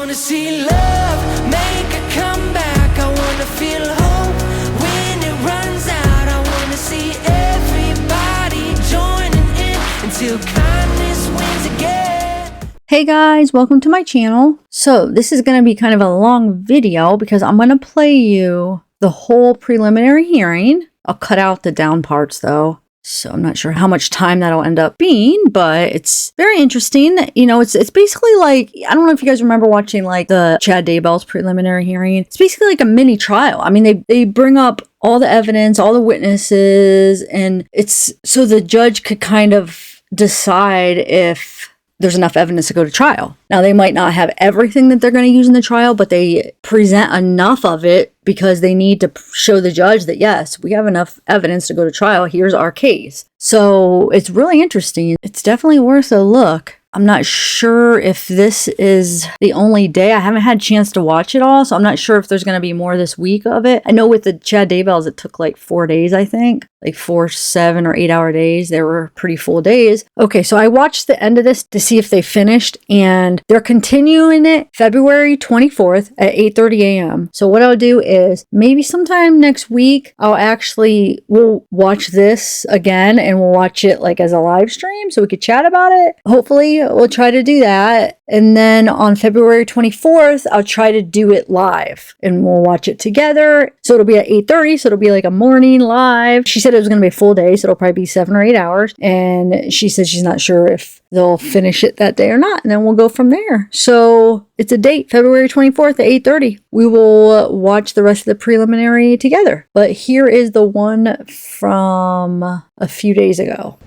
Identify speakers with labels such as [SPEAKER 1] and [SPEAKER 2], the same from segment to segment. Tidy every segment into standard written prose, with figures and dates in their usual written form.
[SPEAKER 1] wanna see love make a comeback. I wanna feel hope when it runs out. I wanna see everybody joining in until kindness wins again.
[SPEAKER 2] Hey guys, welcome to my channel. So this is going to be kind of a long video because I'm going to play you the whole preliminary hearing. I'll cut out the down parts though. So I'm not sure how much time that'll end up being, but it's very interesting. You know, it's basically like, I don't know if you guys remember watching like the Chad Daybell's preliminary hearing. It's basically like a mini trial. I mean, they bring up all the evidence, all the witnesses, and it's so the judge could kind of decide if there's enough evidence to go to trial. Now, they might not have everything that they're going to use in the trial, but they present enough of it because they need to show the judge that, yes, we have enough evidence to go to trial. Here's our case. So it's really interesting. It's definitely worth a look. I'm not sure if this is the only day. I haven't had a chance to watch it all, so I'm not sure if there's going to be more this week of it. I know with the Chad Daybell's, it took like 4 days, I think. Like 4, 7, or 8 hour days. They were pretty full days. Okay, so I watched the end of this to see if they finished, and they're continuing it February 24th at 8:30 a.m. So what I'll do is maybe sometime next week, we'll watch this again, and we'll watch it like as a live stream so we could chat about it. Hopefully we'll try to do that. And then on February 24th, I'll try to do it live and we'll watch it together. So it'll be at 8:30. So it'll be like a morning live. She said it was going to be a full day. So it'll probably be 7 or 8 hours. And she said she's not sure if they'll finish it that day or not. And then we'll go from there. So it's a date, February 24th at 8:30. We will watch the rest of the preliminary together. But here is the one from a few days ago.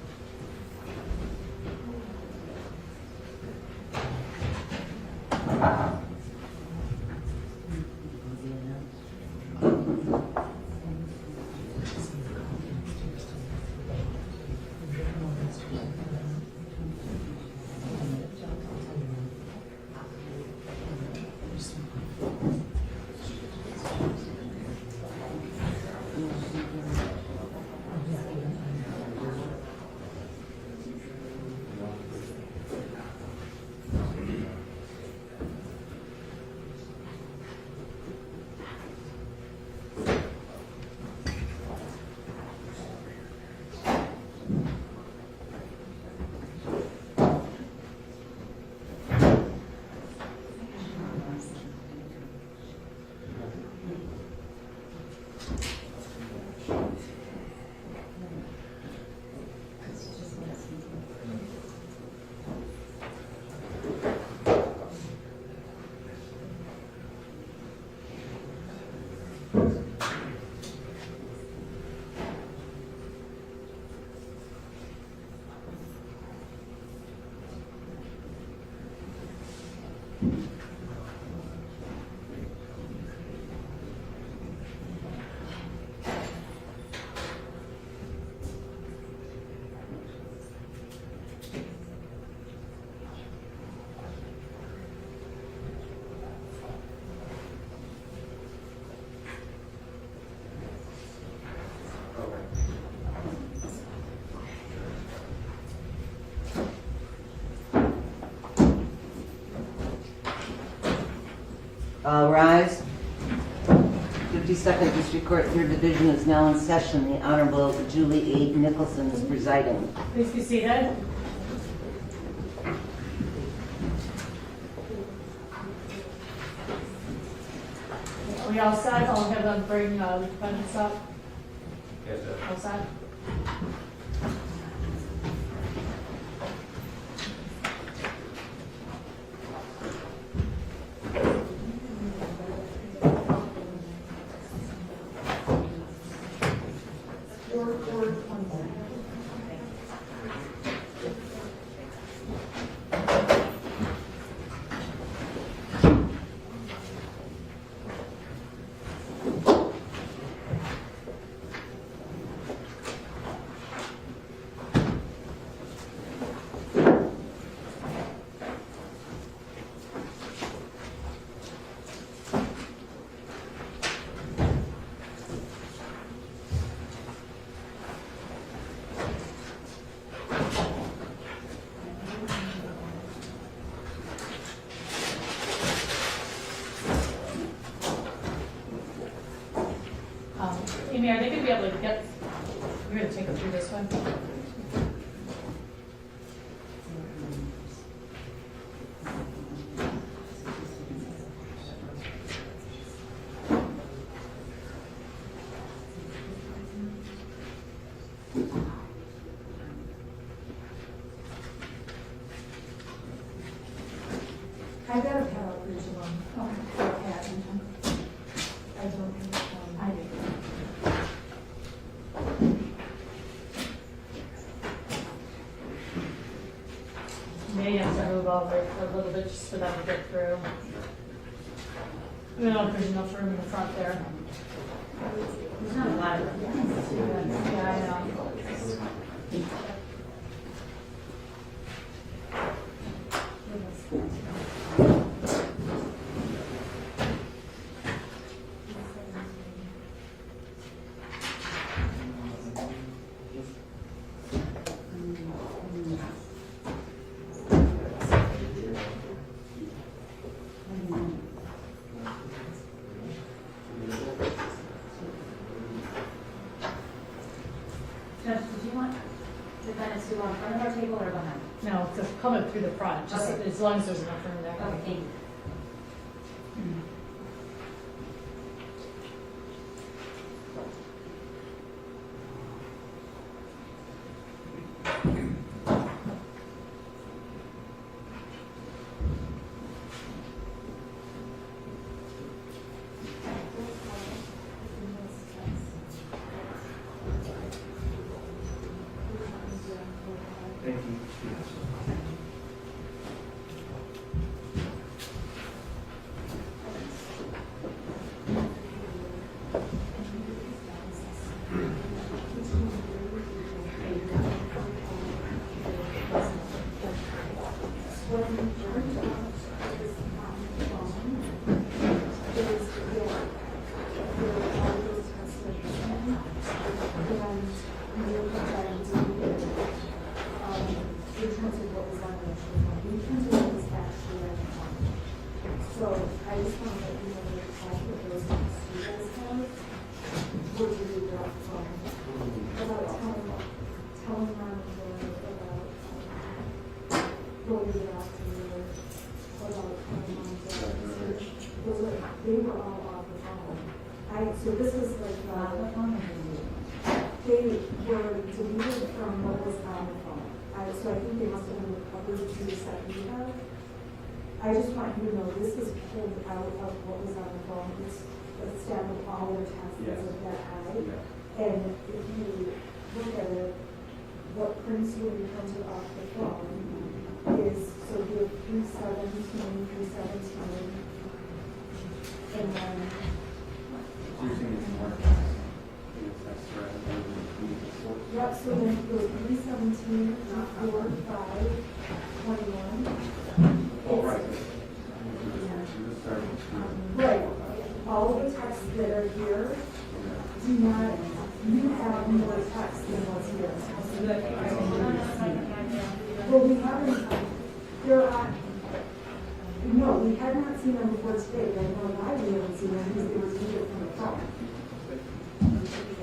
[SPEAKER 3] Rise. 52nd District Court, 3rd Division is now in session. The Honorable Julie A. Nicholson is presiding.
[SPEAKER 4] Please be seated. Are we all set? I'll have them bring the defendants up.
[SPEAKER 5] Yes, sir.
[SPEAKER 4] All set? Amy, are they gonna be able to get, you're gonna take them through this one?
[SPEAKER 5] I got a palette for each of them. Okay. I don't think, I do.
[SPEAKER 4] May have to move over for a little bit just for them to get through. I don't know if there's enough room in the front there.
[SPEAKER 3] There's not a lot of them.
[SPEAKER 4] Yeah, I know.
[SPEAKER 6] Judge, did you want defendants to go in front of our table or behind?
[SPEAKER 4] No, it's just coming through the front, just
[SPEAKER 6] Okay.
[SPEAKER 4] as long as there's enough room there.
[SPEAKER 6] Okay, thank you.
[SPEAKER 7] Thank you.
[SPEAKER 5] So I just want to let you know that those students have were really rough about telling them about going to the afternoon, about they were all off the phone. So this is like, they were deleted from what was on the phone. So I think they must have been recovered to the second email. I just want you to know this is pulled out of what was on the phone. It's a stem of all their tests of that eye. And if you look at it, what prints will be printed off the phone is, so you have 317, 317, and then,
[SPEAKER 7] You're saying it's more.
[SPEAKER 5] yep, so then it goes 317, 4, 5, 21.
[SPEAKER 7] Oh, right.
[SPEAKER 5] Right, all of the texts that are here do not, you have more text than what's here. Well, we haven't, there are, no, we had not seen them before today, I don't know why we haven't seen them, because they were deleted from the phone.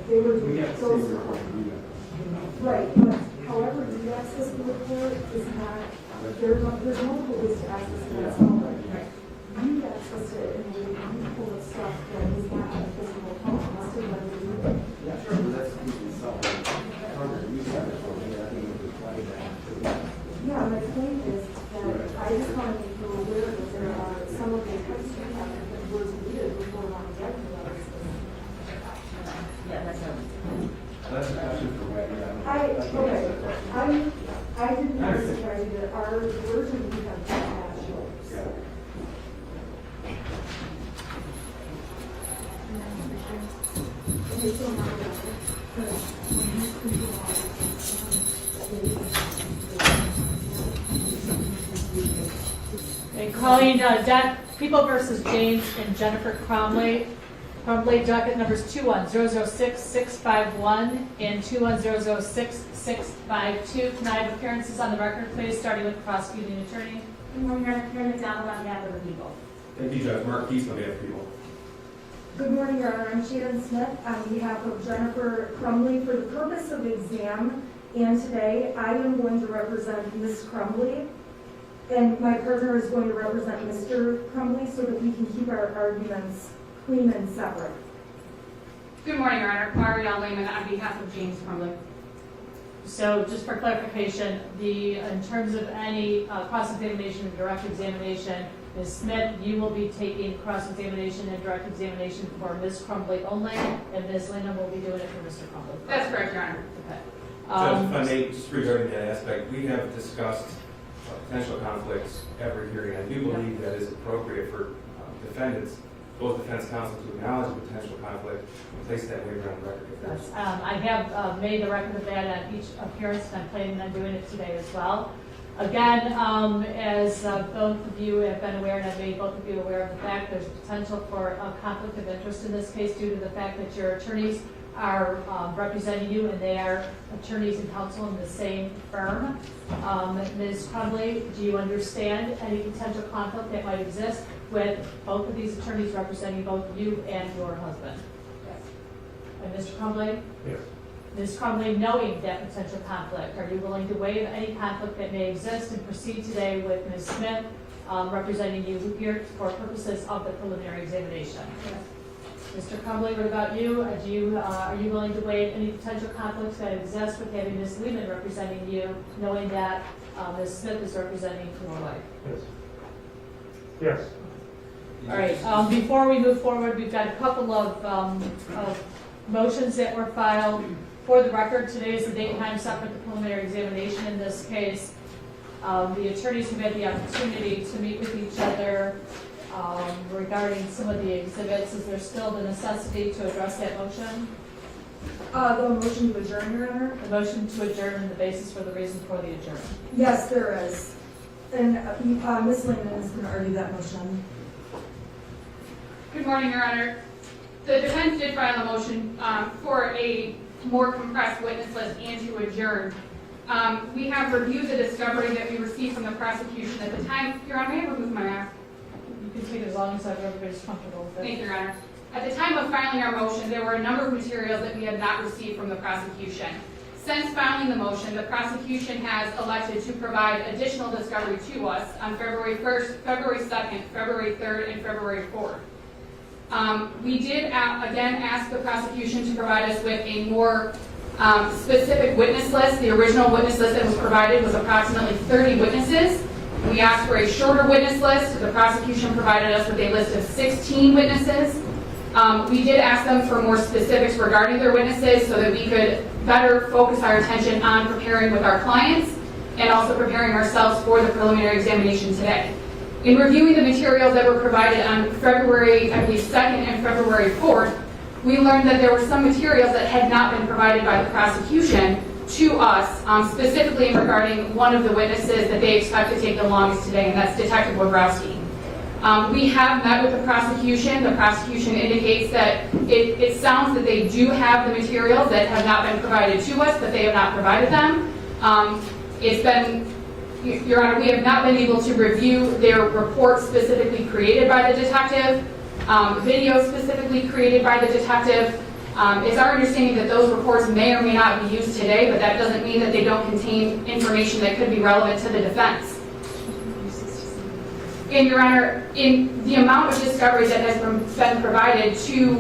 [SPEAKER 5] They were,
[SPEAKER 7] We have to see the recording.
[SPEAKER 5] right, but however, the access to the report is not, there's multiple ways to access it, that's all right. You access it in a way you pull the stuff that is not on a physical phone, must have let you do it.
[SPEAKER 7] Yeah, sure, but that's usually something. You said it for me, I think it was like that.
[SPEAKER 5] Yeah, my point is that I just want to make you aware that there are some of the texts you have that were deleted before one get to those.
[SPEAKER 6] Yeah, that's right.
[SPEAKER 7] That's a question for Wagner.
[SPEAKER 5] I didn't know that our version we have actuals.
[SPEAKER 7] Yeah.
[SPEAKER 5] Okay, so now
[SPEAKER 4] And calling People versus James and Jennifer Crumbley, docket numbers 21006-651 and 21006-652. Can I have appearances on the record, please, starting with the prosecuting attorney?
[SPEAKER 6] Good morning, Your Honor. Karen McDonald on behalf of the people.
[SPEAKER 7] Thank you, Judge. Mark Keith on behalf of people.
[SPEAKER 5] Good morning, Your Honor. I'm Shannon Smith on behalf of Jennifer Crumbley. For the purpose of exam and today, I am going to represent Ms. Crumbley, and my partner is going to represent Mr. Crumbley so that we can keep our arguments clean and separate.
[SPEAKER 8] Good morning, Your Honor. Marielle Lehman on behalf of James Crumbly.
[SPEAKER 4] So just for clarification, in terms of any cross-examination and direct examination, Ms. Smith, you will be taking cross-examination and direct examination for Ms. Crumbley only, and Ms. Lehman will be doing it for Mr. Crumbley.
[SPEAKER 8] That's correct, Your Honor.
[SPEAKER 4] Okay.
[SPEAKER 7] Judge, if I may, just regarding that aspect, we have discussed potential conflicts every hearing. I do believe that is appropriate for defendants, both defense counsel, to acknowledge a potential conflict and place that waiver on the record.
[SPEAKER 4] Yes, I have made the record of that at each appearance, and I'm planning on doing it today as well. Again, as both of you have been aware, and I've made both of you aware of the fact there's potential for a conflict of interest in this case due to the fact that your attorneys are representing you, and they are attorneys and counsel in the same firm. Ms. Crumbley, do you understand any potential conflict that might exist with both of these attorneys representing both you and your husband?
[SPEAKER 8] Yes.
[SPEAKER 4] And Mr. Crumbley?
[SPEAKER 7] Yes.
[SPEAKER 4] Ms. Crumbley, knowing that potential conflict, are you willing to waive any conflict that may exist and proceed today with Ms. Smith representing you here for purposes of the preliminary examination?
[SPEAKER 8] Yes.
[SPEAKER 4] Mr. Crumbley, what about you? Are you willing to waive any potential conflicts that exist with having Ms. Lehman representing you, knowing that Ms. Smith is representing your wife?
[SPEAKER 9] Yes. Yes.
[SPEAKER 4] All right, before we move forward, we've got a couple of motions that were filed. For the record, today is the date and time set for the preliminary examination in this case. The attorneys have had the opportunity to meet with each other regarding some of the exhibits. Is there still the necessity to address that motion?
[SPEAKER 5] The motion to adjourn, Your Honor?
[SPEAKER 4] The motion to adjourn and the basis for the reason for the adjournment.
[SPEAKER 5] Yes, there is. And Ms. Lehman is going to argue that motion.
[SPEAKER 8] Good morning, Your Honor. The defense did file a motion for a more compressed witness list and to adjourn. We have reviewed the discovery that we received from the prosecution at the time. Your Honor, may I remove my mask?
[SPEAKER 4] You can take it as long as everybody's comfortable with it.
[SPEAKER 8] Thank you, Your Honor. At the time of filing our motion, there were a number of materials that we had not received from the prosecution. Since filing the motion, the prosecution has elected to provide additional discovery to us on February 1st, February 2nd, February 3rd, and February 4th. We did again ask the prosecution to provide us with a more specific witness list. The original witness list that was provided was approximately 30 witnesses. We asked for a shorter witness list. The prosecution provided us with a list of 16 witnesses. We did ask them for more specifics regarding their witnesses so that we could better focus our attention on preparing with our clients and also preparing ourselves for the preliminary examination today. In reviewing the materials that were provided on February, I believe, 2nd and February 4th, we learned that there were some materials that had not been provided by the prosecution to us, specifically regarding one of the witnesses that they expect to take the longest today, and that's Detective Wagrowski. We have met with the prosecution. The prosecution indicates that it sounds that they do have the materials that have not been provided to us, but they have not provided them. It's been, Your Honor, we have not been able to review their report specifically created by the detective, video specifically created by the detective. It's our understanding that those reports may or may not be used today, but that doesn't mean that they don't contain information that could be relevant to the defense. And Your Honor, in the amount of discovery that has been provided to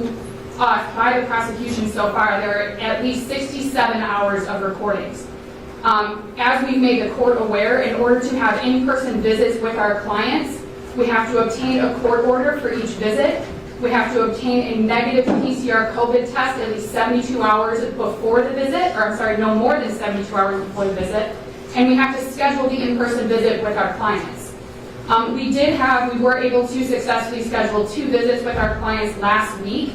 [SPEAKER 8] us by the prosecution so far, there are at least 67 hours of recordings. As we've made the court aware, in order to have in-person visits with our clients, we have to obtain a court order for each visit. We have to obtain a negative PCR COVID test at least 72 hours before the visit, or I'm sorry, no more than 72 hours before the visit. And we have to schedule the in-person visit with our clients. We were able to successfully schedule 2 visits with our clients last week.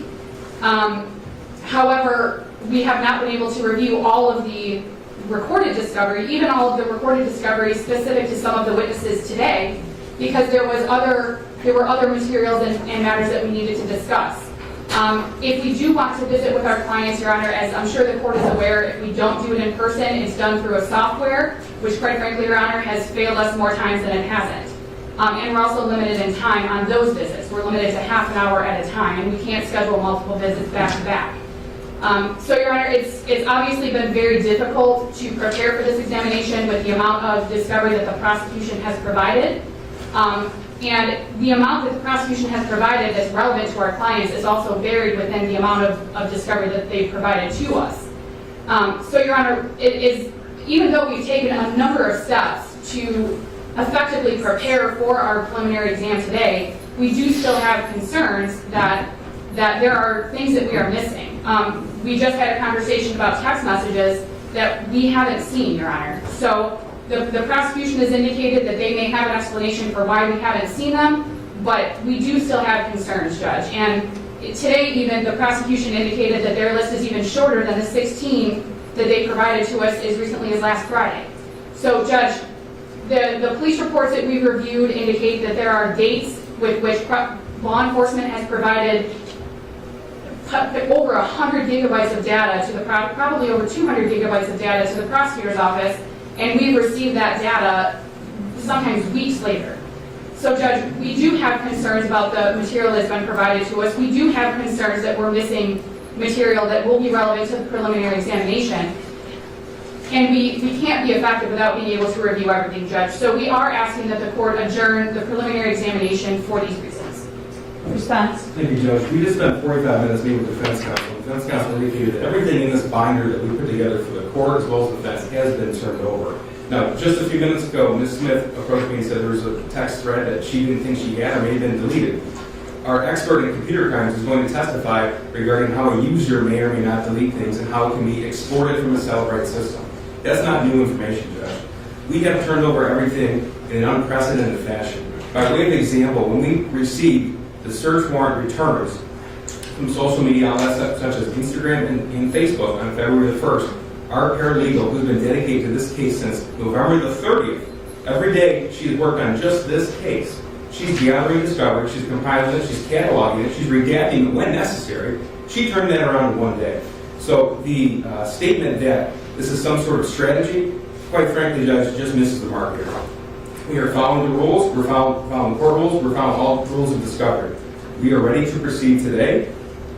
[SPEAKER 8] However, we have not been able to review all of the recorded discovery, even all of the recorded discovery specific to some of the witnesses today, because there were other materials and matters that we needed to discuss. If we do want to visit with our clients, Your Honor, as I'm sure the court is aware, if we don't do it in person, it's done through a software, which quite frankly, Your Honor, has failed us more times than it hasn't. And we're also limited in time on those visits. We're limited to half an hour at a time, and we can't schedule multiple visits back to back. So, Your Honor, it's obviously been very difficult to prepare for this examination with the amount of discovery that the prosecution has provided. And the amount that the prosecution has provided that's relevant to our clients is also varied within the amount of discovery that they've provided to us. So, Your Honor, even though we've taken a number of steps to effectively prepare for our preliminary exam today, we do still have concerns that there are things that we are missing. We just had a conversation about text messages that we haven't seen, Your Honor. So the prosecution has indicated that they may have an explanation for why we haven't seen them, but we do still have concerns, Judge. And today even, the prosecution indicated that their list is even shorter than the 16 that they provided to us as recently as last Friday. So, Judge, the police reports that we reviewed indicate that there are dates with which law enforcement has provided over 100 gigabytes of data to the probably over 200 gigabytes of data to the prosecutor's office, and we received that data sometimes weeks later. So, Judge, we do have concerns about the material that's been provided to us. We do have concerns that we're missing material that will be relevant to the preliminary examination. And we can't be effective without being able to review everything, Judge. So we are asking that the court adjourn the preliminary examination for these reasons.
[SPEAKER 4] Response?
[SPEAKER 7] Thank you, Judge. We just spent 45 minutes meeting with defense counsel. Defense counsel indicated that everything in this binder that we put together for the court as well as defense has been turned over. Now, just a few minutes ago, Ms. Smith approached me and said there was a text thread that she didn't think she had or may have been deleted. Our expert in computer crimes is going to testify regarding how a user may or may not delete things and how it can be exported from the Celebrate system. That's not new information, Judge. We have turned over everything in an unprecedented fashion. By way of example, when we received the search warrant returns from social media outlets such as Instagram and Facebook on February the 1st, our paralegal, who's been dedicated to this case since November the 30th, every day she's worked on just this case. She's gathering discovery, she's compiling it, she's cataloging it, she's redacting it when necessary. She turned that around in one day. So the statement that this is some sort of strategy, quite frankly, Judge, just misses the mark here. We are following the rules, we're following court rules, we're following all rules of discovery. We are ready to proceed today.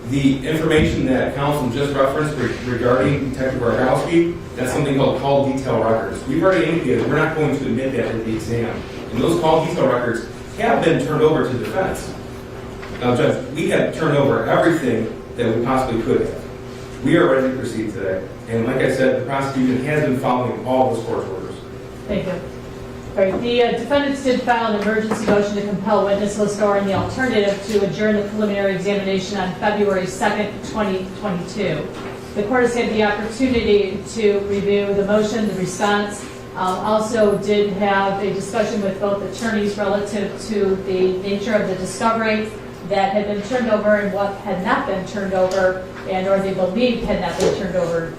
[SPEAKER 7] The information that counsel just referenced regarding Detective Wagrowski, that's something called call detail records. We've already indicated we're not going to admit that at the exam. And those call detail records have been turned over to defense. Now, Judge, we have turned over everything that we possibly could have. We are ready to proceed today. And like I said, the prosecution has been following all those court orders.
[SPEAKER 4] Thank you. All right, the defendants did file an emergency motion to compel witness list or in the alternative to adjourn the preliminary examination on February 2nd, 2022. The court has had the opportunity to review the motion, the response. Also did have a discussion with both attorneys relative to the nature of the discovery that had been turned over and what had not been turned over and or they believed had not been turned over.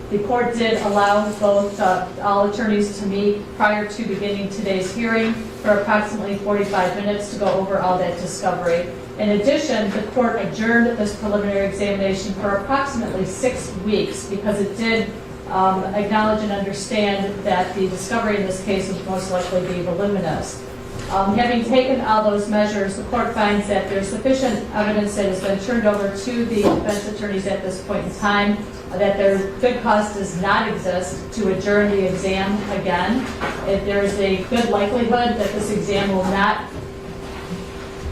[SPEAKER 4] The court did allow both all attorneys to meet prior to beginning today's hearing for approximately 45 minutes to go over all that discovery. In addition, the court adjourned this preliminary examination for approximately 6 weeks because it did acknowledge and understand that the discovery in this case would most likely be voluminous. Having taken all those measures, the court finds that there's sufficient evidence that has been turned over to the defense attorneys at this point in time, that their good cause does not exist to adjourn the exam again. If there is a good likelihood that this exam will not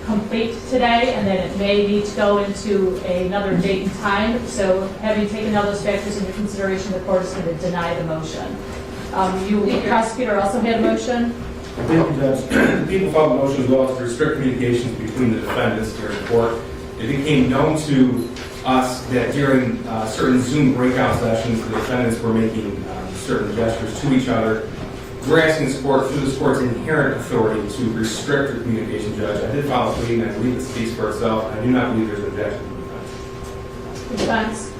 [SPEAKER 4] complete today and that it may need to go into another date and time. So having taken all those factors into consideration, the court is going to deny the motion. The prosecutor also had a motion.
[SPEAKER 7] Thank you, Judge. The people filed a motion as well as to restrict communications between the defendants during court. It became known to us that during certain Zoom breakout sessions, the defendants were making certain gestures to each other. We're asking this court, through this court's inherent authority, to restrict the communication, Judge. I did file a plea, and I believe it speaks for itself. I do not believe there's an objection to the defense.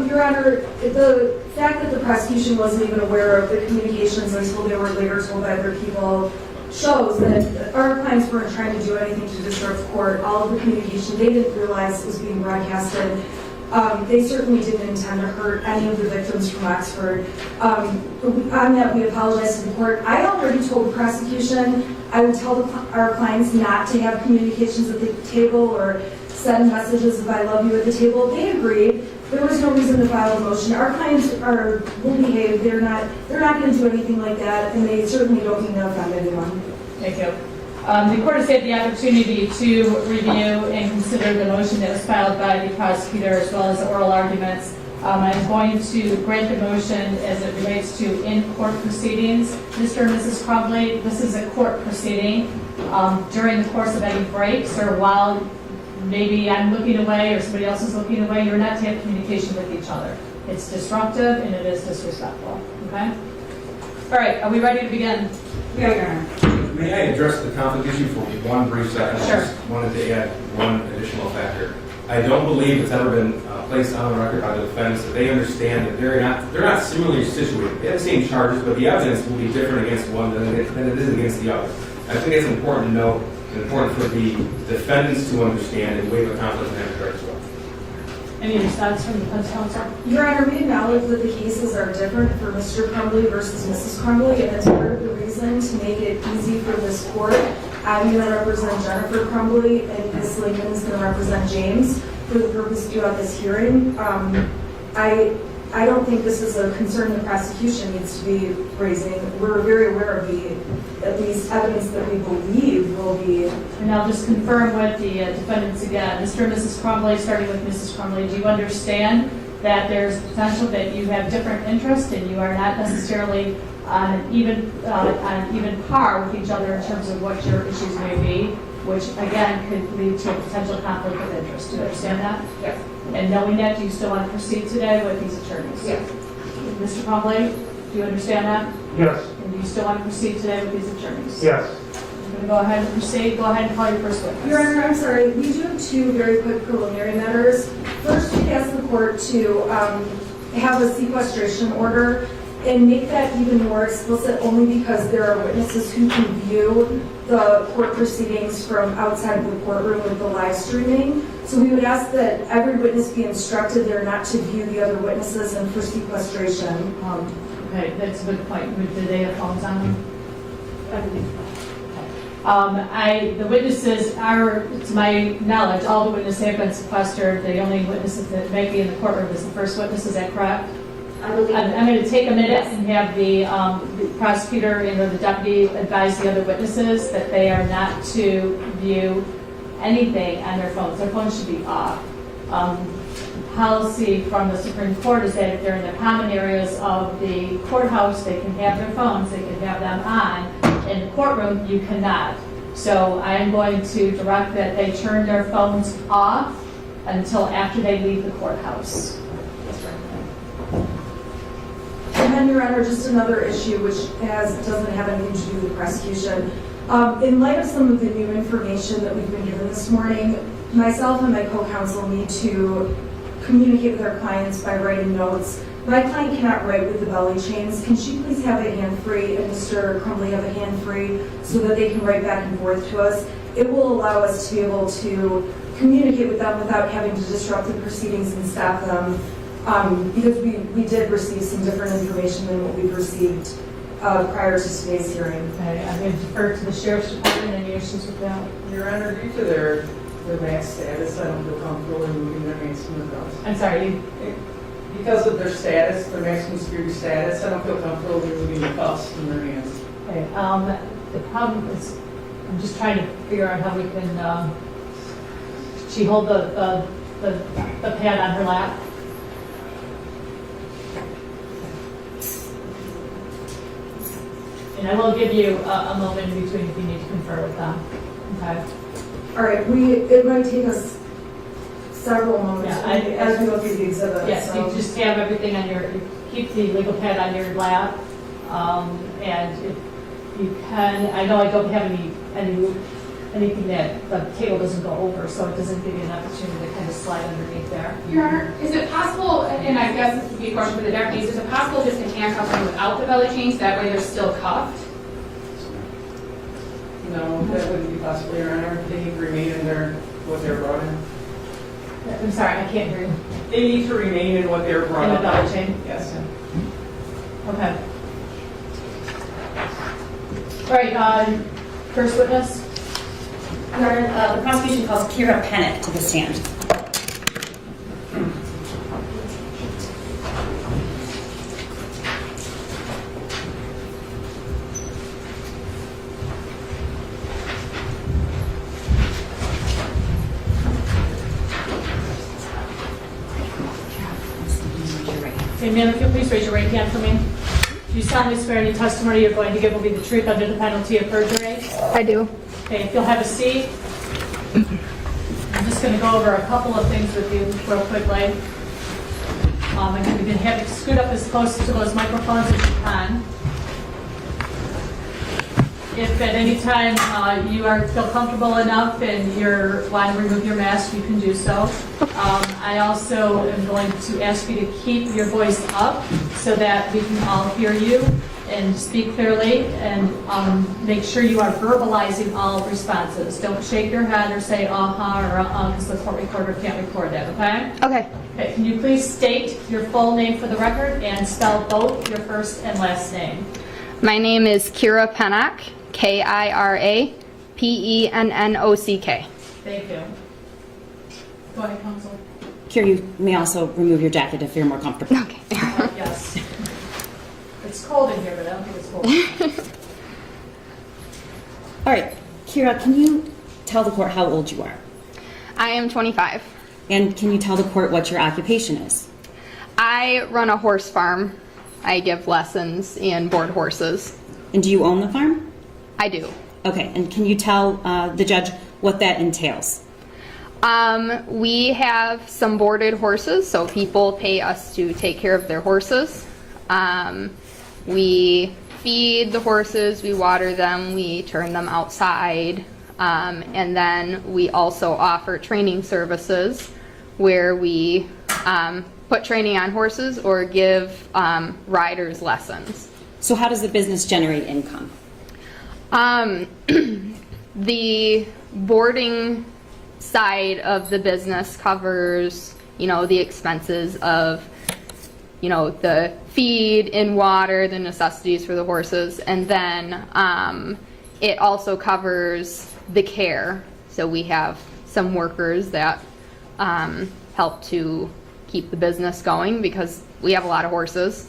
[SPEAKER 5] Your Honor, the fact that the prosecution wasn't even aware of the communications until they were later told by other people shows that our clients weren't trying to do anything to disrupt court. All of the communication, they didn't realize was being broadcasted. They certainly didn't intend to hurt any of the victims from Oxford. On that, we apologize to the court. I already told the prosecution I would tell our clients not to have communications at the table or send messages of I love you at the table. They agreed. There was no reason to file a motion. Our clients will behave. They're not going to do anything like that, and they certainly don't mean to offend anyone.
[SPEAKER 4] Thank you. The court has had the opportunity to review and consider the motion that was filed by the prosecutor as well as the oral arguments. I'm going to grant the motion as it relates to in-court proceedings. Mr. and Mrs. Crumbley, this is a court proceeding. During the course of any breaks or while maybe I'm looking away or somebody else is looking away, you're not to have communication with each other. It's disruptive and it is disrespectful, okay? All right, are we ready to begin?
[SPEAKER 6] Yeah, Your Honor.
[SPEAKER 7] May I address the conflict issue for one brief second?
[SPEAKER 4] Sure.
[SPEAKER 7] I just wanted to add one additional factor. I don't believe it's ever been placed on the record by the defense that they understand that they're not similarly situated. They have the same charges, but the evidence will be different against one than it is against the other. I think it's important to know, and important for the defendants to understand and waive a conflict in that regard as well.
[SPEAKER 4] Any response from the defense counsel?
[SPEAKER 5] Your Honor, we acknowledge that the cases are different for Mr. Crumbley versus Mrs. Crumbley, and it's part of the reason to make it easy for this court. I'm going to represent Jennifer Crumbley, and Ms. Lincoln is going to represent James for the purpose throughout this hearing. I don't think this is a concern the prosecution needs to be raising. We're very aware of at least evidence that we believe will be.
[SPEAKER 4] And I'll just confirm with the defendants again. Mr. and Mrs. Crumbley, starting with Mrs. Crumbley, do you understand that there's potential that you have different interests and you are not necessarily on even par with each other in terms of what your issues may be, which again could lead to a potential conflict of interest? Do you understand that?
[SPEAKER 6] Yes.
[SPEAKER 4] And knowing that, do you still want to proceed today with these attorneys?
[SPEAKER 6] Yes.
[SPEAKER 4] Mr. Crumbley, do you understand that?
[SPEAKER 9] Yes.
[SPEAKER 4] And do you still want to proceed today with these attorneys?
[SPEAKER 9] Yes.
[SPEAKER 4] I'm going to go ahead and proceed. Go ahead and call your first witness.
[SPEAKER 5] Your Honor, I'm sorry. We do have two very quick preliminary matters. First, we ask the court to have a sequestration order and make that even more explicit only because there are witnesses who can view the court proceedings from outside the courtroom with the live streaming. So we would ask that every witness be instructed they're not to view the other witnesses and for sequestration.
[SPEAKER 4] Okay, that's a good point. Do they have phones on them? The witnesses are, to my knowledge, all the witnesses have been sequestered. The only witnesses that may be in the courtroom is the first witness. Is that correct?
[SPEAKER 6] I believe.
[SPEAKER 4] I'm going to take a minute and have the prosecutor and or the deputy advise the other witnesses that they are not to view anything on their phones. Their phones should be off. Policy from the Supreme Court is that if they're in the common areas of the courthouse, they can have their phones, they can have them on. In the courtroom, you cannot. So I am going to direct that they turn their phones off until after they leave the courthouse.
[SPEAKER 5] And then, Your Honor, just another issue which doesn't have anything to do with the prosecution. In light of some of the new information that we've been given this morning, myself and my co-counsel need to communicate with our clients by writing notes. My client cannot write with the belly chains. Can she please have a hand free and Mr. Crumbley have a hand free so that they can write back and forth to us? It will allow us to be able to communicate with them without having to disrupt the proceedings and stop them. Because we did receive some different information than what we've received prior to today's hearing.
[SPEAKER 4] Okay, I'm going to defer to the Sheriff's Department. Any issues with that?
[SPEAKER 10] Your Honor, due to their max status, I don't feel comfortable in moving their maximum guns.
[SPEAKER 4] I'm sorry,
[SPEAKER 10] Because of their status, their maximum security status, I don't feel comfortable in moving the cuffs in their hands.
[SPEAKER 4] okay. The problem is, I'm just trying to figure out how we can, she hold the pad on her lap. And I will give you a moment in between if you need to confer with them. Okay.
[SPEAKER 5] All right, it might take us several moments
[SPEAKER 4] Yeah,
[SPEAKER 5] as we go through the exhibits.
[SPEAKER 4] Yes,
[SPEAKER 5] so.
[SPEAKER 4] you just have everything on keep the legal pad on your lap. And if you can, I know I don't have anything that the table doesn't go over, so it doesn't give you an opportunity to kind of slide underneath there.
[SPEAKER 8] Your Honor, is it possible, and I guess this would be a question for the deputies, is it possible just to handcuff them without the belly chains, that way they're still cuffed?
[SPEAKER 10] No, that wouldn't be possible, Your Honor. They remain in what they're brought in.
[SPEAKER 4] I'm sorry, I can't hear you.
[SPEAKER 10] They need to remain in what they're brought
[SPEAKER 4] In the
[SPEAKER 10] up.
[SPEAKER 4] dollar chain?
[SPEAKER 10] Yes.
[SPEAKER 4] Okay. All right, first witness?
[SPEAKER 6] Your Honor, the prosecution calls Kira Pennock to the stand.
[SPEAKER 4] Okay, ma'am, if you'll please raise your right hand for me. Do you solemnly swear any testimony you're going to give will be the truth under the penalty of perjury?
[SPEAKER 11] I do.
[SPEAKER 4] Okay, if you'll have a seat. I'm just going to go over a couple of things with you real quickly. I'm going to have you scoot up as close to those microphones as you can. If at any time you feel comfortable enough and you want to remove your mask, you can do so. I also am going to ask you to keep your voice up so that we can all hear you and speak clearly, and make sure you are verbalizing all responses. Don't shake your head or say uh-huh or uh-uh, because the court recorder can't record that, okay?
[SPEAKER 11] Okay.
[SPEAKER 4] Okay, can you please state your full name for the record and spell both your first and last name?
[SPEAKER 11] My name is Kira Pennock, Kira Pennock.
[SPEAKER 4] Thank you. Go ahead, counsel.
[SPEAKER 6] Kira, you may also remove your jacket if you're more comfortable.
[SPEAKER 11] Okay.
[SPEAKER 4] Yes. It's cold in here, but I don't think it's cold.
[SPEAKER 6] All right, Kira, can you tell the court how old you are?
[SPEAKER 11] I am 25.
[SPEAKER 6] And can you tell the court what your occupation is?
[SPEAKER 11] I run a horse farm. I give lessons and board horses.
[SPEAKER 6] And do you own the farm?
[SPEAKER 11] I do.
[SPEAKER 6] Okay, and can you tell the judge what that entails?
[SPEAKER 11] We have some boarded horses, so people pay us to take care of their horses. We feed the horses, we water them, we turn them outside, and then we also offer training services where we put training on horses or give riders lessons.
[SPEAKER 6] So how does the business generate income?
[SPEAKER 11] The boarding side of the business covers, the expenses of, the feed and water, the necessities for the horses, and then it also covers the care. So we have some workers that help to keep the business going because we have a lot of horses.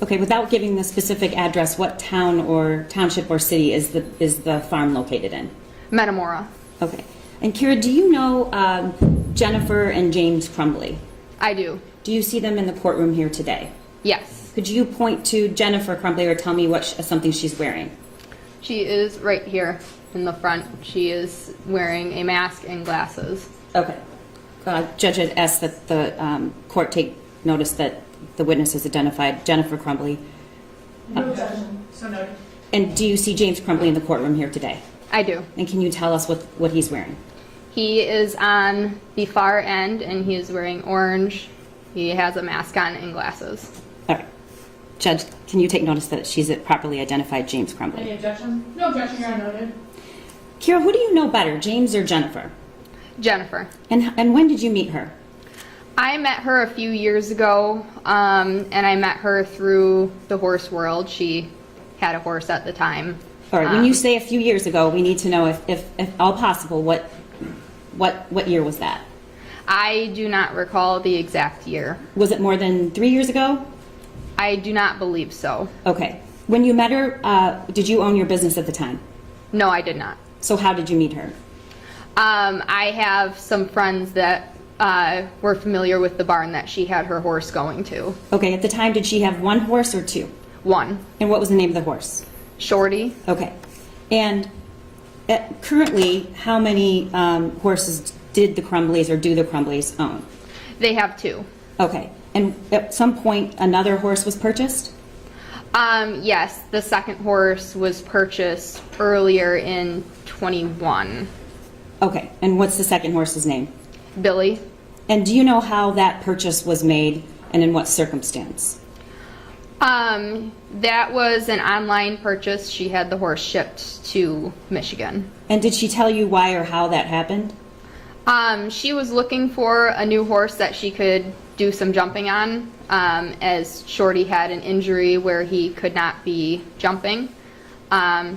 [SPEAKER 6] Okay, without giving the specific address, what town or township or city is the farm located in?
[SPEAKER 11] Metamora.
[SPEAKER 6] Okay. And Kira, do you know Jennifer and James Crumbley?
[SPEAKER 11] I do.
[SPEAKER 6] Do you see them in the courtroom here today?
[SPEAKER 11] Yes.
[SPEAKER 6] Could you point to Jennifer Crumbley or tell me something she's wearing?
[SPEAKER 11] She is right here in the front. She is wearing a mask and glasses.
[SPEAKER 6] Okay. Judge had asked that the court take notice that the witness has identified Jennifer Crumbley.
[SPEAKER 4] No objection. So noted.
[SPEAKER 6] And do you see James Crumbley in the courtroom here today?
[SPEAKER 11] I do.
[SPEAKER 6] And can you tell us what he's wearing?
[SPEAKER 11] He is on the far end and he is wearing orange. He has a mask on and glasses.
[SPEAKER 6] All right. Judge, can you take notice that she's properly identified James Crumbley?
[SPEAKER 4] Any objection? No objection, Your Honor, noted.
[SPEAKER 6] Kira, who do you know better, James or Jennifer?
[SPEAKER 11] Jennifer.
[SPEAKER 6] And when did you meet her?
[SPEAKER 11] I met her a few years ago, and I met her through the horse world. She had a horse at the time.
[SPEAKER 6] All right. When you say a few years ago, we need to know, if all possible, what year was that?
[SPEAKER 11] I do not recall the exact year.
[SPEAKER 6] Was it more than 3 years ago?
[SPEAKER 11] I do not believe so.
[SPEAKER 6] Okay. When you met her, did you own your business at the time?
[SPEAKER 11] No, I did not.
[SPEAKER 6] So how did you meet her?
[SPEAKER 11] I have some friends that were familiar with the barn that she had her horse going to.
[SPEAKER 6] Okay. At the time, did she have one horse or two?
[SPEAKER 11] One.
[SPEAKER 6] And what was the name of the horse?
[SPEAKER 11] Shorty.
[SPEAKER 6] Okay. And currently, how many horses did the Crumbleys or do the Crumbleys own?
[SPEAKER 11] They have two.
[SPEAKER 6] Okay. And at some point, another horse was purchased?
[SPEAKER 11] Yes, the second horse was purchased earlier in 21.
[SPEAKER 6] Okay. And what's the second horse's name?
[SPEAKER 11] Billy.
[SPEAKER 6] And do you know how that purchase was made and in what circumstance?
[SPEAKER 11] That was an online purchase. She had the horse shipped to Michigan.
[SPEAKER 6] And did she tell you why or how that happened?
[SPEAKER 11] She was looking for a new horse that she could do some jumping on, as Shorty had an injury where he could not be jumping.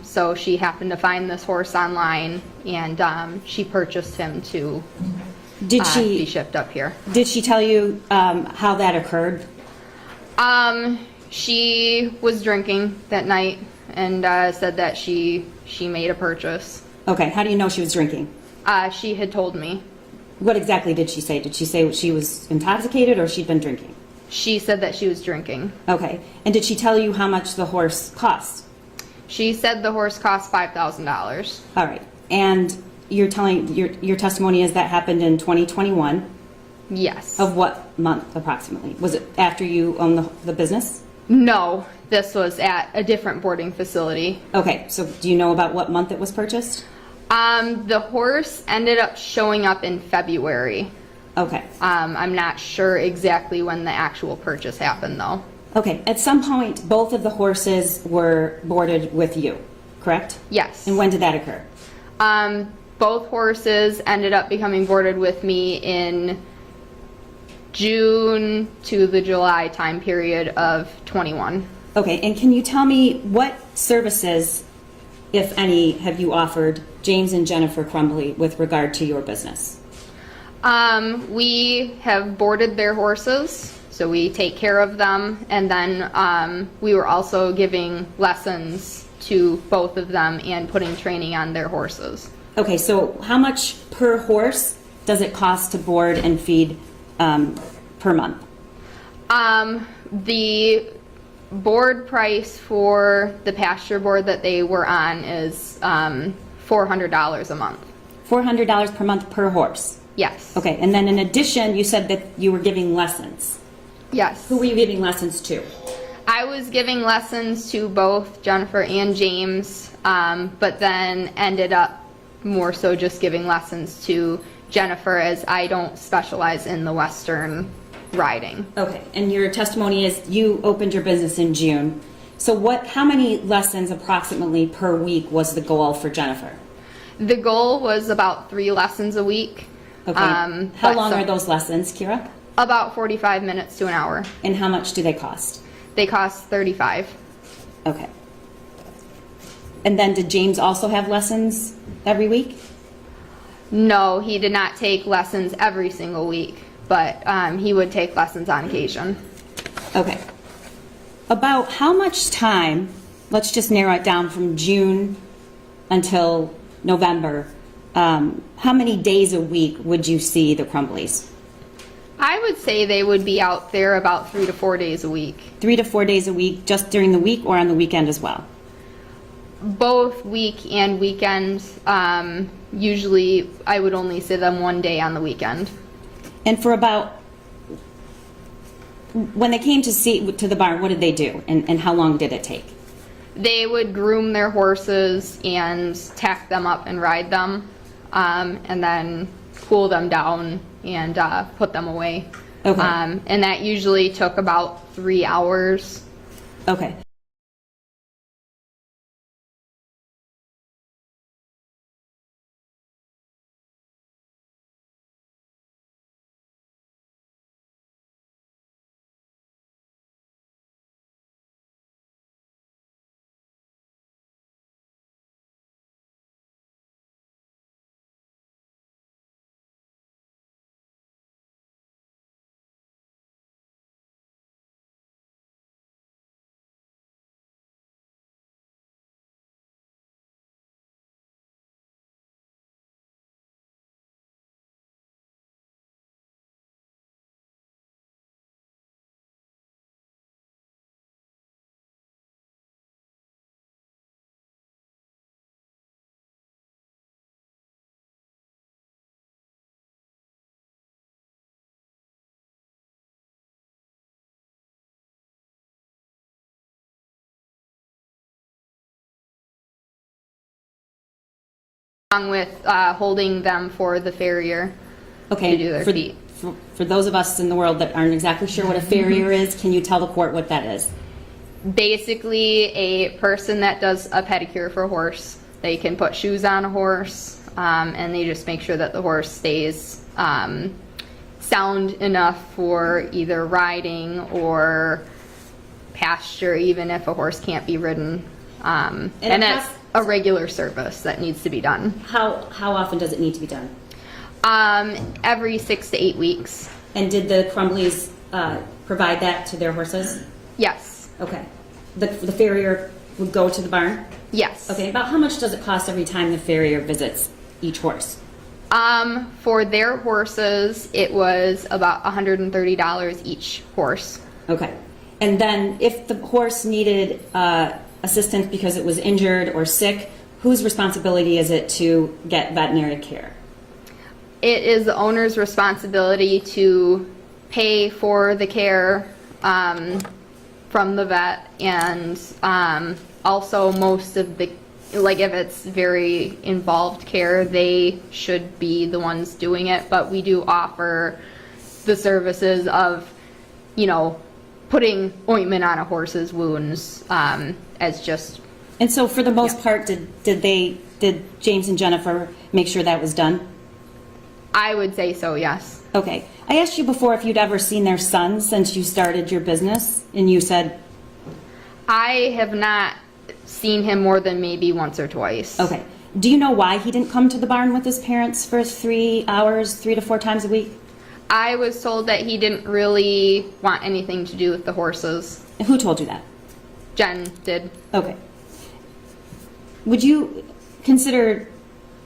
[SPEAKER 11] So she happened to find this horse online, and she purchased him to be shipped up here.
[SPEAKER 6] Did she tell you how that occurred?
[SPEAKER 11] She was drinking that night and said that she made a purchase.
[SPEAKER 6] Okay, how do you know she was drinking?
[SPEAKER 11] She had told me.
[SPEAKER 6] What exactly did she say? Did she say she was intoxicated or she'd been drinking?
[SPEAKER 11] She said that she was drinking.
[SPEAKER 6] Okay, and did she tell you how much the horse cost?
[SPEAKER 11] She said the horse cost $5,000.
[SPEAKER 6] All right, and you're telling your testimony is that happened in 2021?
[SPEAKER 11] Yes.
[SPEAKER 6] Of what month approximately? Was it after you owned the business?
[SPEAKER 11] No, this was at a different boarding facility.
[SPEAKER 6] Okay, so do you know about what month it was purchased?
[SPEAKER 11] The horse ended up showing up in February.
[SPEAKER 6] Okay.
[SPEAKER 11] I'm not sure exactly when the actual purchase happened though.
[SPEAKER 6] Okay, at some point, both of the horses were boarded with you, correct?
[SPEAKER 11] Yes.
[SPEAKER 6] And when did that occur?
[SPEAKER 11] Both horses ended up becoming boarded with me in June to the July time period of 21.
[SPEAKER 6] Okay, and can you tell me what services, if any, have you offered James and Jennifer Crumbley with regard to your business?
[SPEAKER 11] We have boarded their horses, so we take care of them, and then we were also giving lessons to both of them and putting training on their horses.
[SPEAKER 6] Okay, so how much per horse does it cost to board and feed per month?
[SPEAKER 11] The board price for the pasture board that they were on is $400 a month.
[SPEAKER 6] $400 per month per horse?
[SPEAKER 11] Yes.
[SPEAKER 6] Okay, and then in addition, you said that you were giving lessons.
[SPEAKER 11] Yes.
[SPEAKER 6] Who were you giving lessons to?
[SPEAKER 11] I was giving lessons to both Jennifer and James, but then ended up more so just giving lessons to Jennifer, as I don't specialize in the Western riding.
[SPEAKER 6] Okay, and your testimony is you opened your business in June. So how many lessons approximately per week was the goal for Jennifer?
[SPEAKER 11] The goal was about 3 lessons a week.
[SPEAKER 6] Okay. How long are those lessons, Kira?
[SPEAKER 11] About 45 minutes to an hour.
[SPEAKER 6] And how much do they cost?
[SPEAKER 11] They cost $35.
[SPEAKER 6] Okay. And then did James also have lessons every week?
[SPEAKER 11] No, he did not take lessons every single week, but he would take lessons on occasion.
[SPEAKER 6] Okay. About how much time, let's just narrow it down from June until November, how many days a week would you see the Crumbleys?
[SPEAKER 11] I would say they would be out there about 3 to 4 days a week.
[SPEAKER 6] 3 to 4 days a week, just during the week or on the weekend as well?
[SPEAKER 11] Both week and weekend. Usually I would only see them 1 day on the weekend.
[SPEAKER 6] And for about, when they came to the barn, what did they do? And how long did it take?
[SPEAKER 11] They would groom their horses and tack them up and ride them, and then cool them down and put them away.
[SPEAKER 6] Okay.
[SPEAKER 11] And that usually took about 3 hours.
[SPEAKER 6] Okay.
[SPEAKER 11] Along with holding them for the farrier
[SPEAKER 6] Okay,
[SPEAKER 11] to do their feet.
[SPEAKER 6] For those of us in the world that aren't exactly sure what a farrier is, can you tell the court what that is?
[SPEAKER 11] Basically a person that does a pedicure for a horse. They can put shoes on a horse, and they just make sure that the horse stays sound enough for either riding or pasture, even if a horse can't be ridden. And it's a regular service that needs to be done.
[SPEAKER 6] How often does it need to be done?
[SPEAKER 11] Every 6 to 8 weeks.
[SPEAKER 6] And did the Crumbleys provide that to their horses?
[SPEAKER 11] Yes.
[SPEAKER 6] Okay. The farrier would go to the barn?
[SPEAKER 11] Yes.
[SPEAKER 6] Okay. About how much does it cost every time the farrier visits each horse?
[SPEAKER 11] For their horses, it was about $130 each horse.
[SPEAKER 6] Okay. And then if the horse needed assistance because it was injured or sick, whose responsibility is it to get veterinary care?
[SPEAKER 11] It is the owner's responsibility to pay for the care from the vet, and also most of the, like if it's very involved care, they should be the ones doing it, but we do offer the services of, you know, putting ointment on a horse's wounds as just.
[SPEAKER 6] And so for the most part, did James and Jennifer make sure that was done?
[SPEAKER 11] I would say so, yes.
[SPEAKER 6] Okay. I asked you before if you'd ever seen their son since you started your business, and you said?
[SPEAKER 11] I have not seen him more than maybe once or twice.
[SPEAKER 6] Okay. Do you know why he didn't come to the barn with his parents for 3 hours, 3 to 4 times a week?
[SPEAKER 11] I was told that he didn't really want anything to do with the horses.
[SPEAKER 6] Who told you that?
[SPEAKER 11] Jen did.
[SPEAKER 6] Okay. Would you consider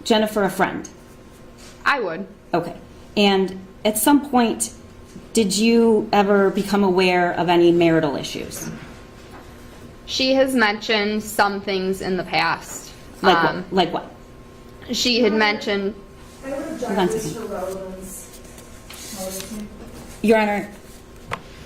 [SPEAKER 6] Jennifer a friend?
[SPEAKER 11] I would.
[SPEAKER 6] Okay. And at some point, did you ever become aware of any marital issues?
[SPEAKER 11] She has mentioned some things in the past.
[SPEAKER 6] Like what? Like what?
[SPEAKER 11] She had mentioned.
[SPEAKER 5] I would
[SPEAKER 6] Hold on a
[SPEAKER 5] object this
[SPEAKER 6] second.
[SPEAKER 5] for relevance.
[SPEAKER 6] Your Honor,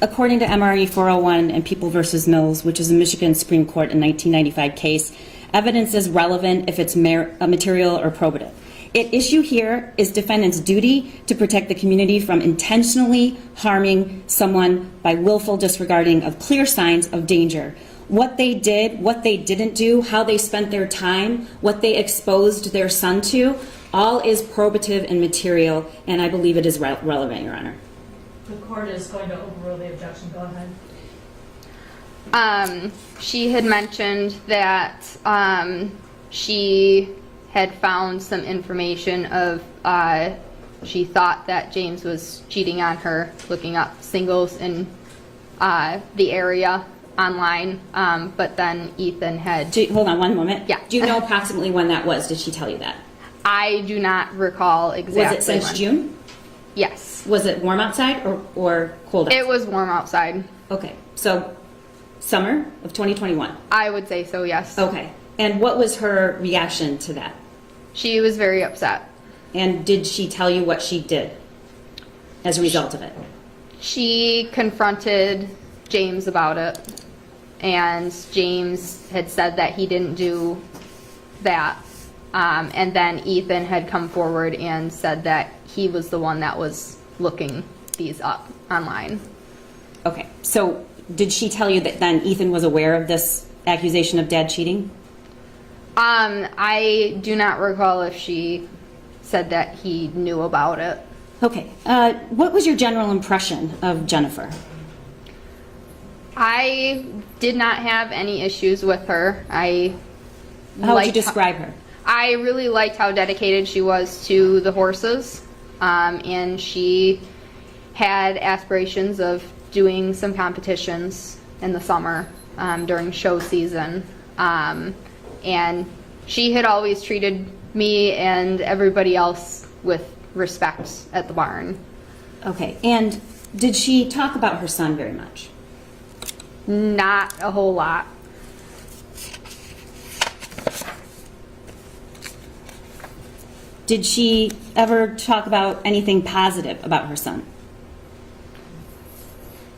[SPEAKER 6] according to MRE 401 and People v. Mills, which is a Michigan Supreme Court in 1995 case, evidence is relevant if it's material or probative. At issue here is defendant's duty to protect the community from intentionally harming someone by willful disregarding of clear signs of danger. What they did, what they didn't do, how they spent their time, what they exposed their son to, all is probative and material, and I believe it is relevant, Your Honor.
[SPEAKER 4] The court is going to overrule the objection. Go ahead.
[SPEAKER 11] She had mentioned that she had found some information of she thought that James was cheating on her, looking up singles in the area online, but then Ethan had.
[SPEAKER 6] Hold on one moment.
[SPEAKER 11] Yeah.
[SPEAKER 6] Do you know approximately when that was? Did she tell you that?
[SPEAKER 11] I do not recall exactly.
[SPEAKER 6] Was it since June?
[SPEAKER 11] Yes.
[SPEAKER 6] Was it warm outside or cold outside?
[SPEAKER 11] It was warm outside.
[SPEAKER 6] Okay, so summer of 2021?
[SPEAKER 11] I would say so, yes.
[SPEAKER 6] Okay, and what was her reaction to that?
[SPEAKER 11] She was very upset.
[SPEAKER 6] And did she tell you what she did as a result of it?
[SPEAKER 11] She confronted James about it, and James had said that he didn't do that. And then Ethan had come forward and said that he was the one that was looking these up online.
[SPEAKER 6] Okay, so did she tell you that then Ethan was aware of this accusation of dad cheating?
[SPEAKER 11] I do not recall if she said that he knew about it.
[SPEAKER 6] Okay, what was your general impression of Jennifer?
[SPEAKER 11] I did not have any issues with her.
[SPEAKER 6] How would you describe her?
[SPEAKER 11] I really liked how dedicated she was to the horses, and she had aspirations of doing some competitions in the summer during show season, and she had always treated me and everybody else with respect at the barn.
[SPEAKER 6] Okay, and did she talk about her son very much?
[SPEAKER 11] Not a whole lot.
[SPEAKER 6] Did she ever talk about anything positive about her son?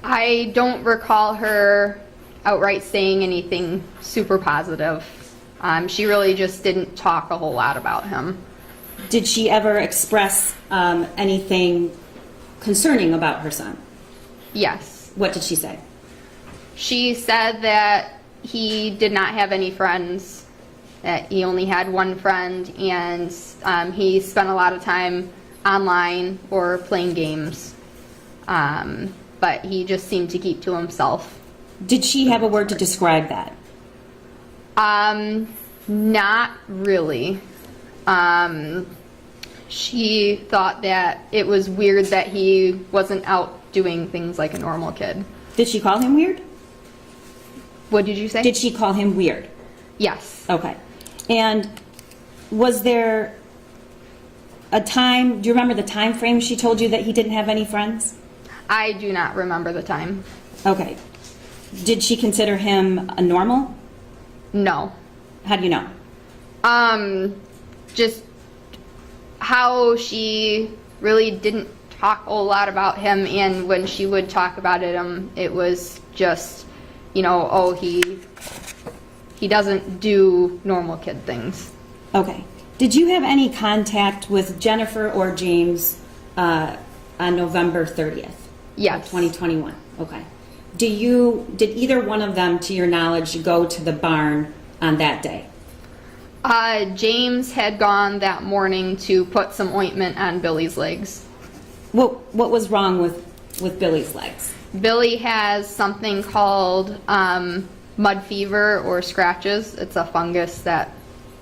[SPEAKER 11] I don't recall her outright saying anything super positive. She really just didn't talk a whole lot about him.
[SPEAKER 6] Did she ever express anything concerning about her son?
[SPEAKER 11] Yes.
[SPEAKER 6] What did she say?
[SPEAKER 11] She said that he did not have any friends that he only had one friend, and he spent a lot of time online or playing games. But he just seemed to keep to himself.
[SPEAKER 6] Did she have a word to describe that?
[SPEAKER 11] Not really. She thought that it was weird that he wasn't out doing things like a normal kid.
[SPEAKER 6] Did she call him weird?
[SPEAKER 11] What did you say?
[SPEAKER 6] Did she call him weird?
[SPEAKER 11] Yes.
[SPEAKER 6] Okay. And was there a time, do you remember the time frame she told you that he didn't have any friends?
[SPEAKER 11] I do not remember the time.
[SPEAKER 6] Okay. Did she consider him a normal?
[SPEAKER 11] No.
[SPEAKER 6] How do you know?
[SPEAKER 11] Just how she really didn't talk a lot about him, and when she would talk about it was just, you know, oh, he doesn't do normal kid things.
[SPEAKER 6] Okay. Did you have any contact with Jennifer or James on November 30th?
[SPEAKER 11] Yes.
[SPEAKER 6] 2021. Okay. Did either one of them, to your knowledge, go to the barn on that day?
[SPEAKER 11] James had gone that morning to put some ointment on Billy's legs.
[SPEAKER 6] What was wrong with Billy's legs?
[SPEAKER 11] Billy has something called mud fever or scratches. It's a fungus that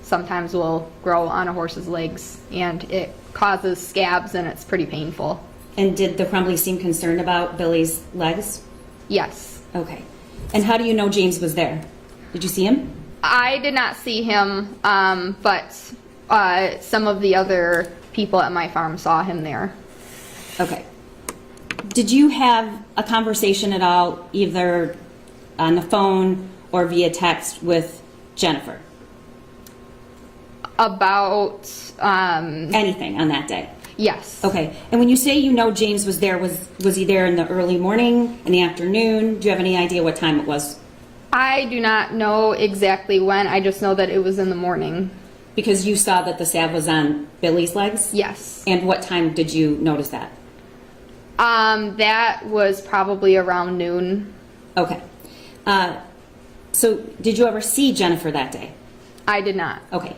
[SPEAKER 11] sometimes will grow on a horse's legs, and it causes scabs, and it's pretty painful.
[SPEAKER 6] And did the Crumbleys seem concerned about Billy's legs?
[SPEAKER 11] Yes.
[SPEAKER 6] Okay. And how do you know James was there? Did you see him?
[SPEAKER 11] I did not see him, but some of the other people at my farm saw him there.
[SPEAKER 6] Okay. Did you have a conversation at all, either on the phone or via text, with Jennifer?
[SPEAKER 11] About
[SPEAKER 6] anything on that day?
[SPEAKER 11] Yes.
[SPEAKER 6] Okay. And when you say you know James was there, was he there in the early morning, in the afternoon? Do you have any idea what time it was?
[SPEAKER 11] I do not know exactly when. I just know that it was in the morning.
[SPEAKER 6] Because you saw that the salve was on Billy's legs?
[SPEAKER 11] Yes.
[SPEAKER 6] And what time did you notice that?
[SPEAKER 11] That was probably around noon.
[SPEAKER 6] Okay. So did you ever see Jennifer that day?
[SPEAKER 11] I did not.
[SPEAKER 6] Okay.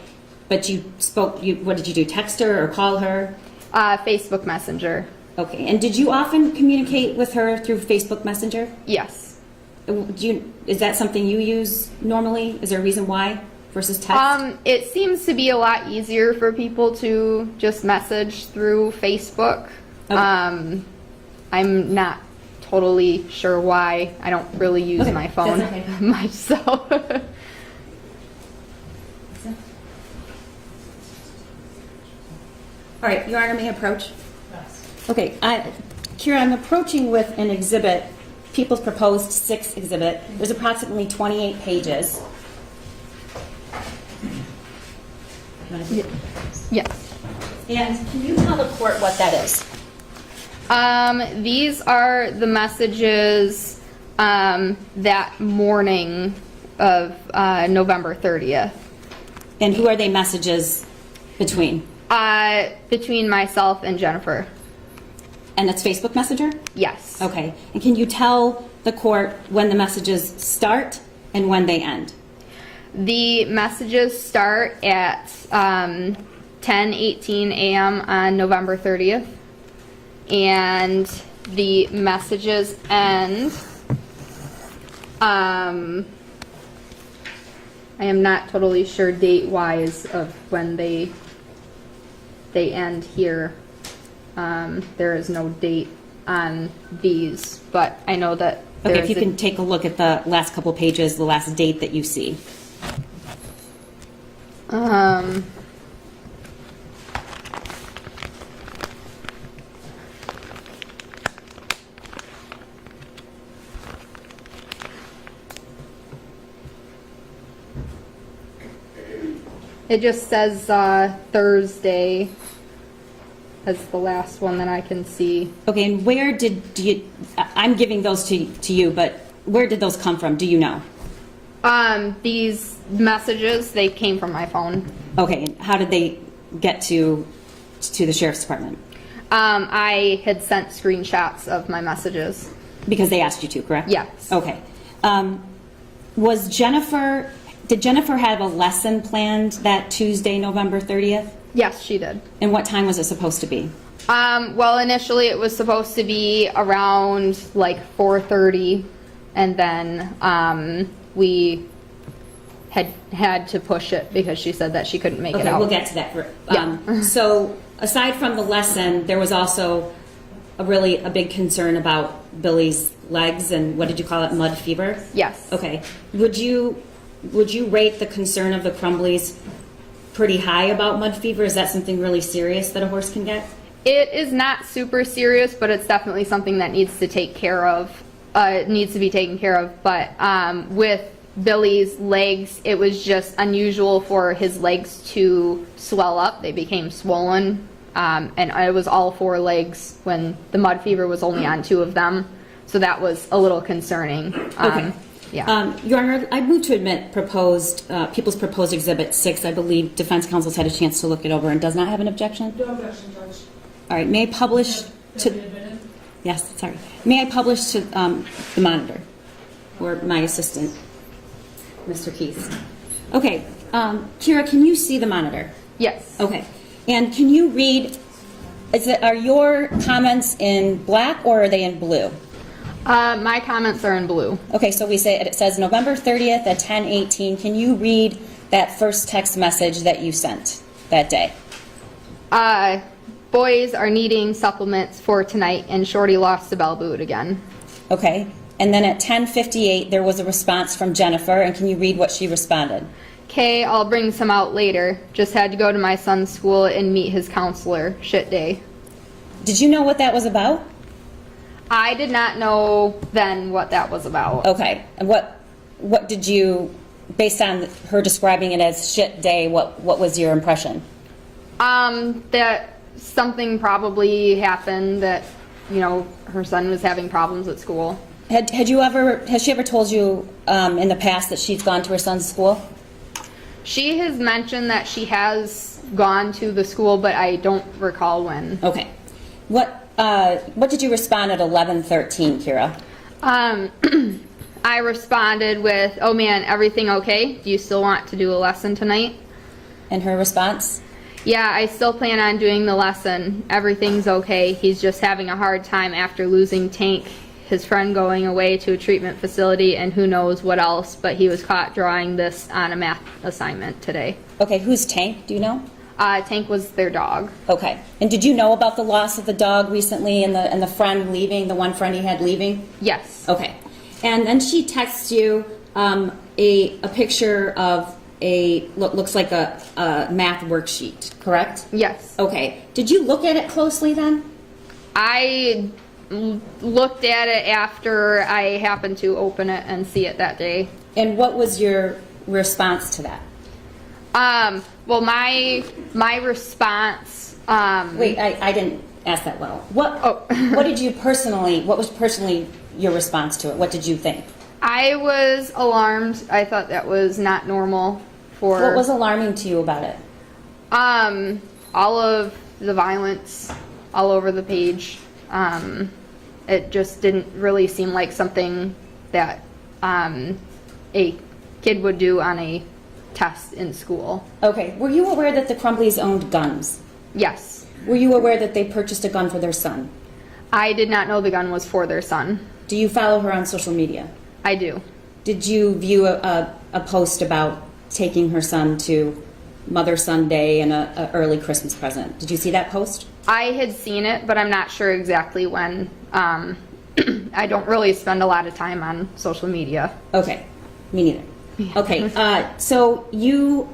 [SPEAKER 6] But you spoke, what did you do, text her or call her?
[SPEAKER 11] Facebook Messenger.
[SPEAKER 6] Okay. And did you often communicate with her through Facebook Messenger?
[SPEAKER 11] Yes.
[SPEAKER 6] Is that something you use normally? Is there a reason why versus text?
[SPEAKER 11] It seems to be a lot easier for people to just message through Facebook.
[SPEAKER 6] Okay.
[SPEAKER 11] I'm not totally sure why. I don't really use my phone much, so.
[SPEAKER 6] All right, Your Honor, may I approach?
[SPEAKER 10] Yes.
[SPEAKER 6] Okay, Kira, I'm approaching with an exhibit, People's Proposed 6 exhibit. There's approximately 28 pages.
[SPEAKER 11] Yes.
[SPEAKER 6] And can you tell the court what that is?
[SPEAKER 11] These are the messages that morning of November 30th.
[SPEAKER 6] And who are they messages between?
[SPEAKER 11] Between myself and Jennifer.
[SPEAKER 6] And it's Facebook Messenger?
[SPEAKER 11] Yes.
[SPEAKER 6] Okay. And can you tell the court when the messages start and when they end?
[SPEAKER 11] The messages start at 10:18 a.m. on November 30th. And the messages end, I am not totally sure date-wise of when they end here. There is no date on these, but I know that there
[SPEAKER 6] Okay, if
[SPEAKER 11] is
[SPEAKER 6] you can take a look at the last couple pages, the last date that you see.
[SPEAKER 11] It just says Thursday as the last one that I can see.
[SPEAKER 6] Okay, and where do you, I'm giving those to you, but where did those come from? Do you know?
[SPEAKER 11] These messages, they came from my phone.
[SPEAKER 6] Okay, and how did they get to the sheriff's department?
[SPEAKER 11] I had sent screenshots of my messages.
[SPEAKER 6] Because they asked you to, correct?
[SPEAKER 11] Yes.
[SPEAKER 6] Okay. Was Jennifer, Did Jennifer have a lesson planned that Tuesday, November 30th?
[SPEAKER 11] Yes, she did.
[SPEAKER 6] And what time was it supposed to be?
[SPEAKER 11] Well, initially it was supposed to be around like 4:30, and then we had to push it because she said that she couldn't make it
[SPEAKER 6] Okay,
[SPEAKER 11] out.
[SPEAKER 6] we'll get to that. So aside from the lesson, there was also a big concern about Billy's legs and what did you call it, mud fever?
[SPEAKER 11] Yes.
[SPEAKER 6] Okay. Would you rate the concern of the Crumbleys pretty high about mud fever? Is that something really serious that a horse can get?
[SPEAKER 11] It is not super serious, but it's definitely something that needs to take care of. Needs to be taken care of. But with Billy's legs, it was just unusual for his legs to swell up. They became swollen, and it was all 4 legs when the mud fever was only on 2 of them. So that was a little concerning.
[SPEAKER 6] Okay.
[SPEAKER 11] Yeah.
[SPEAKER 6] Your Honor, I move to admit People's Proposed Exhibit 6. I believe Defense Counsel's had a chance to look it over and does not have an objection.
[SPEAKER 10] No objection, Judge.
[SPEAKER 6] All right. May I publish to? Yes. Sorry. May I publish to the monitor or my assistant, Mr. Keith? Okay. Kira, can you see the monitor?
[SPEAKER 11] Yes.
[SPEAKER 6] Okay. And can you read? Are your comments in black or are they in blue?
[SPEAKER 11] My comments are in blue.
[SPEAKER 6] Okay, so it says November 30th at 10:18. Can you read that first text message that you sent that day?
[SPEAKER 11] Boys are needing supplements for tonight, and Shorty lost the bell boot again.
[SPEAKER 6] Okay. And then at 10:58, there was a response from Jennifer, and can you read what she responded?
[SPEAKER 11] Okay, I'll bring some out later. Just had to go to my son's school and meet his counselor. Shit day.
[SPEAKER 6] Did you know what that was about?
[SPEAKER 11] I did not know then what that was about.
[SPEAKER 6] Okay. And what did you, based on her describing it as shit day, what was your impression?
[SPEAKER 11] That something probably happened, that, her son was having problems at school.
[SPEAKER 6] Has she ever told you in the past that she's gone to her son's school?
[SPEAKER 11] She has mentioned that she has gone to the school, but I don't recall when.
[SPEAKER 6] Okay. What did you respond at 11:13, Kira?
[SPEAKER 11] I responded with, "Oh man, everything okay? Do you still want to do a lesson tonight?"
[SPEAKER 6] And her response?
[SPEAKER 11] "Yeah, I still plan on doing the lesson. Everything's okay. He's just having a hard time after losing Tank, his friend going away to a treatment facility, and who knows what else, but he was caught drawing this on a math assignment today."
[SPEAKER 6] Okay, who's Tank? Do you know?
[SPEAKER 11] Tank was their dog.
[SPEAKER 6] Okay. And did you know about the loss of the dog recently and the friend leaving, the one friend he had leaving?
[SPEAKER 11] Yes.
[SPEAKER 6] Okay. And then she texts you a picture of looks like a math worksheet, correct?
[SPEAKER 11] Yes.
[SPEAKER 6] Okay. Did you look at it closely then?
[SPEAKER 11] I looked at it after I happened to open it and see it that day.
[SPEAKER 6] And what was your response to that?
[SPEAKER 11] Well, my response.
[SPEAKER 6] Wait, I didn't ask that well. What was personally your response to it? What did you think?
[SPEAKER 11] I was alarmed. I thought that was not normal for.
[SPEAKER 6] What was alarming to you about it?
[SPEAKER 11] All of the violence all over the page. It just didn't really seem like something that a kid would do on a test in school.
[SPEAKER 6] Okay. Were you aware that the Crumbleys owned guns?
[SPEAKER 11] Yes.
[SPEAKER 6] Were you aware that they purchased a gun for their son?
[SPEAKER 11] I did not know the gun was for their son.
[SPEAKER 6] Do you follow her on social media?
[SPEAKER 11] I do.
[SPEAKER 6] Did you view a post about taking her son to Mother's Sunday and a early Christmas present? Did you see that post?
[SPEAKER 11] I had seen it, but I'm not sure exactly when. I don't really spend a lot of time on social media.
[SPEAKER 6] Okay. Me neither. Okay, so you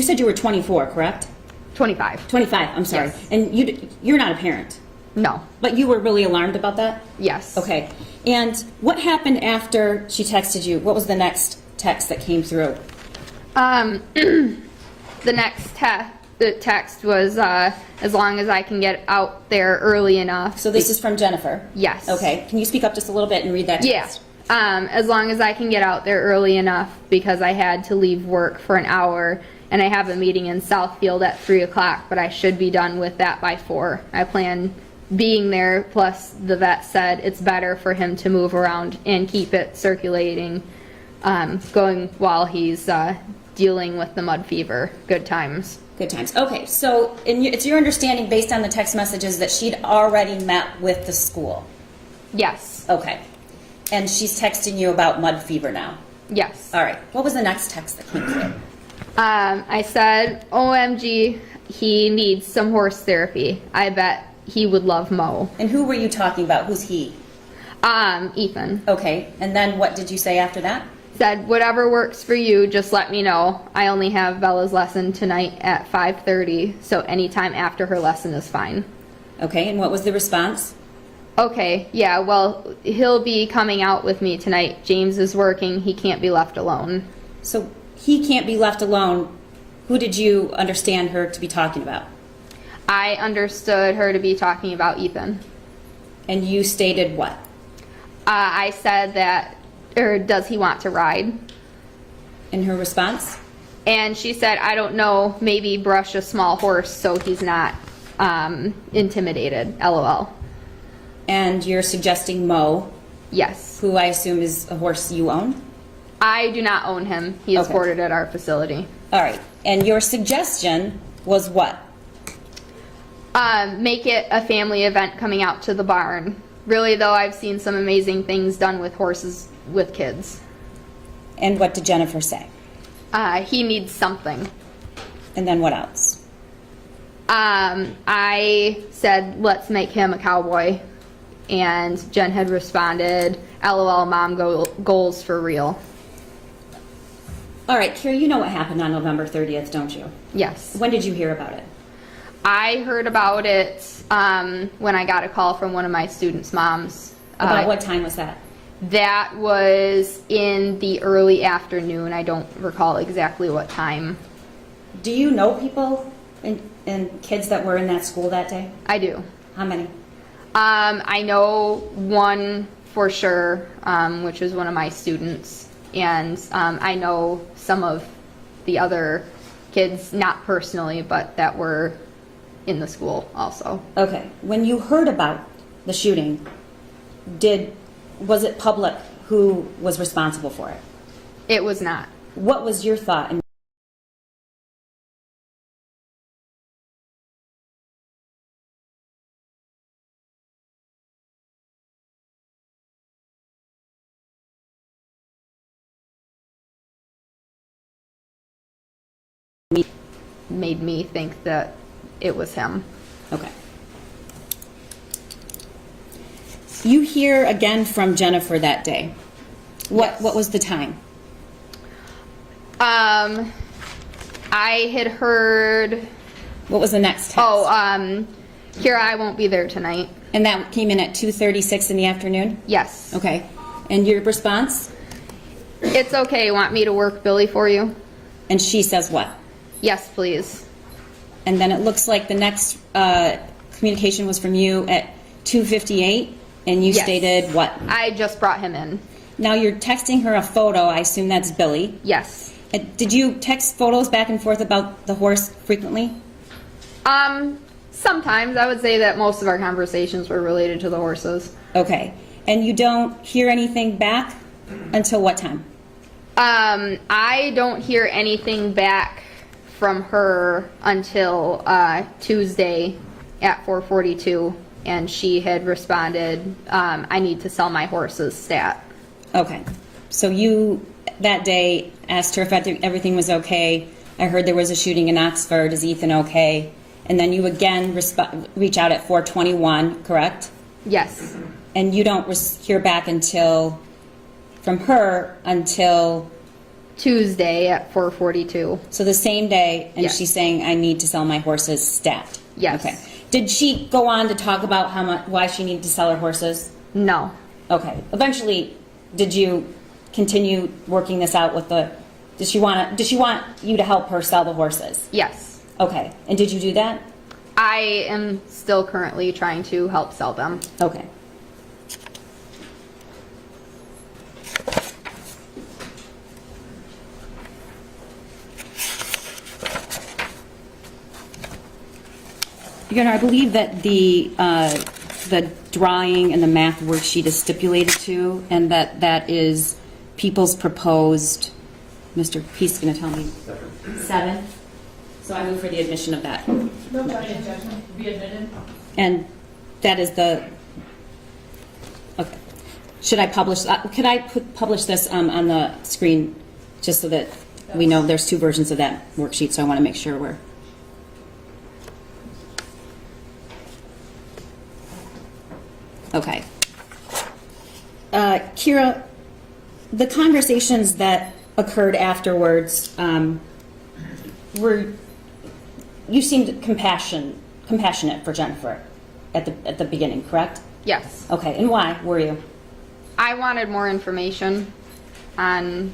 [SPEAKER 6] said you were 24, correct?
[SPEAKER 11] 25.
[SPEAKER 6] 25, I'm sorry.
[SPEAKER 11] Yes.
[SPEAKER 6] And you're not a parent?
[SPEAKER 11] No.
[SPEAKER 6] But you were really alarmed about that?
[SPEAKER 11] Yes.
[SPEAKER 6] Okay. And what happened after she texted you? What was the next text that came through?
[SPEAKER 11] The next text was, as long as I can get out there early enough.
[SPEAKER 6] So this is from Jennifer?
[SPEAKER 11] Yes.
[SPEAKER 6] Okay. Can you speak up just a little bit and read that text?
[SPEAKER 11] Yeah. As long as I can get out there early enough, because I had to leave work for an hour and I have a meeting in Southfield at 3 o'clock, but I should be done with that by 4. I plan being there, plus the vet said it's better for him to move around and keep it circulating going while he's dealing with the mud fever. Good times.
[SPEAKER 6] Good times. Okay, so it's your understanding based on the text messages that she'd already met with the school?
[SPEAKER 11] Yes.
[SPEAKER 6] Okay. And she's texting you about mud fever now?
[SPEAKER 11] Yes.
[SPEAKER 6] All right. What was the next text that came through?
[SPEAKER 11] I said, OMG, he needs some horse therapy. I bet he would love Mo.
[SPEAKER 6] And who were you talking about? Who's he?
[SPEAKER 11] Ethan.
[SPEAKER 6] Okay. And then what did you say after that?
[SPEAKER 11] Said, whatever works for you, just let me know. I only have Bella's lesson tonight at 5:30, so anytime after her lesson is fine.
[SPEAKER 6] Okay. And what was the response?
[SPEAKER 11] Okay, yeah, well, he'll be coming out with me tonight. James is working. He can't be left alone.
[SPEAKER 6] So he can't be left alone. Who did you understand her to be talking about?
[SPEAKER 11] I understood her to be talking about Ethan.
[SPEAKER 6] And you stated what?
[SPEAKER 11] I said that, or does he want to ride?
[SPEAKER 6] In her response?
[SPEAKER 11] And she said, I don't know, maybe brush a small horse so he's not intimidated, LOL.
[SPEAKER 6] And you're suggesting Mo,
[SPEAKER 11] Yes.
[SPEAKER 6] who I assume is a horse you own?
[SPEAKER 11] I do not own him. He is
[SPEAKER 6] Okay.
[SPEAKER 11] boarded at our facility.
[SPEAKER 6] All right. And your suggestion was what?
[SPEAKER 11] Make it a family event coming out to the barn. Really, though, I've seen some amazing things done with horses with kids.
[SPEAKER 6] And what did Jennifer say?
[SPEAKER 11] He needs something.
[SPEAKER 6] And then what else?
[SPEAKER 11] I said, let's make him a cowboy. And Jen had responded, LOL, mom, goals for real.
[SPEAKER 6] All right, Kira, you know what happened on November 30th, don't you?
[SPEAKER 11] Yes.
[SPEAKER 6] When did you hear about it?
[SPEAKER 11] I heard about it when I got a call from one of my students' moms.
[SPEAKER 6] About what time was that?
[SPEAKER 11] That was in the early afternoon. I don't recall exactly what time.
[SPEAKER 6] Do you know people and kids that were in that school that day?
[SPEAKER 11] I do.
[SPEAKER 6] How many?
[SPEAKER 11] I know one for sure, which is one of my students, and I know some of the other kids, not personally, but that were in the school also.
[SPEAKER 6] Okay. When you heard about the shooting, was it public who was responsible for it?
[SPEAKER 11] It was not.
[SPEAKER 6] What was your thought?
[SPEAKER 11] Made me think that it was him.
[SPEAKER 6] Okay. You hear again from Jennifer that day.
[SPEAKER 11] Yes.
[SPEAKER 6] What was the time?
[SPEAKER 11] I had heard,
[SPEAKER 6] What was the next text?
[SPEAKER 11] Kira, I won't be there tonight.
[SPEAKER 6] And that came in at 2:36 in the afternoon?
[SPEAKER 11] Yes.
[SPEAKER 6] Okay. And your response?
[SPEAKER 11] It's okay. Want me to work Billy for you?
[SPEAKER 6] And she says what?
[SPEAKER 11] Yes, please.
[SPEAKER 6] And then it looks like the next communication was from you at 2:58, and you
[SPEAKER 11] Yes.
[SPEAKER 6] stated what?
[SPEAKER 11] I just brought him in.
[SPEAKER 6] Now you're texting her a photo. I assume that's Billy.
[SPEAKER 11] Yes.
[SPEAKER 6] Did you text photos back and forth about the horse frequently?
[SPEAKER 11] Sometimes I would say that most of our conversations were related to the horses.
[SPEAKER 6] Okay. And you don't hear anything back until what time?
[SPEAKER 11] I don't hear anything back from her until Tuesday at 4:42, and she had responded, I need to sell my horses stat.
[SPEAKER 6] Okay. So you, that day, asked her if everything was okay. I heard there was a shooting in Oxford. Is Ethan okay? And then you again reach out at 4:21, correct?
[SPEAKER 11] Yes.
[SPEAKER 6] And you don't hear back from her until
[SPEAKER 11] Tuesday at 4:42.
[SPEAKER 6] so the same day, and
[SPEAKER 11] Yes.
[SPEAKER 6] she's saying, I need to sell my horses stat.
[SPEAKER 11] Yes.
[SPEAKER 6] Okay. Did she go on to talk about why she needed to sell her horses?
[SPEAKER 11] No.
[SPEAKER 6] Okay. Eventually, did you continue working this out with did she want you to help her sell the horses?
[SPEAKER 11] Yes.
[SPEAKER 6] Okay. And did you do that?
[SPEAKER 11] I am still currently trying to help sell them.
[SPEAKER 6] Okay. I believe that the drawing and the math worksheet is stipulated to, and that is people's proposed, Mr. Peace going to tell me? 7. So I move for the admission of that.
[SPEAKER 4] No judgment. Be admitted.
[SPEAKER 6] And that is the, okay. Should I publish, could I publish this on the screen just so that we know there's 2 versions of that worksheet, so I want to make sure we're. Okay. Kira, the conversations that occurred afterwards you seemed compassionate for Jennifer at the beginning, correct?
[SPEAKER 11] Yes.
[SPEAKER 6] Okay, and why were you?
[SPEAKER 11] I wanted more information on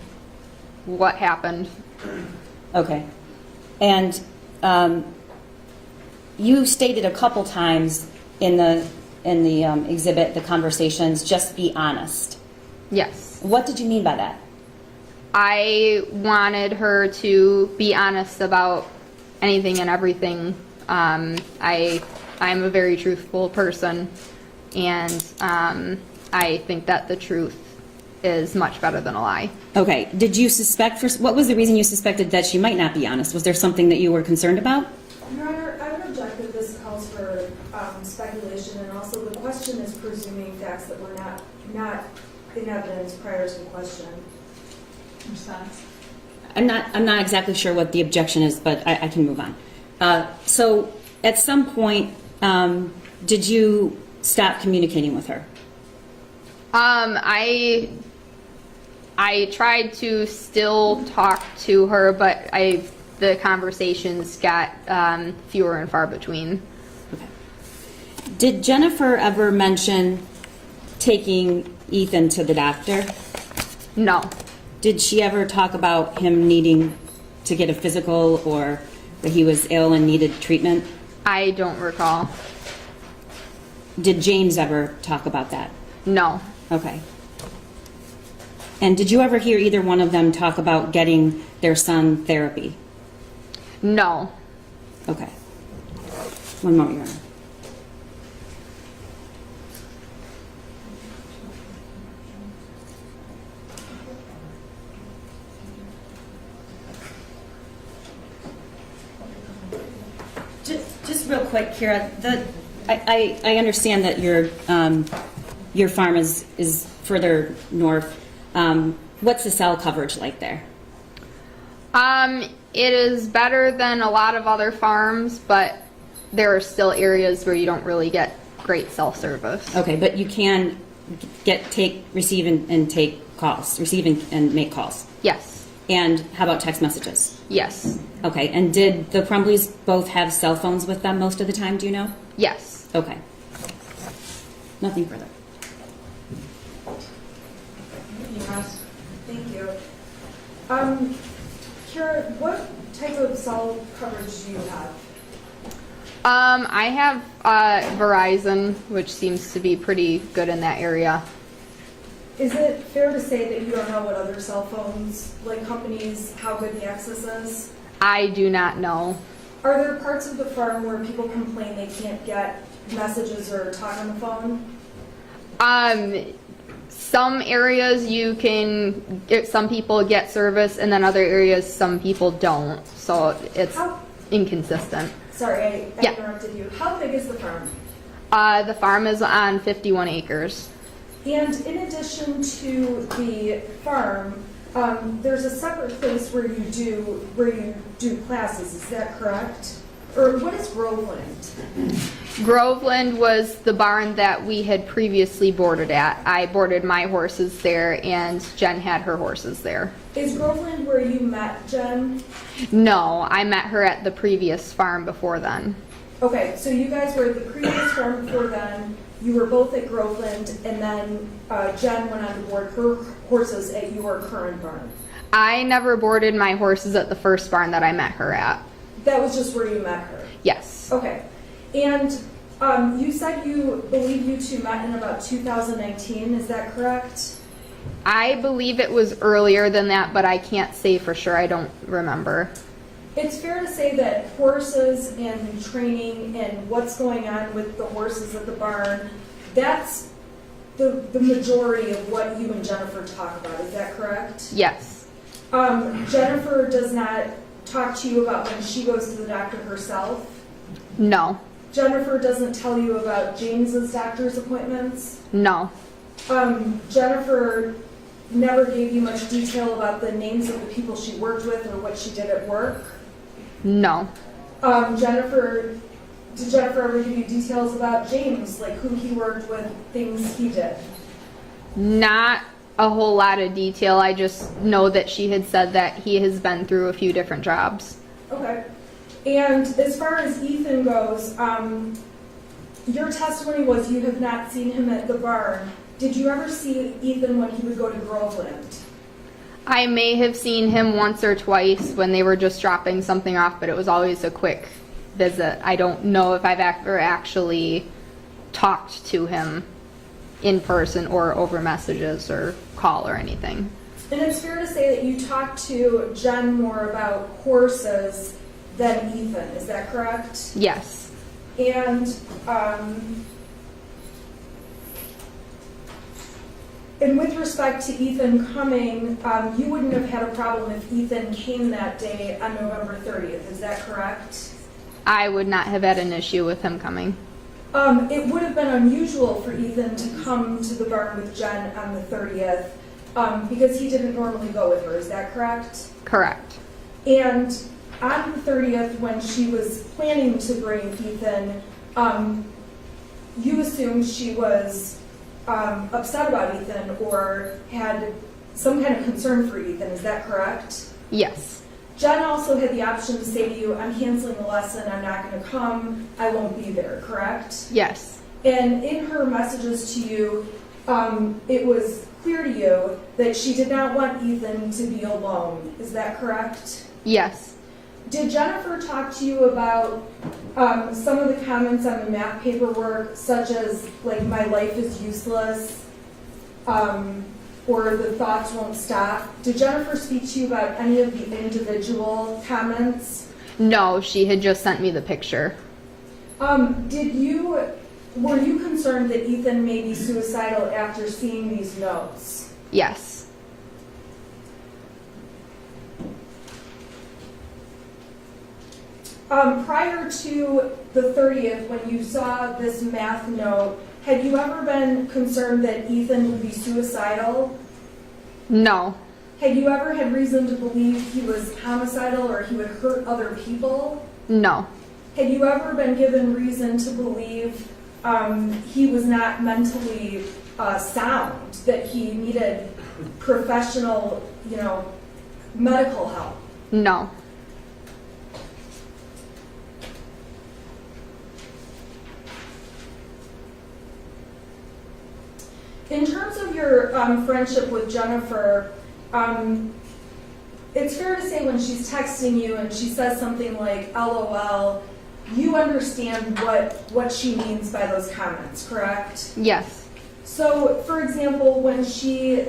[SPEAKER 11] what happened.
[SPEAKER 6] Okay. And you stated a couple times in the exhibit, the conversations, just be honest.
[SPEAKER 11] Yes.
[SPEAKER 6] What did you mean by that?
[SPEAKER 11] I wanted her to be honest about anything and everything. I'm a very truthful person, and I think that the truth is much better than a lie.
[SPEAKER 6] Okay. Did you suspect, what was the reason you suspected that she might not be honest? Was there something that you were concerned about?
[SPEAKER 5] Your Honor, I would object that this calls for speculation, and also the question is presuming facts that were not in evidence prior to the question.
[SPEAKER 4] Response.
[SPEAKER 6] I'm not exactly sure what the objection is, but I can move on. So at some point, did you stop communicating with her?
[SPEAKER 11] I tried to still talk to her, but the conversations got fewer and far between.
[SPEAKER 6] Okay. Did Jennifer ever mention taking Ethan to the doctor?
[SPEAKER 11] No.
[SPEAKER 6] Did she ever talk about him needing to get a physical or that he was ill and needed treatment?
[SPEAKER 11] I don't recall.
[SPEAKER 6] Did James ever talk about that?
[SPEAKER 11] No.
[SPEAKER 6] Okay. And did you ever hear either one of them talk about getting their son therapy?
[SPEAKER 11] No.
[SPEAKER 6] Okay. One moment, Your Honor. Just real quick, Kira, I understand that your farm is further north. What's the cell coverage like there?
[SPEAKER 11] It is better than a lot of other farms, but there are still areas where you don't really get great cell service.
[SPEAKER 6] Okay, but you can receive and take calls, receive and make calls.
[SPEAKER 11] Yes.
[SPEAKER 6] And how about text messages?
[SPEAKER 11] Yes.
[SPEAKER 6] Okay, and did the Crumbleys both have cell phones with them most of the time, do you know?
[SPEAKER 11] Yes.
[SPEAKER 6] Okay. Nothing further.
[SPEAKER 5] Thank you. Kira, what type of cell coverage do you have?
[SPEAKER 11] I have Verizon, which seems to be pretty good in that area.
[SPEAKER 5] Is it fair to say that you don't know what other cell phones, like companies, how good the access is?
[SPEAKER 11] I do not know.
[SPEAKER 5] Are there parts of the farm where people complain they can't get messages or talk on the phone?
[SPEAKER 11] Some areas you can, some people get service, and then other areas some people don't. So it's inconsistent.
[SPEAKER 5] Sorry, I
[SPEAKER 11] Yeah.
[SPEAKER 5] interrupted you. How big is the farm?
[SPEAKER 11] The farm is on 51 acres.
[SPEAKER 5] And in addition to the farm, there's a separate place where you do classes. Is that correct? Or what is Groveland?
[SPEAKER 11] Groveland was the barn that we had previously boarded at. I boarded my horses there, and Jen had her horses there.
[SPEAKER 5] Is Groveland where you met Jen?
[SPEAKER 11] No, I met her at the previous farm before then.
[SPEAKER 5] Okay, so you guys were at the previous farm before then. You were both at Groveland, and then Jen went on to board her horses at your current barn.
[SPEAKER 11] I never boarded my horses at the first barn that I met her at.
[SPEAKER 5] That was just where you met her?
[SPEAKER 11] Yes.
[SPEAKER 5] Okay. And you said you believe you two met in about 2019, is that correct?
[SPEAKER 11] I believe it was earlier than that, but I can't say for sure. I don't remember.
[SPEAKER 5] It's fair to say that horses and training and what's going on with the horses at the barn, that's the majority of what you and Jennifer talk about. Is that correct?
[SPEAKER 11] Yes.
[SPEAKER 5] Jennifer does not talk to you about when she goes to the doctor herself?
[SPEAKER 11] No.
[SPEAKER 5] Jennifer doesn't tell you about James's doctor's appointments?
[SPEAKER 11] No.
[SPEAKER 5] Jennifer never gave you much detail about the names of the people she worked with or what she did at work?
[SPEAKER 11] No.
[SPEAKER 5] Did Jennifer ever give you details about James, like who he worked with, things he did?
[SPEAKER 11] Not a whole lot of detail. I just know that she had said that he has been through a few different jobs.
[SPEAKER 5] Okay. And as far as Ethan goes, your testimony was you have not seen him at the barn. Did you ever see Ethan when he would go to Groveland?
[SPEAKER 11] I may have seen him once or twice when they were just dropping something off, but it was always a quick visit. I don't know if I've ever actually talked to him in person or over messages or call or anything.
[SPEAKER 5] And it's fair to say that you talked to Jen more about horses than Ethan, is that correct?
[SPEAKER 11] Yes.
[SPEAKER 5] And with respect to Ethan coming, you wouldn't have had a problem if Ethan came that day on November 30th, is that correct?
[SPEAKER 11] I would not have had an issue with him coming.
[SPEAKER 5] It would have been unusual for Ethan to come to the barn with Jen on the 30th because he didn't normally go with her, is that correct?
[SPEAKER 11] Correct.
[SPEAKER 5] And on the 30th, when she was planning to bring Ethan, you assumed she was upset about Ethan or had some kind of concern for Ethan, is that correct?
[SPEAKER 11] Yes.
[SPEAKER 5] Jen also had the option to say to you, I'm canceling the lesson, I'm not going to come, I won't be there, correct?
[SPEAKER 11] Yes.
[SPEAKER 5] And in her messages to you, it was clear to you that she did not want Ethan to be alone, is that correct?
[SPEAKER 11] Yes.
[SPEAKER 5] Did Jennifer talk to you about some of the comments on the math paperwork, such as, like, my life is useless, or the thoughts won't stop? Did Jennifer speak to you about any of the individual comments?
[SPEAKER 11] No, she had just sent me the picture.
[SPEAKER 5] Were you concerned that Ethan may be suicidal after seeing these notes?
[SPEAKER 11] Yes.
[SPEAKER 5] Prior to the 30th, when you saw this math note, had you ever been concerned that Ethan would be suicidal?
[SPEAKER 11] No.
[SPEAKER 5] Had you ever had reason to believe he was homicidal or he would hurt other people?
[SPEAKER 11] No.
[SPEAKER 5] Had you ever been given reason to believe he was not mentally sound, that he needed professional, medical help?
[SPEAKER 11] No.
[SPEAKER 5] In terms of your friendship with Jennifer, it's fair to say when she's texting you and she says something like LOL, you understand what she means by those comments, correct?
[SPEAKER 11] Yes.
[SPEAKER 5] So, for example, when she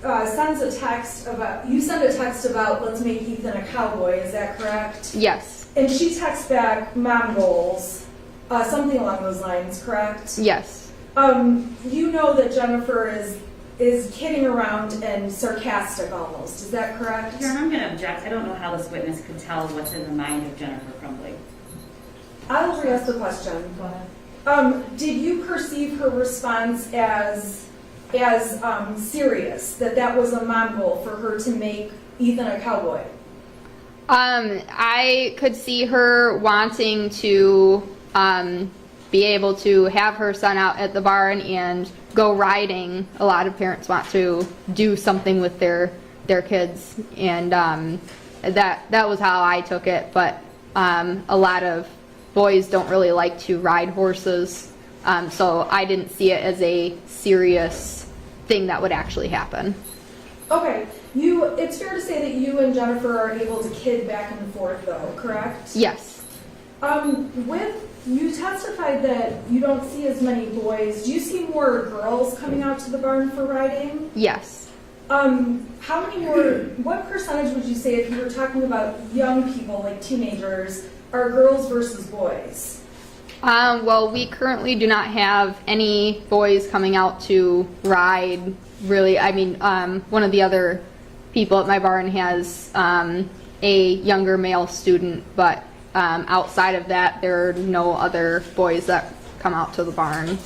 [SPEAKER 5] sends a text about, you send a text about let's make Ethan a cowboy, is that correct?
[SPEAKER 11] Yes.
[SPEAKER 5] And she texts back mom goals, something along those lines, correct?
[SPEAKER 11] Yes.
[SPEAKER 5] You know that Jennifer is kidding around and sarcastic almost, is that correct?
[SPEAKER 12] Karen, I'm going to object. I don't know how this witness could tell what's in the mind of Jennifer Crumbley.
[SPEAKER 5] I'll re-ask the question.
[SPEAKER 4] Go ahead.
[SPEAKER 5] Did you perceive her response as serious, that was a mom goal for her to make Ethan a cowboy?
[SPEAKER 11] I could see her wanting to be able to have her son out at the barn and go riding. A lot of parents want to do something with their kids, and that was how I took it. But a lot of boys don't really like to ride horses, so I didn't see it as a serious thing that would actually happen.
[SPEAKER 5] Okay, it's fair to say that you and Jennifer are able to kid back and forth, though, correct?
[SPEAKER 11] Yes.
[SPEAKER 5] You testified that you don't see as many boys. Do you see more girls coming out to the barn for riding?
[SPEAKER 11] Yes.
[SPEAKER 5] What percentage would you say, if you were talking about young people, like teenagers, are girls versus boys?
[SPEAKER 11] Well, we currently do not have any boys coming out to ride, really. I mean, one of the other people at my barn has a younger male student, but outside of that, there are no other boys that come out to the barn.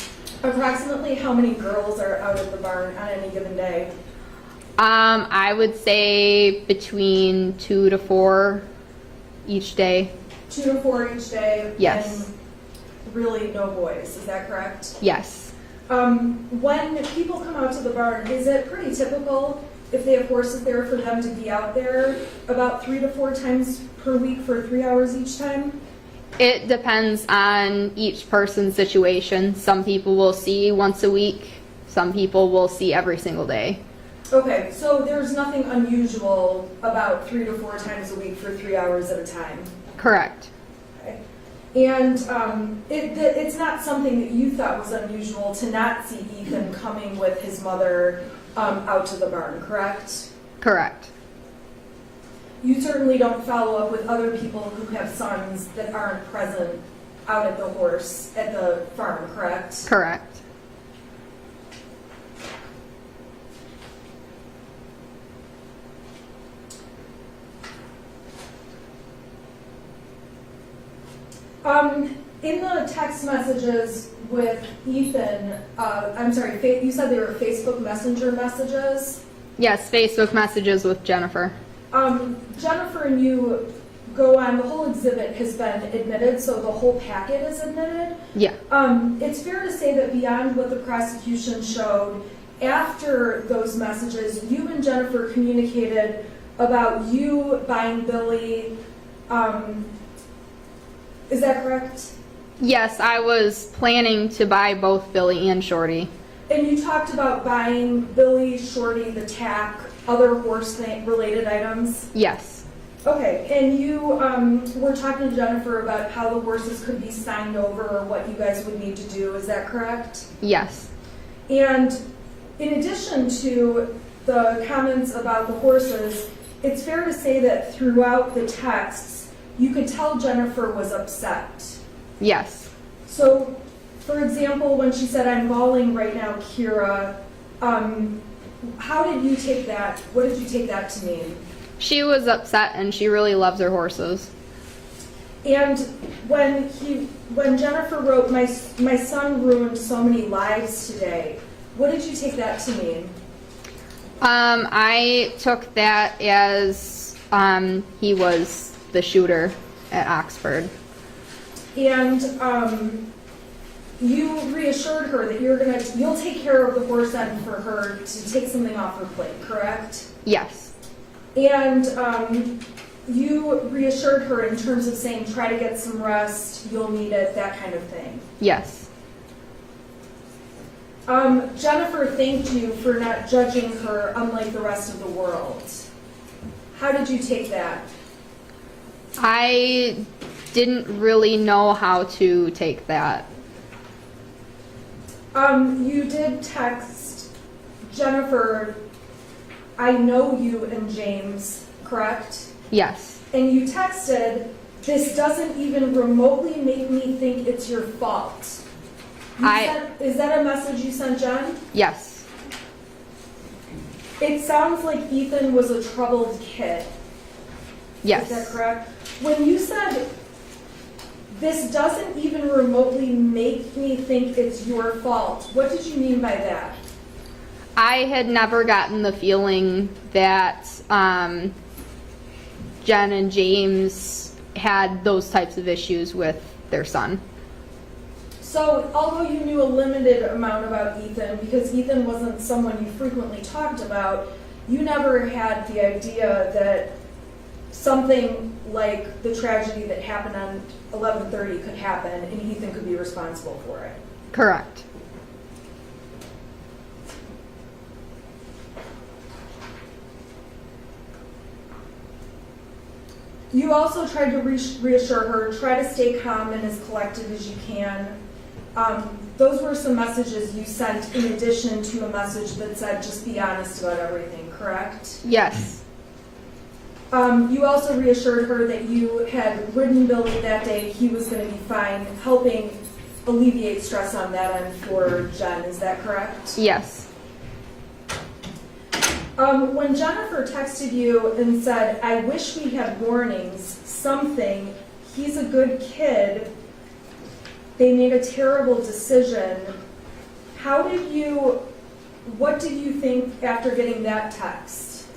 [SPEAKER 5] Approximately how many girls are out at the barn on any given day?
[SPEAKER 11] I would say between 2 to 4 each day.
[SPEAKER 5] 2 to 4 each day?
[SPEAKER 11] Yes.
[SPEAKER 5] And really no boys, is that correct?
[SPEAKER 11] Yes.
[SPEAKER 5] When people come out to the barn, is it pretty typical, if they have horses there, for them to be out there about 3 to 4 times per week for 3 hours each time?
[SPEAKER 11] It depends on each person's situation. Some people will see once a week. Some people will see every single day.
[SPEAKER 5] Okay, so there's nothing unusual about 3 to 4 times a week for 3 hours at a time?
[SPEAKER 11] Correct.
[SPEAKER 5] Okay. And it's not something that you thought was unusual to not see Ethan coming with his mother out to the barn, correct?
[SPEAKER 11] Correct.
[SPEAKER 5] You certainly don't follow up with other people who have sons that aren't present out at the farm, correct?
[SPEAKER 11] Correct.
[SPEAKER 5] In the text messages with Ethan, you said they were Facebook Messenger messages?
[SPEAKER 11] Yes, Facebook messages with Jennifer.
[SPEAKER 5] Jennifer and you go on, the whole exhibit has been admitted, so the whole packet is admitted.
[SPEAKER 11] Yeah.
[SPEAKER 5] It's fair to say that beyond what the prosecution showed, after those messages, you and Jennifer communicated about you buying Billy. Is that correct?
[SPEAKER 11] Yes, I was planning to buy both Billy and Shorty.
[SPEAKER 5] And you talked about buying Billy, Shorty, the tack, other horse-related items?
[SPEAKER 11] Yes.
[SPEAKER 5] Okay, and you were talking to Jennifer about how the horses could be signed over or what you guys would need to do, is that correct?
[SPEAKER 11] Yes.
[SPEAKER 5] And in addition to the comments about the horses, it's fair to say that throughout the texts, you could tell Jennifer was upset.
[SPEAKER 11] Yes.
[SPEAKER 5] So, for example, when she said, "I'm bawling right now, Kira," how did you take that? What did you take that to mean?
[SPEAKER 11] She was upset and she really loves her horses.
[SPEAKER 5] And when Jennifer wrote, my son ruined so many lives today, what did you take that to mean?
[SPEAKER 11] I took that as he was the shooter at Oxford.
[SPEAKER 5] And you reassured her that you'll take care of the horse end for her to take something off her plate, correct?
[SPEAKER 11] Yes.
[SPEAKER 5] And you reassured her in terms of saying, try to get some rest, you'll need it, that kind of thing.
[SPEAKER 11] Yes.
[SPEAKER 5] Jennifer thanked you for not judging her unlike the rest of the world. How did you take that?
[SPEAKER 11] I didn't really know how to take that.
[SPEAKER 5] You did text Jennifer, "I know you and James," correct?
[SPEAKER 11] Yes.
[SPEAKER 5] And you texted, "This doesn't even remotely make me think it's your fault." Is that a message you sent Jen?
[SPEAKER 11] Yes.
[SPEAKER 5] It sounds like Ethan was a troubled kid.
[SPEAKER 11] Yes.
[SPEAKER 5] Is that correct? When you said, "This doesn't even remotely make me think it's your fault," what did you mean by that?
[SPEAKER 11] I had never gotten the feeling that Jen and James had those types of issues with their son.
[SPEAKER 5] So, although you knew a limited amount about Ethan, because Ethan wasn't someone you frequently talked about, you never had the idea that something like the tragedy that happened on 11/30 could happen and Ethan could be responsible for it.
[SPEAKER 11] Correct.
[SPEAKER 5] You also tried to reassure her, try to stay calm and as collected as you can. Those were some messages you sent in addition to a message that said, just be honest about everything, correct?
[SPEAKER 11] Yes.
[SPEAKER 5] You also reassured her that you had ridden Billy that day, he was going to be fine, helping alleviate stress on that end for Jen, is that correct?
[SPEAKER 11] Yes.
[SPEAKER 5] When Jennifer texted you and said, I wish we had warnings, something, he's a good kid, they made a terrible decision, what did you think after getting that text?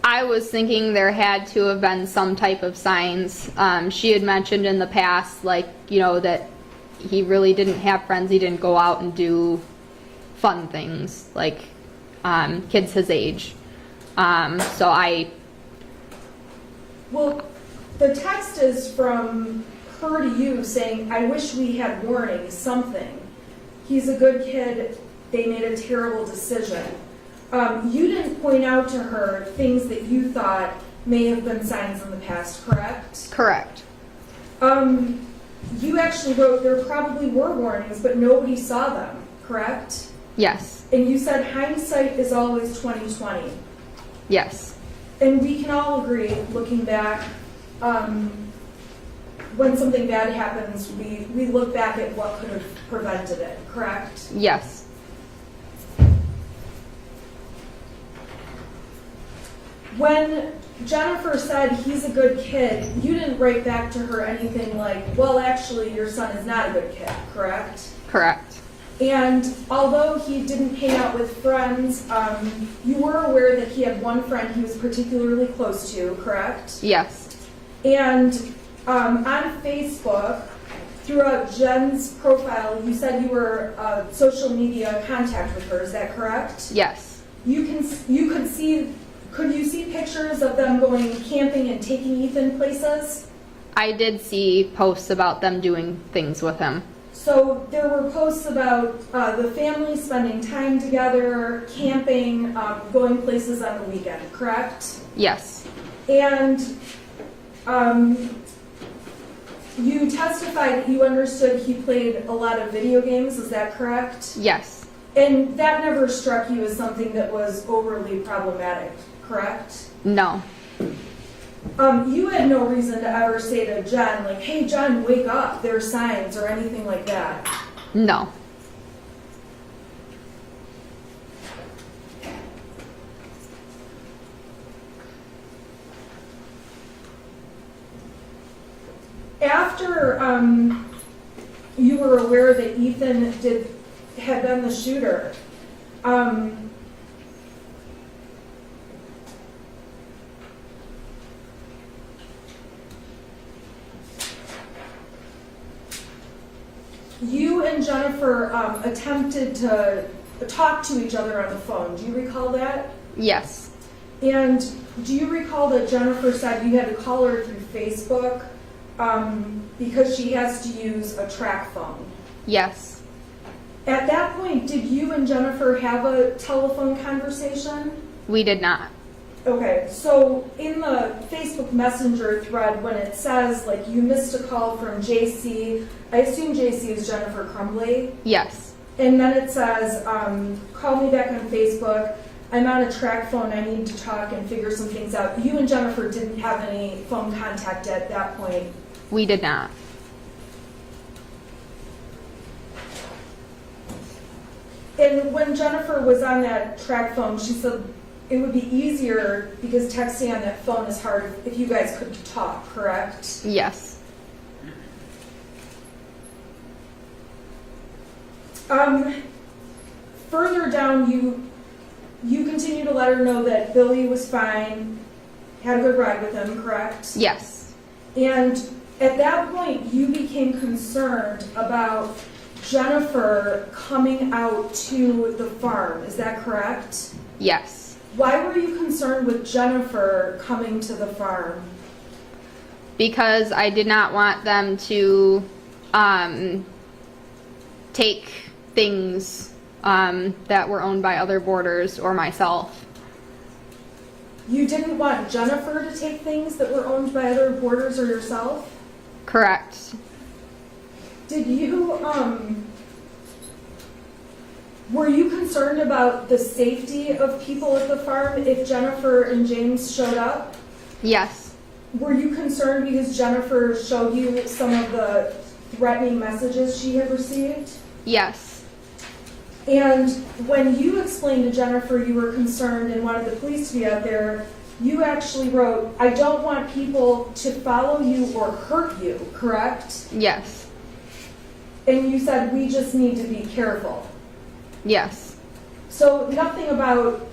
[SPEAKER 11] I was thinking there had to have been some type of signs. She had mentioned in the past, like, you know, that he really didn't have friends. He didn't go out and do fun things like kids his age. Well,
[SPEAKER 5] the text is from her to you saying, I wish we had warnings, something. He's a good kid, they made a terrible decision. You didn't point out to her things that you thought may have been signs in the past, correct?
[SPEAKER 11] Correct.
[SPEAKER 5] You actually wrote there probably were warnings, but nobody saw them, correct?
[SPEAKER 11] Yes.
[SPEAKER 5] And you said hindsight is always 20/20.
[SPEAKER 11] Yes.
[SPEAKER 5] And we can all agree, looking back, when something bad happens, we look back at what could have prevented it, correct?
[SPEAKER 11] Yes.
[SPEAKER 5] When Jennifer said he's a good kid, you didn't write back to her anything like, well, actually, your son is not a good kid, correct?
[SPEAKER 11] Correct.
[SPEAKER 5] And although he didn't hang out with friends, you were aware that he had one friend he was particularly close to, correct?
[SPEAKER 11] Yes.
[SPEAKER 5] And on Facebook, throughout Jen's profile, you said you were social media contact with her, is that correct?
[SPEAKER 11] Yes.
[SPEAKER 5] Could you see pictures of them going camping and taking Ethan places?
[SPEAKER 11] I did see posts about them doing things with him.
[SPEAKER 5] So there were posts about the family spending time together, camping, going places on the weekend, correct?
[SPEAKER 11] Yes.
[SPEAKER 5] And you testified that you understood he played a lot of video games, is that correct?
[SPEAKER 11] Yes.
[SPEAKER 5] And that never struck you as something that was overly problematic, correct?
[SPEAKER 11] No.
[SPEAKER 5] You had no reason to ever say to Jen, like, hey, Jen, wake up, there are signs, or anything like that.
[SPEAKER 11] No.
[SPEAKER 5] After you were aware that Ethan had been the shooter, you and Jennifer attempted to talk to each other on the phone. Do you recall that?
[SPEAKER 11] Yes.
[SPEAKER 5] And do you recall that Jennifer said you had to call her through Facebook because she has to use a track phone?
[SPEAKER 11] Yes.
[SPEAKER 5] At that point, did you and Jennifer have a telephone conversation?
[SPEAKER 11] We did not.
[SPEAKER 5] Okay, so in the Facebook Messenger thread, when it says, like, you missed a call from JC, I assume JC is Jennifer Crumbley?
[SPEAKER 11] Yes.
[SPEAKER 5] And then it says, call me back on Facebook, I'm on a track phone, I need to talk and figure some things out. You and Jennifer didn't have any phone contact at that point?
[SPEAKER 11] We did not.
[SPEAKER 5] And when Jennifer was on that track phone, she said it would be easier because texting on that phone is hard if you guys could talk, correct?
[SPEAKER 11] Yes.
[SPEAKER 5] Further down, you continue to let her know that Billy was fine, had a good ride with him, correct?
[SPEAKER 11] Yes.
[SPEAKER 5] And at that point, you became concerned about Jennifer coming out to the farm, is that correct?
[SPEAKER 11] Yes.
[SPEAKER 5] Why were you concerned with Jennifer coming to the farm?
[SPEAKER 11] Because I did not want them to take things that were owned by other boarders or myself.
[SPEAKER 5] You didn't want Jennifer to take things that were owned by other boarders or yourself?
[SPEAKER 11] Correct.
[SPEAKER 5] Did you, were you concerned about the safety of people at the farm if Jennifer and James showed up?
[SPEAKER 11] Yes.
[SPEAKER 5] Were you concerned because Jennifer showed you some of the threatening messages she had received?
[SPEAKER 11] Yes.
[SPEAKER 5] And when you explained to Jennifer you were concerned and wanted the police to be out there, you actually wrote, "I don't want people to follow you or hurt you," correct?
[SPEAKER 11] Yes.
[SPEAKER 5] And you said, "We just need to be careful."
[SPEAKER 11] Yes.
[SPEAKER 5] So nothing about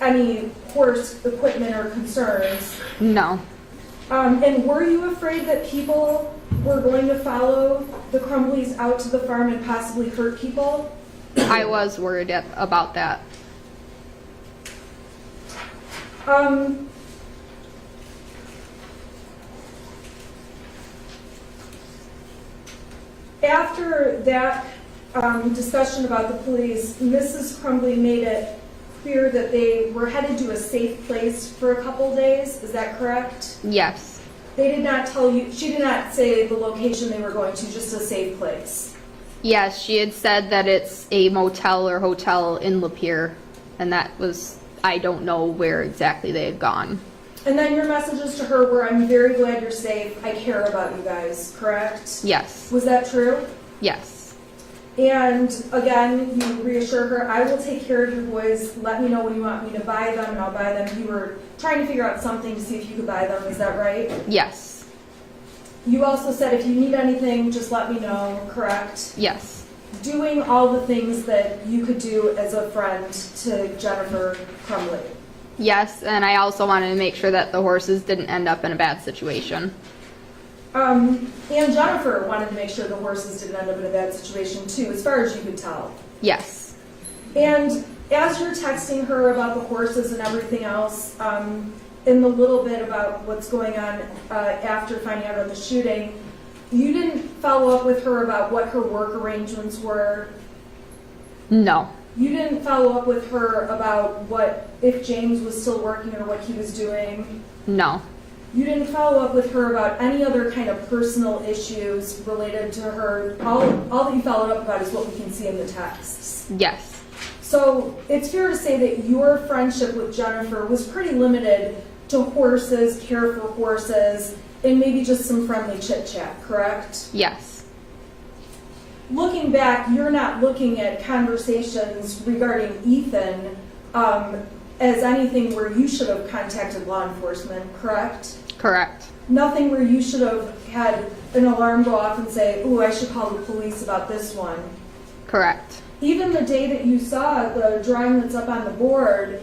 [SPEAKER 5] any horse equipment or concerns.
[SPEAKER 11] No.
[SPEAKER 5] And were you afraid that people were going to follow the Crumbleys out to the farm and possibly hurt people?
[SPEAKER 11] I was worried about that.
[SPEAKER 5] After that discussion about the police, Mrs. Crumbley made it clear that they were headed to a safe place for a couple days. Is that correct?
[SPEAKER 11] Yes.
[SPEAKER 5] They did not tell you, she did not say the location they were going to, just a safe place.
[SPEAKER 11] Yes, she had said that it's a motel or hotel in Lapeer, and that was, I don't know where exactly they had gone.
[SPEAKER 5] And then your messages to her were, "I'm very glad you're safe. I care about you guys," correct?
[SPEAKER 11] Yes.
[SPEAKER 5] Was that true?
[SPEAKER 11] Yes.
[SPEAKER 5] And again, you reassure her, "I will take care of your boys. Let me know when you want me to buy them, and I'll buy them." You were trying to figure out something to see if you could buy them. Is that right?
[SPEAKER 11] Yes.
[SPEAKER 5] You also said, "If you need anything, just let me know," correct?
[SPEAKER 11] Yes.
[SPEAKER 5] Doing all the things that you could do as a friend to Jennifer Crumbley.
[SPEAKER 11] Yes, and I also wanted to make sure that the horses didn't end up in a bad situation.
[SPEAKER 5] And Jennifer wanted to make sure the horses didn't end up in a bad situation too, as far as you could tell.
[SPEAKER 11] Yes.
[SPEAKER 5] And as you're texting her about the horses and everything else, in the little bit about what's going on after finding out about the shooting, you didn't follow up with her about what her work arrangements were?
[SPEAKER 11] No.
[SPEAKER 5] You didn't follow up with her about what, if James was still working or what he was doing?
[SPEAKER 11] No.
[SPEAKER 5] You didn't follow up with her about any other kind of personal issues related to her? All that you followed up about is what we can see in the texts.
[SPEAKER 11] Yes.
[SPEAKER 5] So it's fair to say that your friendship with Jennifer was pretty limited to horses, care for horses, and maybe just some friendly chit-chat, correct?
[SPEAKER 11] Yes.
[SPEAKER 5] Looking back, you're not looking at conversations regarding Ethan as anything where you should have contacted law enforcement, correct?
[SPEAKER 11] Correct.
[SPEAKER 5] Nothing where you should have had an alarm go off and say, "Ooh, I should call the police about this one."
[SPEAKER 11] Correct.
[SPEAKER 5] Even the day that you saw the drawing that's up on the board,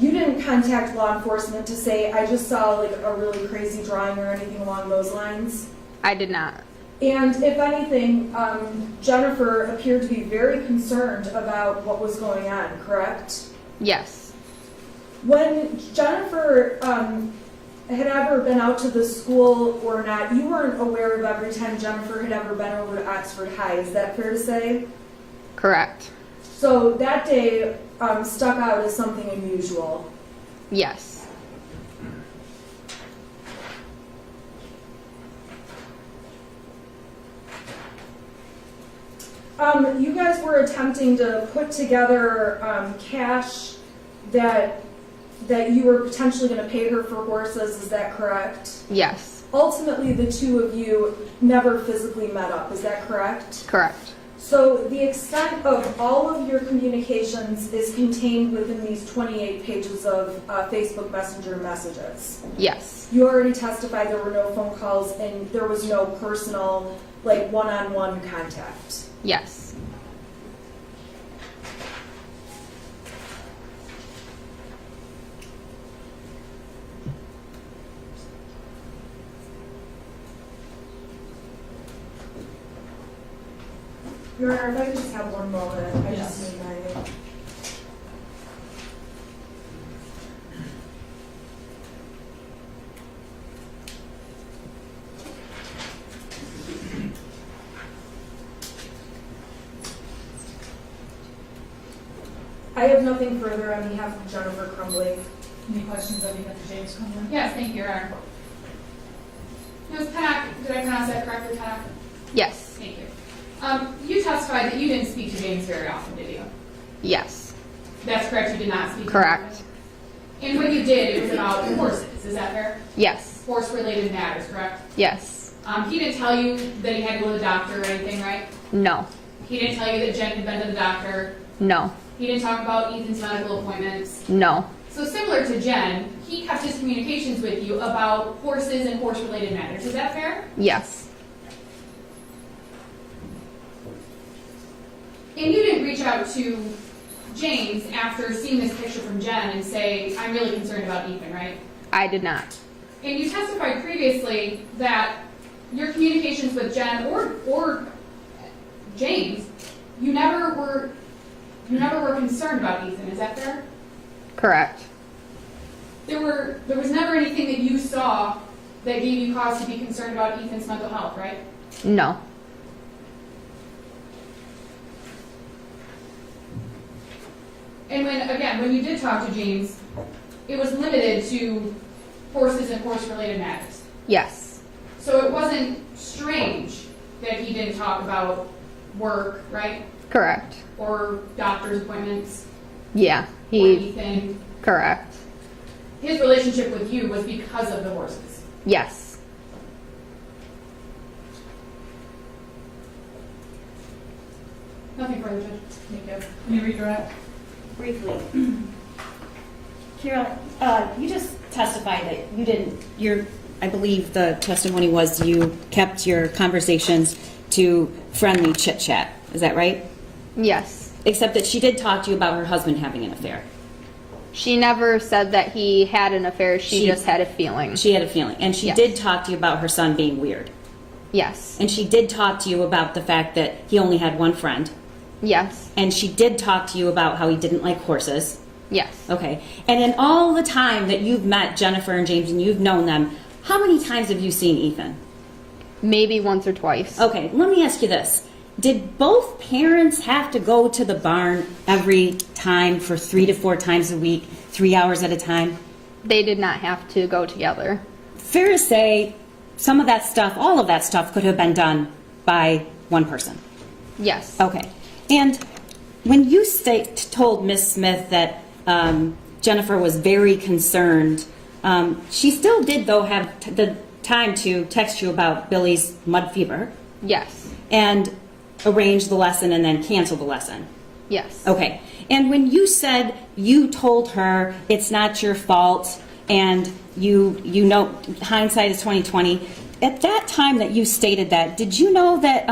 [SPEAKER 5] you didn't contact law enforcement to say, "I just saw like a really crazy drawing" or anything along those lines?
[SPEAKER 11] I did not.
[SPEAKER 5] And if anything, Jennifer appeared to be very concerned about what was going on, correct?
[SPEAKER 11] Yes.
[SPEAKER 5] When Jennifer had ever been out to the school or not, you weren't aware of every time Jennifer had ever been over to Oxford High. Is that fair to say?
[SPEAKER 11] Correct.
[SPEAKER 5] So that day stuck out as something unusual.
[SPEAKER 11] Yes.
[SPEAKER 5] You guys were attempting to put together cash that you were potentially going to pay her for horses. Is that correct?
[SPEAKER 11] Yes.
[SPEAKER 5] Ultimately, the two of you never physically met up. Is that correct?
[SPEAKER 11] Correct.
[SPEAKER 5] So the extent of all of your communications is contained within these 28 pages of Facebook Messenger messages.
[SPEAKER 11] Yes.
[SPEAKER 5] You already testified there were no phone calls and there was no personal, like, one-on-one contact.
[SPEAKER 11] Yes.
[SPEAKER 5] Your Honor, if I could just have one moment, I just need my... I have nothing further on behalf of Jennifer Crumbley.
[SPEAKER 4] Any questions on behalf of James Crumbley?
[SPEAKER 8] Yes, thank you, Your Honor. Ms. Pennock, did I pronounce that correctly, Pennock?
[SPEAKER 11] Yes.
[SPEAKER 8] Thank you. You testified that you didn't speak to James very often, did you?
[SPEAKER 11] Yes.
[SPEAKER 8] That's correct, you did not speak to him?
[SPEAKER 11] Correct.
[SPEAKER 8] And when you did, it was about horses, is that fair?
[SPEAKER 11] Yes.
[SPEAKER 8] Horse-related matters, correct?
[SPEAKER 11] Yes.
[SPEAKER 8] He didn't tell you that he had to go to the doctor or anything, right?
[SPEAKER 11] No.
[SPEAKER 8] He didn't tell you that Jen had been to the doctor.
[SPEAKER 11] No.
[SPEAKER 8] He didn't talk about Ethan's medical appointments.
[SPEAKER 11] No.
[SPEAKER 8] So similar to Jen, he kept his communications with you about horses and horse-related matters. Is that fair?
[SPEAKER 11] Yes.
[SPEAKER 8] And you didn't reach out to James after seeing this picture from Jen and say, I'm really concerned about Ethan, right?
[SPEAKER 11] I did not.
[SPEAKER 8] And you testified previously that your communications with Jen or James, you never were concerned about Ethan. Is that fair?
[SPEAKER 11] Correct.
[SPEAKER 8] There was never anything that you saw that gave you cause to be concerned about Ethan's mental health, right?
[SPEAKER 11] No.
[SPEAKER 8] And when you did talk to James, it was limited to horses and horse-related matters.
[SPEAKER 11] Yes.
[SPEAKER 8] So it wasn't strange that he didn't talk about work, right?
[SPEAKER 11] Correct.
[SPEAKER 8] Or doctor's appointments,
[SPEAKER 11] Yeah.
[SPEAKER 8] or Ethan.
[SPEAKER 11] Correct.
[SPEAKER 8] His relationship with you was because of the horses.
[SPEAKER 11] Yes.
[SPEAKER 8] Nothing further, Judge. Thank you. Can you redirect?
[SPEAKER 6] Briefly. Kira, you just testified that you didn't, I believe the testimony was you kept your conversations to friendly chit chat. Is that right?
[SPEAKER 11] Yes.
[SPEAKER 6] Except that she did talk to you about her husband having an affair.
[SPEAKER 11] She never said that he had an affair. She just had a feeling.
[SPEAKER 6] She had a feeling. And she
[SPEAKER 11] Yes.
[SPEAKER 6] did talk to you about her son being weird.
[SPEAKER 11] Yes.
[SPEAKER 6] And she did talk to you about the fact that he only had one friend.
[SPEAKER 11] Yes.
[SPEAKER 6] And she did talk to you about how he didn't like horses.
[SPEAKER 11] Yes.
[SPEAKER 6] Okay. And in all the time that you've met Jennifer and James and you've known them, how many times have you seen Ethan?
[SPEAKER 11] Maybe once or twice.
[SPEAKER 6] Okay, let me ask you this. Did both parents have to go to the barn every time for 3 to 4 times a week, 3 hours at a time?
[SPEAKER 11] They did not have to go together.
[SPEAKER 6] Fair to say, some of that stuff, all of that stuff could have been done by one person.
[SPEAKER 11] Yes.
[SPEAKER 6] Okay. And when you told Miss Smith that Jennifer was very concerned, she still did, though, have the time to text you about Billy's mud fever
[SPEAKER 11] Yes.
[SPEAKER 6] and arrange the lesson and then cancel the lesson.
[SPEAKER 11] Yes.
[SPEAKER 6] Okay. And when you said you told her it's not your fault and you know hindsight is 20/20, at that time that you stated that, did you know that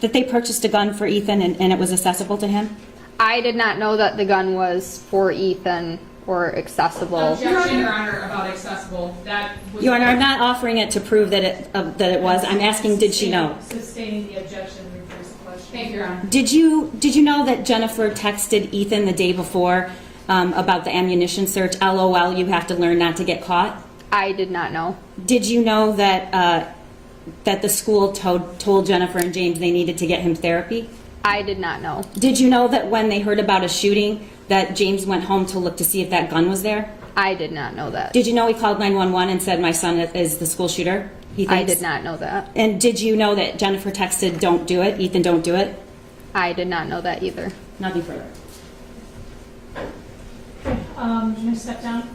[SPEAKER 6] that they purchased a gun for Ethan and it was accessible to him?
[SPEAKER 11] I did not know that the gun was for Ethan or accessible.
[SPEAKER 8] Objection, Your Honor, about accessible. That was...
[SPEAKER 6] Your Honor, I'm not offering it to prove that it was. I'm asking, did she know?
[SPEAKER 4] Sustaining the objection refers the question.
[SPEAKER 8] Thank you, Your Honor.
[SPEAKER 6] Did you know that Jennifer texted Ethan the day before about the ammunition search? LOL, you have to learn not to get caught.
[SPEAKER 11] I did not know.
[SPEAKER 6] Did you know that that the school told Jennifer and James they needed to get him therapy?
[SPEAKER 11] I did not know.
[SPEAKER 6] Did you know that when they heard about a shooting, that James went home to look to see if that gun was there?
[SPEAKER 11] I did not know that.
[SPEAKER 6] Did you know he called 911 and said, my son is the school shooter? He
[SPEAKER 11] I
[SPEAKER 6] thinks?
[SPEAKER 11] did not know that.
[SPEAKER 6] And did you know that Jennifer texted, don't do it, Ethan, don't do it?
[SPEAKER 11] I did not know that either.
[SPEAKER 6] Nothing further.
[SPEAKER 4] Okay, can I step down?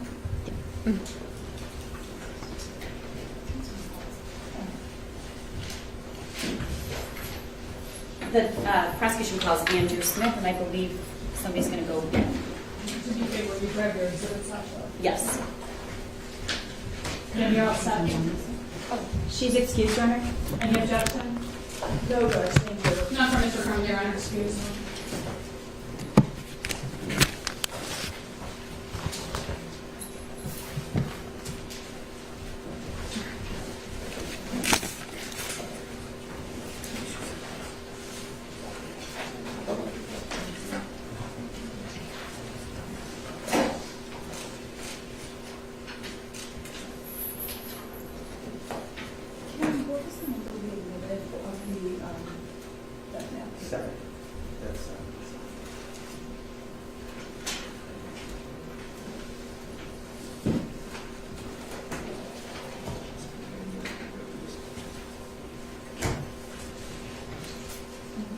[SPEAKER 12] The prosecution calls Andrew Smith, and I believe somebody's going to go get him.
[SPEAKER 4] To be fair, will you grab your exhibits after?
[SPEAKER 12] Yes.
[SPEAKER 4] And you're all set?
[SPEAKER 6] She's excused, Your Honor?
[SPEAKER 4] Any objection? No, Judge, thank you.
[SPEAKER 8] Not for Mr. Crumbley, Your Honor.
[SPEAKER 4] Excuse me.
[SPEAKER 7] Second. That's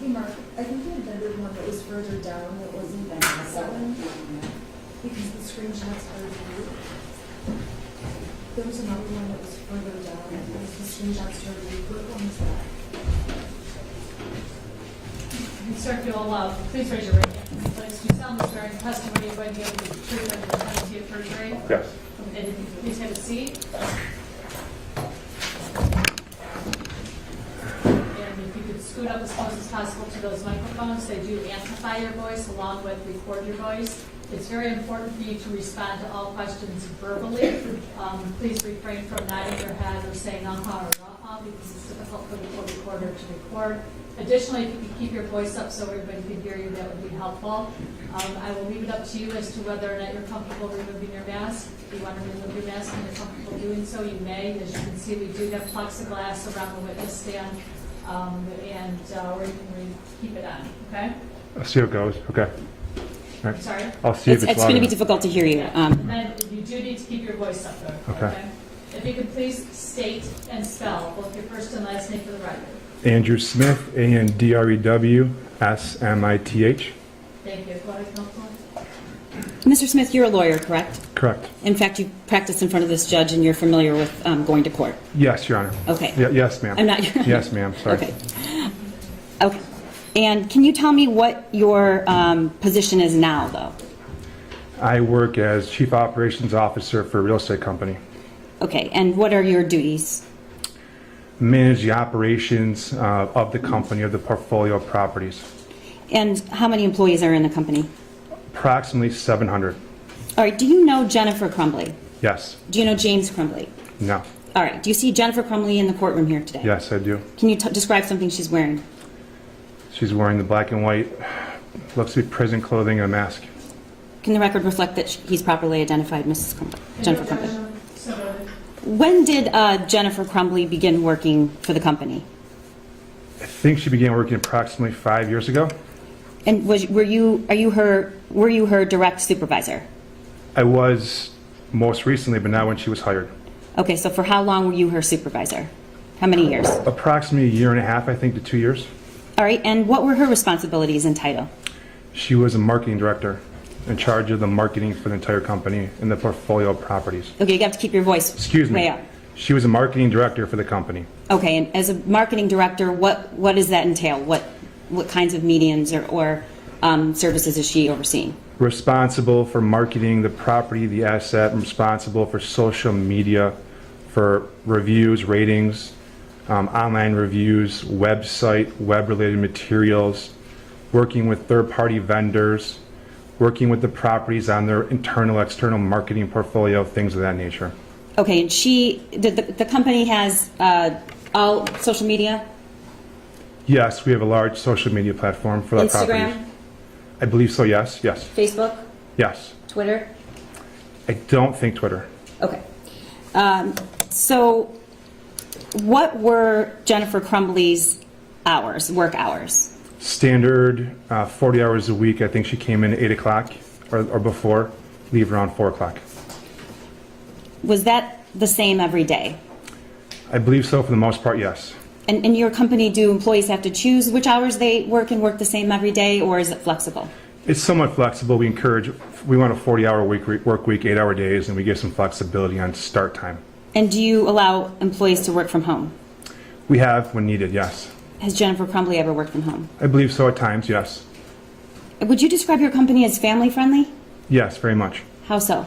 [SPEAKER 5] Hey, Mark, I think they invented one that was further down that wasn't that 7, because the screenshots are reviewed. There was another one that was further down, and the screenshots to review. What one was that?
[SPEAKER 4] Sir, if you'll allow, please raise your right hand. Please, do you solemnly swear in testimony you're going to give the truth and the penalty of perjury?
[SPEAKER 9] Yes.
[SPEAKER 4] And if you could please have a seat. And if you could scoot up as close as possible to those microphones, they do amplify your voice along with record your voice. It's very important for you to respond to all questions verbally. Please refrain from nodding your head or saying uh-huh or uh-huh because it's difficult for the recorder to record. Additionally, if you could keep your voice up so everybody can hear you, that would be helpful. I will leave it up to you as to whether or not you're comfortable removing your mask. If you want to remove your mask and you're comfortable doing so, you may. As you can see, we do have plexiglass around the witness stand, or you can keep it on, okay?
[SPEAKER 9] I'll see how it goes. Okay. All right.
[SPEAKER 4] Sorry?
[SPEAKER 9] I'll see if it's
[SPEAKER 6] It's
[SPEAKER 9] loud
[SPEAKER 6] going to be
[SPEAKER 9] enough.
[SPEAKER 6] difficult to hear you.
[SPEAKER 4] And then you do need to keep your voice up, though,
[SPEAKER 9] Okay.
[SPEAKER 4] If you could please state and spell both your first and last name for the record.
[SPEAKER 9] Andrew Smith, ANDREW, SMITH.
[SPEAKER 4] Thank you. Go ahead, Counsel.
[SPEAKER 6] Mr. Smith, you're a lawyer, correct?
[SPEAKER 9] Correct.
[SPEAKER 6] In fact, you practiced in front of this judge and you're familiar with going to court.
[SPEAKER 9] Yes, Your Honor.
[SPEAKER 6] Okay.
[SPEAKER 9] Yes, ma'am.
[SPEAKER 6] I'm not.
[SPEAKER 9] Yes, ma'am. Sorry.
[SPEAKER 6] Okay. Okay. And can you tell me what your position is now, though?
[SPEAKER 9] I work as Chief Operations Officer for a real estate company.
[SPEAKER 6] Okay. And what are your duties?
[SPEAKER 9] Manage the operations of the company, of the portfolio of properties.
[SPEAKER 6] And how many employees are in the company?
[SPEAKER 9] Approximately 700.
[SPEAKER 6] All right. Do you know Jennifer Crumbley?
[SPEAKER 9] Yes.
[SPEAKER 6] Do you know James Crumbley?
[SPEAKER 9] No.
[SPEAKER 6] All right. Do you see Jennifer Crumbley in the courtroom here today?
[SPEAKER 9] Yes, I do.
[SPEAKER 6] Can you describe something she's wearing?
[SPEAKER 9] She's wearing the black and white, looks to be prison clothing and a mask.
[SPEAKER 6] Can the record reflect that he's properly identified, Mrs. Crumbley? Jennifer Crumbley.
[SPEAKER 4] So,
[SPEAKER 6] When did Jennifer Crumbley begin working for the company?
[SPEAKER 9] I think she began working approximately 5 years ago.
[SPEAKER 6] And were you her direct supervisor?
[SPEAKER 9] I was most recently, but not when she was hired.
[SPEAKER 6] Okay, so for how long were you her supervisor? How many years?
[SPEAKER 9] Approximately a year and a half, I think, to 2 years.
[SPEAKER 6] All right, and what were her responsibilities and title?
[SPEAKER 9] She was a marketing director in charge of the marketing for the entire company and the portfolio of properties.
[SPEAKER 6] Okay, you have to keep your voice
[SPEAKER 9] Excuse me.
[SPEAKER 6] way up.
[SPEAKER 9] She was a marketing director for the company.
[SPEAKER 6] Okay, and as a marketing director, what does that entail? What kinds of mediums or services is she overseeing?
[SPEAKER 9] Responsible for marketing the property, the asset, responsible for social media, for reviews, ratings, online reviews, website, web-related materials, working with third-party vendors, working with the properties on their internal, external marketing portfolio, things of that nature.
[SPEAKER 6] Okay, and the company has all social media?
[SPEAKER 9] Yes, we have a large social media platform for the properties.
[SPEAKER 6] Instagram?
[SPEAKER 9] I believe so, yes, yes,
[SPEAKER 6] Facebook?
[SPEAKER 9] yes.
[SPEAKER 6] Twitter?
[SPEAKER 9] I don't think Twitter.
[SPEAKER 6] Okay. So what were Jennifer Crumbley's hours, work hours?
[SPEAKER 9] Standard 40 hours a week. I think she came in at 8 o'clock or before, leave around 4 o'clock.
[SPEAKER 6] Was that the same every day?
[SPEAKER 9] I believe so for the most part, yes.
[SPEAKER 6] And in your company, do employees have to choose which hours they work and work the same every day, or is it flexible?
[SPEAKER 9] It's somewhat flexible. We want a 40-hour work week, 8-hour days, and we give some flexibility on start time.
[SPEAKER 6] And do you allow employees to work from home?
[SPEAKER 9] We have when needed, yes.
[SPEAKER 6] Has Jennifer Crumbley ever worked from home?
[SPEAKER 9] I believe so at times, yes.
[SPEAKER 6] Would you describe your company as family-friendly?
[SPEAKER 9] Yes, very much.
[SPEAKER 6] How so?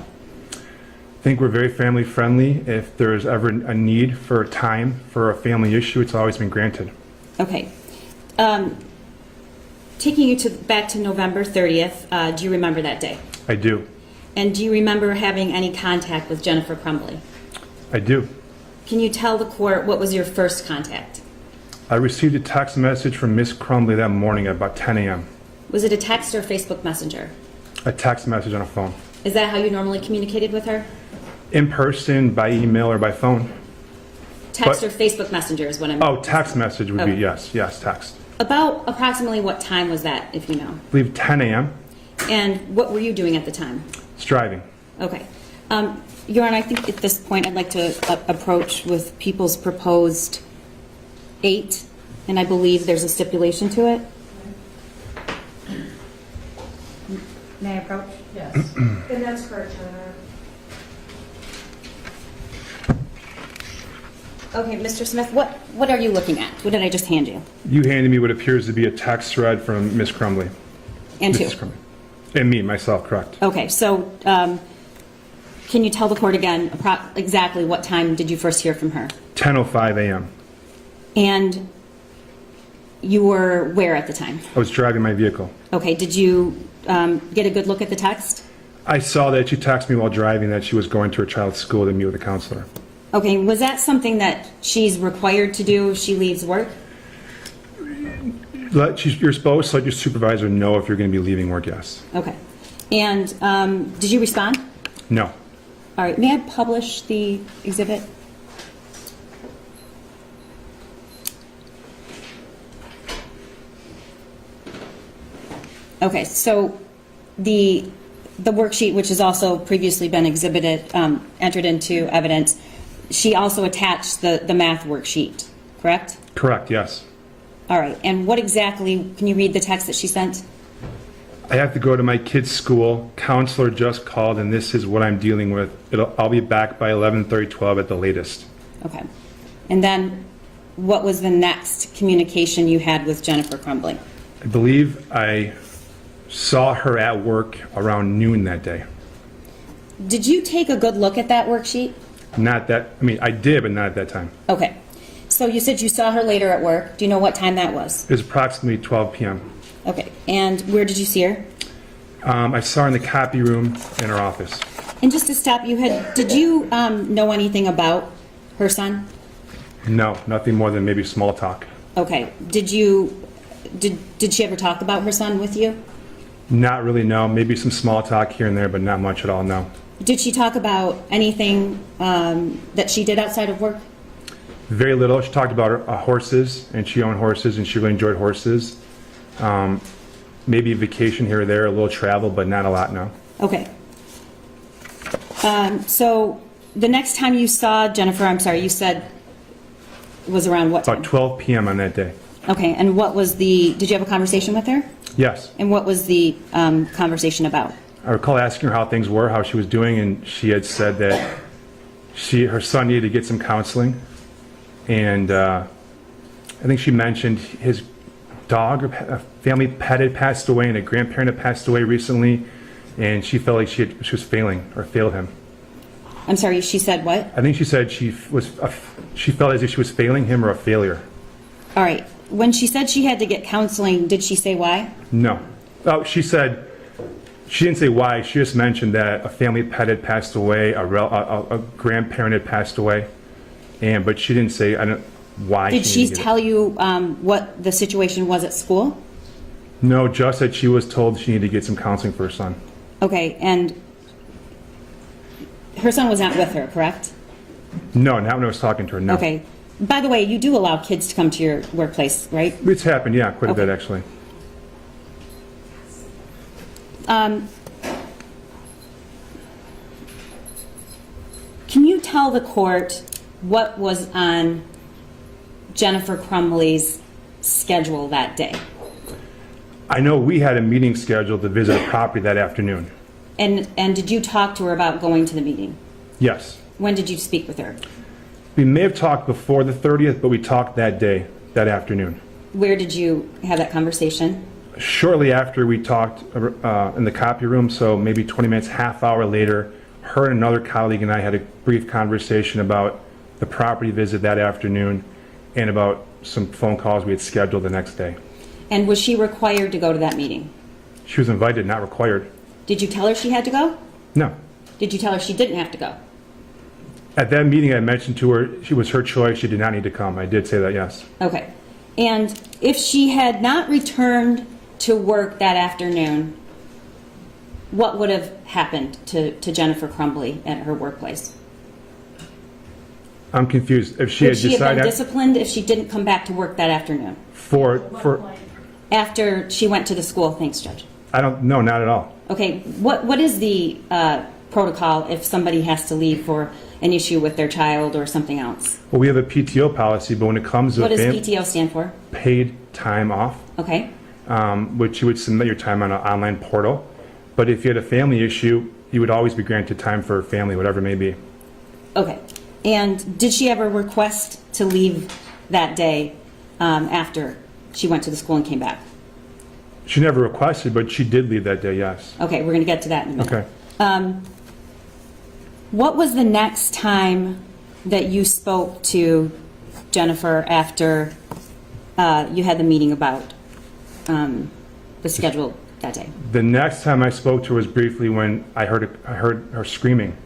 [SPEAKER 9] I think we're very family-friendly. If there's ever a need for time for a family issue, it's always been granted.
[SPEAKER 6] Okay. Taking you back to November 30th, do you remember that day?
[SPEAKER 9] I do.
[SPEAKER 6] And do you remember having any contact with Jennifer Crumbley?
[SPEAKER 9] I do.
[SPEAKER 6] Can you tell the court what was your first contact?
[SPEAKER 9] I received a text message from Miss Crumbley that morning at about 10 a.m.
[SPEAKER 6] Was it a text or Facebook Messenger?
[SPEAKER 9] A text message on a phone.
[SPEAKER 6] Is that how you normally communicated with her?
[SPEAKER 9] In person, by email, or by phone.
[SPEAKER 6] Text
[SPEAKER 9] But-
[SPEAKER 6] or Facebook Messenger is what I'm...
[SPEAKER 9] Oh, text message would be,
[SPEAKER 6] Okay.
[SPEAKER 9] yes, text.
[SPEAKER 6] About approximately what time was that, if you know?
[SPEAKER 9] I believe 10 a.m.
[SPEAKER 6] And what were you doing at the time?
[SPEAKER 9] It's driving.
[SPEAKER 6] Okay. Your Honor, I think at this point I'd like to approach with people's proposed 8, and I believe there's a stipulation to it. May I approach?
[SPEAKER 4] yes.
[SPEAKER 5] And that's correct, Your Honor.
[SPEAKER 6] Okay, Mr. Smith, what are you looking at? What did I just hand you?
[SPEAKER 9] You handed me what appears to be a text thread from Ms. Crumbley.
[SPEAKER 6] And who?
[SPEAKER 9] Mrs. Crumbley. And me, myself, correct.
[SPEAKER 6] Okay, so can you tell the court again exactly what time did you first hear from her?
[SPEAKER 9] 10:05 a.m.
[SPEAKER 6] And you were where at the time?
[SPEAKER 9] I was driving my vehicle.
[SPEAKER 6] Okay, did you get a good look at the text?
[SPEAKER 9] I saw that she texted me while driving that she was going to her child's school to meet with a counselor.
[SPEAKER 6] Okay, was that something that she's required to do if she leaves work?
[SPEAKER 9] You're supposed to let your supervisor know if you're going to be leaving work, yes.
[SPEAKER 6] Okay. And did you respond?
[SPEAKER 9] No.
[SPEAKER 6] All right, may I publish the exhibit? Okay, so the worksheet, which has also previously been exhibited, entered into evidence, she also attached the math worksheet, correct?
[SPEAKER 9] Correct, yes.
[SPEAKER 6] All right, and what exactly, can you read the text that she sent?
[SPEAKER 9] I have to go to my kid's school. Counselor just called, and this is what I'm dealing with. I'll be back by 11:30, 12 at the latest.
[SPEAKER 6] Okay. And then what was the next communication you had with Jennifer Crumbley?
[SPEAKER 9] I believe I saw her at work around noon that day.
[SPEAKER 6] Did you take a good look at that worksheet?
[SPEAKER 9] Not that, I mean, I did, but not at that time.
[SPEAKER 6] Okay. So you said you saw her later at work. Do you know what time that was?
[SPEAKER 9] It was approximately 12 p.m.
[SPEAKER 6] Okay. And where did you see her?
[SPEAKER 9] I saw her in the copy room in her office.
[SPEAKER 6] And just to stop, did you know anything about her son?
[SPEAKER 9] No, nothing more than maybe small talk.
[SPEAKER 6] Okay. Did she ever talk about her son with you?
[SPEAKER 9] Not really, no. Maybe some small talk here and there, but not much at all, no.
[SPEAKER 6] Did she talk about anything that she did outside of work?
[SPEAKER 9] Very little. She talked about her horses, and she owned horses, and she really enjoyed horses. Maybe a vacation here or there, a little travel, but not a lot, no.
[SPEAKER 6] Okay. So the next time you saw Jennifer, I'm sorry, you said it was around what time?
[SPEAKER 9] About 12 p.m. on that day.
[SPEAKER 6] Okay, and did you have a conversation with her?
[SPEAKER 9] Yes.
[SPEAKER 6] And what was the conversation about?
[SPEAKER 9] I recall asking her how things were, how she was doing, and she had said that her son needed to get some counseling. And I think she mentioned his dog, a family pet had passed away, and a grandparent had passed away recently, and she felt like she was failing or failed him.
[SPEAKER 6] I'm sorry, she said what?
[SPEAKER 9] I think she said she felt as if she was failing him or a failure.
[SPEAKER 6] All right. When she said she had to get counseling, did she say why?
[SPEAKER 9] No. Oh, she didn't say why. She just mentioned that a family pet had passed away, a grandparent had passed away, but she didn't say why.
[SPEAKER 6] Did she tell you what the situation was at school?
[SPEAKER 9] No, just that she was told she needed to get some counseling for her son.
[SPEAKER 6] Okay, and her son was not with her, correct?
[SPEAKER 9] No, not when I was talking to her, no.
[SPEAKER 6] Okay. By the way, you do allow kids to come to your workplace, right?
[SPEAKER 9] It's happened, yeah, quite a bit, actually.
[SPEAKER 6] Can you tell the court what was on Jennifer Crumbley's schedule that day?
[SPEAKER 9] I know we had a meeting scheduled to visit a property that afternoon.
[SPEAKER 6] And did you talk to her about going to the meeting?
[SPEAKER 9] Yes.
[SPEAKER 6] When did you speak with her?
[SPEAKER 9] We may have talked before the 30th, but we talked that day, that afternoon.
[SPEAKER 6] Where did you have that conversation?
[SPEAKER 9] Shortly after we talked in the copy room, so maybe 20 minutes, half hour later, her and another colleague and I had a brief conversation about the property visit that afternoon and about some phone calls we had scheduled the next day.
[SPEAKER 6] And was she required to go to that meeting?
[SPEAKER 9] She was invited, not required.
[SPEAKER 6] Did you tell her she had to go?
[SPEAKER 9] No.
[SPEAKER 6] Did you tell her she didn't have to go?
[SPEAKER 9] At that meeting, I mentioned to her it was her choice. She did not need to come. I did say that, yes.
[SPEAKER 6] Okay. And if she had not returned to work that afternoon, what would have happened to Jennifer Crumbley at her workplace?
[SPEAKER 9] I'm confused. If she
[SPEAKER 6] Would
[SPEAKER 9] had
[SPEAKER 6] she have
[SPEAKER 9] decided
[SPEAKER 6] been disciplined if she didn't come back to work that afternoon? After she went to the school? Thanks, Judge.
[SPEAKER 9] I don't know, not at all.
[SPEAKER 6] Okay. What is the protocol if somebody has to leave for an issue with their child or something else?
[SPEAKER 9] Well, we have a PTO policy, but when it comes to
[SPEAKER 6] what does PTO stand for?
[SPEAKER 9] Paid time off.
[SPEAKER 6] Okay.
[SPEAKER 9] Which you would submit your time on an online portal. But if you had a family issue, you would always be granted time for family, whatever it may be.
[SPEAKER 6] Okay. And did she ever request to leave that day after she went to the school and came back?
[SPEAKER 9] She never requested, but she did leave that day, yes.
[SPEAKER 6] Okay, we're going to get to that in a minute.
[SPEAKER 9] Okay.
[SPEAKER 6] What was the next time that you spoke to Jennifer after you had the meeting about the schedule that day?
[SPEAKER 9] The next time I spoke to her was briefly when I heard her screaming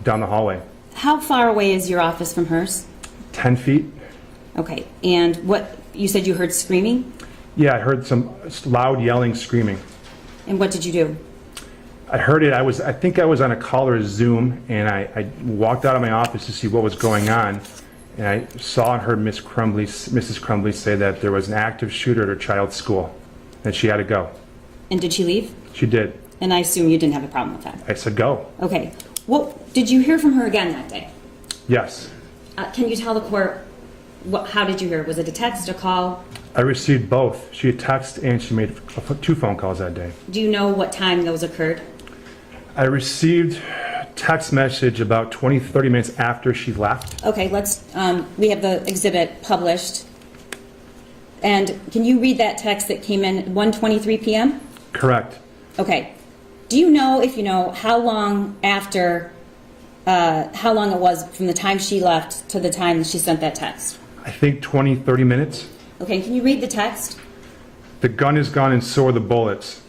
[SPEAKER 9] down the hallway.
[SPEAKER 6] How far away is your office from hers?
[SPEAKER 9] 10 feet?
[SPEAKER 6] Okay, and what, you said you heard screaming?
[SPEAKER 9] Yeah, I heard some loud yelling, screaming.
[SPEAKER 6] And what did you do?
[SPEAKER 9] I heard it. I think I was on a call or a Zoom, and I walked out of my office to see what was going on, and I saw and heard Mrs. Crumbley say that there was an active shooter at her child's school, and she had to go.
[SPEAKER 6] And did she leave?
[SPEAKER 9] She did.
[SPEAKER 6] And I assume you didn't have a problem with that?
[SPEAKER 9] I said go.
[SPEAKER 6] Okay. What, did you hear from her again that day?
[SPEAKER 9] Yes.
[SPEAKER 6] Can you tell the court, how did you hear? Was it a text, a call?
[SPEAKER 9] I received both. She had texted and she made 2 phone calls that day.
[SPEAKER 6] Do you know what time those occurred?
[SPEAKER 9] I received text message about 20, 30 minutes after she left.
[SPEAKER 6] Okay, let's, we have the exhibit published. And can you read that text that came in at 1:23 p.m.?
[SPEAKER 9] Correct.
[SPEAKER 6] Okay. Do you know, if you know, how long after, how long it was from the time she left to the time that she sent that text?
[SPEAKER 9] I think 20, 30 minutes.
[SPEAKER 6] Okay, can you read the text?
[SPEAKER 9] The gun is gone and so are the bullets.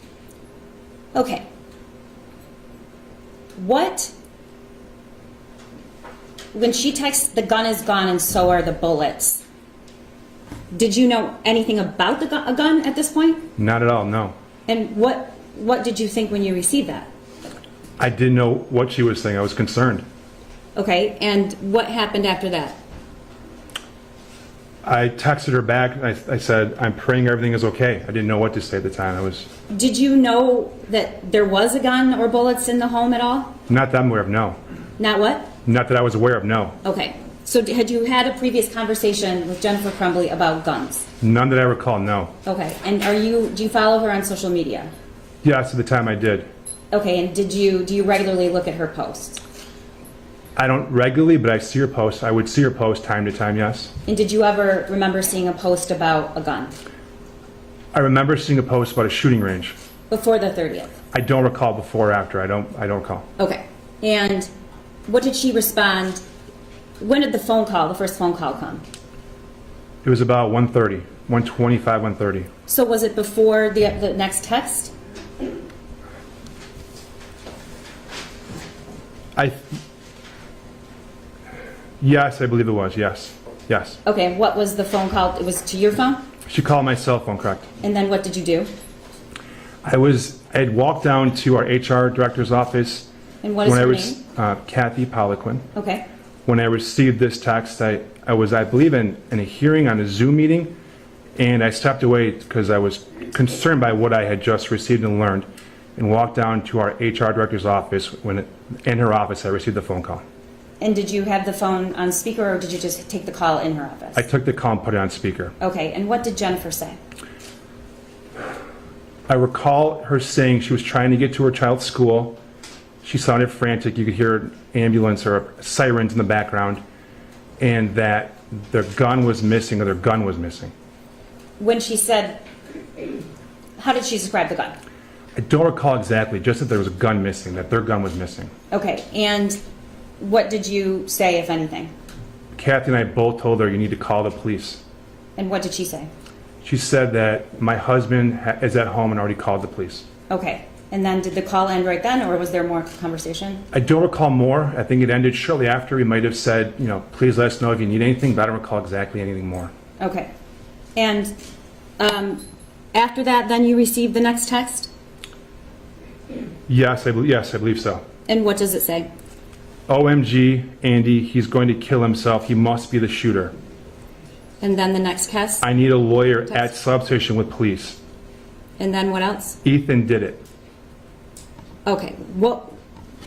[SPEAKER 6] Okay. What, when she texts, the gun is gone and so are the bullets, did you know anything about a gun at this point?
[SPEAKER 9] Not at all, no.
[SPEAKER 6] And what did you think when you received that?
[SPEAKER 9] I didn't know what she was saying. I was concerned.
[SPEAKER 6] Okay, and what happened after that?
[SPEAKER 9] I texted her back and I said, I'm praying everything is okay. I didn't know what to say at the time.
[SPEAKER 6] Did you know that there was a gun or bullets in the home at all?
[SPEAKER 9] Not that I'm aware of, no.
[SPEAKER 6] Not what?
[SPEAKER 9] Not that I was aware of, no.
[SPEAKER 6] Okay. So had you had a previous conversation with Jennifer Crumbley about guns?
[SPEAKER 9] None that I recall, no.
[SPEAKER 6] Okay. And do you follow her on social media?
[SPEAKER 9] Yes, at the time I did.
[SPEAKER 6] Okay. And do you regularly look at her posts?
[SPEAKER 9] I don't regularly, but I see her posts. I would see her post time to time, yes.
[SPEAKER 6] And did you ever remember seeing a post about a gun?
[SPEAKER 9] I remember seeing a post about a shooting range.
[SPEAKER 6] Before the 30th?
[SPEAKER 9] I don't recall before or after. I don't recall.
[SPEAKER 6] Okay. And what did she respond? When did the first phone call come?
[SPEAKER 9] It was about 1:30, 1:25, 1:30.
[SPEAKER 6] So was it before the next text?
[SPEAKER 9] Yes, I believe it was, yes. Yes.
[SPEAKER 6] Okay, what was the phone call? It was to your phone?
[SPEAKER 9] She called my cell phone, correct.
[SPEAKER 6] And then what did you do?
[SPEAKER 9] I had walked down to our HR director's office.
[SPEAKER 6] And what is her name?
[SPEAKER 9] Kathy Poliquin.
[SPEAKER 6] Okay.
[SPEAKER 9] When I received this text, I was, I believe, in a hearing on a Zoom meeting, and I stepped away because I was concerned by what I had just received and learned, and walked down to our HR director's office. When in her office, I received the phone call.
[SPEAKER 6] And did you have the phone on speaker, or did you just take the call in her office?
[SPEAKER 9] I took the call and put it on speaker.
[SPEAKER 6] Okay, and what did Jennifer say?
[SPEAKER 9] I recall her saying she was trying to get to her child's school. She sounded frantic. You could hear an ambulance or sirens in the background, and that their gun was missing, or their gun was missing.
[SPEAKER 6] When she said, how did she describe the gun?
[SPEAKER 9] I don't recall exactly, just that there was a gun missing, that their gun was missing.
[SPEAKER 6] Okay, and what did you say, if anything?
[SPEAKER 9] Kathy and I both told her, you need to call the police.
[SPEAKER 6] And what did she say?
[SPEAKER 9] She said that my husband is at home and already called the police.
[SPEAKER 6] Okay, and then did the call end right then, or was there more conversation?
[SPEAKER 9] I don't recall more. I think it ended shortly after. We might have said, please let us know if you need anything, but I don't recall exactly anything more.
[SPEAKER 6] Okay. And after that, then you received the next text?
[SPEAKER 9] Yes, I believe so.
[SPEAKER 6] And what does it say?
[SPEAKER 9] OMG, Andy, he's going to kill himself. He must be the shooter.
[SPEAKER 6] And then the next text?
[SPEAKER 9] I need a lawyer at substation with police.
[SPEAKER 6] And then what else?
[SPEAKER 9] Ethan did it.
[SPEAKER 6] Okay. What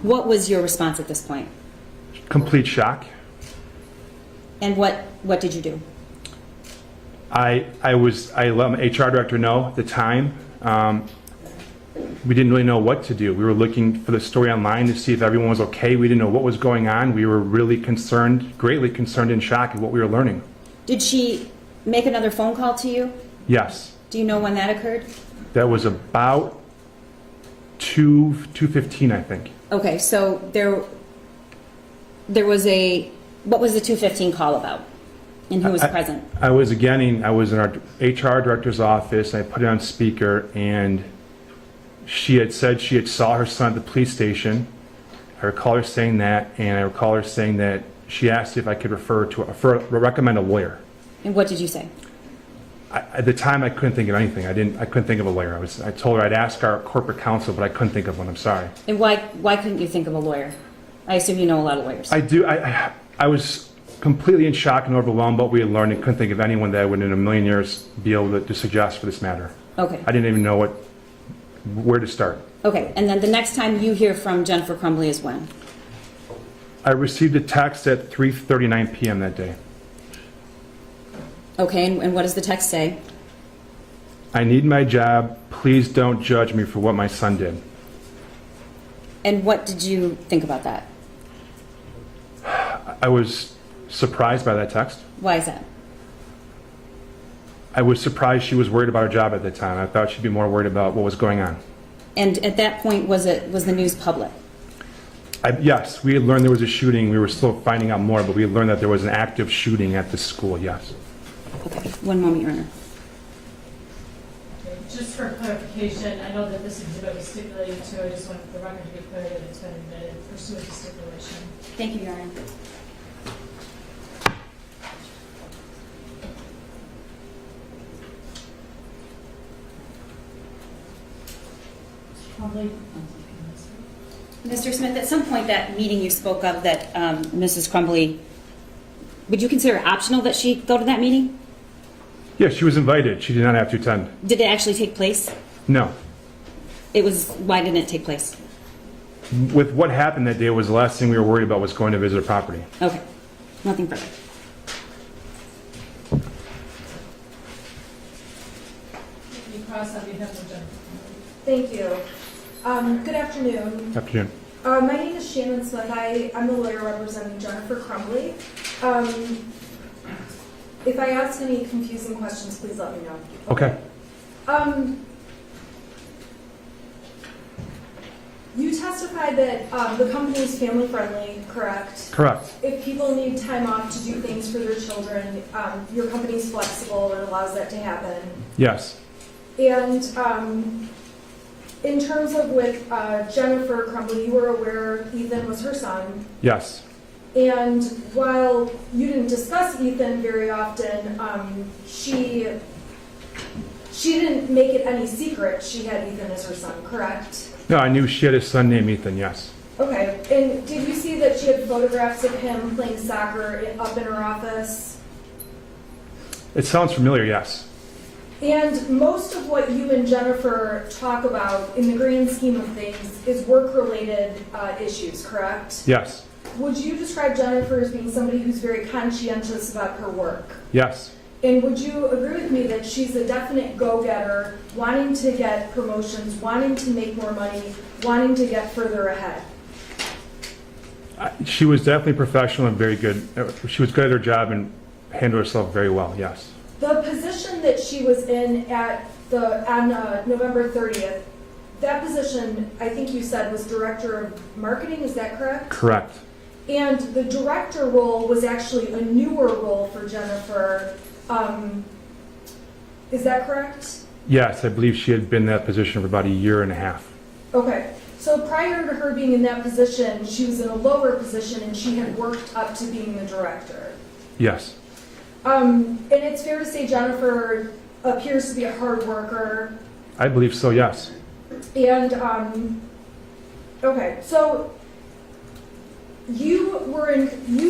[SPEAKER 6] was your response at this point?
[SPEAKER 9] Complete shock.
[SPEAKER 6] And what did you do?
[SPEAKER 9] I let my HR director know at the time. We didn't really know what to do. We were looking for the story online to see if everyone was okay. We didn't know what was going on. We were really concerned, greatly concerned and shocked at what we were learning.
[SPEAKER 6] Did she make another phone call to you?
[SPEAKER 9] Yes.
[SPEAKER 6] Do you know when that occurred?
[SPEAKER 9] That was about 2:15, I think.
[SPEAKER 6] Okay, so there was what was the 2:15 call about? And who was present?
[SPEAKER 9] I was in our HR director's office. I put it on speaker, and she had said she had saw her son at the police station. I recall her saying that, and I recall her saying that she asked if I could recommend a lawyer.
[SPEAKER 6] And what did you say?
[SPEAKER 9] At the time, I couldn't think of anything. I couldn't think of a lawyer. I told her I'd ask our corporate counsel, but I couldn't think of one. I'm sorry.
[SPEAKER 6] And why couldn't you think of a lawyer? I assume you know a lot of lawyers.
[SPEAKER 9] I do. I was completely in shock and overwhelmed by what we had learned, and couldn't think of anyone that I would in a million years be able to suggest for this matter.
[SPEAKER 6] Okay.
[SPEAKER 9] I didn't even know where to start.
[SPEAKER 6] Okay, and then the next time you hear from Jennifer Crumbley is when?
[SPEAKER 9] I received a text at 3:39 p.m. that day.
[SPEAKER 6] Okay, and what does the text say?
[SPEAKER 9] I need my job. Please don't judge me for what my son did.
[SPEAKER 6] And what did you think about that?
[SPEAKER 9] I was surprised by that text.
[SPEAKER 6] Why is that?
[SPEAKER 9] I was surprised she was worried about her job at the time. I thought she'd be more worried about what was going on.
[SPEAKER 6] And at that point, was the news public?
[SPEAKER 9] Yes, we had learned there was a shooting. We were still finding out more, but we had learned that there was an active shooting at the school, yes.
[SPEAKER 6] Okay, one moment, Your Honor.
[SPEAKER 4] Okay, just for clarification, I know that this exhibit was stipulated to, I just want the record to be clear that it's been admitted pursuant to stipulation.
[SPEAKER 6] Thank you, Your Honor.
[SPEAKER 4] Probably.
[SPEAKER 6] Mr. Smith, at some point that meeting you spoke of that Mrs. Crumbley, would you consider it optional that she go to that meeting?
[SPEAKER 9] Yes, she was invited. She did not have to attend.
[SPEAKER 6] Did it actually take place?
[SPEAKER 9] No.
[SPEAKER 6] Why didn't it take place?
[SPEAKER 9] With what happened that day was the last thing we were worried about was going to visit her property.
[SPEAKER 6] Okay, nothing further.
[SPEAKER 4] You cross on behalf of Jennifer.
[SPEAKER 5] Thank you. Good afternoon.
[SPEAKER 9] Afternoon.
[SPEAKER 5] My name is Shannon Smith. I'm the lawyer representing Jennifer Crumbley. If I ask any confusing questions, please let me know.
[SPEAKER 9] Okay.
[SPEAKER 5] You testified that the company is family friendly, correct?
[SPEAKER 9] Correct.
[SPEAKER 5] If people need time off to do things for their children, your company is flexible and allows that to happen.
[SPEAKER 9] Yes.
[SPEAKER 5] And in terms of with Jennifer Crumbley, you were aware Ethan was her son.
[SPEAKER 9] Yes.
[SPEAKER 5] And while you didn't discuss Ethan very often, she didn't make it any secret she had Ethan as her son, correct?
[SPEAKER 9] No, I knew she had a son named Ethan, yes.
[SPEAKER 5] Okay, and did you see that she had photographs of him playing soccer up in her office?
[SPEAKER 9] It sounds familiar, yes.
[SPEAKER 5] And most of what you and Jennifer talk about in the grand scheme of things is work-related issues, correct?
[SPEAKER 9] Yes.
[SPEAKER 5] Would you describe Jennifer as being somebody who's very conscientious about her work?
[SPEAKER 9] Yes.
[SPEAKER 5] And would you agree with me that she's a definite go-getter, wanting to get promotions, wanting to make more money, wanting to get further ahead?
[SPEAKER 9] She was definitely professional and very good. She was good at her job and handled herself very well, yes.
[SPEAKER 5] The position that she was in on November 30th, that position, I think you said, was Director of Marketing, is that correct?
[SPEAKER 9] Correct.
[SPEAKER 5] And the director role was actually a newer role for Jennifer. Is that correct?
[SPEAKER 9] Yes, I believe she had been in that position for about a year and a half.
[SPEAKER 5] Okay. So prior to her being in that position, she was in a lower position and she had worked up to being the director.
[SPEAKER 9] Yes.
[SPEAKER 5] And it's fair to say Jennifer appears to be a hard worker.
[SPEAKER 9] I believe so, yes.
[SPEAKER 5] And, okay, so you've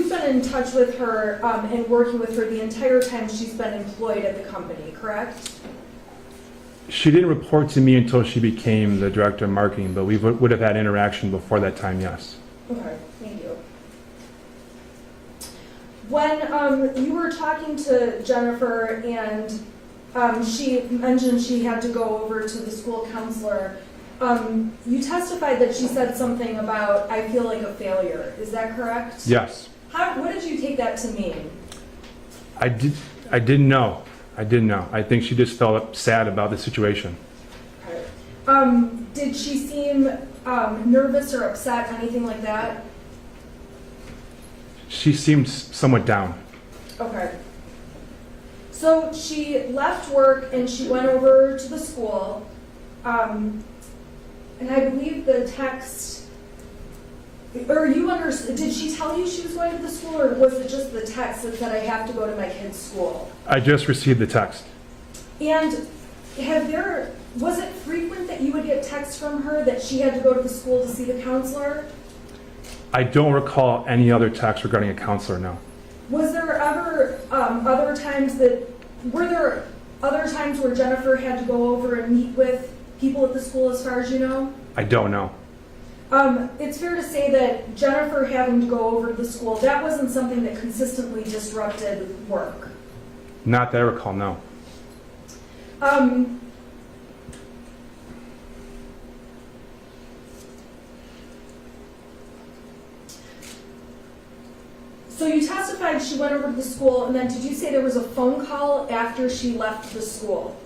[SPEAKER 5] been in touch with her and working with her the entire time she's been employed at the company, correct?
[SPEAKER 9] She didn't report to me until she became the director of marketing, but we would have had interaction before that time, yes.
[SPEAKER 5] Okay, thank you. When you were talking to Jennifer and she mentioned she had to go over to the school counselor, You testified that she said something about, I feel like a failure. Is that correct?
[SPEAKER 9] Yes.
[SPEAKER 5] What did you take that to mean?
[SPEAKER 9] I didn't know. I didn't know. I think she just felt sad about the situation.
[SPEAKER 5] Did she seem nervous or upset, anything like that?
[SPEAKER 9] She seemed somewhat down.
[SPEAKER 5] Okay. So she left work and she went over to the school. And I believe the text, or you understood, did she tell you she was going to the school, or was it just the text that said I have to go to my kid's school?
[SPEAKER 9] I just received the text.
[SPEAKER 5] And was it frequent that you would get texts from her that she had to go to the school to see the counselor?
[SPEAKER 9] I don't recall any other text regarding a counselor, no.
[SPEAKER 5] Was there ever were there other times where Jennifer had to go over and meet with people at the school, as far as you know?
[SPEAKER 9] I don't know.
[SPEAKER 5] It's fair to say that Jennifer having to go over to the school, that wasn't something that consistently disrupted work.
[SPEAKER 9] Not that I recall, no.
[SPEAKER 5] So you testified she went over to the school, and then did you say there was a phone call after she left the school?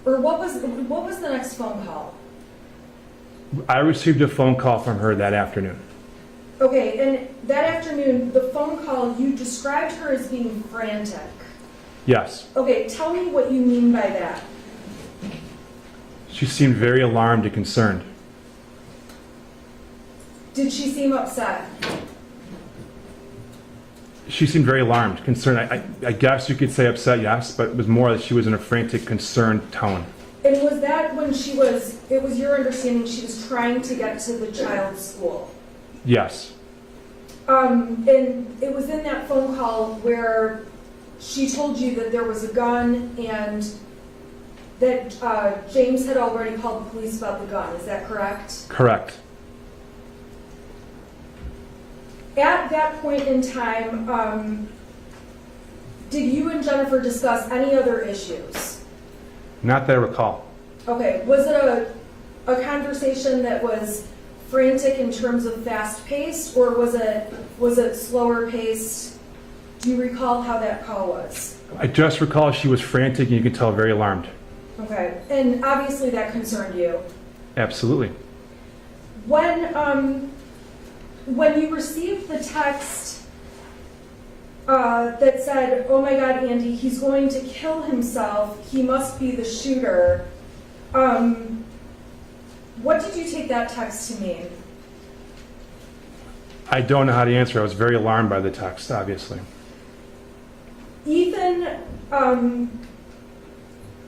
[SPEAKER 5] Or what was the next phone call?
[SPEAKER 9] I received a phone call from her that afternoon.
[SPEAKER 5] Okay, and that afternoon, the phone call, you described her as being frantic.
[SPEAKER 9] Yes.
[SPEAKER 5] Okay, tell me what you mean by that.
[SPEAKER 9] She seemed very alarmed and concerned.
[SPEAKER 5] Did she seem upset?
[SPEAKER 9] She seemed very alarmed, concerned. I guess you could say upset, yes, but it was more that she was in a frantic, concerned tone.
[SPEAKER 5] And was that when it was your understanding she was trying to get to the child's school?
[SPEAKER 9] Yes.
[SPEAKER 5] And it was in that phone call where she told you that there was a gun and that James had already called the police about the gun. Is that correct?
[SPEAKER 9] Correct.
[SPEAKER 5] At that point in time, did you and Jennifer discuss any other issues?
[SPEAKER 9] Not that I recall.
[SPEAKER 5] Okay, was it a conversation that was frantic in terms of fast-paced, or was it slower-paced? Do you recall how that call was?
[SPEAKER 9] I just recall she was frantic and you could tell very alarmed.
[SPEAKER 5] Okay, and obviously that concerned you.
[SPEAKER 9] Absolutely.
[SPEAKER 5] When you received the text that said, "Oh my God, Andy, he's going to kill himself. He must be the shooter." What did you take that text to mean?
[SPEAKER 9] I don't know how to answer. I was very alarmed by the text, obviously.
[SPEAKER 5] Ethan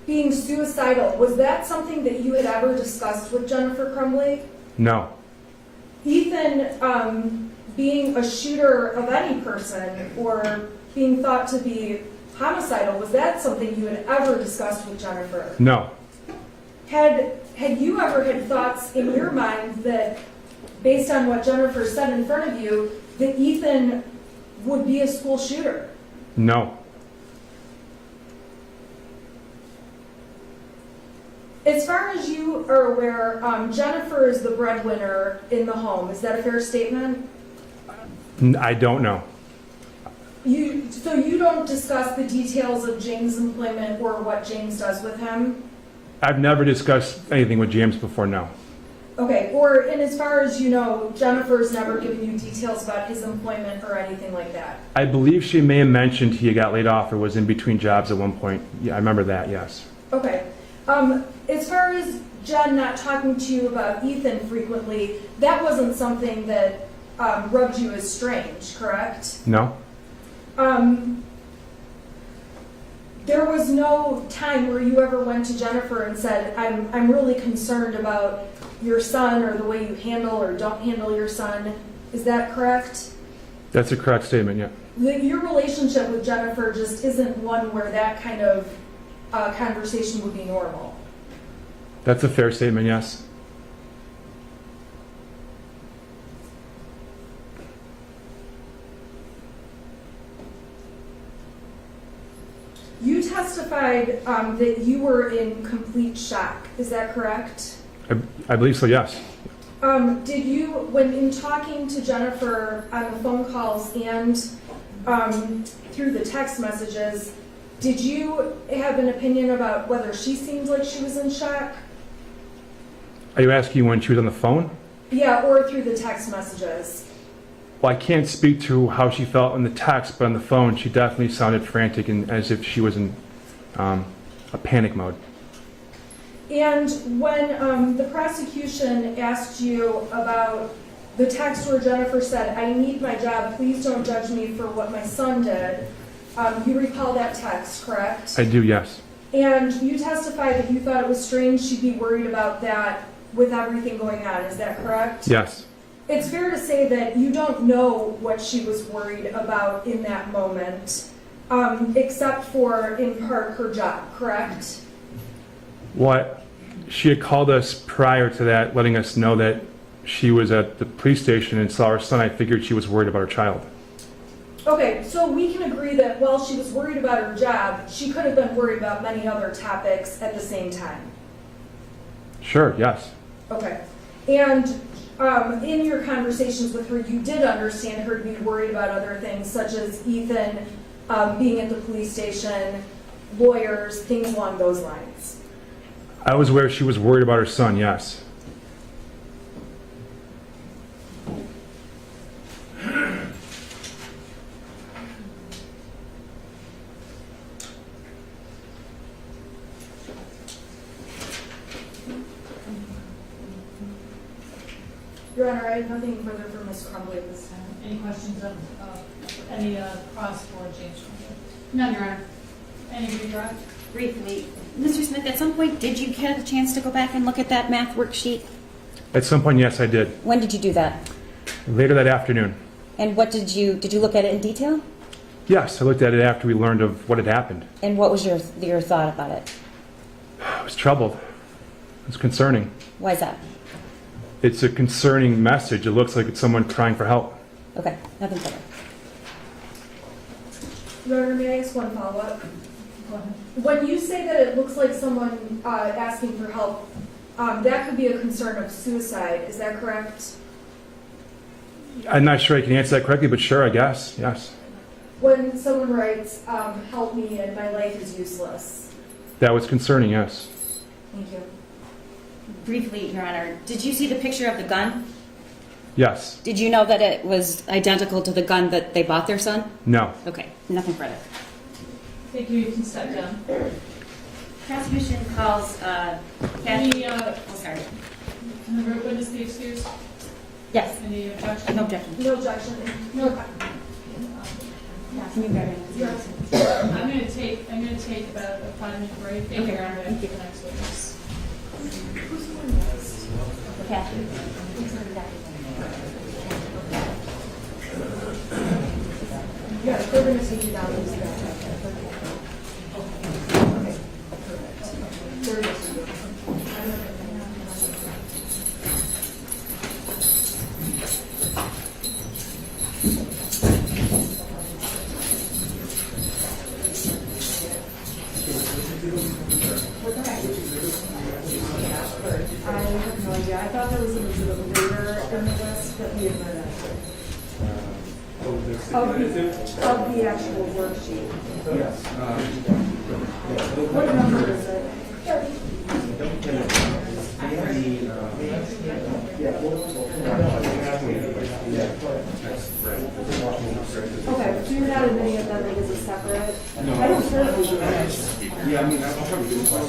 [SPEAKER 5] being suicidal, was that something that you had ever discussed with Jennifer Crumbley?
[SPEAKER 9] No.
[SPEAKER 5] Ethan being a shooter of any person or being thought to be homicidal, was that something you had ever discussed with Jennifer?
[SPEAKER 9] No.
[SPEAKER 5] Had you ever had thoughts in your mind that, based on what Jennifer said in front of you, that Ethan would be a school shooter?
[SPEAKER 9] No.
[SPEAKER 5] As far as you are aware, Jennifer is the breadwinner in the home. Is that a fair statement?
[SPEAKER 9] I don't know.
[SPEAKER 5] So you don't discuss the details of James' employment or what James does with him?
[SPEAKER 9] I've never discussed anything with James before, no.
[SPEAKER 5] Okay, and as far as you know, Jennifer's never given you details about his employment or anything like that?
[SPEAKER 9] I believe she may have mentioned he got laid off or was in between jobs at one point. Yeah, I remember that, yes.
[SPEAKER 5] Okay. As far as Jen not talking to you about Ethan frequently, that wasn't something that rubbed you as strange, correct?
[SPEAKER 9] No.
[SPEAKER 5] There was no time where you ever went to Jennifer and said, I'm really concerned about your son or the way you handle or don't handle your son. Is that correct?
[SPEAKER 9] That's a correct statement, yeah.
[SPEAKER 5] Your relationship with Jennifer just isn't one where that kind of conversation would be normal.
[SPEAKER 9] That's a fair statement, yes.
[SPEAKER 5] You testified testified that you were in complete shock. Is that correct?
[SPEAKER 9] I believe so, yes.
[SPEAKER 5] Did you, when in talking to Jennifer on the phone calls and through the text messages, did you have an opinion about whether she seemed like she was in shock?
[SPEAKER 9] Are you asking when she was on the phone?
[SPEAKER 5] Yeah, or through the text messages.
[SPEAKER 9] Well, I can't speak to how she felt in the text, but on the phone, she definitely sounded frantic and as if she was in a panic mode.
[SPEAKER 5] And when the prosecution asked you about the text where Jennifer said, "I need my job, please don't judge me for what my son did," you recall that text, correct?
[SPEAKER 9] I do, yes.
[SPEAKER 5] And you testified that you thought it was strange she'd be worried about that with everything going on, is that correct?
[SPEAKER 9] Yes.
[SPEAKER 5] It's fair to say that you don't know what she was worried about in that moment, except for, in part, her job, correct?
[SPEAKER 9] What she had called us prior to that, letting us know that she was at the police station and saw her son. I figured she was worried about her child.
[SPEAKER 5] Okay, so we can agree that while she was worried about her job, she could have been worried about many other topics at the same time.
[SPEAKER 9] Sure, yes.
[SPEAKER 5] Okay. And in your conversations with her, you did understand her to be worried about other things, such as Ethan being at the police station, lawyers, things along those lines.
[SPEAKER 9] I was aware she was worried about her son, yes.
[SPEAKER 5] Your Honor, I have nothing further for Ms. Crumbley at this time.
[SPEAKER 4] Any questions of any cross for James Crumbley?
[SPEAKER 8] None, Your Honor.
[SPEAKER 4] Any redirect?
[SPEAKER 6] Briefly, Mr. Smith, at some point, did you get a chance to go back and look at that math worksheet?
[SPEAKER 9] At some point, yes, I did.
[SPEAKER 6] When did you do that?
[SPEAKER 9] Later that afternoon.
[SPEAKER 6] And what did you look at it in detail?
[SPEAKER 9] Yes, I looked at it after we learned of what had happened.
[SPEAKER 6] And what was your thought about it?
[SPEAKER 9] I was troubled. It was concerning.
[SPEAKER 6] Why is that?
[SPEAKER 9] It's a concerning message. It looks like it's someone crying for help.
[SPEAKER 6] Okay, nothing further.
[SPEAKER 5] Your Honor, may I ask one follow-up?
[SPEAKER 4] Go ahead.
[SPEAKER 5] When you say that it looks like someone asking for help, that could be a concern of suicide. Is that correct?
[SPEAKER 9] I'm not sure I can answer that correctly, but sure, I guess, yes.
[SPEAKER 5] When someone writes, "Help me and my life is useless."
[SPEAKER 9] That was concerning, yes.
[SPEAKER 5] Thank you.
[SPEAKER 6] Briefly, Your Honor, did you see the picture of the gun?
[SPEAKER 9] Yes.
[SPEAKER 6] Did you know that it was identical to the gun that they bought their son?
[SPEAKER 9] No.
[SPEAKER 6] Okay, nothing further.
[SPEAKER 4] Thank you. You can step down.
[SPEAKER 12] Prosecution calls
[SPEAKER 4] Any,
[SPEAKER 12] sorry.
[SPEAKER 4] can the witness be excused?
[SPEAKER 6] Yes.
[SPEAKER 4] Any objection?
[SPEAKER 6] No objection.
[SPEAKER 5] No objection. No.
[SPEAKER 6] Can you grab it?
[SPEAKER 4] I'm going to take about a 5-minute break. Thank you, Your Honor. Thank you. The next witness.
[SPEAKER 6] Kathy.
[SPEAKER 5] Yeah, they're going to take you down. Okay. Perfect. I have no idea. I thought there was an exhibit later in the list, but we have not. Of the actual worksheet.
[SPEAKER 7] Yes.
[SPEAKER 5] What number is it? Okay, so you're not admitting it that it is a separate? No. I don't care if you do this.
[SPEAKER 7] Yeah, I mean, I'll probably do this one.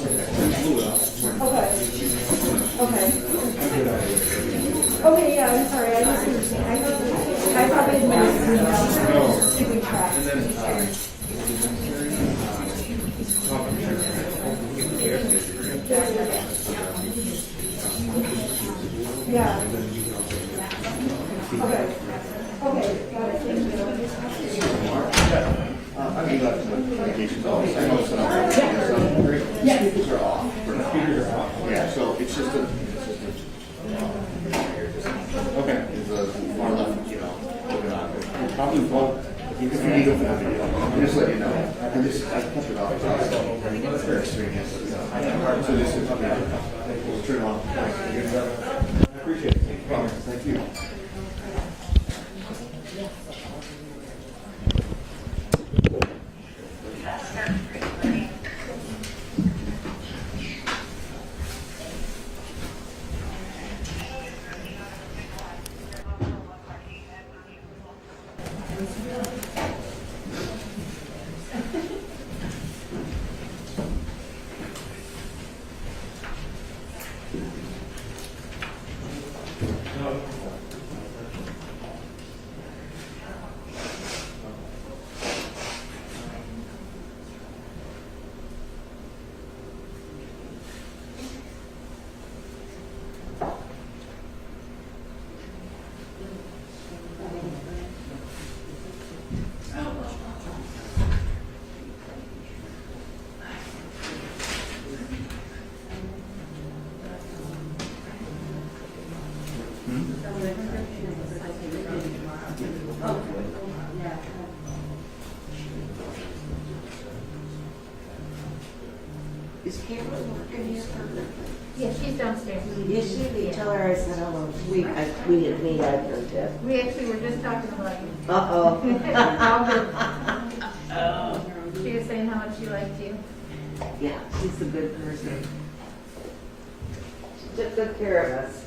[SPEAKER 5] Okay, yeah, I'm sorry, I misunderstand. I thought they admitted keeping track. Yeah. Okay. Okay, got it. Thank you.
[SPEAKER 13] I mean, communications office, I know some speakers are off. Yeah, so it's just a, okay, it's a far left, you know, put it on. Probably won't, if you need to, just let you know. I kept it off. That's very extreme, yes. So this is, we'll turn on. I appreciate it. Thank you.
[SPEAKER 3] Is Cameron working here?
[SPEAKER 14] Yeah, she's downstairs.
[SPEAKER 3] Is she? Tell her I said hello. We had made eye contact.
[SPEAKER 14] We actually were just talking about you.
[SPEAKER 3] Uh-oh.
[SPEAKER 14] She was saying how much she liked you.
[SPEAKER 3] Yeah, she's a good person. She took good care of us.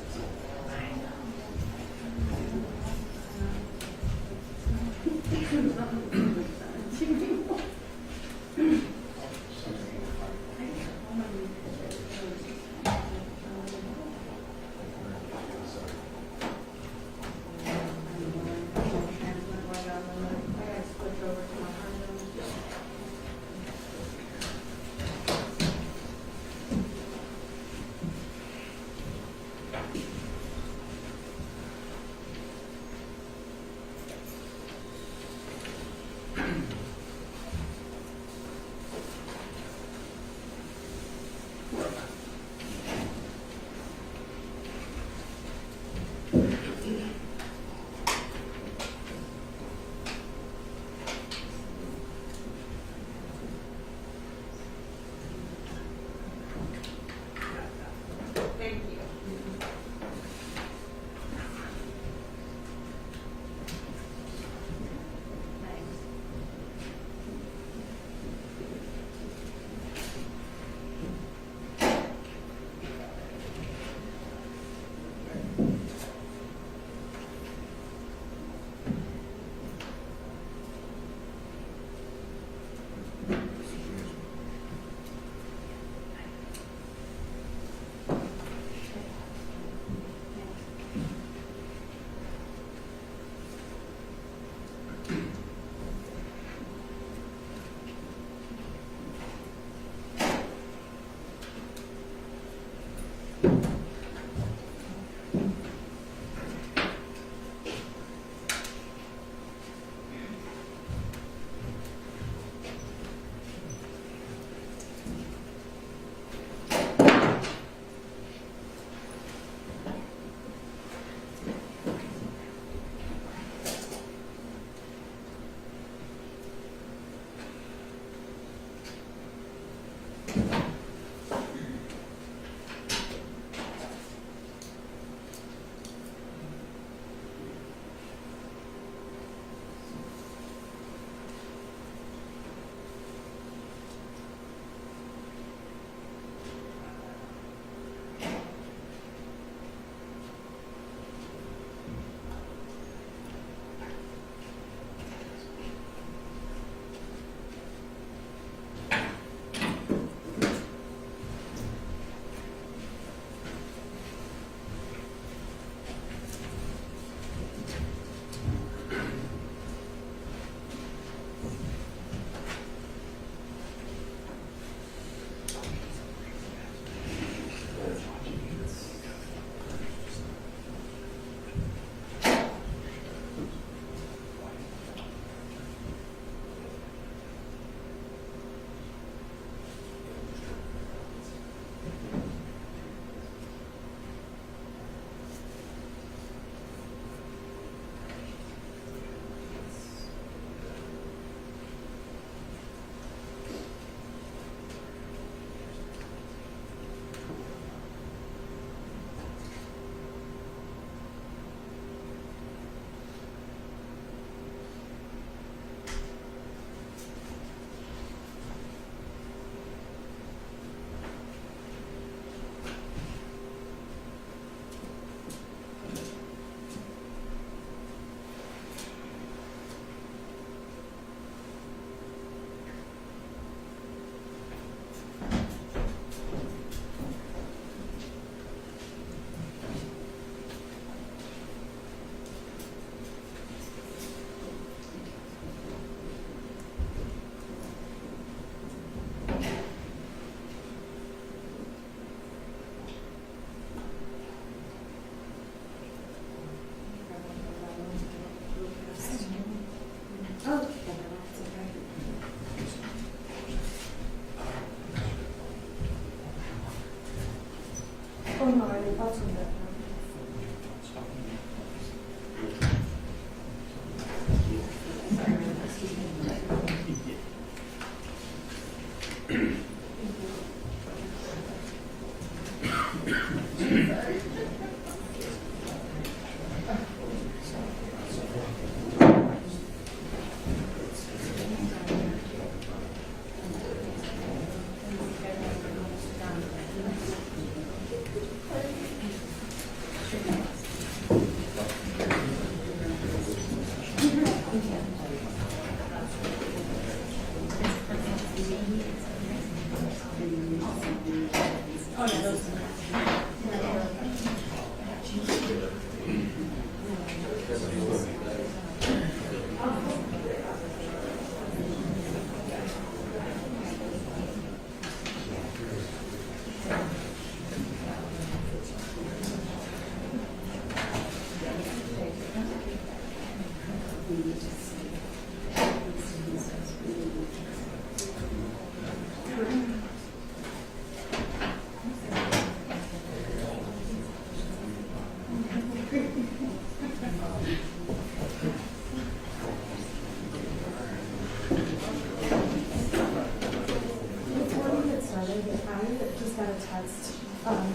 [SPEAKER 5] why they felt so bad.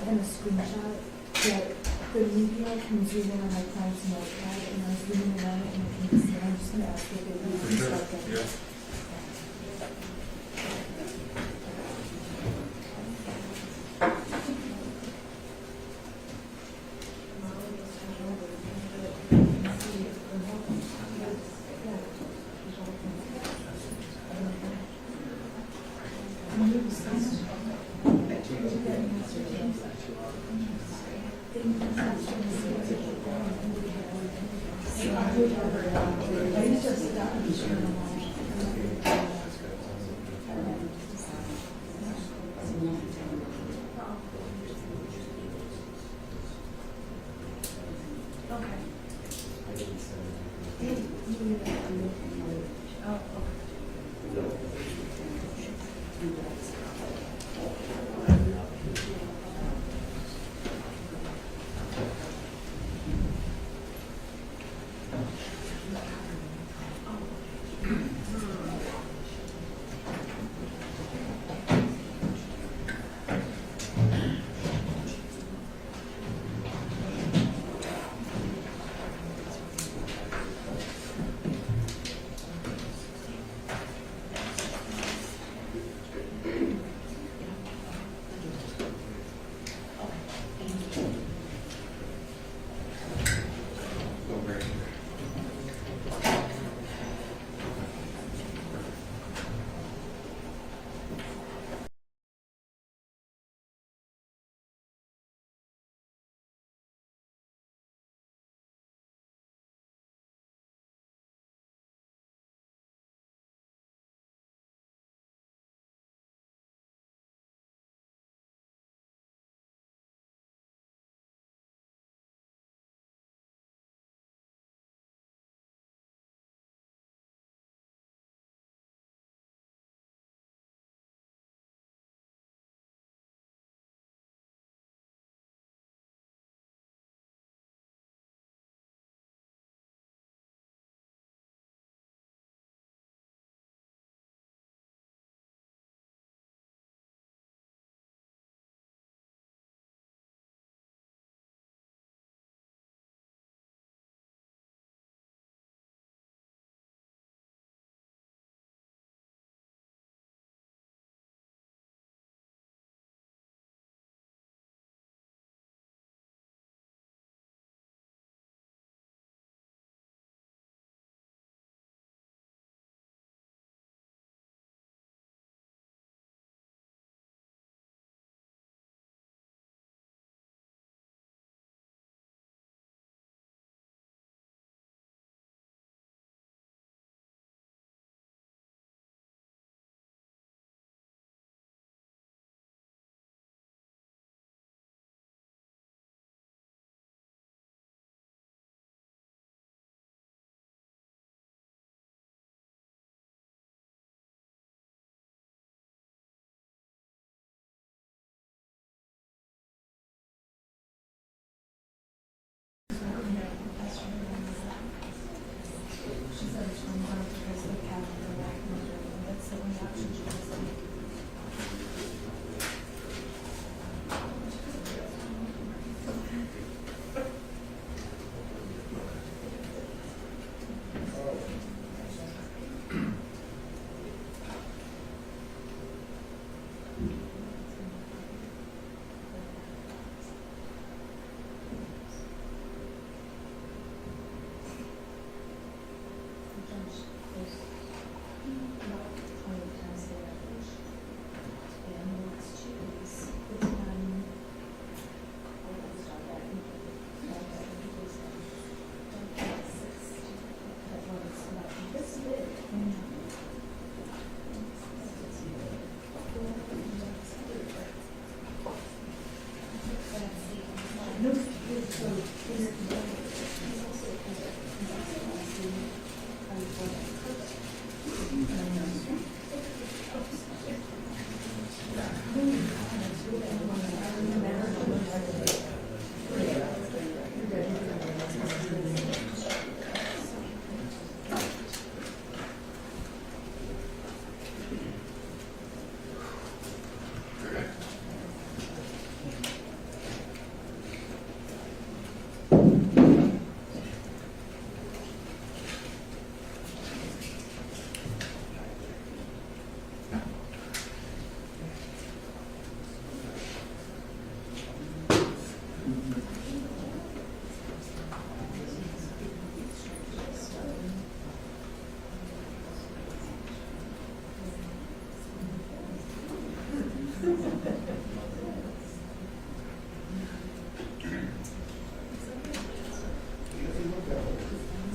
[SPEAKER 5] And a screenshot that the media can zoom in on my client's notepad and I'm zooming in on it and I can see. I'm just going to ask if they can start that.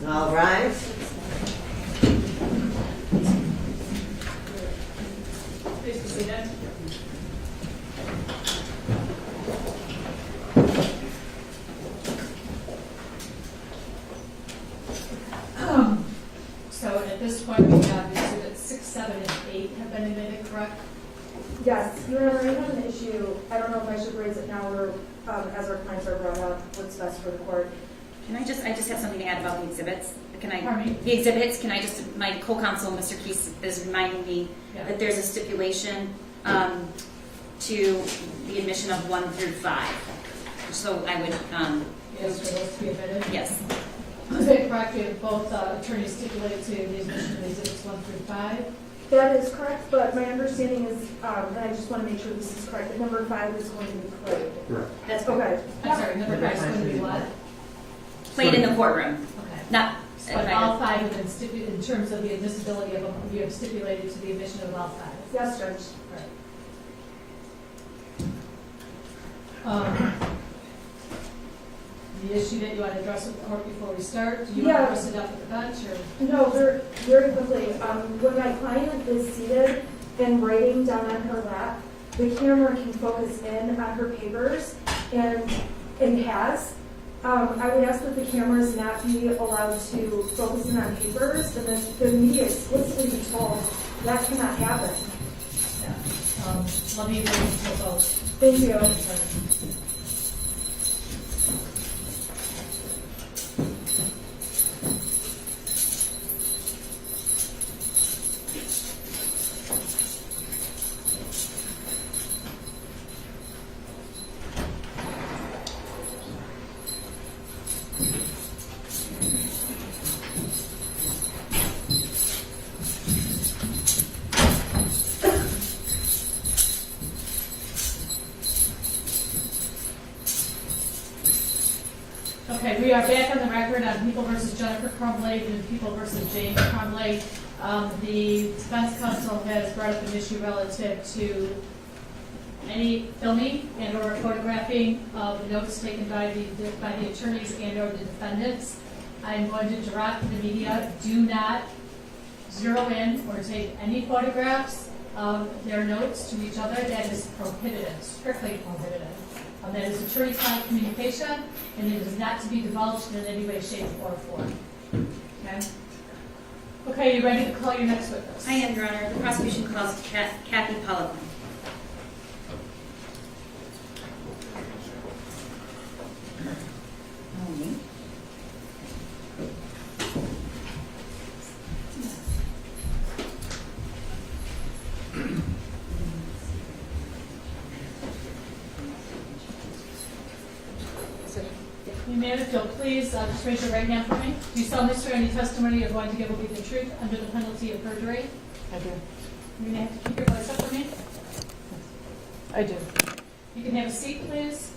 [SPEAKER 3] All rise.
[SPEAKER 4] Please be seated. So at this point, we have exhibits 6, 7, and 8 have been admitted, correct?
[SPEAKER 5] Yes, Your Honor, I have an issue. I don't know if I should raise it now or as our clients are brought up, what's best for the court.
[SPEAKER 12] I just have something to add about the exhibits.
[SPEAKER 4] Pardon me?
[SPEAKER 12] The exhibits, my co-counsel, Mr. Keese, is reminding me that there's a stipulation to the admission of 1 through 5. So I would,
[SPEAKER 4] Yes, for those to be admitted?
[SPEAKER 12] yes.
[SPEAKER 4] Is it correct if both attorneys stipulated to the admission of exhibits 1 through 5?
[SPEAKER 5] That is correct, but my understanding is, and I just want to make sure this is correct, that number 5 is going to be played.
[SPEAKER 12] That's
[SPEAKER 5] Okay.
[SPEAKER 4] I'm sorry, number 5 is going to be what?
[SPEAKER 12] played in the courtroom.
[SPEAKER 4] Okay.
[SPEAKER 12] Not.
[SPEAKER 4] But all 5 have been stipulated, in terms of the admissibility of them, you have stipulated to the admission of all 5?
[SPEAKER 5] Yes, Judge.
[SPEAKER 4] Right. The issue that you want to address with the court before we start, do you
[SPEAKER 5] Yeah.
[SPEAKER 4] want to sit up at the bench or?
[SPEAKER 5] No, very quickly. When my client is seated and writing down on her lap, the camera can focus in on her papers and has. I would ask that the cameras not be allowed to focus in on papers, and then the media explicitly be told that cannot happen.
[SPEAKER 4] Yeah. Let me bring it to both.
[SPEAKER 5] Thank you.
[SPEAKER 4] Okay, we are back on the record on People versus Jennifer Crumbley and People versus James Crumbley. The defense counsel has brought up an issue relative to any filming and or photographing of the notes taken by the attorneys and or the defendants. I'm going to direct the media, do not zero in or take any photographs of their notes to each other. That is prohibited, strictly prohibited. That is attorney-client communication, and it is not to be divulged in any way, shape, or form. Okay? Okay, you ready to call your next witness?
[SPEAKER 12] I am, Your Honor. The prosecution calls Kathy Poliquin.
[SPEAKER 4] You may, if you'll please just raise your right hand for me. Do you solemnly swear any testimony you're going to give will be the truth under the penalty of perjury?
[SPEAKER 10] I do.
[SPEAKER 4] You may have to keep your voice up for me.
[SPEAKER 10] I do.
[SPEAKER 4] You can have a seat, please.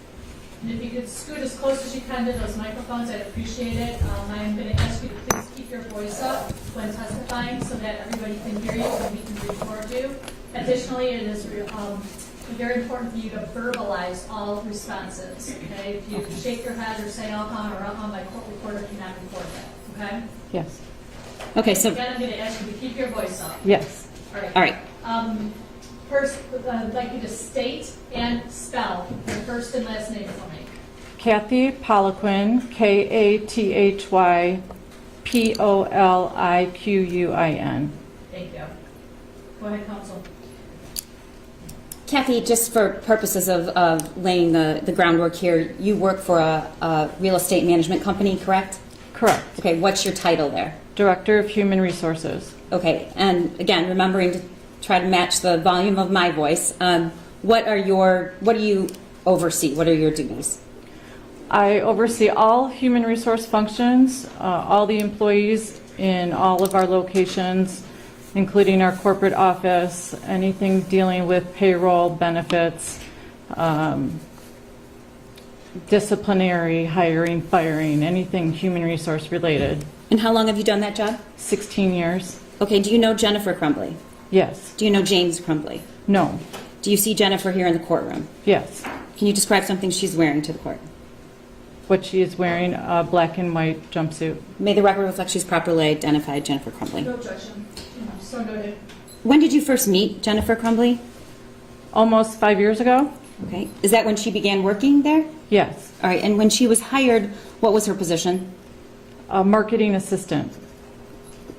[SPEAKER 4] And if you could scoot as close as you can to those microphones, I'd appreciate it. I'm going to ask you to please keep your voice up when testifying so that everybody can hear you and we can record you. Additionally, it is very important for you to verbalize all responses. Okay? If you shake your head or say uh-huh or uh-huh, my court recorder cannot record that. Okay?
[SPEAKER 10] Yes.
[SPEAKER 12] Okay, so.
[SPEAKER 4] Again, I'm going to ask you to keep your voice up.
[SPEAKER 10] Yes.
[SPEAKER 4] All right.
[SPEAKER 12] All right.
[SPEAKER 4] First, I'd like you to state and spell your first and last name for me.
[SPEAKER 15] Kathy Poliquin, Kathypoliquin.
[SPEAKER 4] Thank you. Go ahead, counsel.
[SPEAKER 6] Kathy, just for purposes of laying the groundwork here, you work for a real estate management company, correct?
[SPEAKER 15] Correct.
[SPEAKER 6] Okay, what's your title there?
[SPEAKER 15] Director of Human Resources.
[SPEAKER 6] Okay, and again, remembering to try to match the volume of my voice, what do you oversee? What are your duties?
[SPEAKER 15] I oversee all human resource functions, all the employees in all of our locations, including our corporate office, anything dealing with payroll, benefits, disciplinary, hiring, firing, anything human resource related.
[SPEAKER 6] And how long have you done that job?
[SPEAKER 15] 16 years.
[SPEAKER 6] Okay, do you know Jennifer Crumbley?
[SPEAKER 15] Yes.
[SPEAKER 6] Do you know James Crumbley?
[SPEAKER 15] No.
[SPEAKER 6] Do you see Jennifer here in the courtroom?
[SPEAKER 15] Yes.
[SPEAKER 6] Can you describe something she's wearing to the court?
[SPEAKER 15] What she is wearing, a black and white jumpsuit.
[SPEAKER 6] May the record reflect she's properly identified Jennifer Crumbley.
[SPEAKER 4] No objection. So noted.
[SPEAKER 6] When did you first meet Jennifer Crumbley?
[SPEAKER 15] Almost 5 years ago.
[SPEAKER 6] Okay. Is that when she began working there?
[SPEAKER 15] Yes.
[SPEAKER 6] All right. And when she was hired, what was her position?
[SPEAKER 15] A marketing assistant.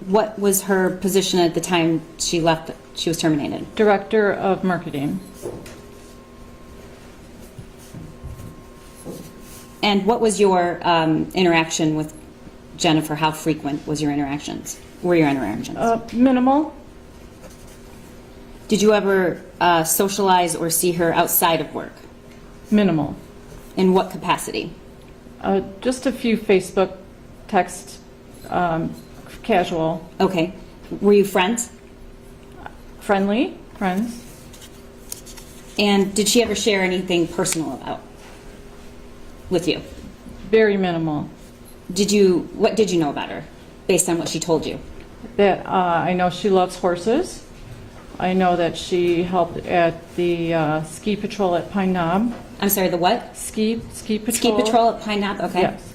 [SPEAKER 6] What was her position at the time she left? She was terminated.
[SPEAKER 15] Director of Marketing.
[SPEAKER 6] And what was your interaction with Jennifer? How frequent was your interactions? Were your interactions?
[SPEAKER 15] Minimal.
[SPEAKER 6] Did you ever socialize or see her outside of work?
[SPEAKER 15] Minimal.
[SPEAKER 6] In what capacity?
[SPEAKER 15] Just a few Facebook text, casual.
[SPEAKER 6] Okay. Were you friends?
[SPEAKER 15] Friendly, friends.
[SPEAKER 6] And did she ever share anything personal with you?
[SPEAKER 15] Very minimal.
[SPEAKER 6] What did you know about her based on what she told you?
[SPEAKER 15] That I know she loves horses. I know that she helped at the ski patrol at Pine Knob.
[SPEAKER 6] I'm sorry, the what?
[SPEAKER 15] Ski patrol.
[SPEAKER 6] Ski patrol at Pine Knob, okay.
[SPEAKER 15] Yes.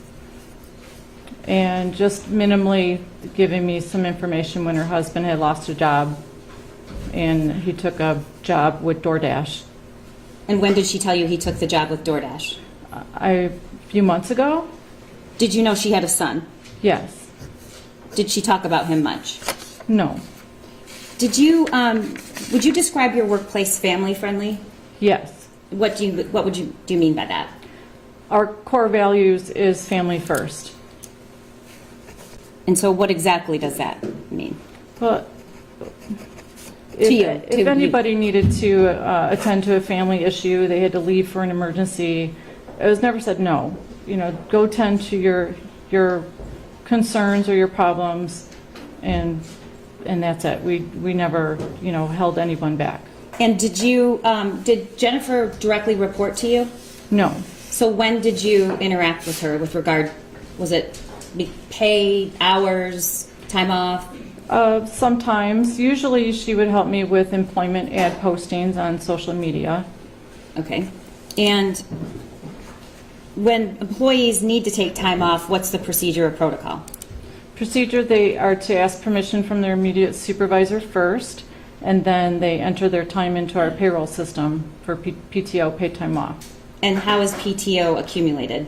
[SPEAKER 15] And just minimally giving me some information when her husband had lost a job and he took a job with DoorDash.
[SPEAKER 6] And when did she tell you he took the job with DoorDash?
[SPEAKER 15] A few months ago.
[SPEAKER 6] Did you know she had a son?
[SPEAKER 15] Yes.
[SPEAKER 6] Did she talk about him much?
[SPEAKER 15] No.
[SPEAKER 6] Did you, would you describe your workplace family friendly?
[SPEAKER 15] Yes.
[SPEAKER 6] What do you mean by that?
[SPEAKER 15] Our core values is family first.
[SPEAKER 6] And so what exactly does that mean?
[SPEAKER 15] Well, if anybody needed to attend to a family issue, they had to leave for an emergency, it was never said no. You know, go tend to your concerns or your problems, and that's it. We never, held anyone back.
[SPEAKER 6] And did Jennifer directly report to you?
[SPEAKER 15] No.
[SPEAKER 6] So when did you interact with her with regard, was it pay, hours, time off?
[SPEAKER 15] Sometimes. Usually she would help me with employment ad postings on social media.
[SPEAKER 6] Okay. And when employees need to take time off, what's the procedure or protocol?
[SPEAKER 15] Procedure, they are to ask permission from their immediate supervisor first, and then they enter their time into our payroll system for PTO, paid time off.
[SPEAKER 6] And how is PTO accumulated?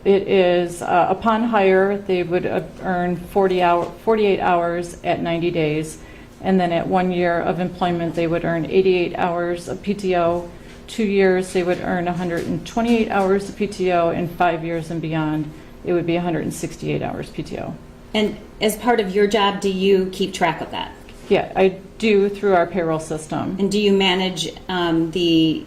[SPEAKER 15] It is, upon hire, they would earn 48 hours at 90 days, and then at 1 year of employment, they would earn 88 hours of PTO. 2 years, they would earn 128 hours of PTO, and 5 years and beyond, it would be 168 hours PTO.
[SPEAKER 6] And as part of your job, do you keep track of that?
[SPEAKER 15] Yeah, I do through our payroll system.
[SPEAKER 6] And do you manage the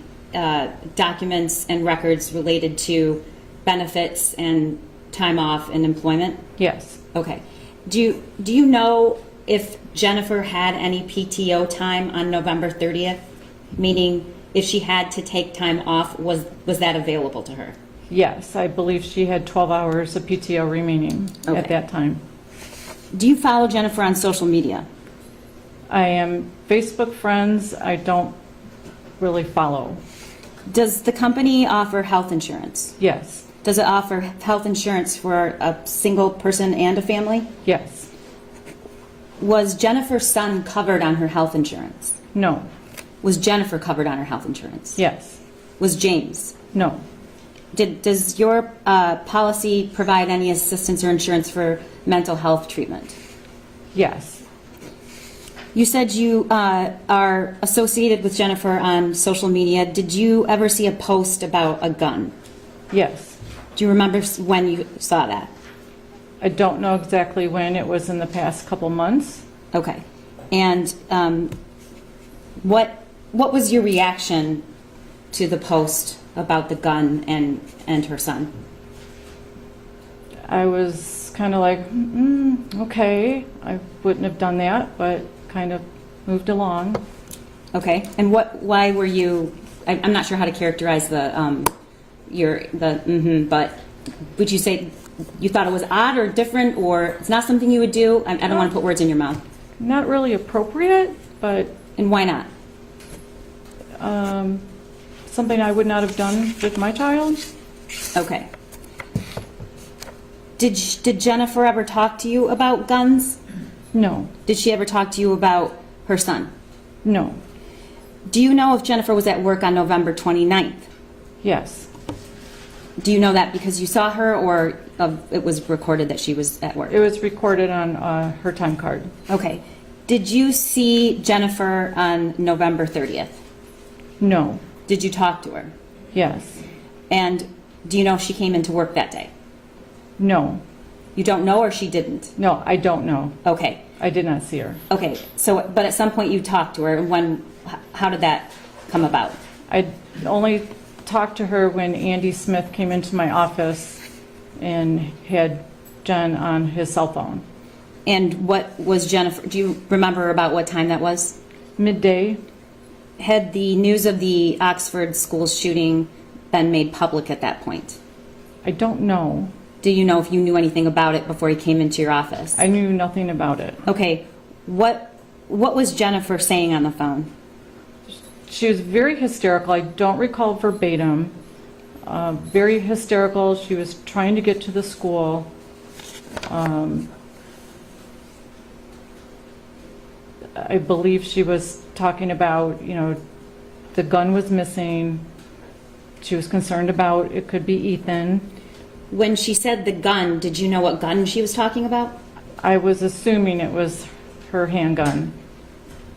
[SPEAKER 6] documents and records related to benefits and time off and employment?
[SPEAKER 15] Yes.
[SPEAKER 6] Okay. Do you know if Jennifer had any PTO time on November 30th? Meaning, if she had to take time off, was that available to her?
[SPEAKER 15] Yes, I believe she had 12 hours of PTO remaining at that time.
[SPEAKER 6] Do you follow Jennifer on social media?
[SPEAKER 15] I am Facebook friends. I don't really follow.
[SPEAKER 6] Does the company offer health insurance?
[SPEAKER 15] Yes.
[SPEAKER 6] Does it offer health insurance for a single person and a family?
[SPEAKER 15] Yes.
[SPEAKER 6] Was Jennifer's son covered on her health insurance?
[SPEAKER 15] No.
[SPEAKER 6] Was Jennifer covered on her health insurance?
[SPEAKER 15] Yes.
[SPEAKER 6] Was James?
[SPEAKER 15] No.
[SPEAKER 6] does your policy provide any assistance or insurance for mental health treatment?
[SPEAKER 15] Yes.
[SPEAKER 6] You said you are associated with Jennifer on social media. Did you ever see a post about a gun?
[SPEAKER 15] Yes.
[SPEAKER 6] Do you remember when you saw that?
[SPEAKER 15] I don't know exactly when. It was in the past couple months.
[SPEAKER 6] Okay. And what was your reaction to the post about the gun and her son?
[SPEAKER 15] I was kind of like, okay, I wouldn't have done that, but kind of moved along.
[SPEAKER 6] Okay. And why were you? I'm not sure how to characterize but would you say you thought it was odd or different, or it's not something you would do? I don't want to put words in your mouth.
[SPEAKER 15] Not really appropriate, but.
[SPEAKER 6] And why not?
[SPEAKER 15] Something I would not have done with my child.
[SPEAKER 6] Okay. Did Jennifer ever talk to you about guns?
[SPEAKER 15] No.
[SPEAKER 6] Did she ever talk to you about her son?
[SPEAKER 15] No.
[SPEAKER 6] Do you know if Jennifer was at work on November 29th?
[SPEAKER 15] Yes.
[SPEAKER 6] Do you know that because you saw her, or it was recorded that she was at work?
[SPEAKER 15] It was recorded on her time card.
[SPEAKER 6] Okay. Did you see Jennifer on November 30th?
[SPEAKER 15] No.
[SPEAKER 6] Did you talk to her?
[SPEAKER 15] Yes.
[SPEAKER 6] And do you know if she came into work that day?
[SPEAKER 15] No.
[SPEAKER 6] You don't know, or she didn't?
[SPEAKER 15] No, I don't know.
[SPEAKER 6] Okay.
[SPEAKER 15] I did not see her.
[SPEAKER 6] Okay. So, but at some point you talked to her, and how did that come about?
[SPEAKER 15] I only talked to her when Andy Smith came into my office and had Jen on his cell phone.
[SPEAKER 6] And what was Jennifer, do you remember about what time that was?
[SPEAKER 15] Midday.
[SPEAKER 6] Had the news of the Oxford school shooting been made public at that point?
[SPEAKER 15] I don't know.
[SPEAKER 6] Do you know if you knew anything about it before he came into your office?
[SPEAKER 15] I knew nothing about it.
[SPEAKER 6] Okay. What was Jennifer saying on the phone?
[SPEAKER 15] She was very hysterical. I don't recall verbatim. Very hysterical. She was trying to get to the school. I believe she was talking about, the gun was missing. She was concerned about it could be Ethan.
[SPEAKER 6] When she said the gun, did you know what gun she was talking about?
[SPEAKER 15] I was assuming it was her handgun.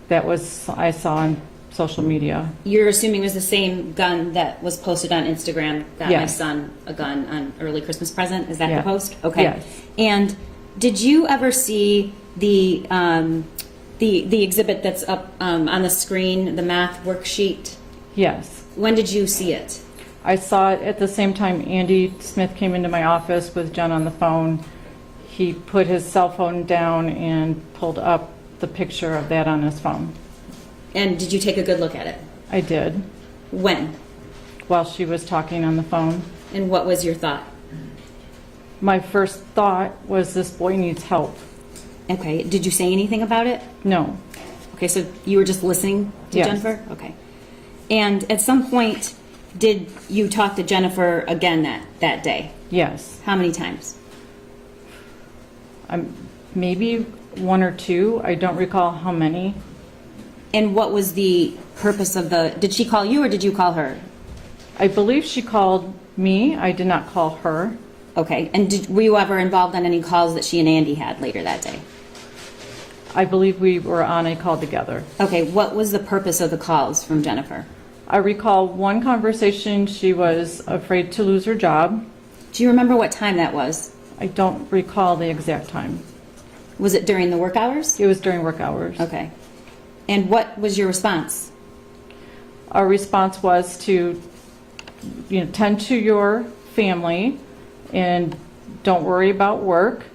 [SPEAKER 15] I saw on social media.
[SPEAKER 6] You're assuming it was the same gun that was posted on Instagram, got my
[SPEAKER 15] Yes.
[SPEAKER 6] son a gun on early Christmas present? Is that
[SPEAKER 15] Yeah.
[SPEAKER 6] the post? Okay.
[SPEAKER 15] Yes.
[SPEAKER 6] And did you ever see the exhibit that's up on the screen, the math worksheet?
[SPEAKER 15] Yes.
[SPEAKER 6] When did you see it?
[SPEAKER 15] I saw it at the same time Andy Smith came into my office with Jen on the phone. He put his cell phone down and pulled up the picture of that on his phone.
[SPEAKER 6] And did you take a good look at it?
[SPEAKER 15] I did.
[SPEAKER 6] When?
[SPEAKER 15] While she was talking on the phone.
[SPEAKER 6] And what was your thought?
[SPEAKER 15] My first thought was, this boy needs help.
[SPEAKER 6] Okay. Did you say anything about it?
[SPEAKER 15] No.
[SPEAKER 6] Okay, so you were just listening to
[SPEAKER 15] Yes.
[SPEAKER 6] Jennifer? Okay. And at some point, did you talk to Jennifer again that day?
[SPEAKER 15] Yes.
[SPEAKER 6] How many times?
[SPEAKER 15] Maybe one or two. I don't recall how many.
[SPEAKER 6] And what was the purpose of did she call you or did you call her?
[SPEAKER 15] I believe she called me. I did not call her.
[SPEAKER 6] Okay. And were you ever involved on any calls that she and Andy had later that day?
[SPEAKER 15] I believe we were on a call together.
[SPEAKER 6] Okay. What was the purpose of the calls from Jennifer?
[SPEAKER 15] I recall one conversation. She was afraid to lose her job.
[SPEAKER 6] Do you remember what time that was?
[SPEAKER 15] I don't recall the exact time.
[SPEAKER 6] Was it during the work hours?
[SPEAKER 15] It was during work hours.
[SPEAKER 6] Okay. And what was your response?
[SPEAKER 15] Our response was to, tend to your family and don't worry about work.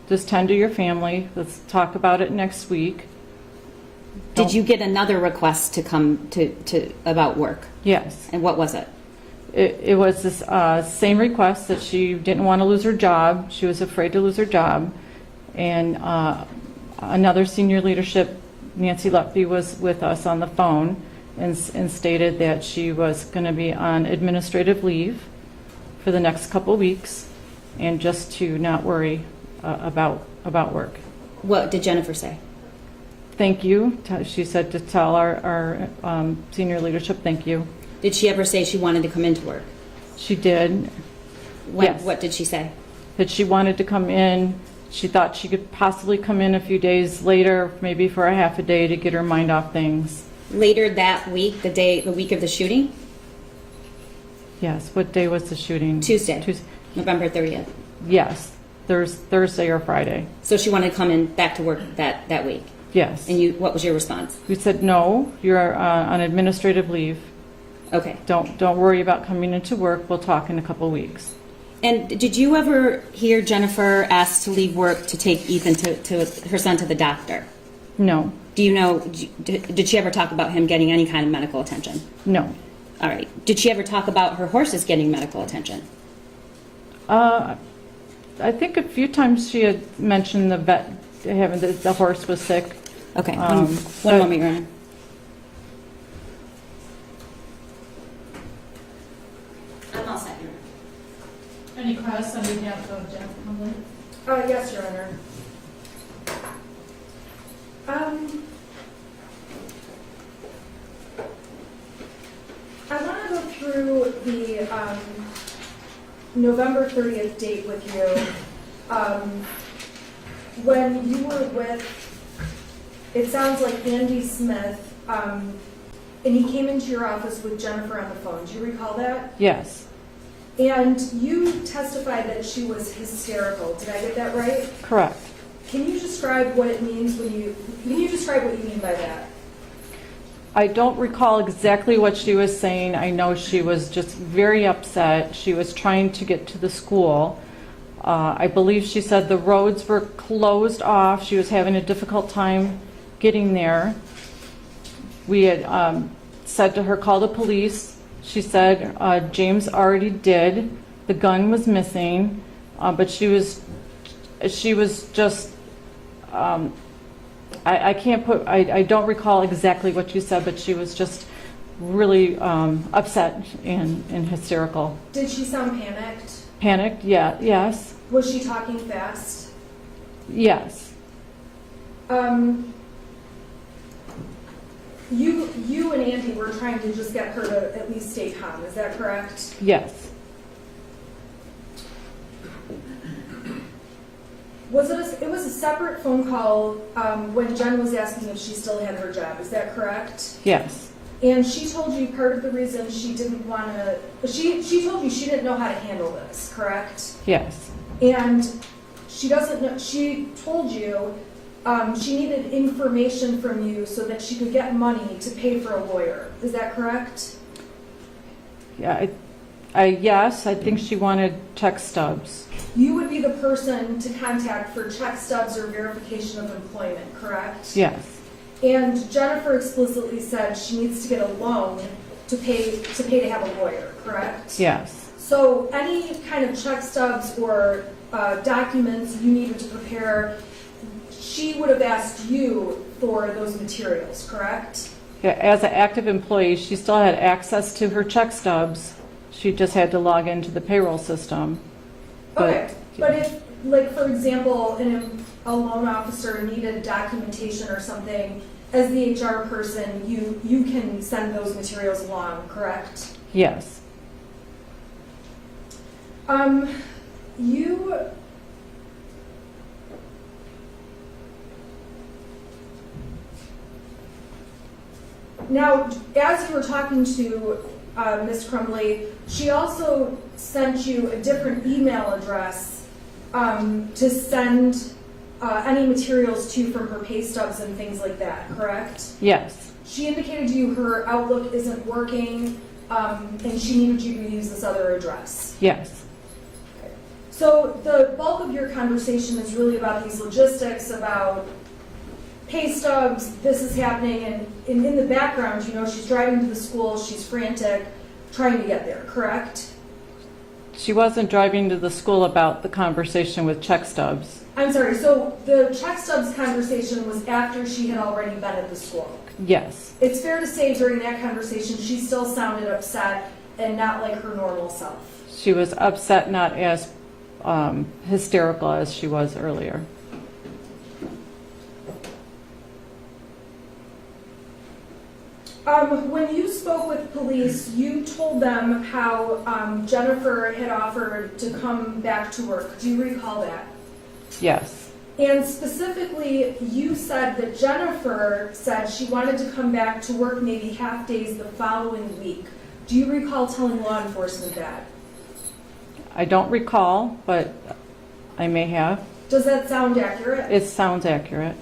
[SPEAKER 15] Just tend to your family. Let's talk about it next week.
[SPEAKER 6] Did you get another request to come to about work?
[SPEAKER 15] Yes.
[SPEAKER 6] And what was it?
[SPEAKER 15] It was this same request, that she didn't want to lose her job. She was afraid to lose her job. And another senior leadership, Nancy Lutby, was with us on the phone and stated that she was going to be on administrative leave for the next couple weeks, and just to not worry about work.
[SPEAKER 6] What did Jennifer say?
[SPEAKER 15] Thank you. She said to tell our senior leadership thank you.
[SPEAKER 6] Did she ever say she wanted to come into work?
[SPEAKER 15] She did. Yes.
[SPEAKER 6] What did she say?
[SPEAKER 15] That she wanted to come in. She thought she could possibly come in a few days later, maybe for a half a day to get her mind off things.
[SPEAKER 6] Later that week, the week of the shooting?
[SPEAKER 15] Yes. What day was the shooting?
[SPEAKER 6] Tuesday. November 30th.
[SPEAKER 15] Yes. Thursday or Friday.
[SPEAKER 6] So she wanted to come in back to work that week?
[SPEAKER 15] Yes.
[SPEAKER 6] And what was your response?
[SPEAKER 15] We said, no, you're on administrative leave.
[SPEAKER 6] Okay.
[SPEAKER 15] Don't worry about coming into work. We'll talk in a couple weeks.
[SPEAKER 6] And did you ever hear Jennifer ask to leave work to take Ethan to her son to the doctor?
[SPEAKER 15] No.
[SPEAKER 6] Do you know, did she ever talk about him getting any kind of medical attention?
[SPEAKER 15] No.
[SPEAKER 6] All right. Did she ever talk about her horses getting medical attention?
[SPEAKER 15] I think a few times she had mentioned the vet having the horse was sick.
[SPEAKER 6] Okay. One moment, Your Honor.
[SPEAKER 12] I'm all set, Your Honor.
[SPEAKER 4] Any questions on behalf of Jeff Crumbley?
[SPEAKER 5] Yes, Your Honor. I want to go through the November 30th date with you. When you were with, it sounds like Andy Smith, and he came into your office with Jennifer on the phone. Do you recall that?
[SPEAKER 15] Yes.
[SPEAKER 5] And you testified that she was hysterical. Did I get that right?
[SPEAKER 15] Correct.
[SPEAKER 5] Can you describe what it means can you describe what you mean by that?
[SPEAKER 15] I don't recall exactly what she was saying. I know she was just very upset. She was trying to get to the school. I believe she said the roads were closed off. She was having a difficult time getting there. We had said to her, call the police. She said James already did. The gun was missing, but she was just, I can't put, I don't recall exactly what you said, but she was just really upset and hysterical.
[SPEAKER 5] Did she sound panicked?
[SPEAKER 15] Panicked? Yeah. Yes.
[SPEAKER 5] Was she talking fast?
[SPEAKER 15] Yes.
[SPEAKER 5] You and Andy were trying to just get her to at least stay calm. Is that correct?
[SPEAKER 15] Yes.
[SPEAKER 5] It was a separate phone call when Jen was asking if she still had her job. Is that correct?
[SPEAKER 15] Yes.
[SPEAKER 5] And she told you part of the reason she didn't want to, she told you she didn't know how to handle this, correct?
[SPEAKER 15] Yes.
[SPEAKER 5] And she doesn't know, she told you she needed information from you so that she could get money to pay for a lawyer. Is that correct?
[SPEAKER 15] Yeah. Yes, I think she wanted check stubs.
[SPEAKER 5] You would be the person to contact for check stubs or verification of employment, correct?
[SPEAKER 15] Yes.
[SPEAKER 5] And Jennifer explicitly said she needs to get a loan to pay to have a lawyer, correct?
[SPEAKER 15] Yes.
[SPEAKER 5] So any kind of check stubs or documents you needed to prepare, she would have asked you for those materials, correct?
[SPEAKER 15] Yeah, as an active employee, she still had access to her check stubs. She just had to log into the payroll system.
[SPEAKER 5] Okay, but if, like, for example, a loan officer needed documentation or something, as the HR person, you can send those materials along, correct?
[SPEAKER 15] Yes.
[SPEAKER 5] Now, as you were talking to Ms. Crumbley, she also sent you a different email address to send any materials to from her pay stubs and things like that, correct?
[SPEAKER 15] Yes.
[SPEAKER 5] She indicated to you her Outlook isn't working and she needed you to use this other address.
[SPEAKER 15] Yes.
[SPEAKER 5] So the bulk of your conversation is really about these logistics, about pay stubs, this is happening, and in the background, you know, she's driving to the school, she's frantic, trying to get there, correct?
[SPEAKER 15] She wasn't driving to the school about the conversation with check stubs.
[SPEAKER 5] I'm sorry, so the check stubs conversation was after she had already been at the school.
[SPEAKER 15] Yes.
[SPEAKER 5] It's fair to say during that conversation, she still sounded upset and not like her normal self.
[SPEAKER 15] She was upset, not as hysterical as she was earlier.
[SPEAKER 5] When you spoke with police, you told them how Jennifer had offered to come back to work. Do you recall that?
[SPEAKER 15] Yes,
[SPEAKER 5] And specifically, you said that Jennifer said she wanted to come back to work maybe half days the following week. Do you recall telling law enforcement that?
[SPEAKER 15] I don't recall, but I may have.
[SPEAKER 5] Does that sound accurate?
[SPEAKER 15] It sounds accurate.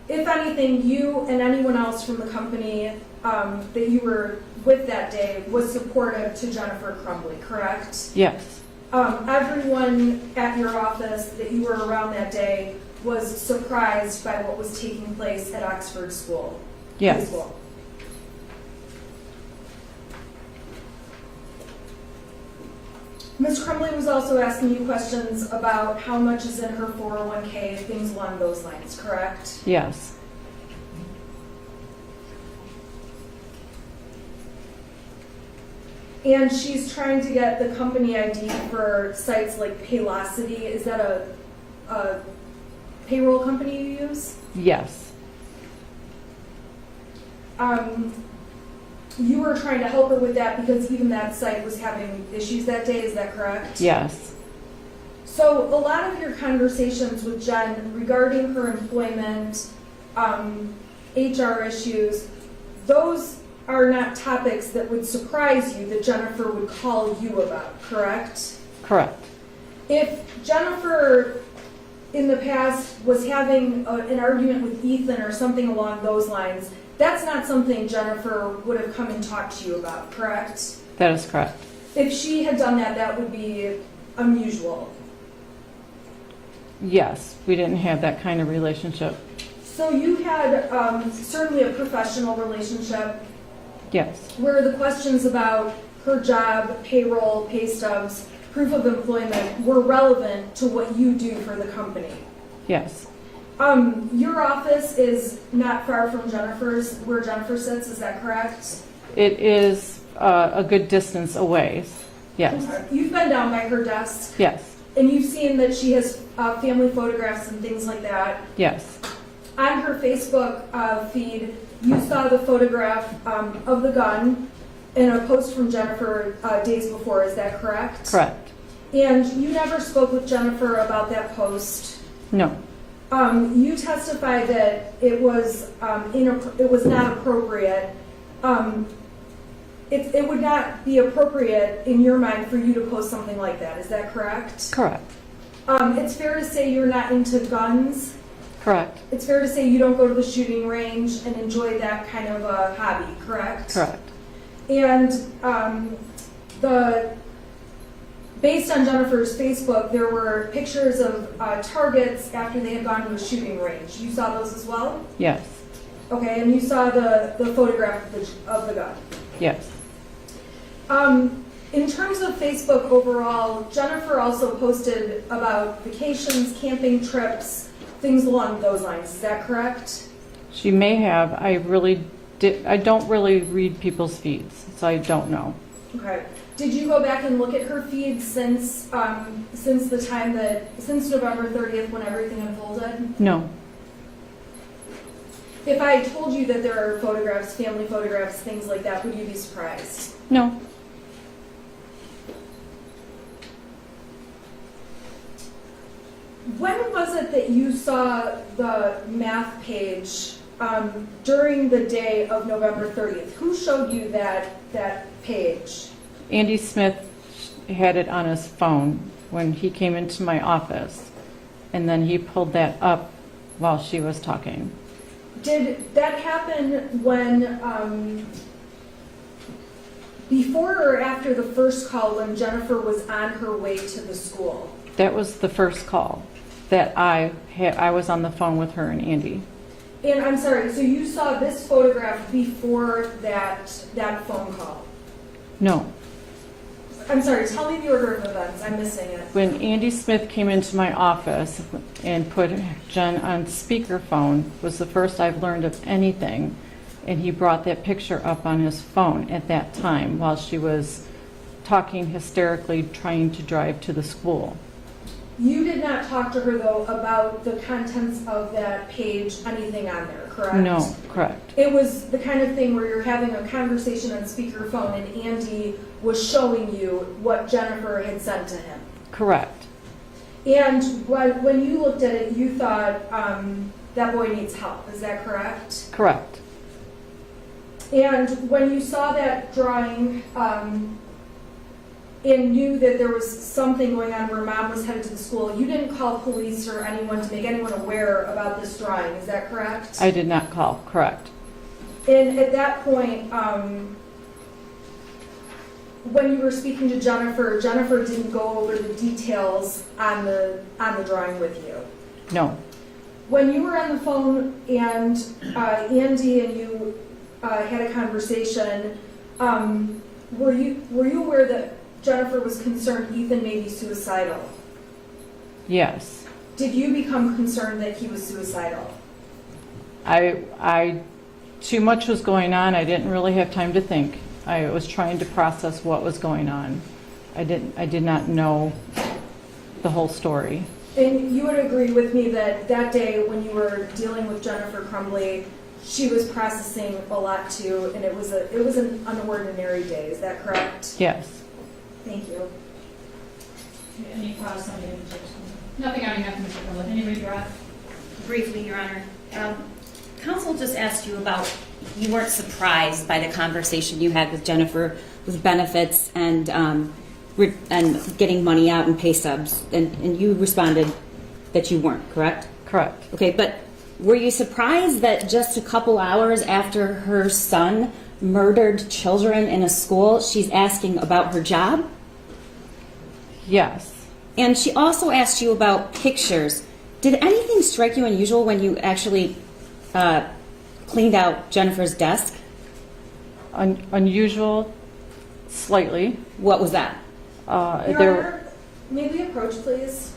[SPEAKER 5] If anything, you and anyone else from the company that you were with that day was supportive to Jennifer Crumbley, correct?
[SPEAKER 15] Yes,
[SPEAKER 5] Everyone at your office that you were around that day was surprised by what was taking place at Oxford School. High
[SPEAKER 15] yes,
[SPEAKER 5] School. Ms. Crumbley was also asking you questions about how much is in her 401k, things along those lines, correct?
[SPEAKER 15] yes,
[SPEAKER 5] And she's trying to get the company ID for sites like Paylocity. Is that a payroll company you use?
[SPEAKER 15] yes,
[SPEAKER 5] You were trying to help her with that because even that site was having issues that day, is that correct?
[SPEAKER 15] yes,
[SPEAKER 5] So a lot of your conversations with Jen regarding her employment, HR issues, those are not topics that would surprise you that Jennifer would call you about, correct?
[SPEAKER 15] correct.
[SPEAKER 5] If Jennifer in the past was having an argument with Ethan or something along those lines, that's not something Jennifer would have come and talked to you about, correct?
[SPEAKER 15] That is correct.
[SPEAKER 5] If she had done that, that would be unusual.
[SPEAKER 15] Yes, we didn't have that kind of relationship.
[SPEAKER 5] So you had certainly a professional relationship
[SPEAKER 15] Yes,
[SPEAKER 5] where the questions about her job, payroll, pay stubs, proof of employment were relevant to what you do for the company.
[SPEAKER 15] yes,
[SPEAKER 5] Your office is not far from Jennifer's, where Jennifer sits, is that correct?
[SPEAKER 15] it is a good distance away. Yes,
[SPEAKER 5] You've been down by her desk,
[SPEAKER 15] yes,
[SPEAKER 5] and you've seen that she has family photographs and things like that.
[SPEAKER 15] yes,
[SPEAKER 5] On her Facebook feed, you saw the photograph of the gun in a post from Jennifer days before, is that correct?
[SPEAKER 15] correct.
[SPEAKER 5] And you never spoke with Jennifer about that post.
[SPEAKER 15] No,
[SPEAKER 5] You testified that it was not appropriate. It would not be appropriate in your mind for you to post something like that. Is that correct?
[SPEAKER 15] correct,
[SPEAKER 5] It's fair to say you're not into guns.
[SPEAKER 15] correct,
[SPEAKER 5] It's fair to say you don't go to the shooting range and enjoy that kind of a hobby. Correct?
[SPEAKER 15] correct.
[SPEAKER 5] And based on Jennifer's Facebook, there were pictures of targets after they had gone to a shooting range. You saw those as well?
[SPEAKER 15] Yes,
[SPEAKER 5] Okay, and you saw the photograph of the gun.
[SPEAKER 15] yes,
[SPEAKER 5] In terms of Facebook overall, Jennifer also posted about vacations, camping trips, things along those lines. Is that correct?
[SPEAKER 15] she may have. I don't really read people's feeds, so I don't know.
[SPEAKER 5] Okay. Did you go back and look at her feed since the time since November 30th when everything unfolded?
[SPEAKER 15] No,
[SPEAKER 5] If I told you that there are photographs, family photographs, things like that, would you be surprised?
[SPEAKER 15] no,
[SPEAKER 5] When was it that you saw the math page during the day of November 30th? Who showed you that page?
[SPEAKER 15] Andy Smith had it on his phone when he came into my office, and then he pulled that up while she was talking.
[SPEAKER 5] Did that happen when, before or after the first call when Jennifer was on her way to the school?
[SPEAKER 15] That was the first call that I had. I was on the phone with her and Andy.
[SPEAKER 5] And I'm sorry, so you saw this photograph before that phone call?
[SPEAKER 15] No.
[SPEAKER 5] I'm sorry, tell me the order of events, I'm missing it.
[SPEAKER 15] When Andy Smith came into my office and put Jen on speakerphone was the first I've learned of anything, and he brought that picture up on his phone at that time while she was talking hysterically trying to drive to the school.
[SPEAKER 5] You did not talk to her, though, about the contents of that page, anything on there, correct?
[SPEAKER 15] No, correct.
[SPEAKER 5] It was the kind of thing where you're having a conversation on speakerphone and Andy was showing you what Jennifer had sent to him.
[SPEAKER 15] Correct.
[SPEAKER 5] And when you looked at it, you thought that boy needs help. Is that correct?
[SPEAKER 15] Correct.
[SPEAKER 5] And when you saw that drawing and knew that there was something going on where mom was headed to the school, you didn't call police or anyone to make anyone aware about this drawing. Is that correct?
[SPEAKER 15] I did not call. Correct.
[SPEAKER 5] And at that point, when you were speaking to Jennifer, Jennifer didn't go over the details on the drawing with you.
[SPEAKER 15] No.
[SPEAKER 5] When you were on the phone and Andy and you had a conversation, were you aware that Jennifer was concerned Ethan may be suicidal?
[SPEAKER 15] Yes.
[SPEAKER 5] Did you become concerned that he was suicidal?
[SPEAKER 15] I too much was going on. I didn't really have time to think. I was trying to process what was going on. I did not know the whole story.
[SPEAKER 5] And you would agree with me that that day when you were dealing with Jennifer Crumbley, she was processing a lot too, and it was an unordinary day. Is that correct?
[SPEAKER 15] Yes.
[SPEAKER 5] Thank you.
[SPEAKER 4] Any thoughts on the invitation? Nothing on behalf of Mr. Crumbley. Any regret?
[SPEAKER 12] Briefly, Your Honor. Counsel just asked you about, you weren't surprised by the conversation you had with Jennifer with benefits and getting money out and pay stubs, and you responded that you weren't, correct?
[SPEAKER 15] Correct.
[SPEAKER 12] Okay, but were you surprised that just a couple hours after her son murdered children in a school, she's asking about her job?
[SPEAKER 15] Yes.
[SPEAKER 12] And she also asked you about pictures. Did anything strike you unusual when you actually cleaned out Jennifer's desk?
[SPEAKER 15] Unusual, slightly.
[SPEAKER 12] What was that?
[SPEAKER 5] Your Honor, may we approach, please?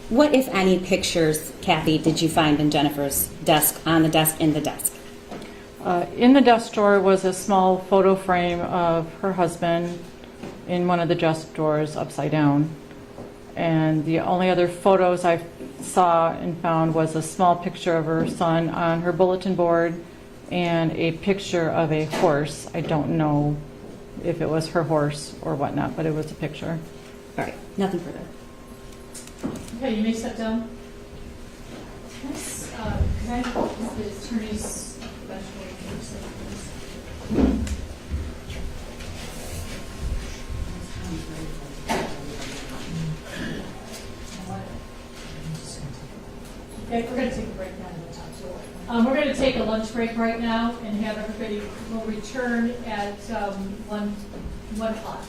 [SPEAKER 12] What, if any, pictures, Kathy, did you find in Jennifer's desk, on the desk, in the desk?
[SPEAKER 15] In the desk drawer was a small photo frame of her husband in one of the desk drawers upside down. And the only other photos I saw and found was a small picture of her son on her bulletin board and a picture of a horse. I don't know if it was her horse or whatnot, but it was a picture.
[SPEAKER 12] All right, nothing further.
[SPEAKER 4] Okay, you may sit down. Yes, can I have the attorney's professional representative, please? Okay, we're going to take a break now. We're going to take a lunch break right now and have everybody will return at 1 o'clock.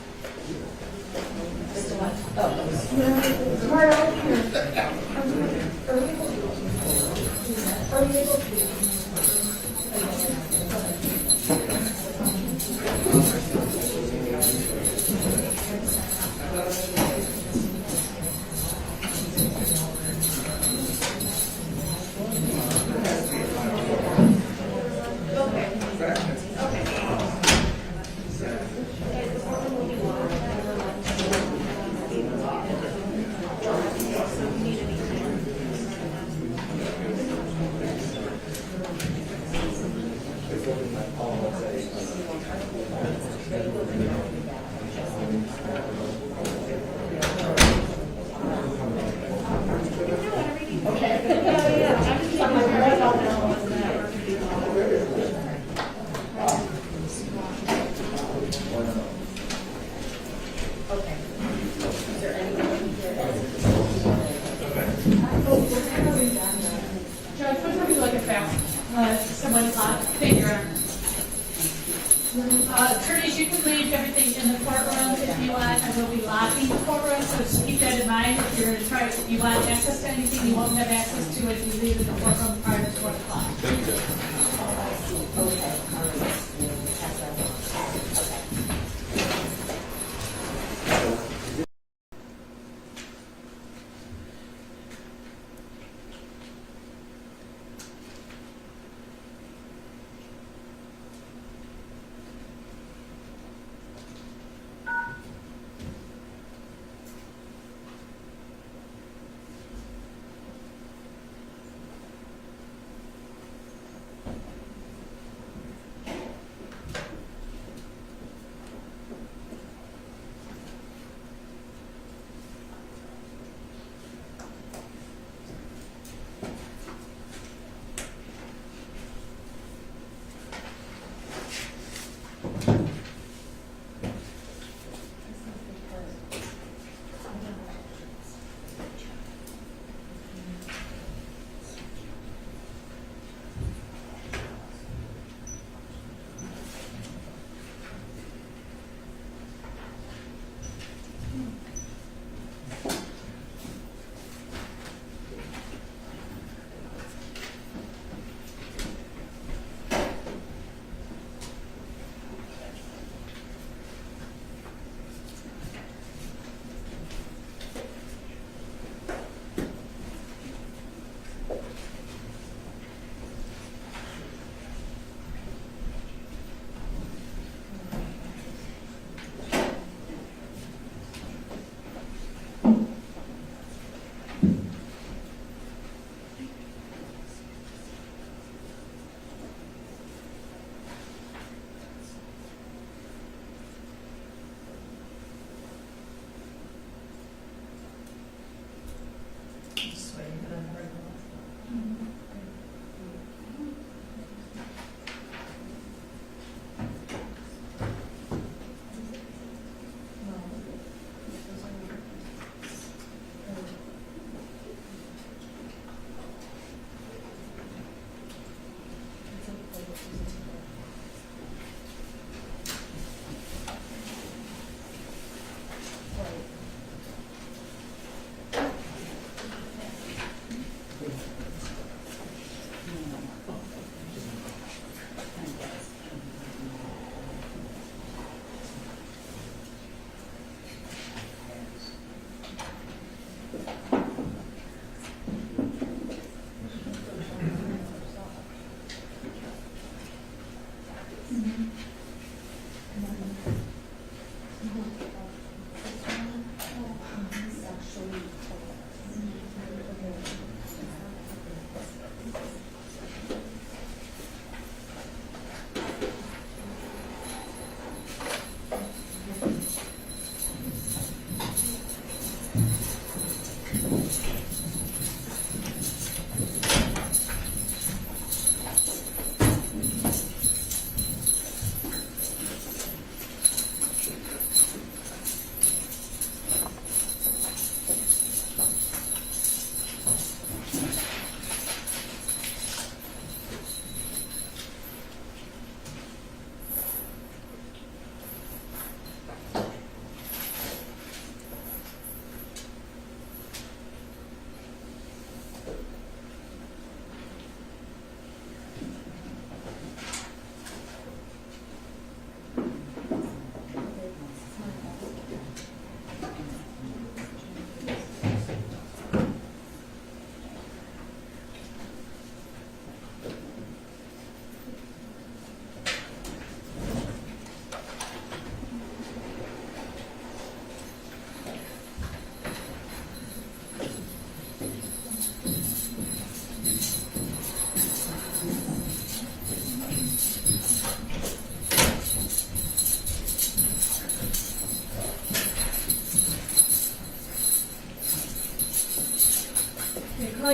[SPEAKER 4] Judge, what time would you like it back? Someone, thank you, Your Honor. Attorneys, you can leave everything in the courtroom if you want. I will be locking the courtroom, so just keep that in mind. If you're trying, if you want access to anything, you won't have access to it if you leave in the courtroom prior to 4 o'clock.
[SPEAKER 7] Thank you.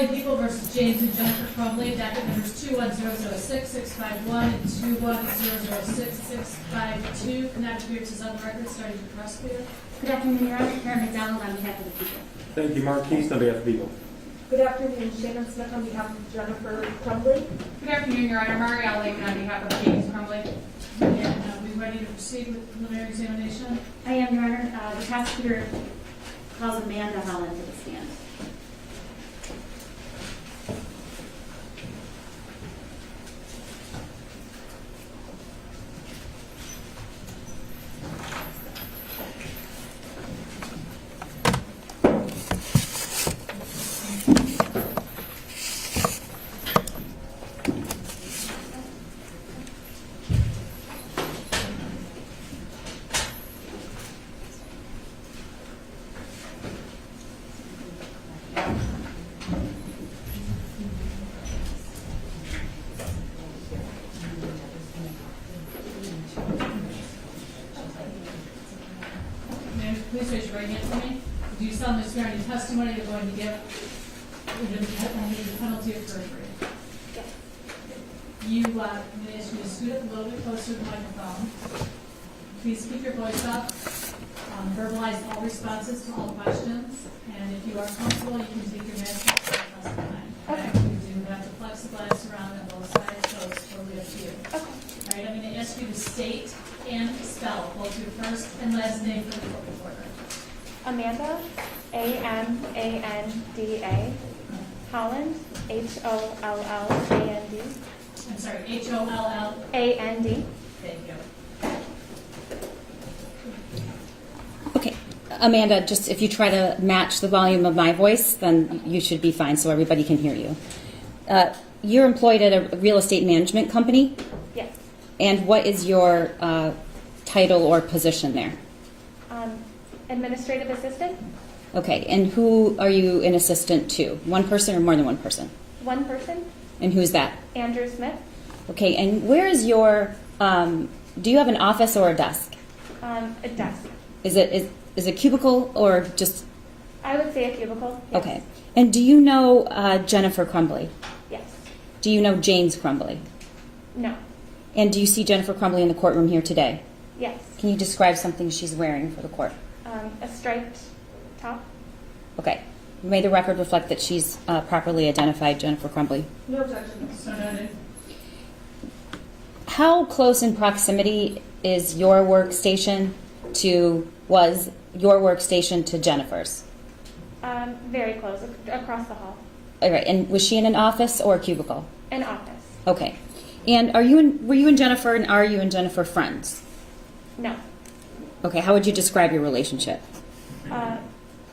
[SPEAKER 4] Kelly People versus James and Jennifer Crumbley, docket numbers 21006651 and 21006652. Cannot appear to on the record, starting with the prosecutor.
[SPEAKER 12] Good afternoon, Your Honor. Karen McDonald on behalf of the people.
[SPEAKER 16] Thank you, Mark Keast on behalf of the people.
[SPEAKER 5] Good afternoon, Shannon Smith on behalf of Jennifer Crumbley.
[SPEAKER 8] Good afternoon, Your Honor. Marielle Lakin on behalf of James Crumbly.
[SPEAKER 4] And are we ready to proceed with the preliminary examination?
[SPEAKER 12] I am, Your Honor. The prosecutor calls Amanda Holland to the stand.
[SPEAKER 4] Please raise your right hand for me. Do you solemnly swear any testimony you're going to give under the penalty of perjury?
[SPEAKER 14] Yes.
[SPEAKER 4] You, I'm going to ask you to scoot up a little bit closer to the microphone. Please keep your voice up. Verbalize all responses to all questions. And if you are comfortable, you can take your mask off for the rest of the time. Okay. You do have the plexiglass around on both sides, so it's totally up to you.
[SPEAKER 14] Okay.
[SPEAKER 4] All right, I'm going to ask you to state and spell both your first and last name for the court reporter.
[SPEAKER 14] Amanda, A-M-A-N-D-A. Holland, H-O-L-L-A-N-D.
[SPEAKER 4] I'm sorry, H-O-L-L.
[SPEAKER 14] A-N-D.
[SPEAKER 4] Thank you.
[SPEAKER 6] Okay, Amanda, just if you try to match the volume of my voice, then you should be fine so everybody can hear you. You're employed at a real estate management company?
[SPEAKER 14] Yes.
[SPEAKER 6] And what is your title or position there?
[SPEAKER 14] Administrative assistant.
[SPEAKER 6] Okay, and who are you an assistant to? One person or more than one person?
[SPEAKER 14] One person.
[SPEAKER 6] And who's that?
[SPEAKER 14] Andrew Smith.
[SPEAKER 6] Okay, and where is your, do you have an office or a desk?
[SPEAKER 14] A desk.
[SPEAKER 6] Is it cubicle or just?
[SPEAKER 14] I would say a cubicle. Yes.
[SPEAKER 6] Okay, and do you know Jennifer Crumbley?
[SPEAKER 14] Yes.
[SPEAKER 6] Do you know James Crumbley?
[SPEAKER 14] No.
[SPEAKER 6] And do you see Jennifer Crumbley in the courtroom here today?
[SPEAKER 14] Yes.
[SPEAKER 6] Can you describe something she's wearing for the court?
[SPEAKER 14] A striped top.
[SPEAKER 6] Okay. May the record reflect that she's properly identified Jennifer Crumbley.
[SPEAKER 5] No objection.
[SPEAKER 4] So noted.
[SPEAKER 6] How close in proximity was your workstation to Jennifer's?
[SPEAKER 14] Very close, across the hall.
[SPEAKER 6] All right. And was she in an office or a cubicle?
[SPEAKER 14] An office.
[SPEAKER 6] Okay. And were you and Jennifer and are you and Jennifer friends?
[SPEAKER 14] No.
[SPEAKER 6] Okay. How would you describe your relationship?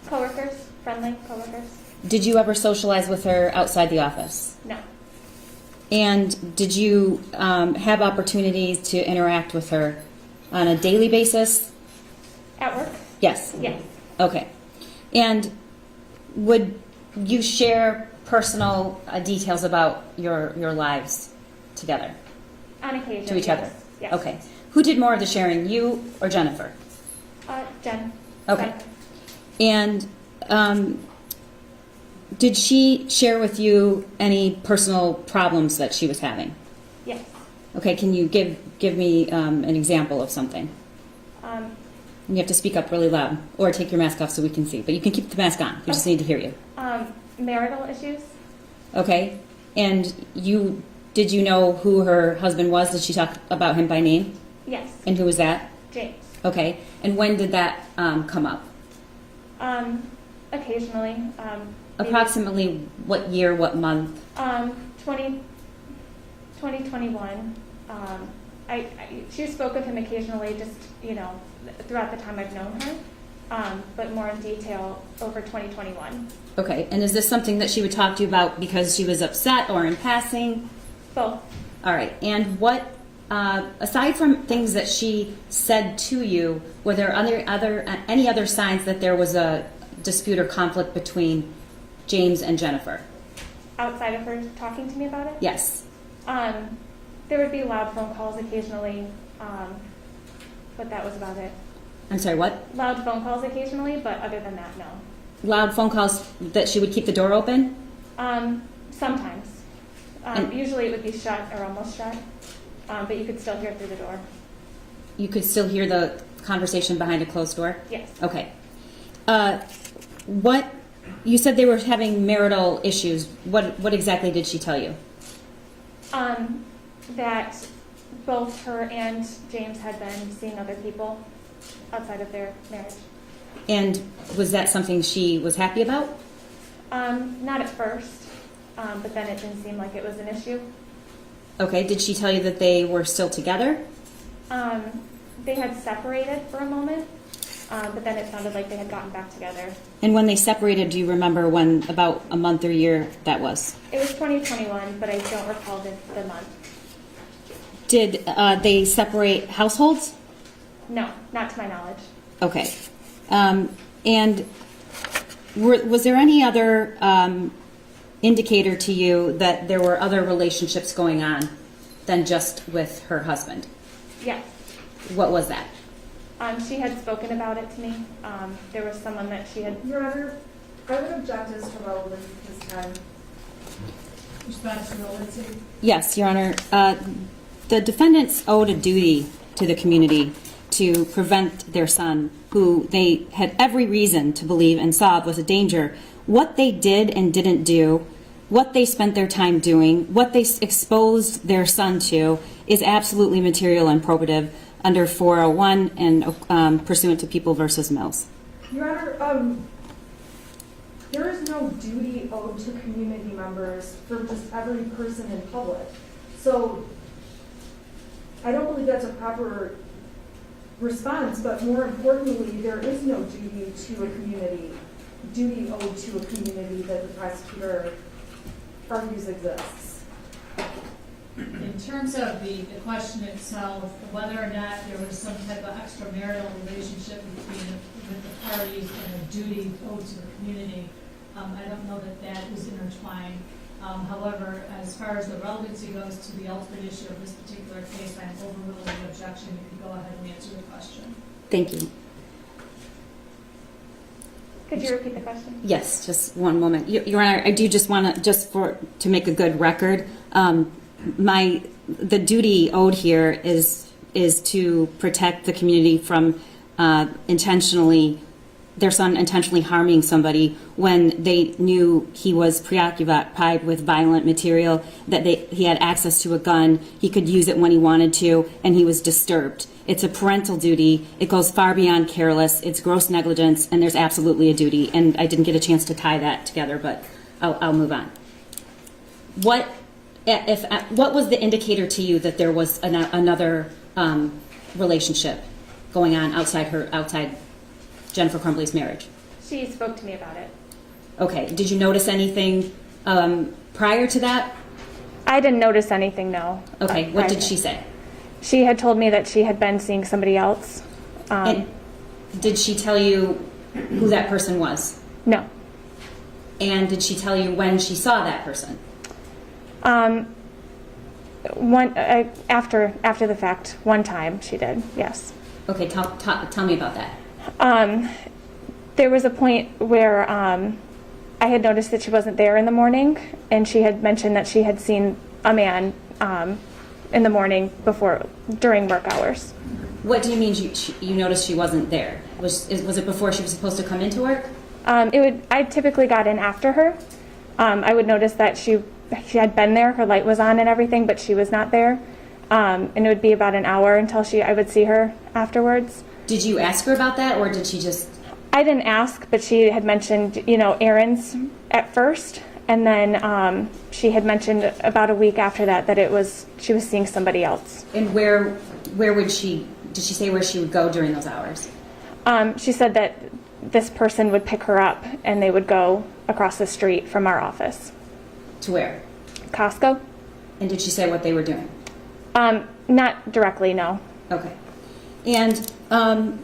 [SPEAKER 14] Coworkers, friendly coworkers.
[SPEAKER 6] Did you ever socialize with her outside the office?
[SPEAKER 14] No.
[SPEAKER 6] And did you have opportunities to interact with her on a daily basis?
[SPEAKER 14] At work?
[SPEAKER 6] Yes.
[SPEAKER 14] Yes.
[SPEAKER 6] Okay. And would you share personal details about your lives together?
[SPEAKER 14] On occasion.
[SPEAKER 6] To each
[SPEAKER 14] yes.
[SPEAKER 6] other?
[SPEAKER 14] Yes.
[SPEAKER 6] Okay. Who did more of the sharing, you or Jennifer?
[SPEAKER 14] Jen.
[SPEAKER 6] Okay. And did she share with you any personal problems that she was having?
[SPEAKER 14] Yes.
[SPEAKER 6] Okay, can you give me an example of something? You have to speak up really loud, or take your mask off so we can see. But you can keep the mask on. We just need to hear you.
[SPEAKER 14] Marital issues.
[SPEAKER 6] Okay. And did you know who her husband was? Did she talk about him by name?
[SPEAKER 14] Yes.
[SPEAKER 6] And who was that?
[SPEAKER 14] James.
[SPEAKER 6] Okay. And when did that come up?
[SPEAKER 14] Occasionally.
[SPEAKER 6] Approximately what year, what month?
[SPEAKER 14] 2021. She spoke of him occasionally, just, throughout the time I've known her, but more in detail over 2021.
[SPEAKER 6] Okay. And is this something that she would talk to you about because she was upset or in passing?
[SPEAKER 14] Both.
[SPEAKER 6] All right. And what, aside from things that she said to you, were there any other signs that there was a dispute or conflict between James and Jennifer?
[SPEAKER 14] Outside of her talking to me about it?
[SPEAKER 6] Yes.
[SPEAKER 14] There would be loud phone calls occasionally, but that was about it.
[SPEAKER 6] I'm sorry, what?
[SPEAKER 14] Loud phone calls occasionally, but other than that, no.
[SPEAKER 6] Loud phone calls that she would keep the door open?
[SPEAKER 14] Sometimes. Usually it would be shut or almost shut, but you could still hear through the door.
[SPEAKER 6] You could still hear the conversation behind a closed door?
[SPEAKER 14] Yes.
[SPEAKER 6] Okay. What You said they were having marital issues. What exactly did she tell you?
[SPEAKER 14] That both her and James had been seeing other people outside of their marriage.
[SPEAKER 6] And was that something she was happy about?
[SPEAKER 14] Not at first, but then it didn't seem like it was an issue.
[SPEAKER 6] Okay, did she tell you that they were still together?
[SPEAKER 14] They had separated for a moment, but then it sounded like they had gotten back together.
[SPEAKER 6] And when they separated, do you remember when, about a month or year that was?
[SPEAKER 14] It was 2021, but I don't recall the month.
[SPEAKER 6] Did they separate households?
[SPEAKER 14] No, not to my knowledge.
[SPEAKER 6] Okay. And was there any other indicator to you that there were other relationships going on than just with her husband?
[SPEAKER 14] Yes.
[SPEAKER 6] What was that?
[SPEAKER 14] She had spoken about it to me. There was someone that she had...
[SPEAKER 5] Your Honor, I would object as to relevance this time.
[SPEAKER 4] Response to relevancy.
[SPEAKER 6] Yes, Your Honor. The defendants owed a duty to the community to prevent their son, who they had every reason to believe and saw was a danger. What they did and didn't do, what they spent their time doing, what they exposed their son to is absolutely material and probative under 401 and pursuant to People versus Mills.
[SPEAKER 5] Your Honor, there is no duty owed to community members for just every person in public. So I don't believe that's a proper response, but more importantly, there is no duty owed to a community that the prosecutor argues exists.
[SPEAKER 4] In terms of the question itself, whether or not there was some type of extramarital relationship with the parties and a duty owed to the community, I don't know that that is intertwined. However, as far as the relevancy goes to the ultimate issue of this particular case, I'm overruling the objection. You can go ahead and answer the question.
[SPEAKER 6] Thank you.
[SPEAKER 14] Could you repeat the question?
[SPEAKER 6] Yes, just one moment. Your Honor, I do just want to, to make a good record, the duty owed here is to protect the community from their son intentionally harming somebody when they knew he was preoccupied with violent material, that he had access to a gun, he could use it when he wanted to, and he was disturbed. It's a parental duty. It goes far beyond careless. It's gross negligence, and there's absolutely a duty. And I didn't get a chance to tie that together, but I'll move on. What was the indicator to you that there was another relationship going on outside Jennifer Crumbley's marriage?
[SPEAKER 14] She spoke to me about it.
[SPEAKER 6] Okay. Did you notice anything prior to that?
[SPEAKER 14] I didn't notice anything, no.
[SPEAKER 6] Okay. What did she say?
[SPEAKER 14] She had told me that she had been seeing somebody else.
[SPEAKER 6] And did she tell you who that person was?
[SPEAKER 14] No.
[SPEAKER 6] And did she tell you when she saw that person?
[SPEAKER 14] After the fact, one time she did, yes.
[SPEAKER 6] Okay, tell me about that.
[SPEAKER 14] There was a point where I had noticed that she wasn't there in the morning, and she had mentioned that she had seen a man in the morning during work hours.
[SPEAKER 6] What do you mean you noticed she wasn't there? Was it before she was supposed to come into work?
[SPEAKER 14] I typically got in after her. I would notice that she had been there, her light was on and everything, but she was not there. And it would be about an hour until I would see her afterwards.
[SPEAKER 6] Did you ask her about that, or did she just...
[SPEAKER 14] I didn't ask, but she had mentioned, errands at first, and then she had mentioned about a week after that she was seeing somebody else.
[SPEAKER 6] And where would she... Did she say where she would go during those hours?
[SPEAKER 14] She said that this person would pick her up, and they would go across the street from our office.
[SPEAKER 6] To where?
[SPEAKER 14] Costco.
[SPEAKER 6] And did she say what they were doing?
[SPEAKER 14] Not directly, no.
[SPEAKER 6] Okay. And what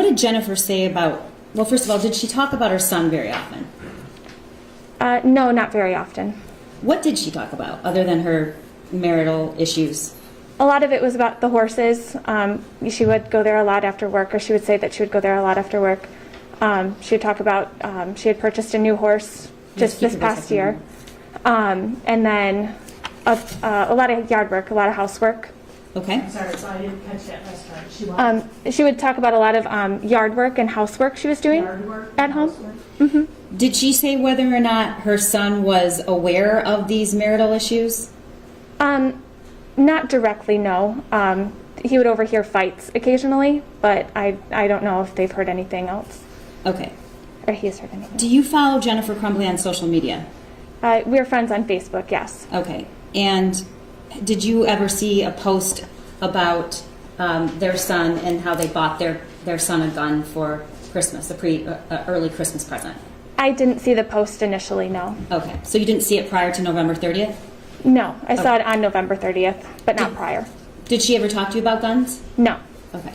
[SPEAKER 6] did Jennifer say about... Well, first of all, did she talk about her son very often?
[SPEAKER 14] No, not very often.
[SPEAKER 6] What did she talk about, other than her marital issues?
[SPEAKER 14] A lot of it was about the horses. She would go there a lot after work, or she would say that she would go there a lot after work. She would talk about she had purchased a new horse just this past year. And then a lot of yard work, a lot of housework.
[SPEAKER 6] Okay.
[SPEAKER 4] I'm sorry, so I didn't catch that last part. She was
[SPEAKER 14] She would talk about a lot of yard work and housework she was doing
[SPEAKER 4] yard work
[SPEAKER 14] at home.
[SPEAKER 4] housework?
[SPEAKER 6] Did she say whether or not her son was aware of these marital issues?
[SPEAKER 14] Not directly, no. He would overhear fights occasionally, but I don't know if they've heard anything else.
[SPEAKER 6] Okay.
[SPEAKER 14] Or he has heard anything.
[SPEAKER 6] Do you follow Jennifer Crumbley on social media?
[SPEAKER 14] We're friends on Facebook, yes.
[SPEAKER 6] Okay. And did you ever see a post about their son and how they bought their son a gun for Christmas, early Christmas present?
[SPEAKER 14] I didn't see the post initially, no.
[SPEAKER 6] Okay. So you didn't see it prior to November 30th?
[SPEAKER 14] No, I saw it on November 30th, but not prior.
[SPEAKER 6] Did she ever talk to you about guns?
[SPEAKER 14] No.
[SPEAKER 6] Okay.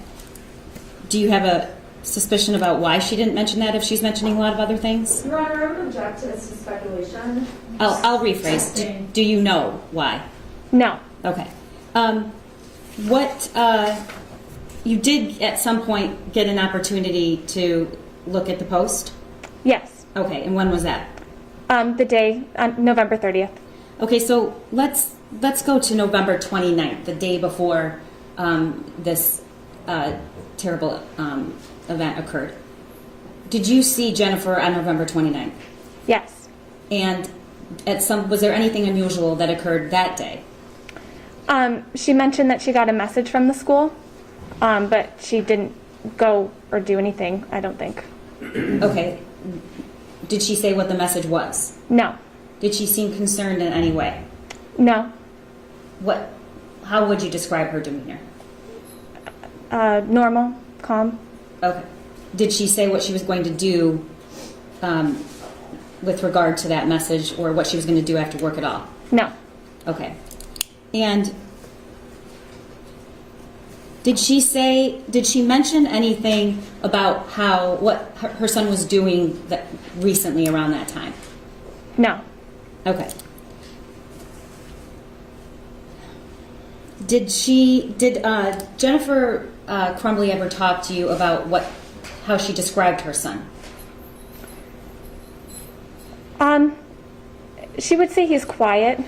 [SPEAKER 6] Do you have a suspicion about why she didn't mention that if she's mentioning a lot of other things?
[SPEAKER 5] Your Honor, I would object to this speculation.
[SPEAKER 6] I'll rephrase. Do you know why?
[SPEAKER 14] No.
[SPEAKER 6] Okay. You did at some point get an opportunity to look at the post?
[SPEAKER 14] Yes.
[SPEAKER 6] Okay, and when was that?
[SPEAKER 14] The day, on November 30th.
[SPEAKER 6] Okay, so let's go to November 29th, the day before this terrible event occurred. Did you see Jennifer on November 29th?
[SPEAKER 14] Yes.
[SPEAKER 6] And was there anything unusual that occurred that day?
[SPEAKER 14] She mentioned that she got a message from the school, but she didn't go or do anything, I don't think.
[SPEAKER 6] Okay. Did she say what the message was?
[SPEAKER 14] No.
[SPEAKER 6] Did she seem concerned in any way?
[SPEAKER 14] No.
[SPEAKER 6] How would you describe her demeanor?
[SPEAKER 14] Normal, calm.
[SPEAKER 6] Okay. Did she say what she was going to do with regard to that message, or what she was going to do after work at all?
[SPEAKER 14] No.
[SPEAKER 6] Okay. And did she mention anything about what her son was doing recently around that time?
[SPEAKER 14] No.
[SPEAKER 6] Okay. Did Jennifer Crumbley ever talk to you about how she described her son?
[SPEAKER 14] She would say he's quiet.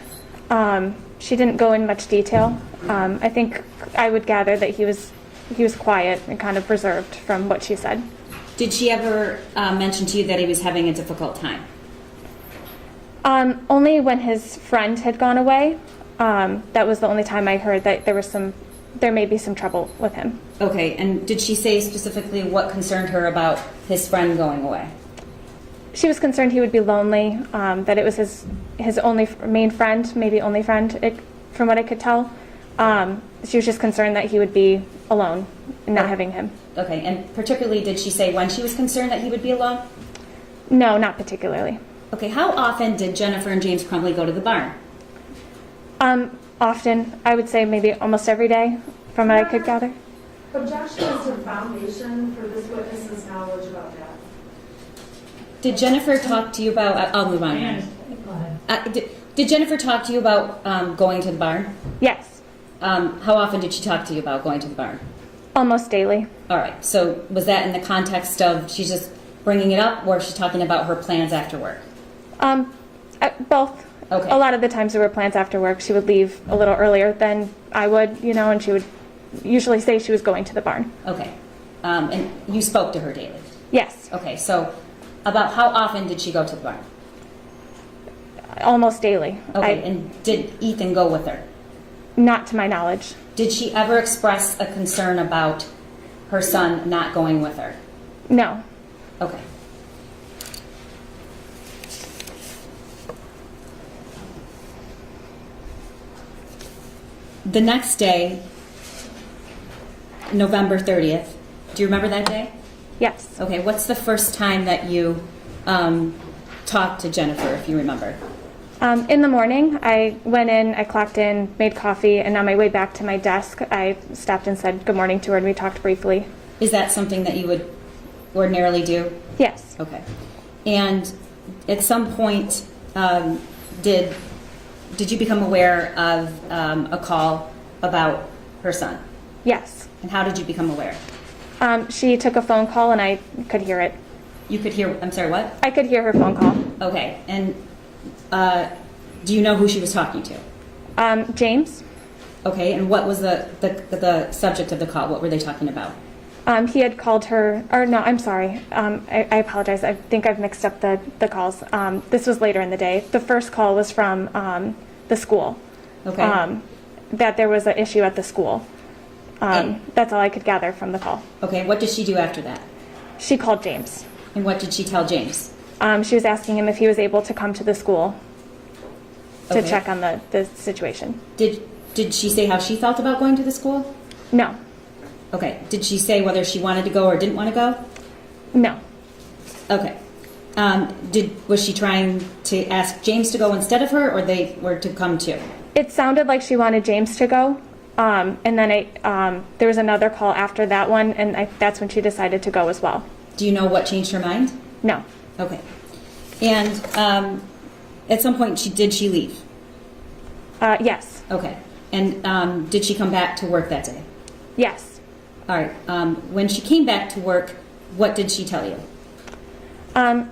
[SPEAKER 14] She didn't go in much detail. I think I would gather that he was quiet and kind of reserved from what she said.
[SPEAKER 6] Did she ever mention to you that he was having a difficult time?
[SPEAKER 14] Only when his friend had gone away. That was the only time I heard that there may be some trouble with him.
[SPEAKER 6] Okay, and did she say specifically what concerned her about his friend going away?
[SPEAKER 14] She was concerned he would be lonely, that it was his only main friend, maybe only friend, from what I could tell. She was just concerned that he would be alone and not having him.
[SPEAKER 6] Okay, and particularly did she say when she was concerned that he would be alone?
[SPEAKER 14] No, not particularly.
[SPEAKER 6] Okay, how often did Jennifer and James Crumbley go to the barn?
[SPEAKER 14] Often. I would say maybe almost every day, from what I could gather.
[SPEAKER 5] Objection is to foundation for this witness's knowledge about that.
[SPEAKER 6] Did Jennifer talk to you about... I'll move on.
[SPEAKER 4] Go ahead.
[SPEAKER 6] Did Jennifer talk to you about going to the barn?
[SPEAKER 14] Yes.
[SPEAKER 6] How often did she talk to you about going to the barn?
[SPEAKER 14] Almost daily.
[SPEAKER 6] All right, so was that in the context of she's just bringing it up, or is she talking about her plans after work?
[SPEAKER 14] Both.
[SPEAKER 6] Okay.
[SPEAKER 14] A lot of the times there were plans after work. She would leave a little earlier than I would, and she would usually say she was going to the barn.
[SPEAKER 6] Okay. And you spoke to her daily?
[SPEAKER 14] Yes.
[SPEAKER 6] Okay, so about how often did she go to the barn?
[SPEAKER 14] Almost daily.
[SPEAKER 6] Okay, and did Ethan go with her?
[SPEAKER 14] Not to my knowledge.
[SPEAKER 6] Did she ever express a concern about her son not going with her?
[SPEAKER 14] No.
[SPEAKER 6] Okay. The next day, November 30th, do you remember that day?
[SPEAKER 14] Yes.
[SPEAKER 6] Okay, what's the first time that you talked to Jennifer, if you remember?
[SPEAKER 14] In the morning, I went in, I clocked in, made coffee, and on my way back to my desk, I stopped and said good morning to her, and we talked briefly.
[SPEAKER 6] Is that something that you would ordinarily do?
[SPEAKER 14] Yes.
[SPEAKER 6] Okay. And at some point, did you become aware of a call about her son?
[SPEAKER 14] Yes.
[SPEAKER 6] And how did you become aware?
[SPEAKER 14] She took a phone call, and I could hear it.
[SPEAKER 6] You could hear, I'm sorry, what?
[SPEAKER 14] I could hear her phone call.
[SPEAKER 6] Okay, and do you know who she was talking to?
[SPEAKER 14] James.
[SPEAKER 12] Okay, and what was the subject of the call? What were they talking about?
[SPEAKER 14] He had called her, or no, I'm sorry. I apologize. I think I've mixed up the calls. This was later in the day. The first call was from the school.
[SPEAKER 12] Okay.
[SPEAKER 14] That there was an issue at the school. That's all I could gather from the call.
[SPEAKER 12] Okay, what did she do after that?
[SPEAKER 14] She called James.
[SPEAKER 12] And what did she tell James?
[SPEAKER 14] She was asking him if he was able to come to the school to
[SPEAKER 12] Okay.
[SPEAKER 14] check on the situation.
[SPEAKER 12] Did she say how she felt about going to the school?
[SPEAKER 14] No.
[SPEAKER 12] Okay. Did she say whether she wanted to go or didn't want to go?
[SPEAKER 14] No.
[SPEAKER 12] Okay. Was she trying to ask James to go instead of her, or they were to come too?
[SPEAKER 14] It sounded like she wanted James to go. And then there was another call after that one, and that's when she decided to go as well.
[SPEAKER 12] Do you know what changed her mind?
[SPEAKER 14] No.
[SPEAKER 12] Okay. And at some point, did she leave?
[SPEAKER 14] Yes.
[SPEAKER 12] Okay. And did she come back to work that day?
[SPEAKER 14] Yes.
[SPEAKER 12] All right. When she came back to work, what did she tell you?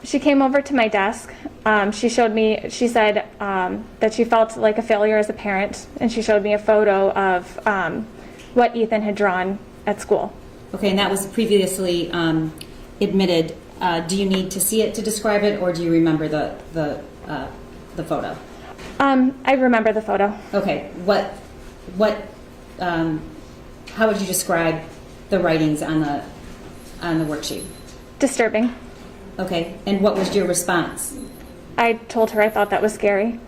[SPEAKER 14] She came over to my desk. She said that she felt like a failure as a parent, and she showed me a photo of what Ethan had drawn at school.
[SPEAKER 12] Okay, and that was previously admitted. Do you need to see it to describe it, or do you remember the photo?
[SPEAKER 14] I remember the photo.
[SPEAKER 12] Okay, how would you describe the writings on the worksheet?
[SPEAKER 14] Disturbing.
[SPEAKER 12] Okay, and what was your response?
[SPEAKER 14] I told her I thought that was scary.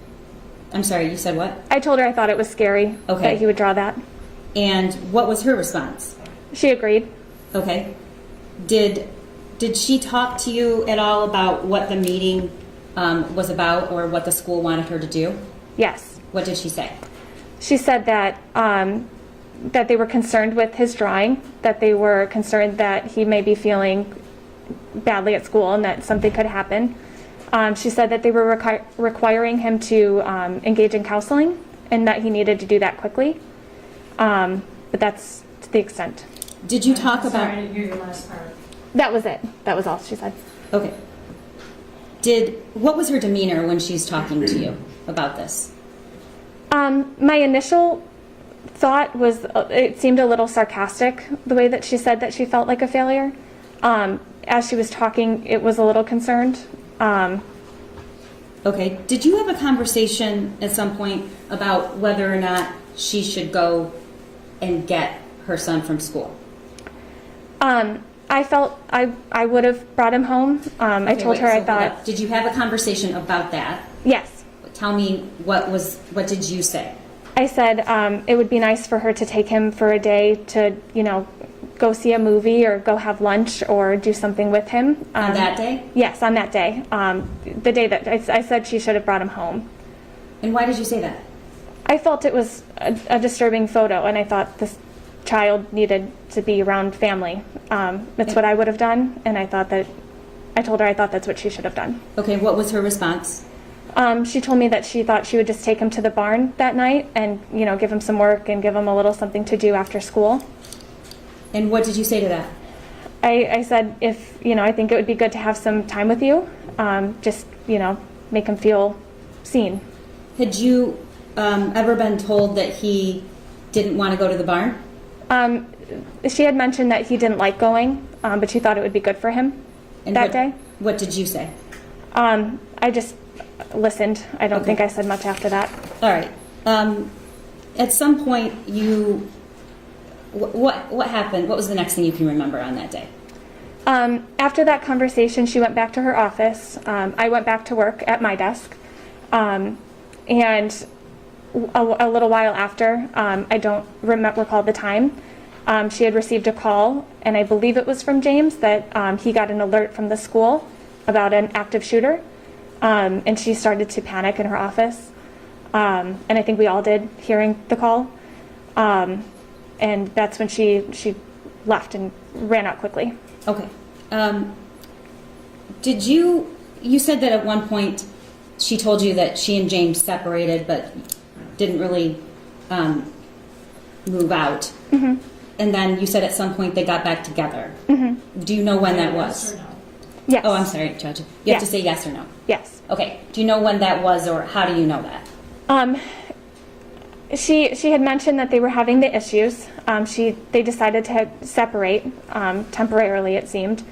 [SPEAKER 12] I'm sorry, you said what?
[SPEAKER 14] I told her I thought it was scary that he would draw that.
[SPEAKER 12] And what was her response?
[SPEAKER 14] She agreed.
[SPEAKER 12] Okay. Did she talk to you at all about what the meeting was about, or what the school wanted her to do?
[SPEAKER 14] Yes.
[SPEAKER 12] What did she say?
[SPEAKER 14] She said that that they were concerned with his drawing, that they were concerned that he may be feeling badly at school and that something could happen. She said that they were requiring him to engage in counseling and that he needed to do that quickly. But that's to the extent.
[SPEAKER 12] Did you talk about...
[SPEAKER 4] Sorry, I didn't hear your last part.
[SPEAKER 14] That was it. That was all she said.
[SPEAKER 12] Okay. What was her demeanor when she's talking to you about this?
[SPEAKER 14] My initial thought was it seemed a little sarcastic, the way that she said that she felt like a failure. As she was talking, it was a little concerned.
[SPEAKER 12] Okay. Did you have a conversation at some point about whether or not she should go and get her son from school?
[SPEAKER 14] I felt I would have brought him home. I told her I thought...
[SPEAKER 12] Did you have a conversation about that?
[SPEAKER 14] Yes.
[SPEAKER 12] Tell me, what did you say?
[SPEAKER 14] I said it would be nice for her to take him for a day to, go see a movie or go have lunch or do something with him.
[SPEAKER 12] On that day?
[SPEAKER 14] Yes, on that day. The day that I said she should have brought him home.
[SPEAKER 12] And why did you say that?
[SPEAKER 14] I felt it was a disturbing photo, and I thought this child needed to be around family. That's what I would have done, and I told her I thought that's what she should have done.
[SPEAKER 12] Okay, what was her response?
[SPEAKER 14] She told me that she thought she would just take him to the barn that night and, give him some work and give him a little something to do after school.
[SPEAKER 12] And what did you say to that?
[SPEAKER 14] I said, if, I think it would be good to have some time with you, just, make him feel seen.
[SPEAKER 12] Had you ever been told that he didn't want to go to the barn?
[SPEAKER 14] She had mentioned that he didn't like going, but she thought it would be good for him that day.
[SPEAKER 12] What did you say?
[SPEAKER 14] I just listened. I don't think I said much after that.
[SPEAKER 12] All right. At some point, what happened? What was the next thing you can remember on that day?
[SPEAKER 14] After that conversation, she went back to her office. I went back to work at my desk. And a little while after, I don't recall the time, she had received a call, and I believe it was from James, that he got an alert from the school about an active shooter. And she started to panic in her office. And I think we all did, hearing the call. And that's when she left and ran out quickly.
[SPEAKER 12] Okay. You said that at one point she told you that she and James separated but didn't really move out.
[SPEAKER 14] Mm-hmm.
[SPEAKER 12] And then you said at some point they got back together.
[SPEAKER 14] Mm-hmm.
[SPEAKER 12] Do you know when that was?
[SPEAKER 14] Yes.
[SPEAKER 12] Oh, I'm sorry, Judge. You have to say yes or no.
[SPEAKER 14] Yes.
[SPEAKER 12] Okay. Do you know when that was, or how do you know that?
[SPEAKER 14] She had mentioned that they were having the issues. They decided to separate temporarily, it seemed.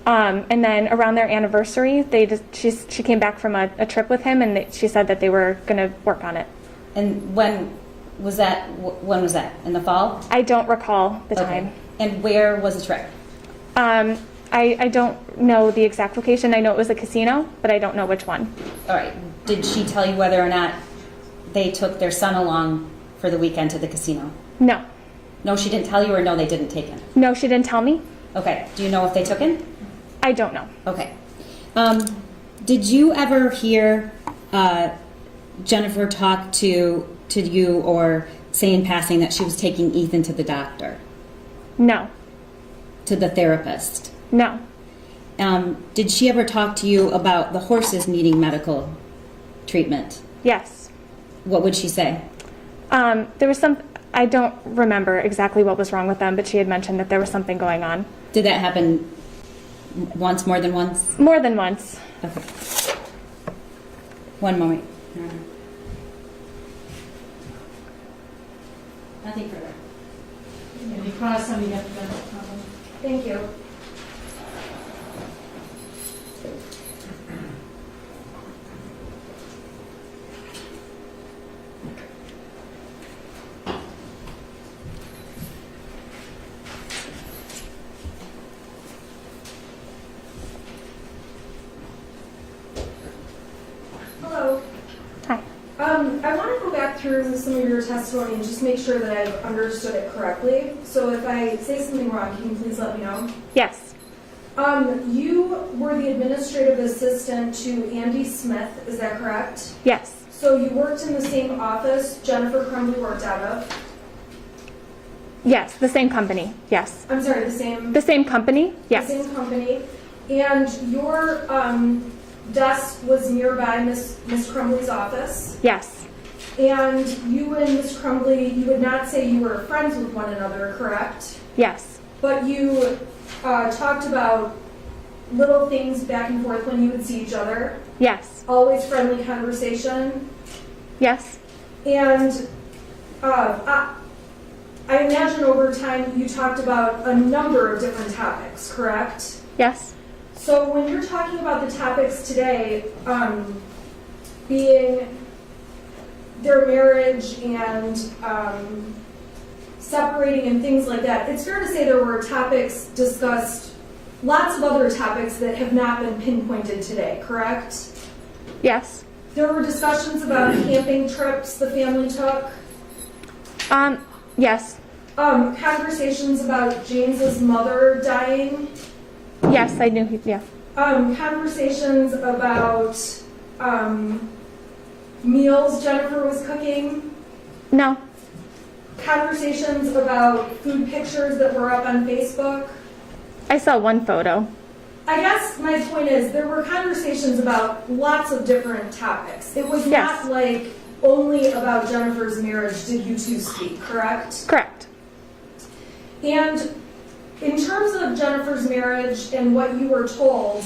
[SPEAKER 14] And then around their anniversary, she came back from a trip with him, and she said that they were going to work on it.
[SPEAKER 12] And when was that? When was that? In the fall?
[SPEAKER 14] I don't recall the time.
[SPEAKER 12] And where was the trip?
[SPEAKER 14] I don't know the exact location. I know it was a casino, but I don't know which one.
[SPEAKER 12] All right. Did she tell you whether or not they took their son along for the weekend to the casino?
[SPEAKER 14] No.
[SPEAKER 12] No, she didn't tell you, or no, they didn't take him?
[SPEAKER 14] No, she didn't tell me.
[SPEAKER 12] Okay. Do you know if they took him?
[SPEAKER 14] I don't know.
[SPEAKER 12] Okay. Did you ever hear Jennifer talk to you or say in passing that she was taking Ethan to the doctor?
[SPEAKER 14] No.
[SPEAKER 12] To the therapist?
[SPEAKER 14] No.
[SPEAKER 12] Did she ever talk to you about the horses needing medical treatment?
[SPEAKER 14] Yes.
[SPEAKER 12] What would she say?
[SPEAKER 14] There was I don't remember exactly what was wrong with them, but she had mentioned that there was something going on.
[SPEAKER 12] Did that happen once, more than once?
[SPEAKER 14] More than once.
[SPEAKER 12] Okay. One moment. Nothing further.
[SPEAKER 4] Any cross, somebody have to problem.
[SPEAKER 14] Thank you.
[SPEAKER 5] Hello.
[SPEAKER 14] Hi.
[SPEAKER 5] I want to go back through some of your testimony and just make sure that I've understood it correctly. So if I say something wrong, can you please let me know?
[SPEAKER 14] Yes.
[SPEAKER 5] You were the administrative assistant to Andy Smith, is that correct?
[SPEAKER 14] Yes.
[SPEAKER 5] So you worked in the same office Jennifer Crumbley worked out of?
[SPEAKER 14] Yes, the same company. Yes.
[SPEAKER 5] I'm sorry, the same?
[SPEAKER 14] The same company? Yes.
[SPEAKER 5] The same company. And your desk was nearby Miss Crumbley's office?
[SPEAKER 14] Yes.
[SPEAKER 5] And you and Miss Crumbley, you would not say you were friends with one another, correct?
[SPEAKER 14] Yes.
[SPEAKER 5] But you talked about little things back and forth when you would see each other?
[SPEAKER 14] Yes.
[SPEAKER 5] Always friendly conversation?
[SPEAKER 14] Yes.
[SPEAKER 5] And I imagine over time you talked about a number of different topics, correct?
[SPEAKER 14] Yes.
[SPEAKER 5] So when you're talking about the topics today, being their marriage and separating and things like that, it's fair to say there were topics discussed, lots of other topics that have not been pinpointed today, correct?
[SPEAKER 14] Yes.
[SPEAKER 5] There were discussions about camping trips the family took?
[SPEAKER 14] Yes.
[SPEAKER 5] Conversations about James's mother dying?
[SPEAKER 14] Yes, I knew yeah.
[SPEAKER 5] Conversations about meals Jennifer was cooking?
[SPEAKER 14] No.
[SPEAKER 5] Conversations about food pictures that were up on Facebook?
[SPEAKER 14] I saw one photo.
[SPEAKER 5] I guess my point is there were conversations about lots of different topics. It was not like only about Jennifer's marriage did you two speak, correct?
[SPEAKER 14] Correct.
[SPEAKER 5] And in terms of Jennifer's marriage and what you were told,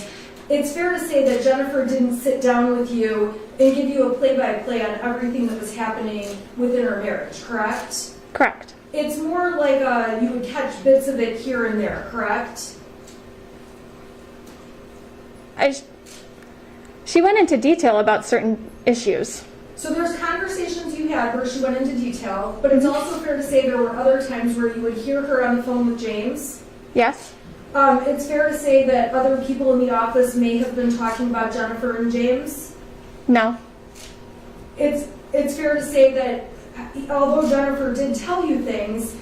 [SPEAKER 5] it's fair to say that Jennifer didn't sit down with you and give you a play-by-play on everything that was happening within her marriage, correct?
[SPEAKER 14] Correct.
[SPEAKER 5] It's more like you would catch bits of it here and there, correct?
[SPEAKER 14] She went into detail about certain issues.
[SPEAKER 5] So there's conversations you had where she went into detail, but it's also fair to say there were other times where you would hear her on the phone with James.
[SPEAKER 14] Yes.
[SPEAKER 5] It's fair to say that other people in the office may have been talking about Jennifer and James.
[SPEAKER 14] No.
[SPEAKER 5] It's fair to say that although Jennifer did tell you things,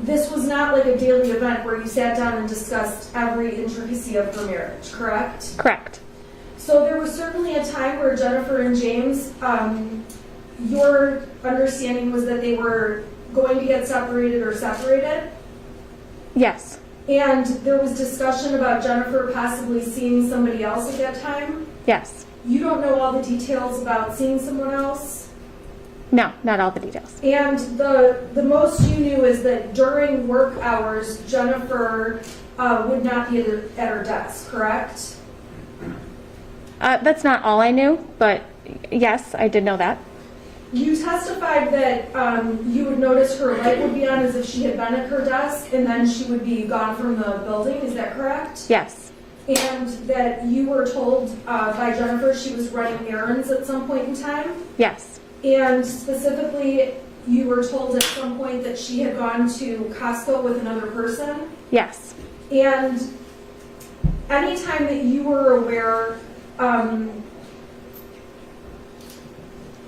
[SPEAKER 5] this was not like a daily event where you sat down and discussed every intricacy of her marriage, correct?
[SPEAKER 14] Correct.
[SPEAKER 5] So there was certainly a time where Jennifer and James, your understanding was that they were going to get separated or separated?
[SPEAKER 14] Yes.
[SPEAKER 5] And there was discussion about Jennifer possibly seeing somebody else at that time?
[SPEAKER 14] Yes.
[SPEAKER 5] You don't know all the details about seeing someone else?
[SPEAKER 14] No, not all the details.
[SPEAKER 5] And the most you knew is that during work hours, Jennifer would not be at her desk, correct?
[SPEAKER 14] That's not all I knew, but yes, I did know that.
[SPEAKER 5] You testified that you would notice her light would be on as if she had been at her desk, and then she would be gone from the building. Is that correct?
[SPEAKER 14] Yes.
[SPEAKER 5] And that you were told by Jennifer she was running errands at some point in time?
[SPEAKER 14] Yes.
[SPEAKER 5] And specifically, you were told at some point that she had gone to Costco with another person?
[SPEAKER 14] Yes.
[SPEAKER 5] And any time that you were aware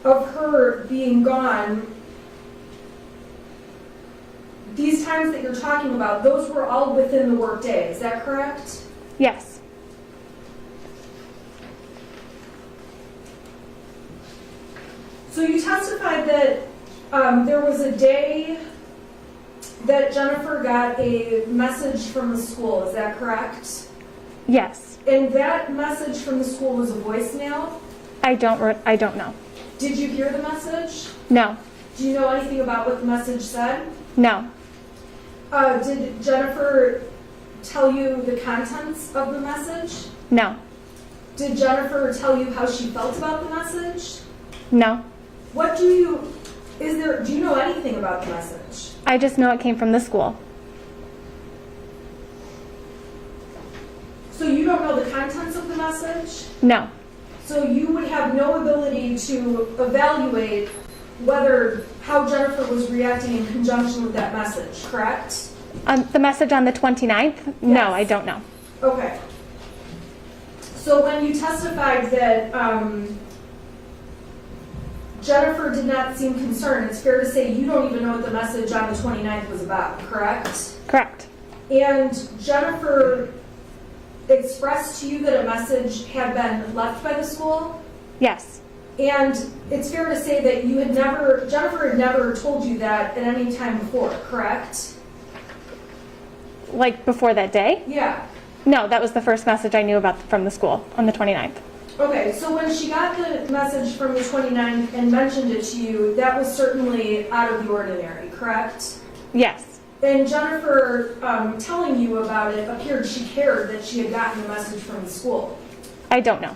[SPEAKER 5] of her being gone, these times that you're talking about, those were all within the workday, is that correct?
[SPEAKER 14] Yes.
[SPEAKER 5] So you testified that there was a day that Jennifer got a message from the school, is that correct?
[SPEAKER 14] Yes.
[SPEAKER 5] And that message from the school was a voicemail?
[SPEAKER 14] I don't know.
[SPEAKER 5] Did you hear the message?
[SPEAKER 14] No.
[SPEAKER 5] Do you know anything about what the message said?
[SPEAKER 14] No.
[SPEAKER 5] Did Jennifer tell you the contents of the message?
[SPEAKER 14] No.
[SPEAKER 5] Did Jennifer tell you how she felt about the message?
[SPEAKER 14] No.
[SPEAKER 5] Do you know anything about the message?
[SPEAKER 14] I just know it came from the school.
[SPEAKER 5] So you don't know the contents of the message?
[SPEAKER 14] No.
[SPEAKER 5] So you would have no ability to evaluate how Jennifer was reacting in conjunction with that message, correct?
[SPEAKER 14] The message on the 29th? No,
[SPEAKER 5] Yes.
[SPEAKER 14] I don't know.
[SPEAKER 5] Okay. So when you testified that Jennifer did not seem concerned, it's fair to say you don't even know what the message on the 29th was about, correct?
[SPEAKER 14] Correct.
[SPEAKER 5] And Jennifer expressed to you that a message had been left by the school?
[SPEAKER 14] Yes.
[SPEAKER 5] And it's fair to say that Jennifer had never told you that at any time before, correct?
[SPEAKER 14] Like before that day?
[SPEAKER 5] Yeah.
[SPEAKER 14] No, that was the first message I knew about from the school on the 29th.
[SPEAKER 5] Okay, so when she got the message from the 29th and mentioned it to you, that was certainly out of the ordinary, correct?
[SPEAKER 14] Yes.
[SPEAKER 5] And Jennifer telling you about it appeared she cared that she had gotten the message from the school.
[SPEAKER 14] I don't know.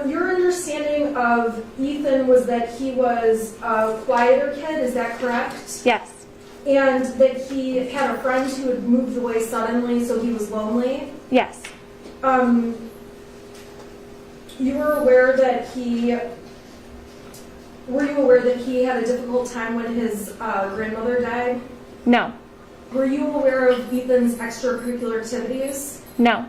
[SPEAKER 5] Your understanding of Ethan was that he was a quieter kid, is that correct?
[SPEAKER 14] Yes.
[SPEAKER 5] And that he had a friend who had moved away suddenly, so he was lonely?
[SPEAKER 14] Yes.
[SPEAKER 5] You were aware that were you aware that he had a difficult time when his grandmother died?
[SPEAKER 14] No.
[SPEAKER 5] Were you aware of Ethan's extracurricular activities?
[SPEAKER 14] No.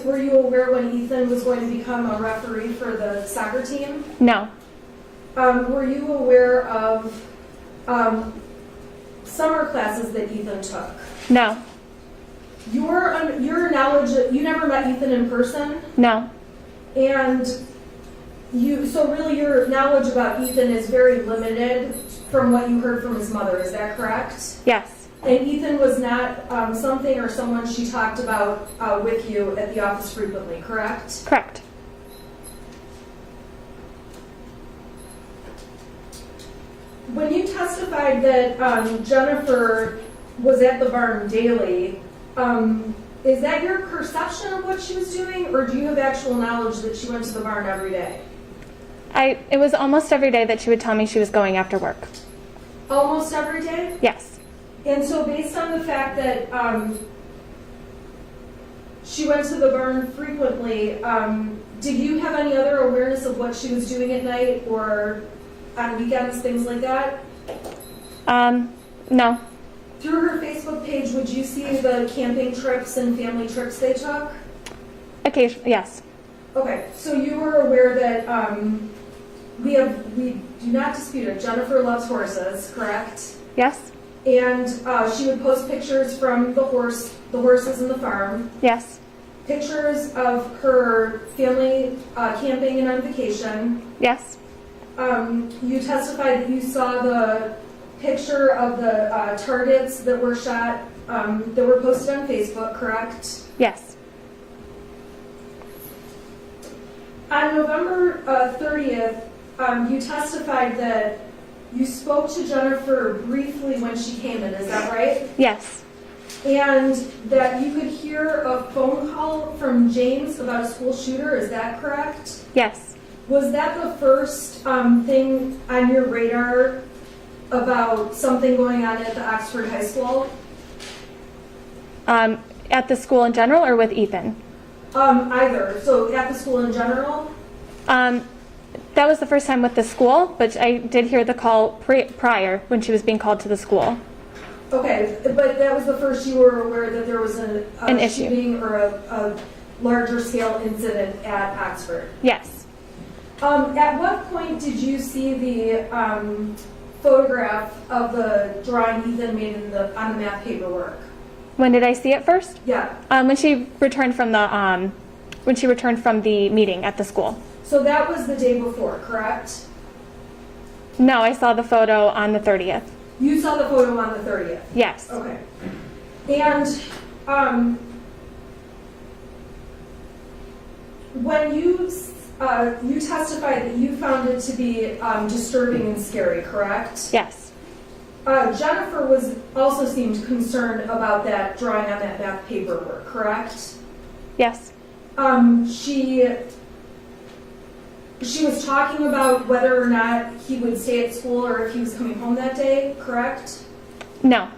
[SPEAKER 5] Were you aware when Ethan was going to become a referee for the soccer team?
[SPEAKER 14] No.
[SPEAKER 5] Were you aware of summer classes that Ethan took?
[SPEAKER 14] No.
[SPEAKER 5] Your knowledge, you never met Ethan in person?
[SPEAKER 14] No.
[SPEAKER 5] And so really your knowledge about Ethan is very limited from what you heard from his mother, is that correct?
[SPEAKER 14] Yes.
[SPEAKER 5] And Ethan was not something or someone she talked about with you at the office frequently, correct?
[SPEAKER 14] Correct.
[SPEAKER 5] When you testified that Jennifer was at the barn daily, is that your perception of what she was doing, or do you have actual knowledge that she went to the barn every day?
[SPEAKER 14] It was almost every day that she would tell me she was going after work.
[SPEAKER 5] Almost every day?
[SPEAKER 14] Yes.
[SPEAKER 5] And so based on the fact that she went to the barn frequently, did you have any other awareness of what she was doing at night or on weekends, things like that?
[SPEAKER 14] No.
[SPEAKER 5] Through her Facebook page, would you see the camping trips and family trips they took?
[SPEAKER 14] Occasionally, yes.
[SPEAKER 5] Okay, so you were aware that we do not dispute it. Jennifer loves horses, correct?
[SPEAKER 14] Yes.
[SPEAKER 5] And she would post pictures from the horses and the farm.
[SPEAKER 14] Yes.
[SPEAKER 5] Pictures of her family camping and on vacation.
[SPEAKER 14] Yes.
[SPEAKER 5] You testified that you saw the picture of the targets that were shot, that were posted on Facebook, correct?
[SPEAKER 14] Yes.
[SPEAKER 5] On November 30th, you testified that you spoke to Jennifer briefly when she came in, is that right?
[SPEAKER 14] Yes.
[SPEAKER 5] And that you could hear a phone call from James about a school shooter, is that correct?
[SPEAKER 14] Yes.
[SPEAKER 5] Was that the first thing on your radar about something going on at the Oxford High School?
[SPEAKER 14] At the school in general or with Ethan?
[SPEAKER 5] Either. So at the school in general?
[SPEAKER 14] That was the first time with the school, but I did hear the call prior when she was being called to the school.
[SPEAKER 5] Okay, but that was the first you were aware that there was an
[SPEAKER 14] issue.
[SPEAKER 5] shooting or a larger scale incident at Oxford?
[SPEAKER 14] Yes.
[SPEAKER 5] At what point did you see the photograph of the drawing Ethan made on the math paperwork?
[SPEAKER 14] When did I see it first?
[SPEAKER 5] Yeah.
[SPEAKER 14] When she returned from the meeting at the school.
[SPEAKER 5] So that was the day before, correct?
[SPEAKER 14] No, I saw the photo on the 30th.
[SPEAKER 5] You saw the photo on the 30th?
[SPEAKER 14] Yes.
[SPEAKER 5] Okay. And when you testified that you found it to be disturbing and scary, correct?
[SPEAKER 14] Yes.
[SPEAKER 5] Jennifer also seemed concerned about that drawing on that math paperwork, correct?
[SPEAKER 14] Yes.
[SPEAKER 5] She was talking about whether or not he would stay at school or if he was coming home that day, correct?
[SPEAKER 14] No.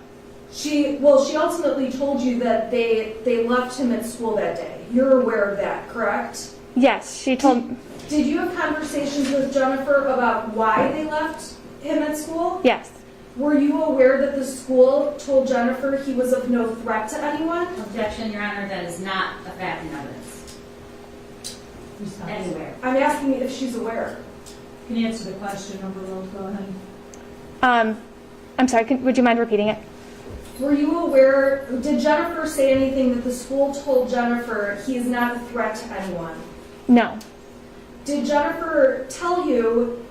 [SPEAKER 5] She ultimately told you that they left him at school that day. You're aware of that, correct?
[SPEAKER 14] Yes, she told...
[SPEAKER 5] Did you have conversations with Jennifer about why they left him at school?
[SPEAKER 14] Yes.
[SPEAKER 5] Were you aware that the school told Jennifer he was of no threat to anyone?
[SPEAKER 12] Objection, Your Honor, that is not a fact and evidence. Anywhere.
[SPEAKER 5] I'm asking if she's aware.
[SPEAKER 4] Can you answer the question, Overall? Go ahead.
[SPEAKER 14] I'm sorry, would you mind repeating it?
[SPEAKER 5] Were you aware, did Jennifer say anything that the school told Jennifer he is not a threat to anyone?
[SPEAKER 14] No.
[SPEAKER 5] Did Jennifer tell you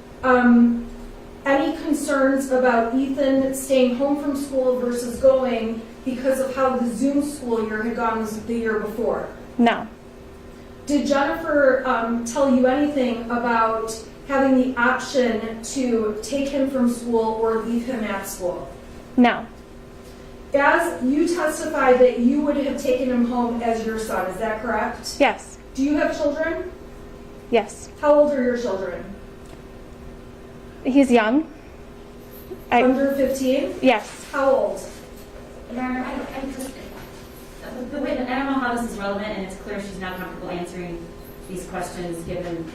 [SPEAKER 5] any concerns about Ethan staying home from school versus going because of how the Zoom school year had gone the year before?
[SPEAKER 14] No.
[SPEAKER 5] Did Jennifer tell you anything about having the option to take him from school or leave him at school?
[SPEAKER 14] No.
[SPEAKER 5] As you testified that you would have taken him home as your son, is that correct?
[SPEAKER 14] Yes.
[SPEAKER 5] Do you have children?
[SPEAKER 14] Yes.
[SPEAKER 5] How old are your children?
[SPEAKER 14] He's young.
[SPEAKER 5] Under 15?
[SPEAKER 14] Yes.
[SPEAKER 5] How old?
[SPEAKER 12] Your Honor, I don't know how this is relevant, and it's clear she's not comfortable answering these questions given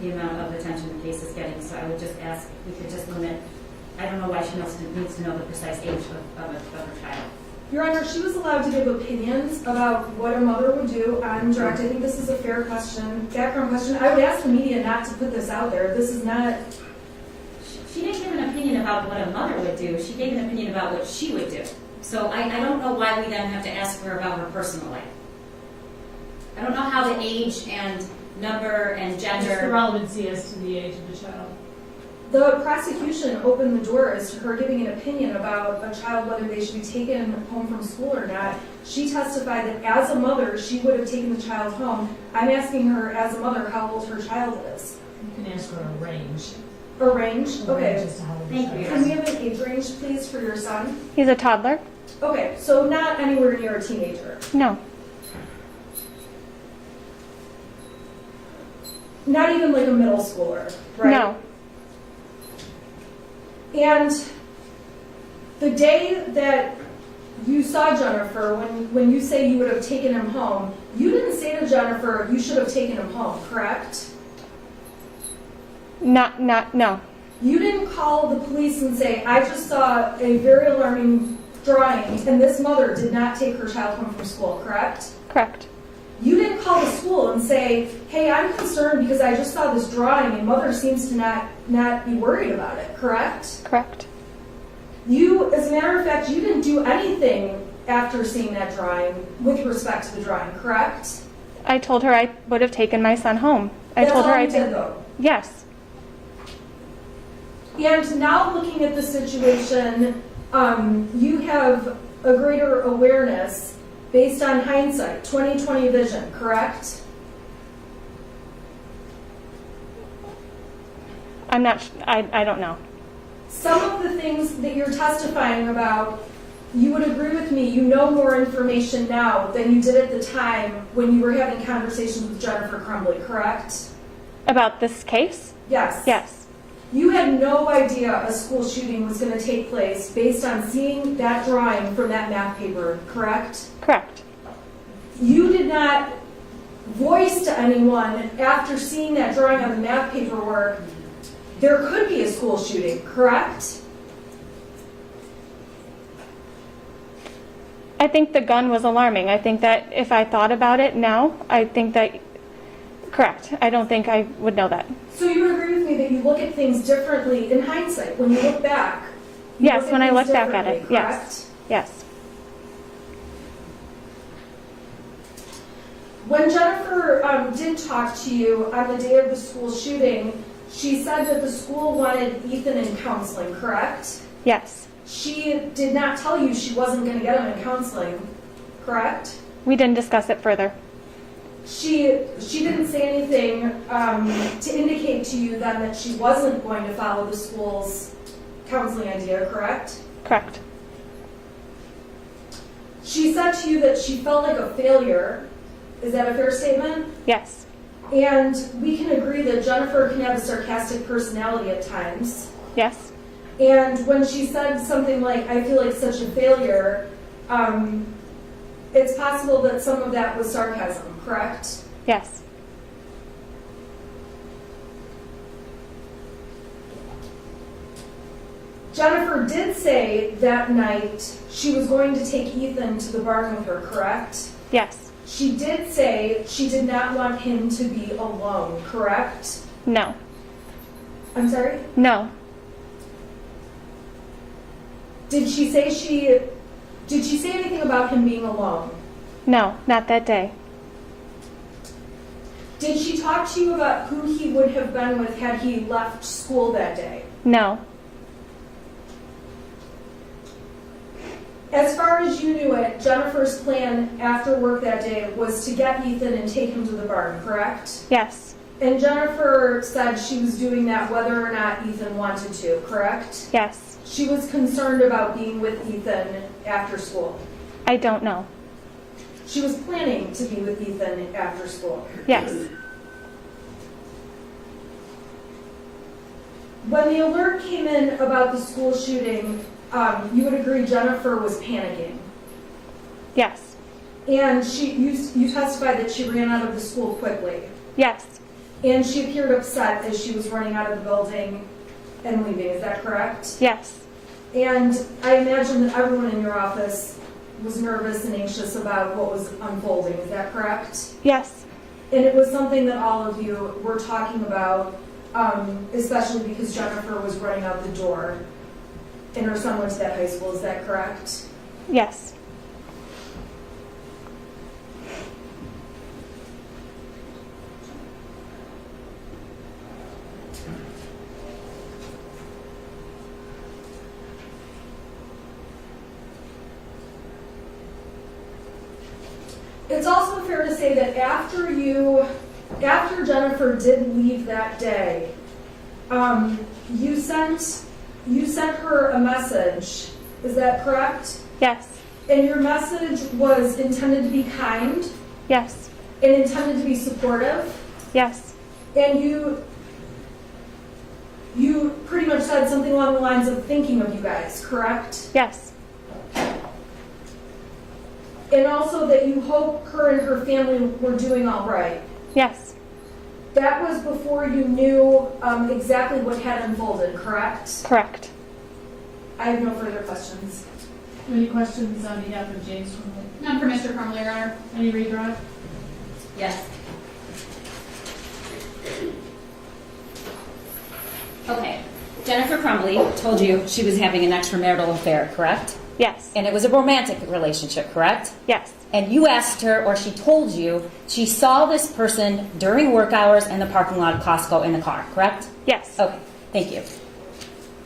[SPEAKER 12] the amount of attention the case is getting. So I would just ask if we could just limit. I don't know why she needs to know the precise age of her child.
[SPEAKER 5] Your Honor, she was allowed to give opinions about what a mother would do on direct. I think this is a fair question, background question. I would ask the media not to put this out there. This is not...
[SPEAKER 12] She didn't give an opinion about what a mother would do. She gave an opinion about what she would do. So I don't know why we then have to ask her about her personal life. I don't know how the age and number and gender...
[SPEAKER 4] Just the relevancy as to the age of the child.
[SPEAKER 5] The prosecution opened the door as to her giving an opinion about a child, whether they should be taken home from school or not. She testified that as a mother, she would have taken the child home. I'm asking her, as a mother, how old her child is.
[SPEAKER 4] You can ask her a range.
[SPEAKER 5] A range? Okay.
[SPEAKER 12] Thank you.
[SPEAKER 5] Can we have an age range, please, for your son?
[SPEAKER 14] He's a toddler.
[SPEAKER 5] Okay, so not anywhere near a teenager.
[SPEAKER 14] No.
[SPEAKER 5] Not even like a middle schooler, right?
[SPEAKER 14] No.
[SPEAKER 5] And the day that you saw Jennifer, when you say you would have taken him home, you didn't say to Jennifer, you should have taken him home, correct?
[SPEAKER 14] No.
[SPEAKER 5] You didn't call the police and say, I just saw a very alarming drawing, and this mother did not take her child home from school, correct?
[SPEAKER 14] Correct.
[SPEAKER 5] You didn't call the school and say, hey, I'm concerned because I just saw this drawing and mother seems to not be worried about it, correct?
[SPEAKER 14] Correct.
[SPEAKER 5] You, as a matter of fact, you didn't do anything after seeing that drawing with respect to the drawing, correct?
[SPEAKER 14] I told her I would have taken my son home. I
[SPEAKER 5] That's
[SPEAKER 14] told her
[SPEAKER 5] all
[SPEAKER 14] I
[SPEAKER 5] you did, though.
[SPEAKER 14] Yes.
[SPEAKER 5] And now looking at the situation, you have a greater awareness based on hindsight, 20/20 vision, correct?
[SPEAKER 14] I'm not, I don't know.
[SPEAKER 5] Some of the things that you're testifying about, you would agree with me, you know more information now than you did at the time when you were having conversations with Jennifer Crumbley, correct?
[SPEAKER 14] About this case?
[SPEAKER 5] Yes.
[SPEAKER 14] Yes.
[SPEAKER 5] You had no idea a school shooting was going to take place based on seeing that drawing from that math paper, correct?
[SPEAKER 14] Correct.
[SPEAKER 5] You did not voice to anyone after seeing that drawing on the math paperwork, there could be a school shooting, correct?
[SPEAKER 14] I think the gun was alarming. I think that if I thought about it now, I think that, correct. I don't think I would know that.
[SPEAKER 5] So you would agree with me that you look at things differently in hindsight, when you look back?
[SPEAKER 14] Yes, when I look back at it, yes.
[SPEAKER 5] Correct?
[SPEAKER 14] Yes.
[SPEAKER 5] When Jennifer did talk to you on the day of the school shooting, she said that the school wanted Ethan in counseling, correct?
[SPEAKER 14] Yes.
[SPEAKER 5] She did not tell you she wasn't going to get him in counseling, correct?
[SPEAKER 14] We didn't discuss it further.
[SPEAKER 5] She didn't say anything to indicate to you then that she wasn't going to follow the school's counseling idea, correct?
[SPEAKER 14] Correct.
[SPEAKER 5] She said to you that she felt like a failure. Is that a fair statement?
[SPEAKER 14] Yes.
[SPEAKER 5] And we can agree that Jennifer can have a sarcastic personality at times.
[SPEAKER 14] Yes.
[SPEAKER 5] And when she said something like, I feel like such a failure, it's possible that some of that was sarcasm, correct?
[SPEAKER 14] Yes.
[SPEAKER 5] Jennifer did say that night she was going to take Ethan to the barn with her, correct?
[SPEAKER 14] Yes.
[SPEAKER 5] She did say she did not want him to be alone, correct?
[SPEAKER 14] No.
[SPEAKER 5] I'm sorry?
[SPEAKER 14] No.
[SPEAKER 5] Did she say anything about him being alone?
[SPEAKER 14] No, not that day.
[SPEAKER 5] Did she talk to you about who he would have been with had he left school that day?
[SPEAKER 14] No.
[SPEAKER 5] As far as you knew it, Jennifer's plan after work that day was to get Ethan and take him to the barn, correct?
[SPEAKER 14] Yes.
[SPEAKER 5] And Jennifer said she was doing that whether or not Ethan wanted to, correct?
[SPEAKER 14] Yes.
[SPEAKER 5] She was concerned about being with Ethan after school.
[SPEAKER 14] I don't know.
[SPEAKER 5] She was planning to be with Ethan after school.
[SPEAKER 14] Yes.
[SPEAKER 5] When the alert came in about the school shooting, you would agree Jennifer was panicking.
[SPEAKER 14] Yes.
[SPEAKER 5] And you testified that she ran out of the school quickly.
[SPEAKER 14] Yes.
[SPEAKER 5] And she appeared upset as she was running out of the building and leaving. Is that correct?
[SPEAKER 14] Yes.
[SPEAKER 5] And I imagine that everyone in your office was nervous and anxious about what was unfolding. Is that correct?
[SPEAKER 14] Yes.
[SPEAKER 5] And it was something that all of you were talking about, especially because Jennifer was running out the door and her son went to that high school. Is that correct?
[SPEAKER 14] Yes.
[SPEAKER 5] It's also fair to say that after Jennifer did leave that day, you sent her a message. Is that correct?
[SPEAKER 14] Yes.
[SPEAKER 5] And your message was intended to be kind.
[SPEAKER 14] Yes.
[SPEAKER 5] And intended to be supportive.
[SPEAKER 14] Yes.
[SPEAKER 5] And you pretty much said something along the lines of thinking of you guys, correct?
[SPEAKER 14] Yes.
[SPEAKER 5] And also that you hope her and her family were doing all right.
[SPEAKER 14] Yes.
[SPEAKER 5] That was before you knew exactly what had unfolded, correct?
[SPEAKER 14] Correct.
[SPEAKER 5] I have no further questions.
[SPEAKER 4] Any questions on behalf of James Crumbley?
[SPEAKER 8] None for Mr. Crumbley, Your Honor.
[SPEAKER 4] Any redraw?
[SPEAKER 12] Yes. Okay. Jennifer Crumbley told you she was having an extramarital affair, correct?
[SPEAKER 14] Yes.
[SPEAKER 12] And it was a romantic relationship, correct?
[SPEAKER 14] Yes.
[SPEAKER 12] And you asked her, or she told you, she saw this person during work hours in the parking lot of Costco in the car, correct?
[SPEAKER 14] Yes.
[SPEAKER 12] Okay, thank you.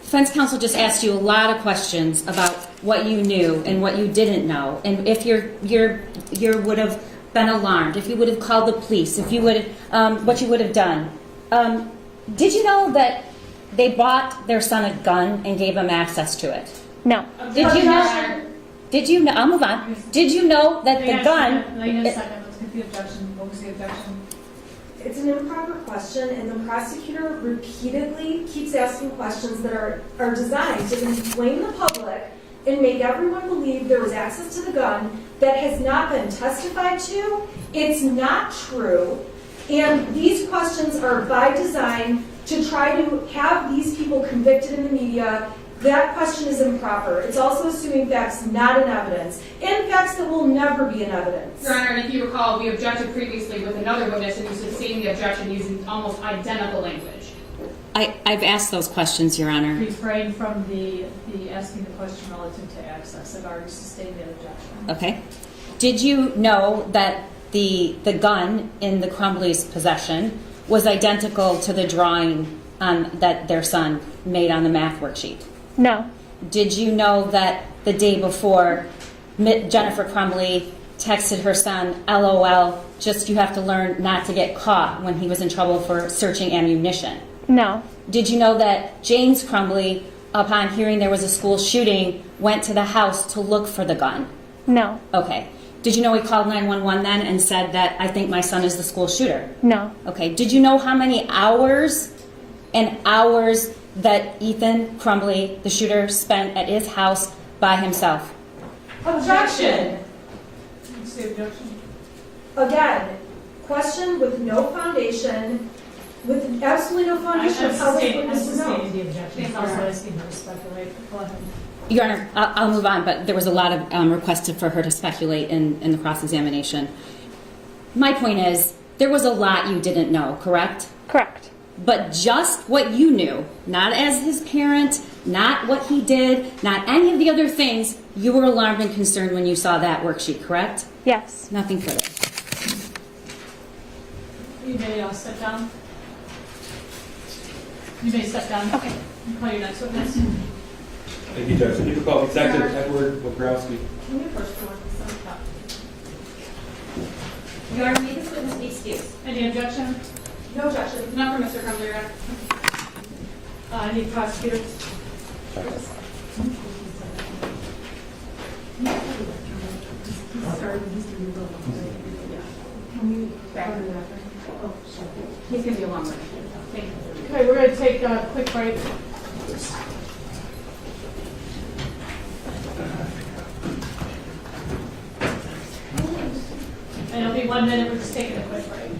[SPEAKER 12] Defense counsel just asked you a lot of questions about what you knew and what you didn't know, and if you would have been alarmed, if you would have called the police, if you would, what you would have done. Did you know that they bought their son a gun and gave him access to it?
[SPEAKER 14] No.
[SPEAKER 12] Did you know? Did you know? I'll move on. Did you know that the gun?
[SPEAKER 4] Wait a second. Let's get the objection. What was the objection?
[SPEAKER 5] It's an improper question, and the prosecutor repeatedly keeps asking questions that are designed to inflame the public and make everyone believe there was access to the gun that has not been testified to. It's not true. And these questions are by design to try to have these people convicted in the media. That question is improper. It's also assuming facts not in evidence, and facts that will never be in evidence.
[SPEAKER 8] Your Honor, and if you recall, we objected previously with another witness, and you sustained the objection using almost identical language.
[SPEAKER 12] I've asked those questions, Your Honor.
[SPEAKER 4] Refrain from the asking the question relative to access. I've already sustained the objection.
[SPEAKER 12] Okay. Did you know that the gun in the Crumbleys' possession was identical to the drawing that their son made on the math worksheet?
[SPEAKER 14] No.
[SPEAKER 12] Did you know that the day before, Jennifer Crumbley texted her son, LOL, just you have to learn not to get caught, when he was in trouble for searching ammunition?
[SPEAKER 14] No.
[SPEAKER 12] Did you know that James Crumbley, upon hearing there was a school shooting, went to the house to look for the gun?
[SPEAKER 14] No.
[SPEAKER 12] Okay. Did you know he called 911 then and said that I think my son is the school shooter?
[SPEAKER 14] No.
[SPEAKER 12] Okay. Did you know how many hours and hours that Ethan Crumbley, the shooter, spent at his house by himself?
[SPEAKER 5] Objection.
[SPEAKER 4] What's the objection?
[SPEAKER 5] Again, question with no foundation, with absolutely no foundation of how this witness would know.
[SPEAKER 4] I'm sustaining the objection. It's also asking her to speculate. Go ahead.
[SPEAKER 12] Your Honor, I'll move on, but there was a lot of requested for her to speculate in the cross-examination. My point is, there was a lot you didn't know, correct?
[SPEAKER 14] Correct.
[SPEAKER 12] But just what you knew, not as his parent, not what he did, not any of the other things, you were alarmed and concerned when you saw that worksheet, correct?
[SPEAKER 14] Yes.
[SPEAKER 12] Nothing further.
[SPEAKER 4] You may step down. You may step down.
[SPEAKER 14] Okay.
[SPEAKER 4] Call your next witness.
[SPEAKER 7] Thank you, Judge. You can call Executive Edward Wagrowski.
[SPEAKER 4] Can you first go with the top?
[SPEAKER 12] Your Honor, may this witness be excused?
[SPEAKER 4] Any objection?
[SPEAKER 5] No objection.
[SPEAKER 8] Not for Mr. Crumbley, Your Honor.
[SPEAKER 4] Any prosecutors?
[SPEAKER 8] He's going to be a long one. Thank you.
[SPEAKER 4] Okay, we're going to take a quick break. And it'll be 1 minute. We're just taking a quick break.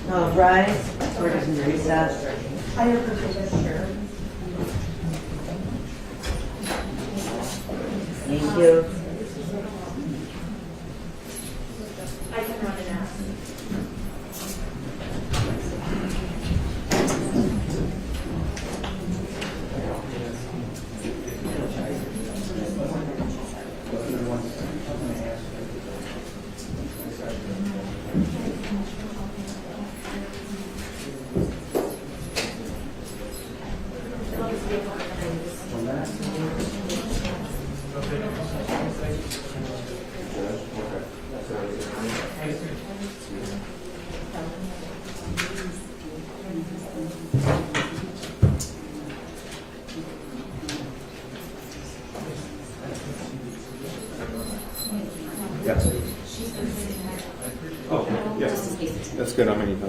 [SPEAKER 3] Now rise, court is in recess.
[SPEAKER 5] I appreciate it.
[SPEAKER 3] Thank you.
[SPEAKER 5] I can run it out.
[SPEAKER 7] Yes. Oh, yes. That's good. I'm going to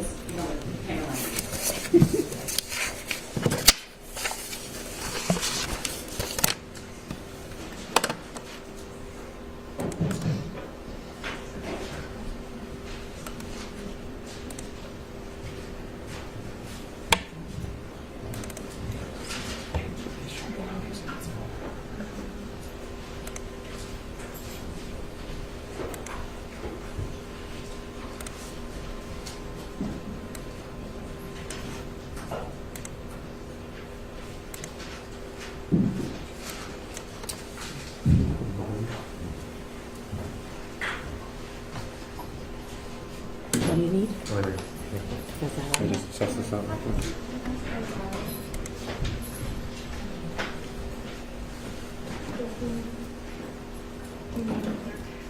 [SPEAKER 12] What do you need?
[SPEAKER 7] I just suss this out real quick.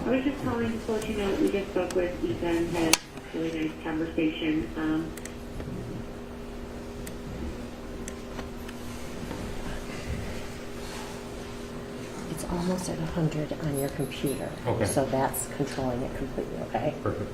[SPEAKER 16] I was just calling to let you know that we just spoke with Ethan, his really nice conversation.
[SPEAKER 17] It's almost at 100 on your computer.
[SPEAKER 9] Okay.
[SPEAKER 17] So that's controlling it completely, okay?
[SPEAKER 9] Perfect.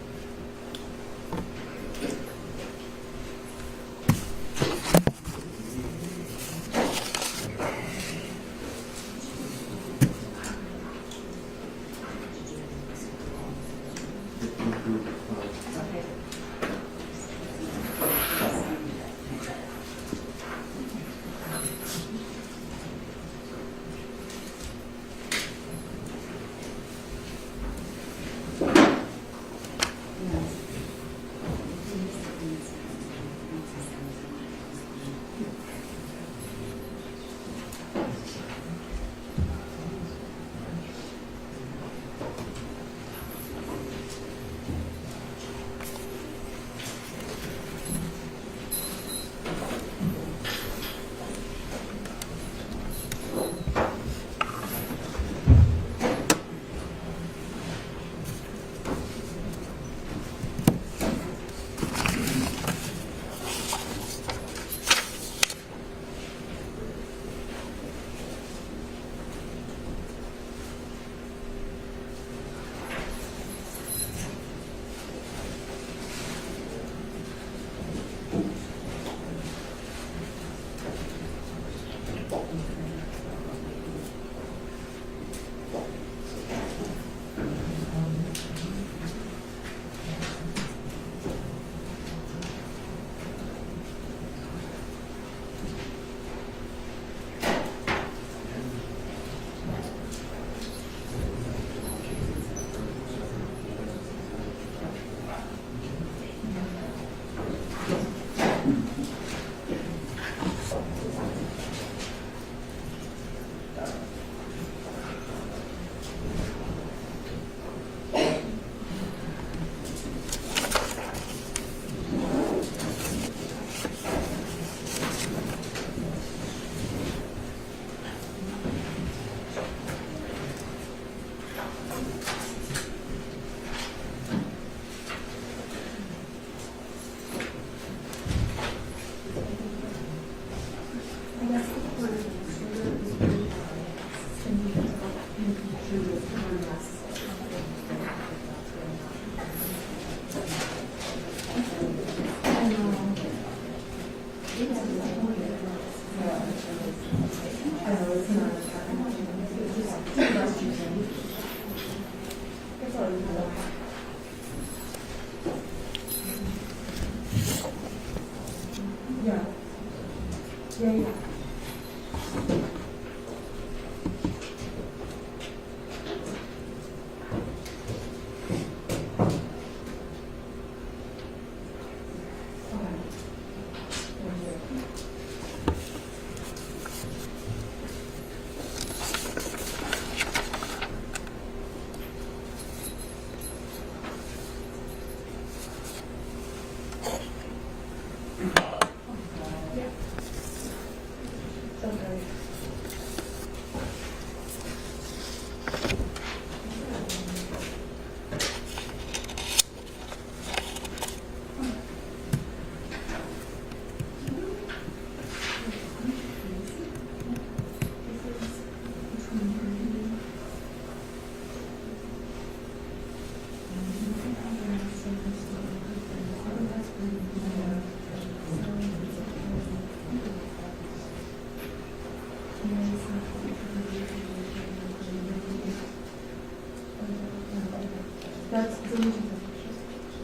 [SPEAKER 5] That's the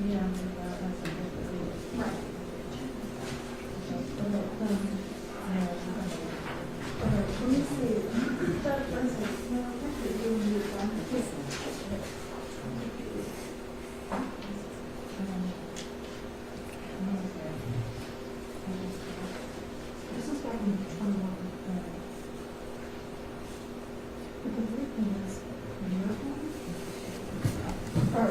[SPEAKER 5] yeah. Right. Let me see. This is back in 21. But the weird thing is, your one, or,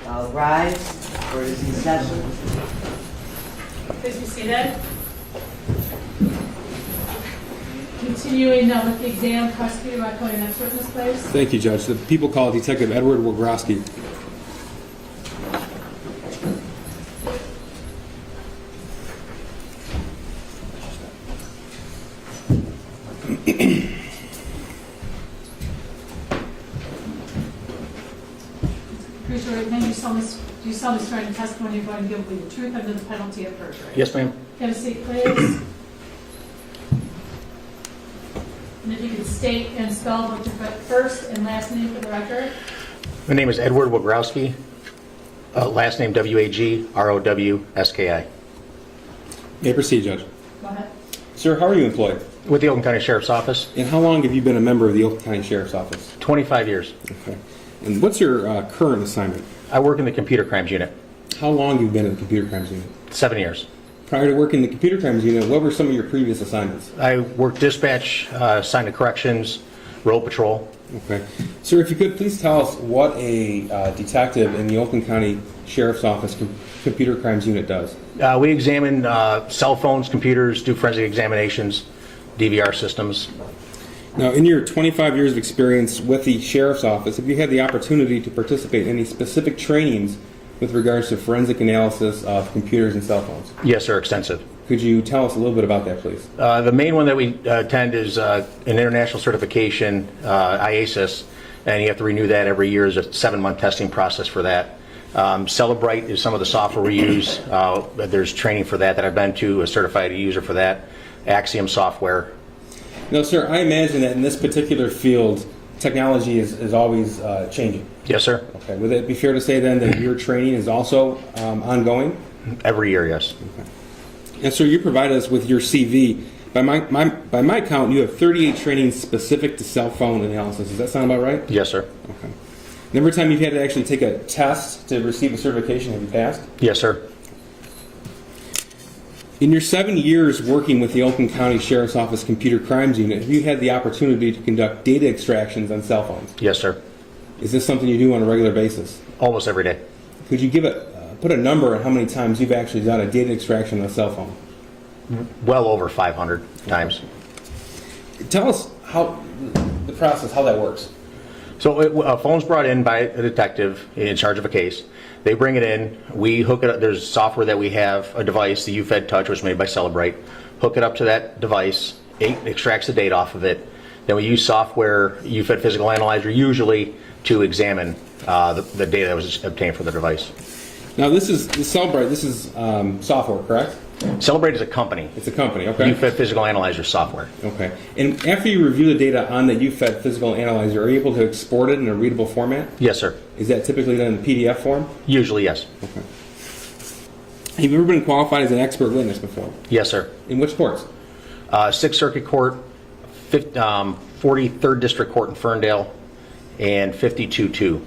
[SPEAKER 3] All rise. Court is in session.
[SPEAKER 4] Please be seated. Continuing with the exam, prosecutor, I call your next witness, please.
[SPEAKER 7] Thank you, Judge. The people call Detective Edward Wagrowski.
[SPEAKER 4] Do you solemnly swear in testimony you're going to give will be the truth under the penalty of perjury?
[SPEAKER 18] Yes, ma'am.
[SPEAKER 4] Have a seat, please. And if you could state and spell both your first and last name for the record.
[SPEAKER 18] My name is Edward Wagrowski. Last name Wagrowski.
[SPEAKER 7] May I proceed, Judge?
[SPEAKER 4] Go ahead.
[SPEAKER 7] Sir, how are you employed?
[SPEAKER 18] With the Oakland County Sheriff's Office.
[SPEAKER 7] And how long have you been a member of the Oakland County Sheriff's Office?
[SPEAKER 18] 25 years.
[SPEAKER 7] Okay. And what's your current assignment?
[SPEAKER 18] I work in the computer crimes unit.
[SPEAKER 7] How long have you been in the computer crimes unit?
[SPEAKER 18] 7 years.
[SPEAKER 7] Prior to working in the computer crimes unit, what were some of your previous assignments?
[SPEAKER 18] I worked dispatch, assigned to corrections, road patrol.
[SPEAKER 7] Okay. Sir, if you could please tell us what a detective in the Oakland County Sheriff's Office computer crimes unit does.
[SPEAKER 18] We examine cell phones, computers, do forensic examinations, DVR systems.
[SPEAKER 7] Now, in your 25 years of experience with the Sheriff's Office, have you had the opportunity to participate in any specific trainings with regards to forensic analysis of computers and cell phones?
[SPEAKER 18] Yes, sir, extensive.
[SPEAKER 7] Could you tell us a little bit about that, please?
[SPEAKER 18] The main one that we attend is an international certification, IASIS, and you have to renew that every year. There's a 7-month testing process for that. Celebrite is some of the software we use. There's training for that I've been to, a certified user for that. Axiom software.
[SPEAKER 7] Now, sir, I imagine that in this particular field, technology is always changing.
[SPEAKER 18] Yes, sir.
[SPEAKER 7] Okay. Would it be fair to say then that your training is also ongoing?
[SPEAKER 18] Every year, yes.
[SPEAKER 7] Okay. And sir, you provide us with your CV, By my count, you have 38 trainings specific to cell phone analysis. Does that sound about right?
[SPEAKER 18] Yes, sir.
[SPEAKER 7] Okay. And every time you've had to actually take a test to receive a certification, have you passed?
[SPEAKER 18] Yes, sir.
[SPEAKER 7] In your 7 years working with the Oakland County Sheriff's Office Computer Crimes Unit, have you had the opportunity to conduct data extractions on cell phones?
[SPEAKER 18] Yes, sir.
[SPEAKER 7] Is this something you do on a regular basis?
[SPEAKER 18] Almost every day.
[SPEAKER 7] Could you put a number on how many times you've actually done a data extraction on a cell phone?
[SPEAKER 18] Well over 500 times.
[SPEAKER 7] Tell us how the process, how that works.
[SPEAKER 18] So a phone's brought in by a detective in charge of a case. They bring it in, we hook it up, there's software that we have, a device, the UFED Touch, which is made by Celebrite. Hook it up to that device, it extracts the data off of it. Then we use software, UFED Physical Analyzer, usually to examine the data that was obtained from the device.
[SPEAKER 7] Now this is Celebrite, this is software, correct?
[SPEAKER 18] Celebrate is a company.
[SPEAKER 7] It's a company, okay.
[SPEAKER 18] UFED Physical Analyzer software.
[SPEAKER 7] Okay. And after you review the data on the UFED Physical Analyzer, are you able to export it in a readable format?
[SPEAKER 18] Yes, sir.
[SPEAKER 7] Is that typically done in PDF form?
[SPEAKER 18] Usually, yes.
[SPEAKER 7] Okay. Have you ever been qualified as an expert witness before?
[SPEAKER 18] Yes, sir.
[SPEAKER 7] In which courts?
[SPEAKER 18] 6th Circuit Court, 43rd District Court in Ferndale, and 52-2.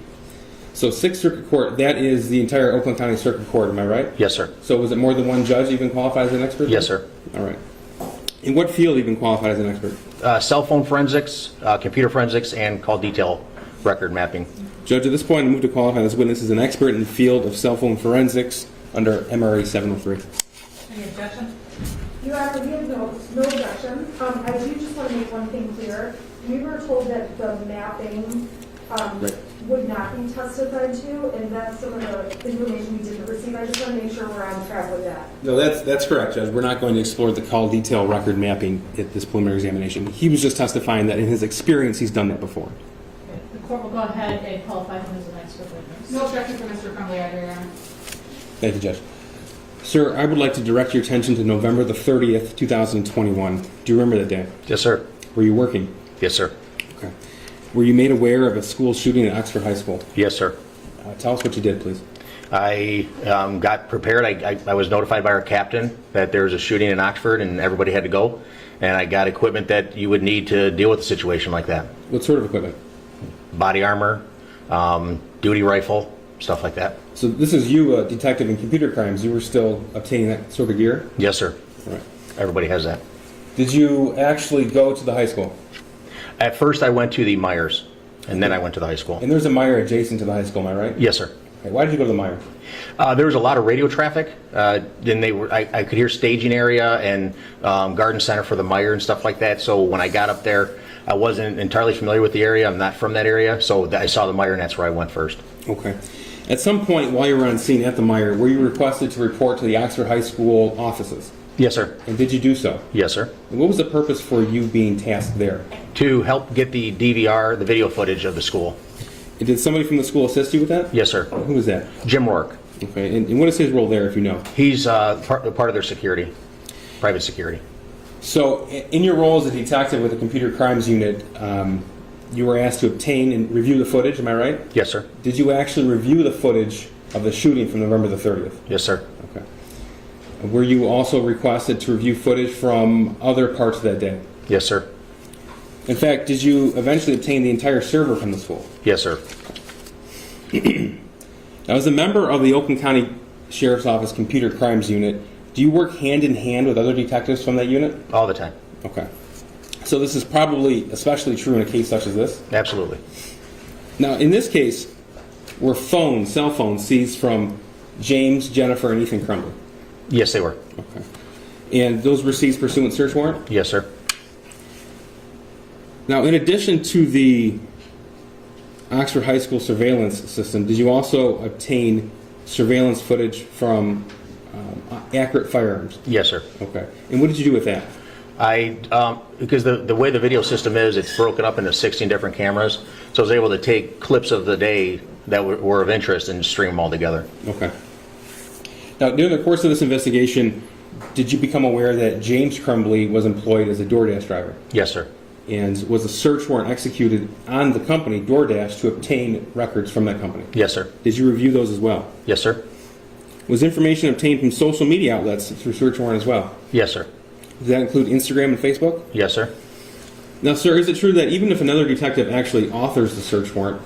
[SPEAKER 7] So 6th Circuit Court, that is the entire Oakland County Circuit Court, am I right?
[SPEAKER 18] Yes, sir.
[SPEAKER 7] So was it more than one judge you've been qualified as an expert?
[SPEAKER 18] Yes, sir.
[SPEAKER 7] All right. In what field have you been qualified as an expert?
[SPEAKER 18] Cell phone forensics, computer forensics, and call detail record mapping.
[SPEAKER 7] Judge, at this point, I move to qualify this witness as an expert in the field of cell phone forensics under MRA 703.
[SPEAKER 4] Any objection?
[SPEAKER 5] Your Honor, we have no objection. I do just want to make one thing clear. We were told that the mapping would not be testified to, and that's some of the information we didn't receive. I just want to make sure we're on track with that.
[SPEAKER 7] No, that's correct, Judge. We're not going to explore the call detail record mapping at this preliminary examination. He was just testifying that in his experience, he's done that before.
[SPEAKER 4] Okay. The court will go ahead and qualify him as an expert witness.
[SPEAKER 8] No objection for Mr. Crumbley either, Your Honor.
[SPEAKER 7] Thank you, Judge. Sir, I would like to direct your attention to November the 30th, 2021. Do you remember that day?
[SPEAKER 18] Yes, sir.
[SPEAKER 7] Were you working?
[SPEAKER 18] Yes, sir.
[SPEAKER 7] Okay. Were you made aware of a school shooting at Oxford High School?
[SPEAKER 18] Yes, sir.
[SPEAKER 7] Tell us what you did, please.
[SPEAKER 18] I got prepared. I was notified by our captain that there was a shooting in Oxford and everybody had to go. And I got equipment that you would need to deal with a situation like that.
[SPEAKER 7] What sort of equipment?
[SPEAKER 18] Body armor, duty rifle, stuff like that.
[SPEAKER 7] So this is you, a detective in computer crimes. You were still obtaining that sort of gear?
[SPEAKER 18] Yes, sir.
[SPEAKER 7] All right.
[SPEAKER 18] Everybody has that.
[SPEAKER 7] Did you actually go to the high school?
[SPEAKER 18] At first I went to the Myers, and then I went to the high school.
[SPEAKER 7] And there's a Meyer adjacent to the high school, am I right?
[SPEAKER 18] Yes, sir.
[SPEAKER 7] Okay. Why did you go to the Meyer?
[SPEAKER 18] There was a lot of radio traffic. Then I could hear staging area and garden center for the Meyer and stuff like that. So when I got up there, I wasn't entirely familiar with the area. I'm not from that area. So I saw the Meyer and that's where I went first.
[SPEAKER 7] Okay. At some point while you were on scene at the Meyer, were you requested to report to the Oxford High School offices?
[SPEAKER 18] Yes, sir.
[SPEAKER 7] And did you do so?
[SPEAKER 18] Yes, sir.
[SPEAKER 7] And what was the purpose for you being tasked there?
[SPEAKER 18] To help get the DVR, the video footage of the school.
[SPEAKER 7] And did somebody from the school assist you with that?
[SPEAKER 18] Yes, sir.
[SPEAKER 7] Who was that?
[SPEAKER 18] Jim Rourke.
[SPEAKER 7] Okay. And what is his role there, if you know?
[SPEAKER 18] He's part of their security, private security.
[SPEAKER 7] So in your role as a detective with the computer crimes unit, you were asked to obtain and review the footage, am I right?
[SPEAKER 18] Yes, sir.
[SPEAKER 7] Did you actually review the footage of the shooting from November the 30th?
[SPEAKER 18] Yes, sir.
[SPEAKER 7] Okay. Were you also requested to review footage from other parts of that day?
[SPEAKER 18] Yes, sir.
[SPEAKER 7] In fact, did you eventually obtain the entire server from the school?
[SPEAKER 18] Yes, sir.
[SPEAKER 7] Now, as a member of the Oakland County Sheriff's Office Computer Crimes Unit, do you work hand in hand with other detectives from that unit?
[SPEAKER 18] All the time.
[SPEAKER 7] Okay. So this is probably especially true in a case such as this?
[SPEAKER 18] Absolutely.
[SPEAKER 7] Now, in this case, were cell phones seized from James, Jennifer, and Ethan Crumbley?
[SPEAKER 18] Yes, they were.
[SPEAKER 7] Okay. And those were seized pursuant search warrant?
[SPEAKER 18] Yes, sir.
[SPEAKER 7] Now, in addition to the Oxford High School surveillance system, did you also obtain surveillance footage from accurate firearms?
[SPEAKER 18] Yes, sir.
[SPEAKER 7] Okay. And what did you do with that?
[SPEAKER 18] Because the way the video system is, it's broken up into 16 different cameras, so I was able to take clips of the day that were of interest and stream them all together.
[SPEAKER 7] Okay. Now, during the course of this investigation, did you become aware that James Crumbley was employed as a DoorDash driver?
[SPEAKER 18] Yes, sir.
[SPEAKER 7] And was a search warrant executed on the company, DoorDash, to obtain records from that company?
[SPEAKER 18] Yes, sir.
[SPEAKER 7] Did you review those as well?
[SPEAKER 18] Yes, sir.
[SPEAKER 7] Was information obtained from social media outlets through search warrant as well?
[SPEAKER 18] Yes, sir.
[SPEAKER 7] Does that include Instagram and Facebook?
[SPEAKER 18] Yes, sir.
[SPEAKER 7] Now, sir, is it true that even if another detective actually authors the search warrant,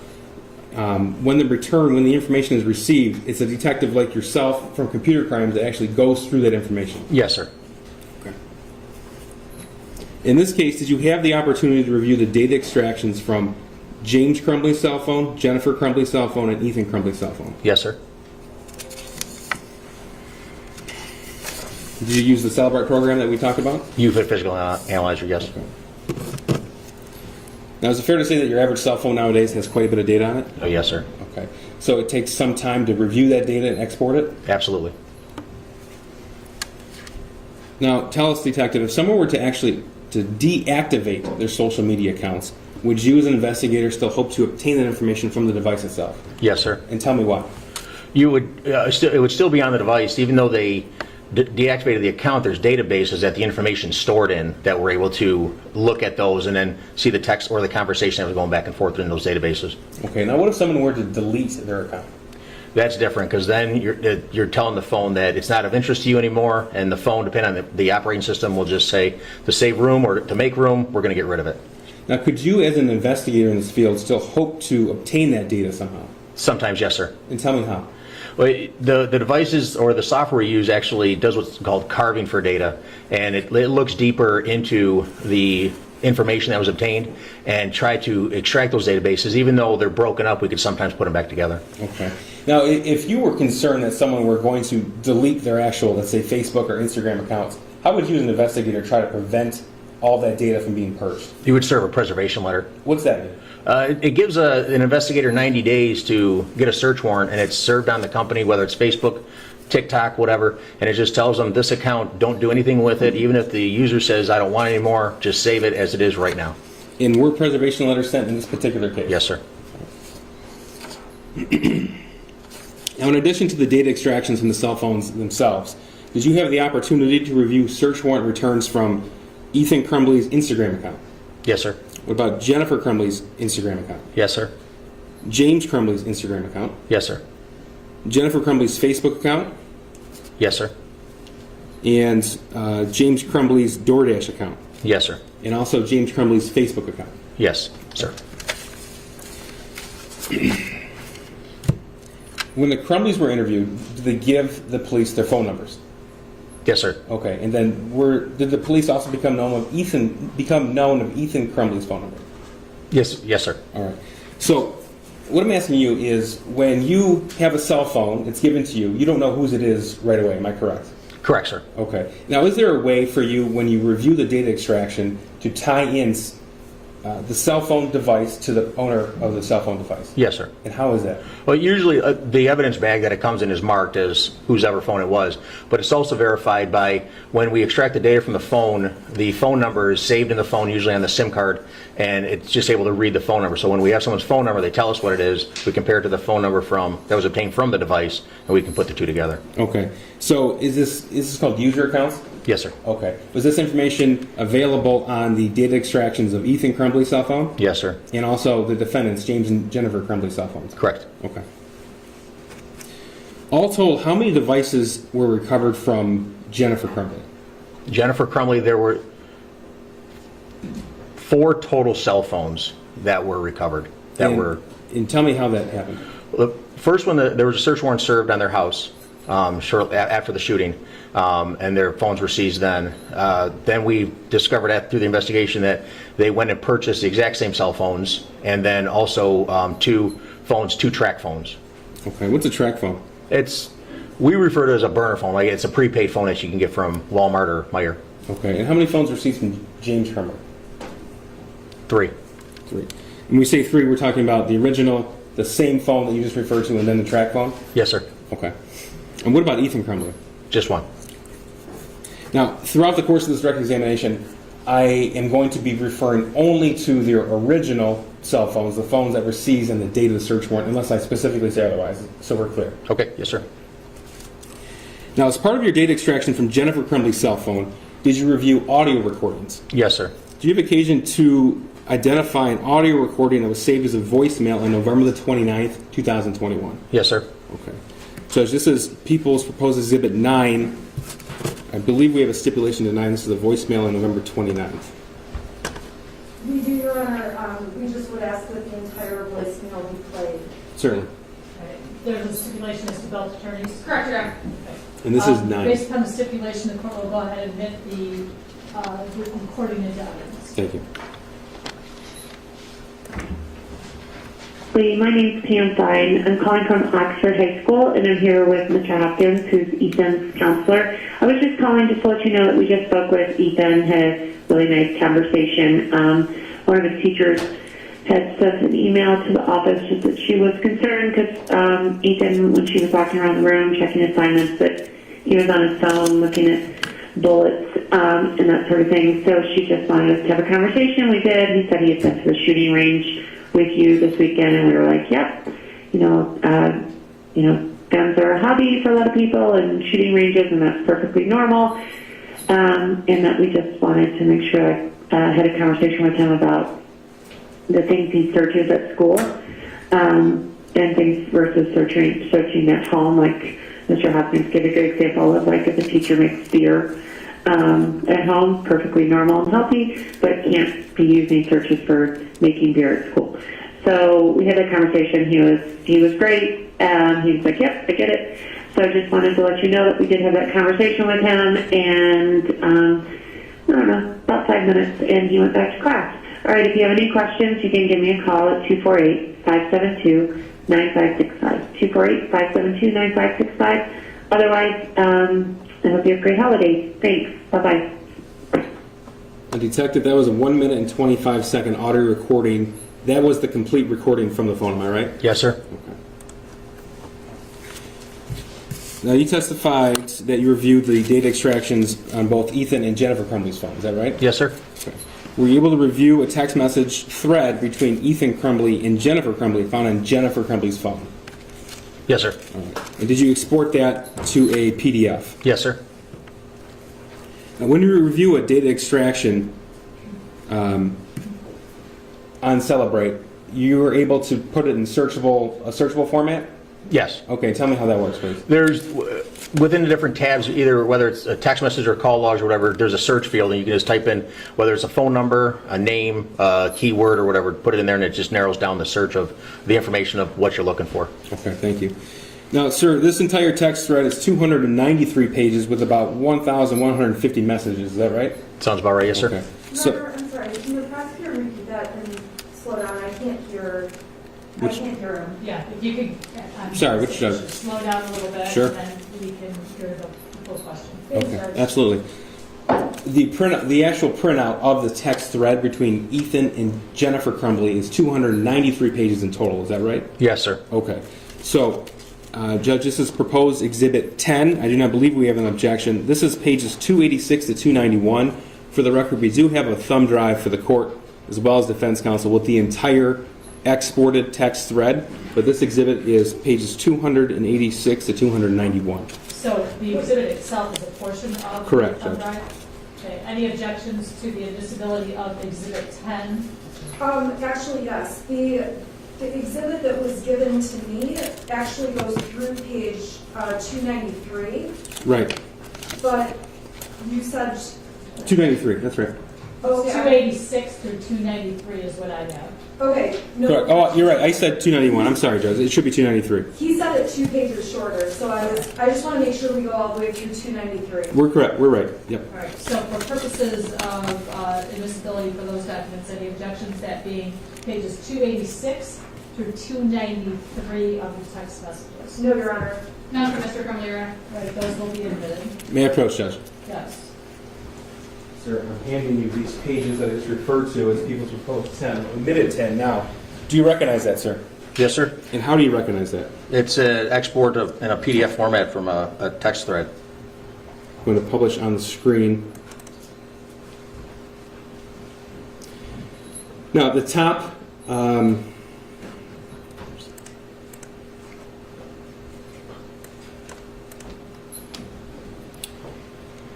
[SPEAKER 7] when the information is received, it's a detective like yourself from computer crimes that actually goes through that information?
[SPEAKER 18] Yes, sir.
[SPEAKER 7] Okay. In this case, did you have the opportunity to review the data extractions from James Crumbley's cell phone, Jennifer Crumbley's cell phone, and Ethan Crumbley's cell phone?
[SPEAKER 18] Yes, sir.
[SPEAKER 7] Did you use the Celebrate program that we talked about?
[SPEAKER 18] UFIT Physical Analyzer, yes.
[SPEAKER 7] Okay. Now, is it fair to say that your average cell phone nowadays has quite a bit of data on it?
[SPEAKER 18] Oh, yes, sir.
[SPEAKER 7] Okay. So it takes some time to review that data and export it?
[SPEAKER 18] Absolutely.
[SPEAKER 7] Now, tell us, detective, if someone were to actually deactivate their social media accounts, would you as an investigator still hope to obtain that information from the device itself?
[SPEAKER 18] Yes, sir.
[SPEAKER 7] And tell me why.
[SPEAKER 18] You would it would still be on the device, even though they deactivated the account. There's databases that the information stored in that we're able to look at those and then see the text or the conversation that was going back and forth in those databases.
[SPEAKER 7] Okay. Now, what if someone were to delete their account?
[SPEAKER 18] That's different, because then you're telling the phone that it's not of interest to you anymore, and the phone, depending on the operating system, will just say to save room or to make room, we're going to get rid of it.
[SPEAKER 7] Now, could you, as an investigator in this field, still hope to obtain that data somehow?
[SPEAKER 18] Sometimes, yes, sir.
[SPEAKER 7] And tell me how.
[SPEAKER 18] Well, the devices or the software we use actually does what's called carving for data, and it looks deeper into the information that was obtained and try to extract those databases. Even though they're broken up, we could sometimes put them back together.
[SPEAKER 7] Okay. Now, if you were concerned that someone were going to delete their actual, let's say, Facebook or Instagram accounts, how would you as an investigator try to prevent all that data from being purged?
[SPEAKER 18] You would serve a preservation letter.
[SPEAKER 7] What's that mean?
[SPEAKER 18] It gives an investigator 90 days to get a search warrant, and it's served on the company, whether it's Facebook, TikTok, whatever, and it just tells them this account, don't do anything with it. Even if the user says, I don't want it anymore, just save it as it is right now.
[SPEAKER 7] And were preservation letters sent in this particular case?
[SPEAKER 18] Yes, sir.
[SPEAKER 7] Now, in addition to the data extractions from the cell phones themselves, did you have the opportunity to review search warrant returns from Ethan Crumbley's Instagram account?
[SPEAKER 18] Yes, sir.
[SPEAKER 7] What about Jennifer Crumbley's Instagram account?
[SPEAKER 18] Yes, sir.
[SPEAKER 7] James Crumbley's Instagram account?
[SPEAKER 18] Yes, sir.
[SPEAKER 7] Jennifer Crumbley's Facebook account?
[SPEAKER 18] Yes, sir.
[SPEAKER 7] And James Crumbley's DoorDash account?
[SPEAKER 18] Yes, sir.
[SPEAKER 7] And also James Crumbley's Facebook account?
[SPEAKER 18] Yes, sir.
[SPEAKER 7] When the Crumbleys were interviewed, did they give the police their phone numbers?
[SPEAKER 18] Yes, sir.
[SPEAKER 7] Okay, and then did the police also become known of Ethan Crumbley's phone number?
[SPEAKER 18] Yes, yes, sir.
[SPEAKER 7] All right. So what I'm asking you is, when you have a cell phone, it's given to you, you don't know whose it is right away. Am I correct?
[SPEAKER 18] Correct, sir.
[SPEAKER 7] Okay. Now, is there a way for you, when you review the data extraction, to tie in the cell phone device to the owner of the cell phone device?
[SPEAKER 18] Yes, sir.
[SPEAKER 7] And how is that?
[SPEAKER 18] Well, usually the evidence bag that it comes in is marked as whosever phone it was, but it's also verified by when we extract the data from the phone number is saved in the phone, usually on the SIM card, and it's just able to read the phone number. So when we have someone's phone number, they tell us what it is, we compare it to the phone number that was obtained from the device, and we can put the two together.
[SPEAKER 7] Okay. So is this called user accounts?
[SPEAKER 18] Yes, sir.
[SPEAKER 7] Okay. Was this information available on the data extractions of Ethan Crumbley's cell phone?
[SPEAKER 18] Yes, sir.
[SPEAKER 7] And also the defendants, James and Jennifer Crumbley's cell phones?
[SPEAKER 18] Correct.
[SPEAKER 7] Okay. All told, how many devices were recovered from Jennifer Crumbley?
[SPEAKER 18] Jennifer Crumbley, there were 4 total cell phones that were recovered.
[SPEAKER 7] And tell me how that happened.
[SPEAKER 18] The first one, there was a search warrant served on their house shortly after the shooting, and their phones were seized then. Then we discovered through the investigation that they went and purchased the exact same cell phones, and then also 2 track phones.
[SPEAKER 7] Okay, what's a track phone?
[SPEAKER 18] We refer to it as a burner phone. Like, it's a prepaid phone that you can get from Walmart or Meijer.
[SPEAKER 7] Okay, and how many phones were seized from James Crumbley?
[SPEAKER 18] 3.
[SPEAKER 7] 3. When we say 3, we're talking about the original, the same phone that you just referred to, and then the track phone?
[SPEAKER 18] Yes, sir.
[SPEAKER 7] Okay. And what about Ethan Crumbley?
[SPEAKER 18] Just 1.
[SPEAKER 7] Now, throughout the course of this direct examination, I am going to be referring only to their original cell phones, the phones that were seized in the date of the search warrant, unless I specifically say otherwise, so we're clear.
[SPEAKER 18] Okay, yes, sir.
[SPEAKER 7] Now, as part of your data extraction from Jennifer Crumbley's cell phone, did you review audio recordings?
[SPEAKER 18] Yes, sir.
[SPEAKER 7] Do you have occasion to identify an audio recording that was saved as a voicemail on November the 29th, 2021?
[SPEAKER 18] Yes, sir.
[SPEAKER 7] Okay. Judge, this is People's Proposed Exhibit 9. I believe we have a stipulation to deny. This is a voicemail on November 29th.
[SPEAKER 5] We do, Your Honor. We just would ask that the entire voicemail be played.
[SPEAKER 7] Certainly.
[SPEAKER 4] There's a stipulation as to both attorneys.
[SPEAKER 8] Correct, Your Honor.
[SPEAKER 7] And this is 9.
[SPEAKER 4] Based upon the stipulation, the court will go ahead and admit the recording into evidence.
[SPEAKER 7] Thank you.
[SPEAKER 16] My name's Pam Fine. I'm calling from Oxford High School, and I'm here with Mr. Hopkins, who's Ethan's counselor. I was just calling just to let you know that we just spoke with Ethan, had a really nice conversation. One of his teachers had sent an email to the office just that she was concerned because Ethan, when she was walking around the room checking assignments, that he was on his phone looking at bullets and that sort of thing. So she just wanted us to have a conversation. We did. He said he had been to the shooting range with you this weekend, and we were like, yep, guns are a hobby for a lot of people and shooting ranges, and that's perfectly normal. And that we just wanted to make sure I had a conversation with him about the things he searches at school and things versus searching at home. Like Mr. Hopkins gave a good example of, like, if a teacher makes beer at home, perfectly normal and healthy, but can't be using searches for making beer at school. So we had that conversation. He was great. He was like, yep, I get it. So I just wanted to let you know that we did have that conversation with him, and I don't know, about 5 minutes, and he went back to class. All right, if you have any questions, you can give me a call at 248-572-9565. 248-572-9565. Otherwise, I hope you have a great holiday. Thanks. Bye-bye.
[SPEAKER 7] Detective, that was a 1 minute and 25-second audio recording. That was the complete recording from the phone, am I right?
[SPEAKER 18] Yes, sir.
[SPEAKER 7] Okay. Now, you testified that you reviewed the data extractions on both Ethan and Jennifer Crumbley's phone. Is that right?
[SPEAKER 18] Yes, sir.
[SPEAKER 7] Okay. Were you able to review a text message thread between Ethan Crumbley and Jennifer Crumbley found on Jennifer Crumbley's phone?
[SPEAKER 18] Yes, sir.
[SPEAKER 7] All right. And did you export that to a PDF?
[SPEAKER 18] Yes, sir.
[SPEAKER 7] Now, when you review a data extraction on Celebrate, you were able to put it in a searchable format?
[SPEAKER 18] Yes.
[SPEAKER 7] Okay, tell me how that works, please.
[SPEAKER 18] There's, within the different tabs, either whether it's a text message or call logs or whatever, there's a search field, and you can just type in whether it's a phone number, a name, a keyword, or whatever, put it in there, and it just narrows down the search of the information of what you're looking for.
[SPEAKER 7] Okay, thank you. Now, sir, this entire text thread is 293 pages with about 1,150 messages. Is that right?
[SPEAKER 18] Sounds about right, yes, sir.
[SPEAKER 7] Okay.
[SPEAKER 5] I'm sorry, can the prosecutor repeat that and slow down? I can't hear him.
[SPEAKER 4] Yeah, if you could.
[SPEAKER 7] Sorry, which judge?
[SPEAKER 4] Slow down a little bit.
[SPEAKER 7] Sure.
[SPEAKER 4] And then we can hear the full question.
[SPEAKER 7] Okay, absolutely. The actual printout of the text thread between Ethan and Jennifer Crumbley is 293 pages in total. Is that right?
[SPEAKER 18] Yes, sir.
[SPEAKER 7] Okay. So, Judge, this is proposed Exhibit 10. I do not believe we have an objection. This is pages 286 to 291. For the record, we do have a thumb drive for the court as well as defense counsel with the entire exported text thread, but this exhibit is pages 286 to 291.
[SPEAKER 4] So the exhibit itself is a portion of
[SPEAKER 7] Correct,
[SPEAKER 4] the thumb
[SPEAKER 7] Judge.
[SPEAKER 4] drive? Okay. Any objections to the admissibility of Exhibit 10?
[SPEAKER 5] Actually, yes. The exhibit that was given to me actually goes through page 293.
[SPEAKER 7] Right.
[SPEAKER 5] But you said
[SPEAKER 7] 293, that's right.
[SPEAKER 5] okay.
[SPEAKER 4] 286 through 293 is what I have.
[SPEAKER 5] Okay. No.
[SPEAKER 7] Correct. Oh, you're right. I said 291. I'm sorry, Judge. It should be 293.
[SPEAKER 5] He said it 2 pages shorter, so I just want to make sure we go all the way through 293.
[SPEAKER 7] We're correct. We're right. Yep.
[SPEAKER 4] All right. So for purposes of admissibility for those documents, any objections, that being pages 286 through 293 of the text messages?
[SPEAKER 5] No, Your Honor.
[SPEAKER 8] None for Mr. Crumbley, Your Honor.
[SPEAKER 4] All right. Those will be admitted.
[SPEAKER 7] May I approach, Judge?
[SPEAKER 4] Yes.
[SPEAKER 7] Sir, I'm handing you these pages that it's referred to as People's Proposed 10, omitted 10 now. Do you recognize that, sir?
[SPEAKER 18] Yes, sir.
[SPEAKER 7] And how do you recognize that?
[SPEAKER 18] It's an export in a PDF format from a text thread.
[SPEAKER 7] I'm going to publish on the screen. Now, at the top,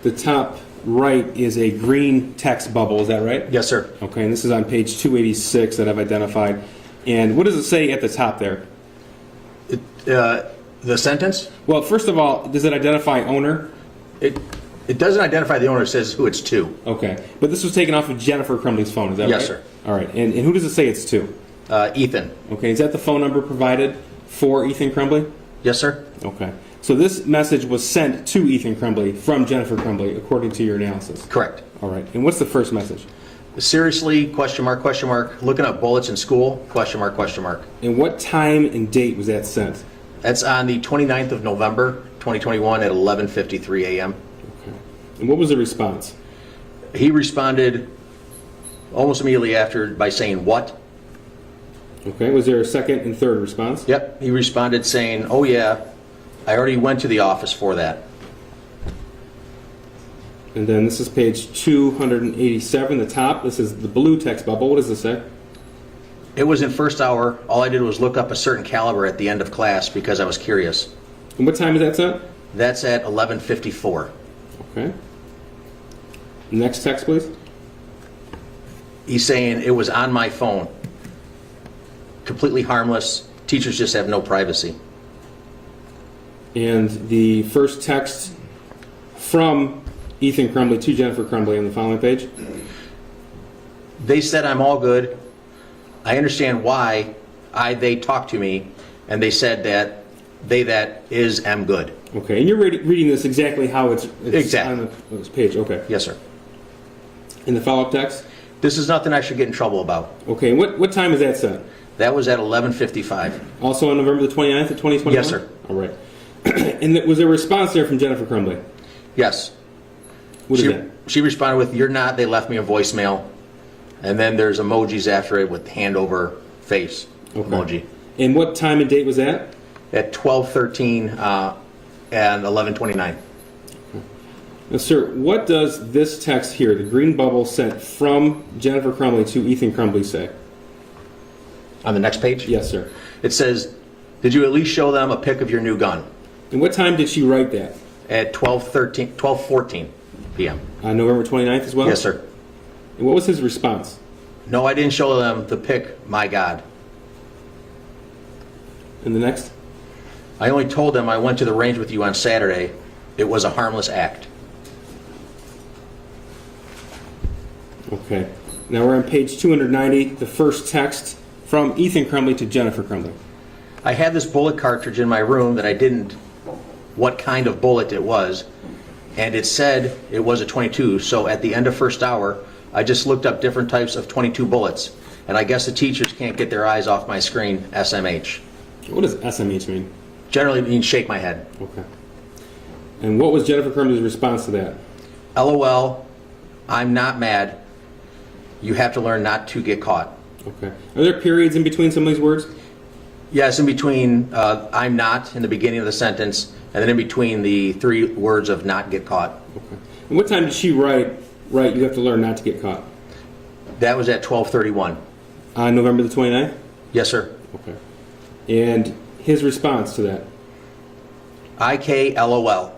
[SPEAKER 7] the top right is a green text bubble. Is that right?
[SPEAKER 18] Yes, sir.
[SPEAKER 7] Okay, and this is on page 286 that I've identified. And what does it say at the top there?
[SPEAKER 18] The sentence?
[SPEAKER 7] Well, first of all, does it identify owner?
[SPEAKER 18] It It doesn't identify the owner, it says who it's to.
[SPEAKER 7] Okay. But this was taken off of Jennifer Crumbley's phone, is that right?
[SPEAKER 18] Yes, sir.
[SPEAKER 7] All right. And who does it say it's to?
[SPEAKER 18] Ethan.
[SPEAKER 7] Okay. Is that the phone number provided for Ethan Crumbley?
[SPEAKER 18] Yes, sir.
[SPEAKER 7] Okay. So this message was sent to Ethan Crumbley from Jennifer Crumbley, according to your analysis?
[SPEAKER 18] Correct.
[SPEAKER 7] All right. And what's the first message?
[SPEAKER 18] Seriously, question mark, looking up bullets in school, question mark.
[SPEAKER 7] And what time and date was that sent?
[SPEAKER 18] That's on the 29th of November, 2021 at 11:53 a.m.
[SPEAKER 7] Okay. And what was the response?
[SPEAKER 18] He responded almost immediately after by saying, what?
[SPEAKER 7] Okay. Was there a second and third response?
[SPEAKER 18] Yep. He responded saying, oh yeah, I already went to the office for that.
[SPEAKER 7] And then this is page 287, the top. This is the blue text bubble. What does this say?
[SPEAKER 18] It was in first hour. All I did was look up a certain caliber at the end of class because I was curious.
[SPEAKER 7] And what time is that sent?
[SPEAKER 18] That's at 11:54.
[SPEAKER 7] Okay. Next text, please.
[SPEAKER 18] He's saying it was on my phone. Completely harmless. Teachers just have no privacy.
[SPEAKER 7] And the first text from Ethan Crumbley to Jennifer Crumbley on the following page.
[SPEAKER 18] They said I'm all good. I understand why they talked to me, and they said that that is am good.
[SPEAKER 7] Okay, and you're reading this exactly how it's
[SPEAKER 18] exactly
[SPEAKER 7] on this page. Okay.
[SPEAKER 18] Yes, sir.
[SPEAKER 7] In the follow-up text?
[SPEAKER 18] This is nothing I should get in trouble about.
[SPEAKER 7] Okay, what time is that sent?
[SPEAKER 18] That was at 11:55.
[SPEAKER 7] Also on November the 29th of 2021?
[SPEAKER 18] Yes, sir.
[SPEAKER 7] All right. And was there a response there from Jennifer Crumbley?
[SPEAKER 18] Yes.
[SPEAKER 7] What is that?
[SPEAKER 18] She responded with, you're not, they left me a voicemail. And then there's emojis after it with hand over face emoji.
[SPEAKER 7] And what time and date was that?
[SPEAKER 18] At 12:13 and 11:29.
[SPEAKER 7] Now, sir, what does this text here, the green bubble sent from Jennifer Crumbley to Ethan Crumbley, say?
[SPEAKER 18] On the next page?
[SPEAKER 7] Yes, sir.
[SPEAKER 18] It says, did you at least show them a pic of your new gun?
[SPEAKER 7] And what time did she write that?
[SPEAKER 18] At 12:14 p.m.
[SPEAKER 7] On November 29th as well?
[SPEAKER 18] Yes, sir.
[SPEAKER 7] And what was his response?
[SPEAKER 18] No, I didn't show them the pic, my God.
[SPEAKER 7] And the next?
[SPEAKER 18] I only told them I went to the range with you on Saturday. It was a harmless act.
[SPEAKER 7] Okay. Now we're on page 290, the first text from Ethan Crumbley to Jennifer Crumbley.
[SPEAKER 18] I had this bullet cartridge in my room that I didn't, what kind of bullet it was, and it said it was a 22, so at the end of first hour, I just looked up different types of 22 bullets, and I guess the teachers can't get their eyes off my screen, SMH.
[SPEAKER 7] What does SMH mean?
[SPEAKER 18] Generally means shake my head.
[SPEAKER 7] Okay. And what was Jennifer Crumbley's response to that?
[SPEAKER 18] LOL, I'm not mad. You have to learn not to get caught.
[SPEAKER 7] Okay. Are there periods in between some of these words?
[SPEAKER 18] Yes, in between I'm not in the beginning of the sentence, and then in between the three words of not get caught.
[SPEAKER 7] Okay. And what time did she write, you have to learn not to get caught?
[SPEAKER 18] That was at 12:31.
[SPEAKER 7] On November the 29th?
[SPEAKER 18] Yes, sir.
[SPEAKER 7] Okay. And his response to that?
[SPEAKER 18] IKLOL.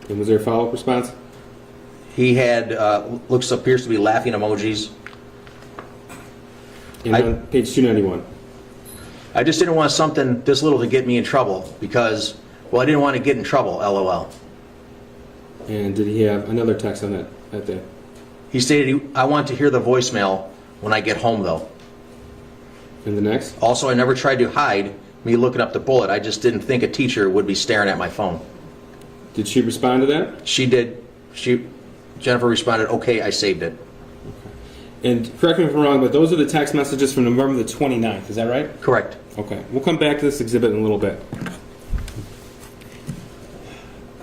[SPEAKER 7] And was there a follow-up response?
[SPEAKER 18] He had, appears to be laughing emojis.
[SPEAKER 7] And on page 291?
[SPEAKER 18] I just didn't want something this little to get me in trouble because, well, I didn't want to get in trouble, LOL.
[SPEAKER 7] And did he have another text on that day?
[SPEAKER 18] He stated, I want to hear the voicemail when I get home, though.
[SPEAKER 7] And the next?
[SPEAKER 18] Also, I never tried to hide me looking up the bullet. I just didn't think a teacher would be staring at my phone.
[SPEAKER 7] Did she respond to that?
[SPEAKER 18] She did. Jennifer responded, okay, I saved it.
[SPEAKER 7] And correct me if I'm wrong, but those are the text messages from November the 29th, is that right?
[SPEAKER 18] Correct.
[SPEAKER 7] Okay. We'll come back to this exhibit in a little bit.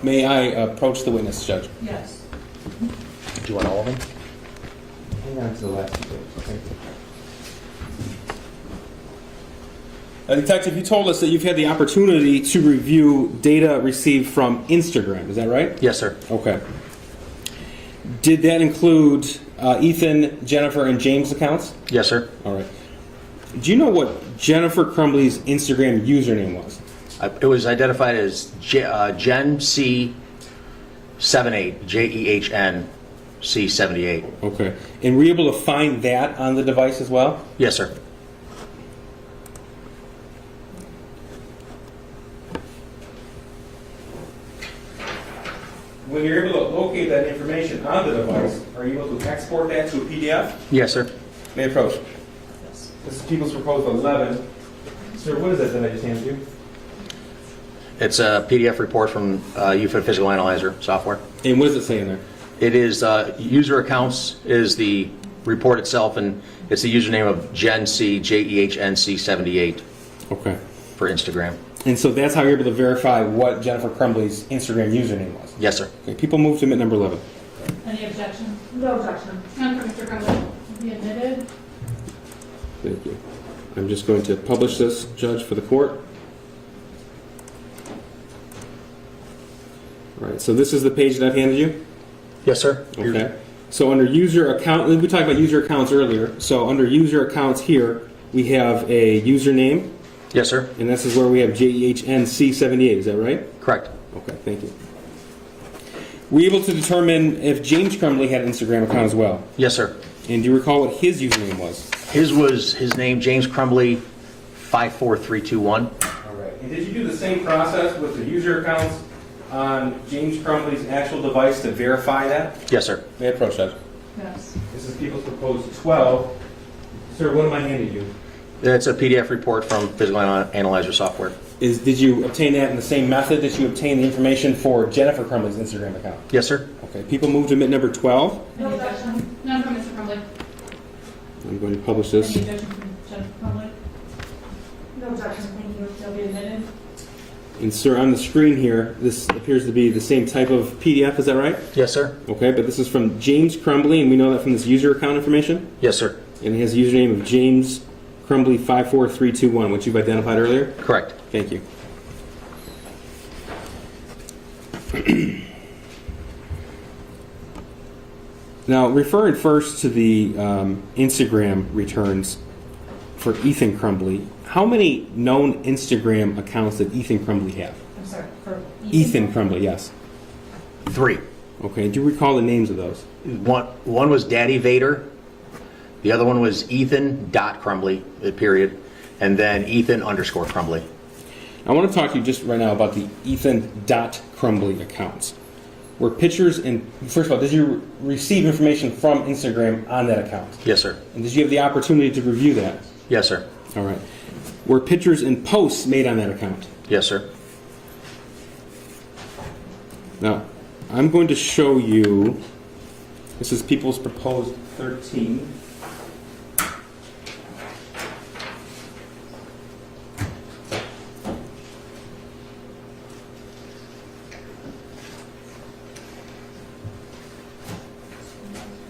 [SPEAKER 7] May I approach the witness, Judge?
[SPEAKER 10] Yes.
[SPEAKER 18] Do you want all of them?
[SPEAKER 7] Hang on to the last two. Thank you. Detective, you told us that you've had the opportunity to review data received from Instagram, is that right?
[SPEAKER 18] Yes, sir.
[SPEAKER 7] Okay. Did that include Ethan, Jennifer, and James' accounts?
[SPEAKER 18] Yes, sir.
[SPEAKER 7] All right. Do you know what Jennifer Crumbley's Instagram username was?
[SPEAKER 18] It was identified as Gen C78, JEHN C78.
[SPEAKER 7] Okay. And were you able to find that on the device as well?
[SPEAKER 18] Yes, sir.
[SPEAKER 7] when you're able to locate that information on the device, are you able to export that to a PDF?
[SPEAKER 18] Yes, sir.
[SPEAKER 7] May I approach? This is People's Proposal 11. Sir, what is that I just handed you?
[SPEAKER 18] It's a PDF report from UFID Physical Analyzer software.
[SPEAKER 7] And what does it say in there?
[SPEAKER 18] It is user accounts is the report itself, and it's the username of JEHNC78.
[SPEAKER 7] Okay.
[SPEAKER 18] For Instagram.
[SPEAKER 7] And so that's how you're able to verify what Jennifer Crumbley's Instagram username was?
[SPEAKER 18] Yes, sir.
[SPEAKER 7] Okay, people move to amendment number 11.
[SPEAKER 4] Any objection?
[SPEAKER 14] No objection.
[SPEAKER 4] None for Mr. Crumbly. Be admitted.
[SPEAKER 7] Thank you. I'm just going to publish this, Judge, for the court. All right, so this is the page that I've handed you?
[SPEAKER 18] Yes, sir.
[SPEAKER 7] Okay. So under user account, we talked about user accounts earlier. So under user accounts here, we have a username.
[SPEAKER 18] Yes, sir.
[SPEAKER 7] And this is where we have JEHNC78, is that right?
[SPEAKER 18] Correct.
[SPEAKER 7] Okay, thank you. Were you able to determine if James Crumbley had an Instagram account as well?
[SPEAKER 18] Yes, sir.
[SPEAKER 7] And do you recall what his username was?
[SPEAKER 18] His name, James Crumbley, 54321.
[SPEAKER 7] All right. And did you do the same process with the user accounts on James Crumbley's actual device to verify that?
[SPEAKER 18] Yes, sir.
[SPEAKER 7] May I approach that?
[SPEAKER 4] Yes.
[SPEAKER 7] This is People's Proposed 12. Sir, what am I handing you?
[SPEAKER 18] It's a PDF report from Physical Analyzer software.
[SPEAKER 7] Did you obtain that in the same method that you obtained the information for Jennifer Crumbley's Instagram account?
[SPEAKER 18] Yes, sir.
[SPEAKER 7] Okay. People move to amendment number 12.
[SPEAKER 4] No objection? None for Mr. Crumbly.
[SPEAKER 7] I'm going to publish this.
[SPEAKER 4] Any objection from Jennifer Crumbly?
[SPEAKER 14] No objection, thank you.
[SPEAKER 4] They'll be admitted.
[SPEAKER 7] And sir, on the screen here, this appears to be the same type of PDF, is that right?
[SPEAKER 18] Yes, sir.
[SPEAKER 7] Okay, but this is from James Crumbley, and we know that from this user account information?
[SPEAKER 18] Yes, sir.
[SPEAKER 7] And it has the username of James Crumbley 54321, which you've identified earlier?
[SPEAKER 18] Correct.
[SPEAKER 7] Thank you. Now, referring first to the Instagram returns for Ethan Crumbley, how many known Instagram accounts did Ethan Crumbley have?
[SPEAKER 4] I'm sorry, for
[SPEAKER 7] Ethan Crumbley, yes.
[SPEAKER 18] 3.
[SPEAKER 7] Okay, do you recall the names of those?
[SPEAKER 18] One was Daddy Vader. The other one was Ethan.Crumbley, period. And then Ethan_Crumbley.
[SPEAKER 7] I want to talk to you just right now about the Ethan.Crumbley accounts. Were pictures and, first of all, did you receive information from Instagram on that account?
[SPEAKER 18] Yes, sir.
[SPEAKER 7] And did you have the opportunity to review that?
[SPEAKER 18] Yes, sir.
[SPEAKER 7] All right. Were pictures and posts made on that account?
[SPEAKER 18] Yes, sir.
[SPEAKER 7] Now, I'm going to show you, this is People's Proposed 13.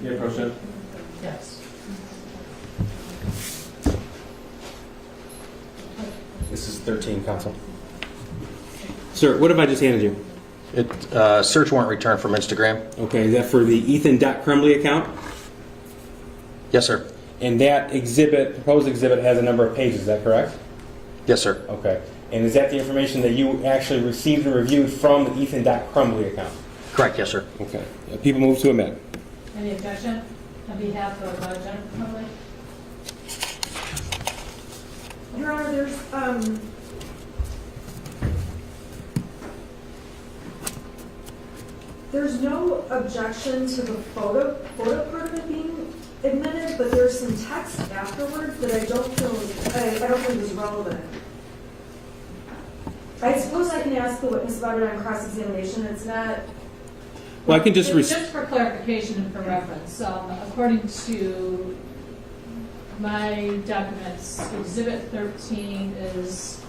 [SPEAKER 7] Yeah, approach that.
[SPEAKER 4] Yes.
[SPEAKER 7] This is 13, Counsel. Sir, what have I just handed you?
[SPEAKER 18] Search warrant return from Instagram.
[SPEAKER 7] Okay, is that for the Ethan.Crumbley account?
[SPEAKER 18] Yes, sir.
[SPEAKER 7] And that exhibit, proposed exhibit, has a number of pages, is that correct?
[SPEAKER 18] Yes, sir.
[SPEAKER 7] Okay. And is that the information that you actually received and reviewed from the Ethan.Crumbley account?
[SPEAKER 18] Correct, yes, sir.
[SPEAKER 7] Okay. People move to amend.
[SPEAKER 4] Any objection on behalf of Jennifer Crumbly?
[SPEAKER 5] Your Honor, there's no objection to the photo part of it being admitted, but there's some text afterwards that I don't think is relevant. I suppose I can ask the witness about it on cross-examination. It's not.
[SPEAKER 7] Well, I can just
[SPEAKER 4] Just for clarification and for reference, according to my documents, Exhibit 13 is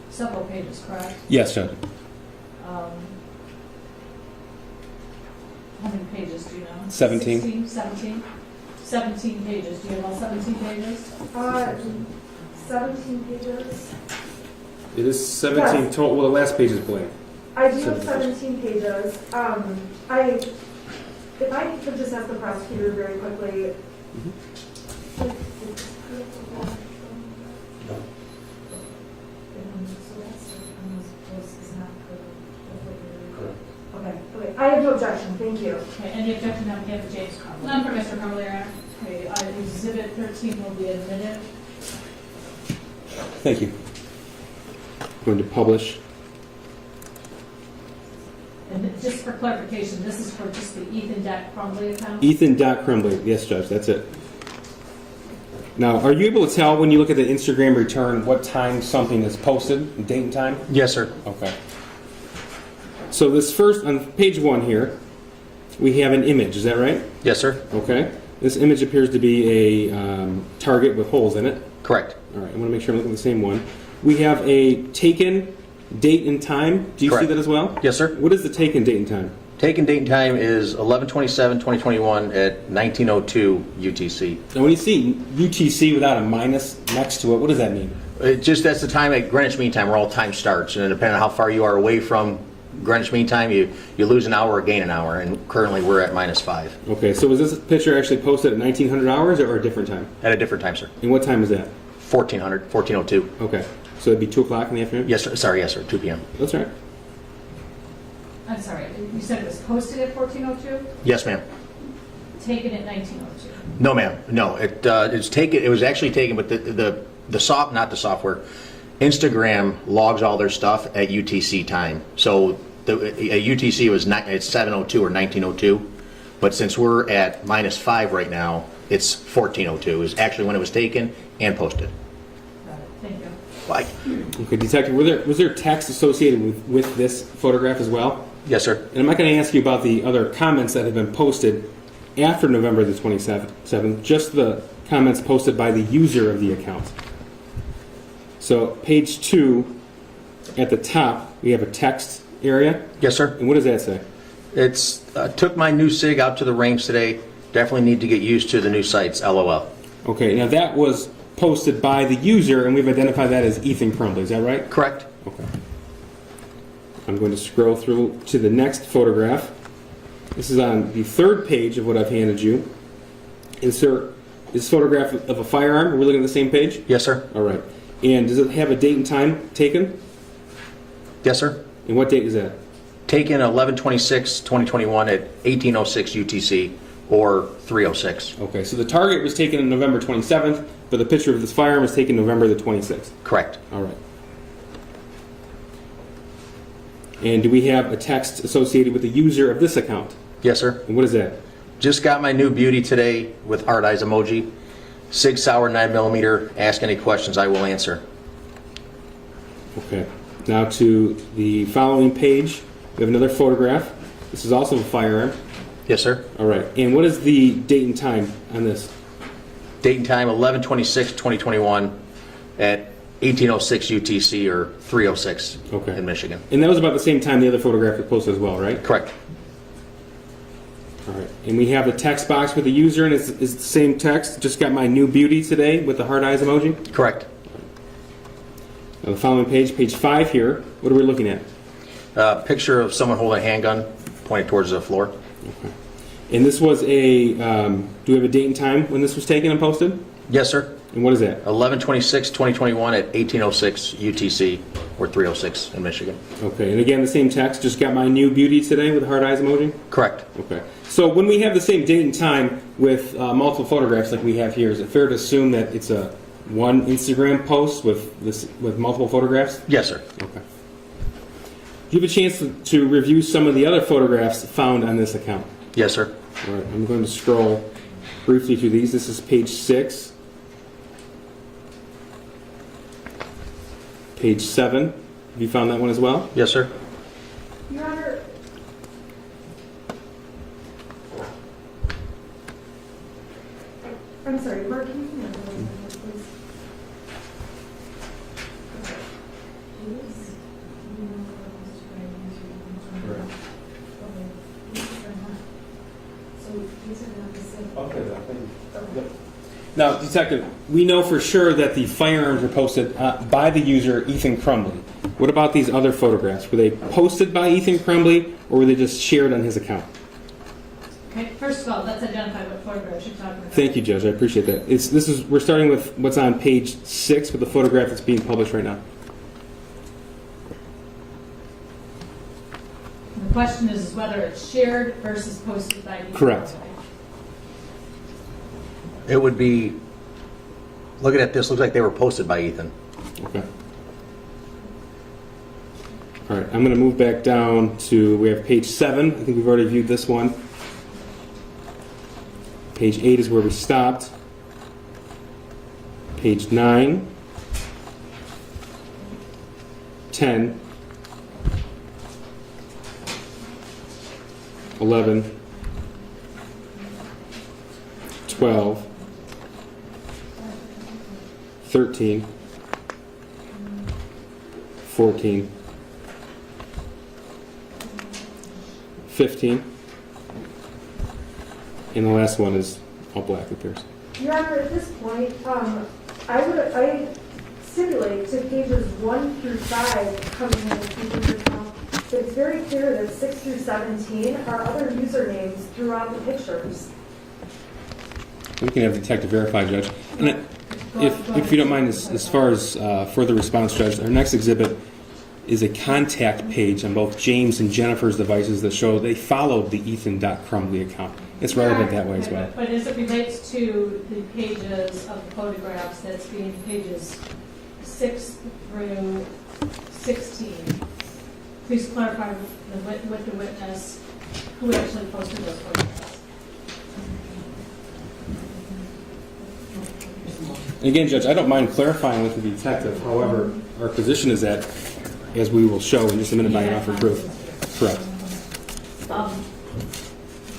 [SPEAKER 4] several pages, correct?
[SPEAKER 7] Yes, Judge.
[SPEAKER 4] How many pages do you know?
[SPEAKER 7] 17.
[SPEAKER 4] 16, 17? 17 pages. Do you have all 17 pages?
[SPEAKER 5] 17 pages.
[SPEAKER 7] It is 17
[SPEAKER 5] Yes.
[SPEAKER 7] total. Well, the last page is blank.
[SPEAKER 5] I do have 17 pages. If I could just ask the prosecutor very quickly. Okay. I have no objection. Thank you.
[SPEAKER 4] Okay. Any objection on behalf of James Crumbly?
[SPEAKER 8] None for Mr. Crumbly, Your Honor.
[SPEAKER 4] Okay. Exhibit 13 will be admitted.
[SPEAKER 7] Thank you. Going to publish.
[SPEAKER 4] And just for clarification, this is for just the Ethan.Crumbley account?
[SPEAKER 7] Ethan.Crumbley, yes, Judge, that's it. Now, are you able to tell when you look at the Instagram return what time something is posted, date and time?
[SPEAKER 18] Yes, sir.
[SPEAKER 7] Okay. So this first, on page 1 here, we have an image, is that right?
[SPEAKER 18] Yes, sir.
[SPEAKER 7] Okay. This image appears to be a target with holes in it.
[SPEAKER 18] Correct.
[SPEAKER 7] All right, I want to make sure I'm looking at the same one. We have a taken date and time. Do you see
[SPEAKER 18] Correct.
[SPEAKER 7] that as well?
[SPEAKER 18] Yes, sir.
[SPEAKER 7] What is the taken date and time?
[SPEAKER 18] Taken date and time is 11/27/2021 at 19:02 UTC.
[SPEAKER 7] Now, when you see UTC without a minus next to it, what does that mean?
[SPEAKER 18] That's the time at Greenwich Mean Time where all time starts, and depending on how far you are away from Greenwich Mean Time, you lose an hour or gain an hour, and currently we're at -5.
[SPEAKER 7] Okay, so was this picture actually posted at 1900 hours or a different time?
[SPEAKER 18] At a different time, sir.
[SPEAKER 7] And what time is that?
[SPEAKER 18] 1402.
[SPEAKER 7] Okay, so it'd be 2 o'clock in the afternoon?
[SPEAKER 18] Yes, sir. Sorry, yes, sir. 2 p.m.
[SPEAKER 7] That's all right.
[SPEAKER 4] I'm sorry, you said it was posted at 14:02,
[SPEAKER 18] Yes, ma'am.
[SPEAKER 4] taken at 19:02?
[SPEAKER 18] No, ma'am. No, it's taken. It was actually taken, but not the software. Instagram logs all their stuff at UTC time. So at UTC was it's 7:02 or 19:02, but since we're at -5 right now, it's 14:02 is actually when it was taken and posted.
[SPEAKER 4] Got it, thank you.
[SPEAKER 18] Like,
[SPEAKER 7] Okay, Detective, was there text associated with this photograph as well?
[SPEAKER 18] yes, sir.
[SPEAKER 7] And I'm not going to ask you about the other comments that have been posted after November the 27th, just the comments posted by the user of the account. So page 2, at the top, we have a text area.
[SPEAKER 18] Yes, sir.
[SPEAKER 7] And what does that say?
[SPEAKER 18] It's took my new SIG out to the range today. Definitely need to get used to the new sites. LOL.
[SPEAKER 7] Okay, now that was posted by the user, and we've identified that as Ethan Crumbley, is that right?
[SPEAKER 18] Correct.
[SPEAKER 7] Okay. I'm going to scroll through to the next photograph. This is on the 3rd page of what I've handed you. Is there this photograph of a firearm? Are we looking at the same page?
[SPEAKER 18] Yes, sir.
[SPEAKER 7] All right. And does it have a date and time taken?
[SPEAKER 18] Yes, sir.
[SPEAKER 7] And what date is that?
[SPEAKER 18] Taken 11/26/2021 at 18:06 UTC or 3:06.
[SPEAKER 7] Okay, so the target was taken on November 27th, but the picture of this firearm was taken November the 26th.
[SPEAKER 18] Correct.
[SPEAKER 7] All right. And do we have a text associated with the user of this account?
[SPEAKER 18] Yes, sir.
[SPEAKER 7] And what is that?
[SPEAKER 18] Just got my new beauty today with heart eyes emoji. Sig Sauer 9mm. Ask any questions, I will answer.
[SPEAKER 7] Okay. Now to the following page, we have another photograph. This is also a firearm.
[SPEAKER 18] Yes, sir.
[SPEAKER 7] All right. And what is the date and time on this?
[SPEAKER 18] Date and time 11/26/2021 at 18:06 UTC or 3:06
[SPEAKER 7] Okay.
[SPEAKER 18] in Michigan.
[SPEAKER 7] And that was about the same time the other photograph was posted as well, right?
[SPEAKER 18] Correct.
[SPEAKER 7] All right. And we have the text box with the user, and it's the same text. Just got my new beauty today with the heart eyes emoji.
[SPEAKER 18] Correct.
[SPEAKER 7] Now the following page, page 5 here. What are we looking at?
[SPEAKER 18] Picture of someone holding a handgun pointed towards the floor.
[SPEAKER 7] Okay. And this was a, do we have a date and time when this was taken and posted?
[SPEAKER 18] Yes, sir.
[SPEAKER 7] And what is that?
[SPEAKER 18] 11/26/2021 at 18:06 UTC or 3:06 in Michigan.
[SPEAKER 7] Okay. And again, the same text. Just got my new beauty today with the heart eyes emoji?
[SPEAKER 18] Correct.
[SPEAKER 7] Okay. So when we have the same date and time with multiple photographs like we have here, is it fair to assume that it's a one Instagram post with multiple photographs?
[SPEAKER 18] Yes, sir.
[SPEAKER 7] Okay. Do you have a chance to review some of the other photographs found on this account?
[SPEAKER 18] Yes, sir.
[SPEAKER 7] All right. I'm going to scroll briefly through these. This is page 6. Page 7. Have you found that one as well?
[SPEAKER 18] Yes, sir.
[SPEAKER 5] Your Honor, I'm sorry, Mark, can you come up with that, please?
[SPEAKER 7] Now, Detective, we know for sure that the firearms were posted by the user, Ethan Crumbley. What about these other photographs? Were they posted by Ethan Crumbley, or were they just shared on his account?
[SPEAKER 4] Okay, first of all, let's identify what photographs you're talking about.
[SPEAKER 7] Thank you, Judge. I appreciate that. We're starting with what's on page 6 with the photograph that's being published right now.
[SPEAKER 4] The question is whether it's shared versus posted by you.
[SPEAKER 7] Correct.
[SPEAKER 18] It would be, looking at this, looks like they were posted by Ethan.
[SPEAKER 7] Okay. All right, I'm going to move back down to, we have page 7. I think we've already viewed this one. Page 8 is where we stopped. Page 9, 10, 11, 12, 13, 14, 15, and the last one is all black, it appears.
[SPEAKER 5] Your Honor, at this point, I stipulate to pages 1 through 5 coming in the speaker's account. It's very clear that 6 through 17 are other usernames throughout the pictures.
[SPEAKER 7] We can have the detective verify, Judge. And if you don't mind, as far as further response, Judge, our next exhibit is a contact page on both James and Jennifer's devices that show they followed the Ethan.Crumbley account. It's relevant that way as well.
[SPEAKER 4] But as it relates to the pages of the photographs, that's being pages 6 through 16, please clarify with the witness who actually posted those photographs.
[SPEAKER 7] And again, Judge, I don't mind clarifying with the detective. However, our position is that, as we will show in just a minute by an offer of proof. Correct.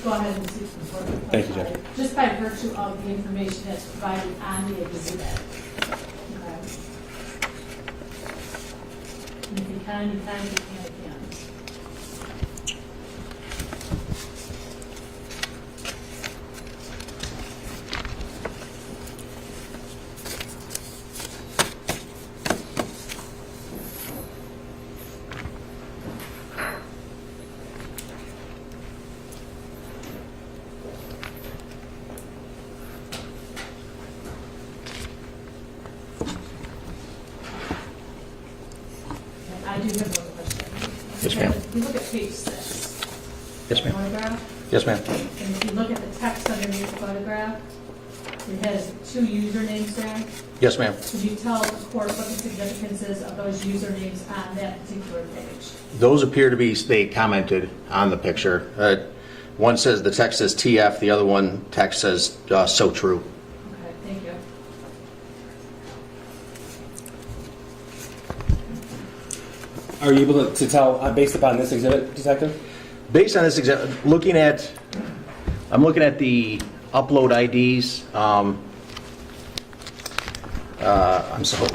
[SPEAKER 4] Go ahead and see some photographs.
[SPEAKER 7] Thank you, Judge.
[SPEAKER 4] Just by virtue of the information that's provided on the exhibit. Okay. And if you can, you can. If you can't, you can't. I do have one question.
[SPEAKER 18] Yes, ma'am.
[SPEAKER 4] If you look at page 6.
[SPEAKER 18] Yes, ma'am.
[SPEAKER 4] Photograph,
[SPEAKER 18] Yes, ma'am.
[SPEAKER 4] and if you look at the text underneath the photograph, it has 2 usernames there.
[SPEAKER 18] Yes, ma'am.
[SPEAKER 4] Could you tell the court what the significance is of those usernames on that particular page?
[SPEAKER 18] Those appear to be, they commented on the picture. One says, the text says TF, the other one text says so true.
[SPEAKER 4] Okay, thank you.
[SPEAKER 7] Are you able to tell, based upon this exhibit, Detective?
[SPEAKER 18] Based on this example, I'm looking at the upload IDs.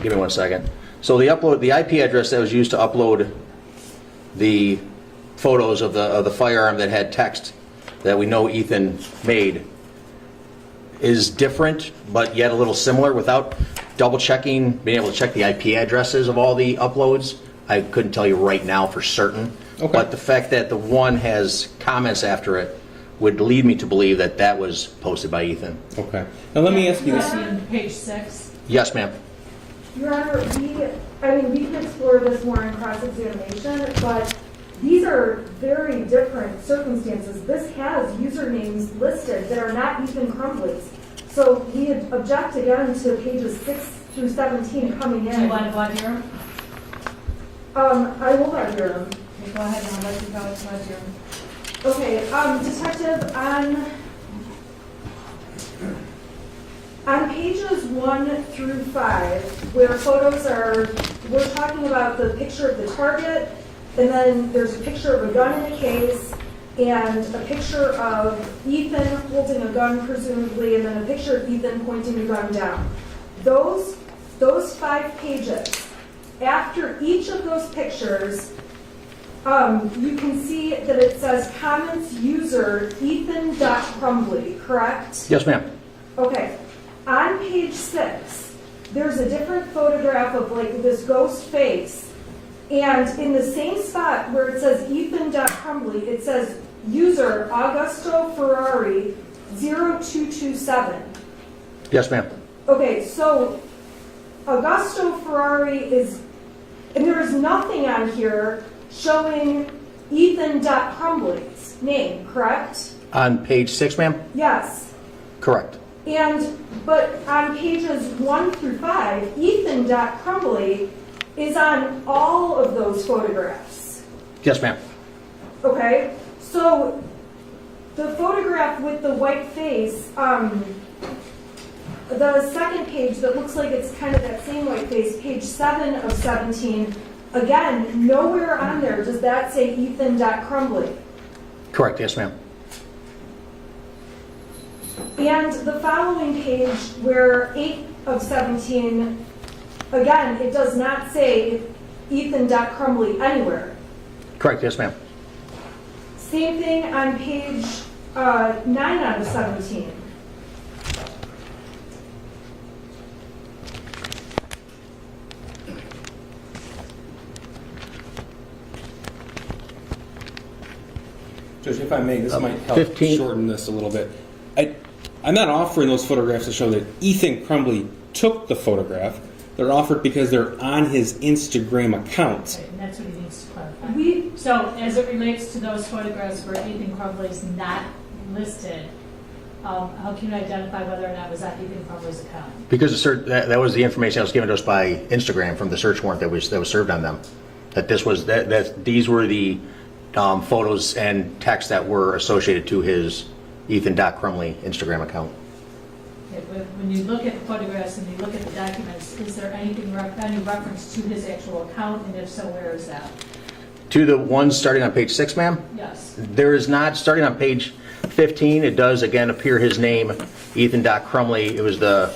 [SPEAKER 18] Give me 1 second. So the IP address that was used to upload the photos of the firearm that had text that we know Ethan made is different, but yet a little similar. Without double checking, being able to check the IP addresses of all the uploads, I couldn't tell you right now for certain. Okay. But the fact that the one has comments after it would lead me to believe that that was posted by Ethan.
[SPEAKER 7] Okay. Now let me ask you
[SPEAKER 4] Is
[SPEAKER 7] this.
[SPEAKER 4] that in page 6?
[SPEAKER 18] Yes, ma'am.
[SPEAKER 5] Your Honor, we can explore this more in cross-examination, but these are very different circumstances. This has usernames listed that are not Ethan Crumbley's. So we object again to pages 6 through 17 coming in.
[SPEAKER 4] Do you want to blood here?
[SPEAKER 5] I will blood here.
[SPEAKER 4] Okay, go ahead and I'll let you go to blood here.
[SPEAKER 5] Okay, Detective, on pages 1 through 5, where photos are, we're talking about the picture of the target, and then there's a picture of a gun in a case, and a picture of Ethan holding a gun, presumably, and then a picture of Ethan pointing a gun down. Those 5 pages, after each of those pictures, you can see that it says comments user Ethan.Crumbley, correct?
[SPEAKER 18] Yes, ma'am.
[SPEAKER 5] Okay. On page 6, there's a different photograph of like this ghost face, and in the same spot where it says Ethan.Crumbley, it says user Augusto Ferrari 0227.
[SPEAKER 18] Yes, ma'am.
[SPEAKER 5] Okay, so Augusto Ferrari is, and there is nothing on here showing Ethan.Crumbley's name, correct?
[SPEAKER 18] On page 6, ma'am?
[SPEAKER 5] Yes.
[SPEAKER 18] Correct.
[SPEAKER 5] But on pages 1 through 5, Ethan.Crumbley is on all of those photographs.
[SPEAKER 18] Yes, ma'am.
[SPEAKER 5] Okay, so the photograph with the white face, the second page that looks like it's kind of that same white face, page 7 of 17, again, nowhere on there does that say Ethan.Crumbley.
[SPEAKER 18] Correct, yes, ma'am.
[SPEAKER 5] And the following page, where 8 of 17, again, it does not say Ethan.Crumbley anywhere.
[SPEAKER 18] Correct, yes, ma'am.
[SPEAKER 5] Same thing on page 9 out of 17.
[SPEAKER 7] Judge, if I may, this might help
[SPEAKER 18] 15.
[SPEAKER 7] shorten this a little bit. I'm not offering those photographs to show that Ethan Crumbley took the photograph. They're offered because they're on his Instagram account.
[SPEAKER 4] And that's what he needs to clarify. So as it relates to those photographs where Ethan Crumbley is not listed, how can you identify whether or not it was on Ethan Crumbley's account?
[SPEAKER 18] Because that was the information that was given to us by Instagram from the search warrant that was served on them. That these were the photos and text that were associated to his Ethan.Crumbley Instagram account.
[SPEAKER 4] Okay, but when you look at the photographs and you look at the documents, is there anything, any reference to his actual account, and if so, where is that?
[SPEAKER 18] To the ones starting on page 6, ma'am?
[SPEAKER 4] Yes.
[SPEAKER 18] There is not. Starting on page 15, it does again appear his name, Ethan.Crumbley. It was the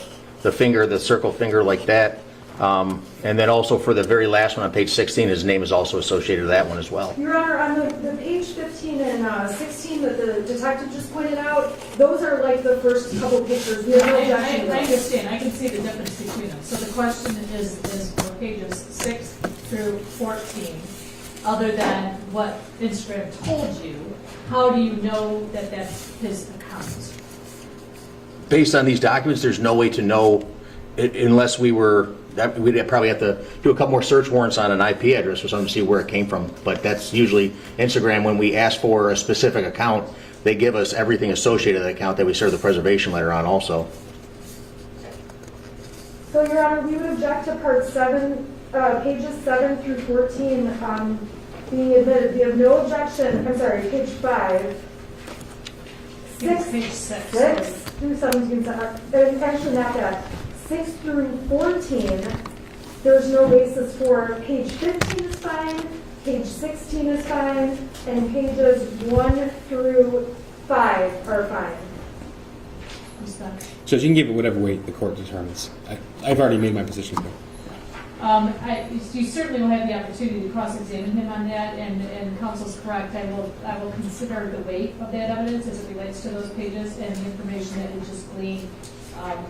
[SPEAKER 18] finger, the circle finger like that. And then also for the very last one on page 16, his name is also associated to that one as well.
[SPEAKER 5] Your Honor, on the page 15 and 16 that the detective just pointed out, those are like the first couple pictures. We have no objection to
[SPEAKER 4] I
[SPEAKER 5] those.
[SPEAKER 4] understand. I can see the difference between them. So the question is for pages 6 through 14, other than what Instagram told you, how do you know that that's his account?
[SPEAKER 18] Based on these documents, there's no way to know unless we'd probably have to do a couple more search warrants on an IP address or something to see where it came from. But that's usually Instagram. When we ask for a specific account, they give us everything associated with the account that we serve the preservation letter on also.
[SPEAKER 5] So, Your Honor, we would object to part 7, pages 7 through 14 being admitted. We have no objection. I'm sorry, page 5.
[SPEAKER 4] Page 6.
[SPEAKER 5] 6 through 17. Actually, not that. 6 through 14, there's no basis for. Page 15 is fine, page 16 is fine, and pages 1 through 5 are fine.
[SPEAKER 7] Judge, you can give it whatever weight the court determines. I've already made my position clear.
[SPEAKER 4] You certainly will have the opportunity to cross-examine him on that, and counsel's correct. I will consider the weight of that evidence as it relates to those pages and the information that we just gleaned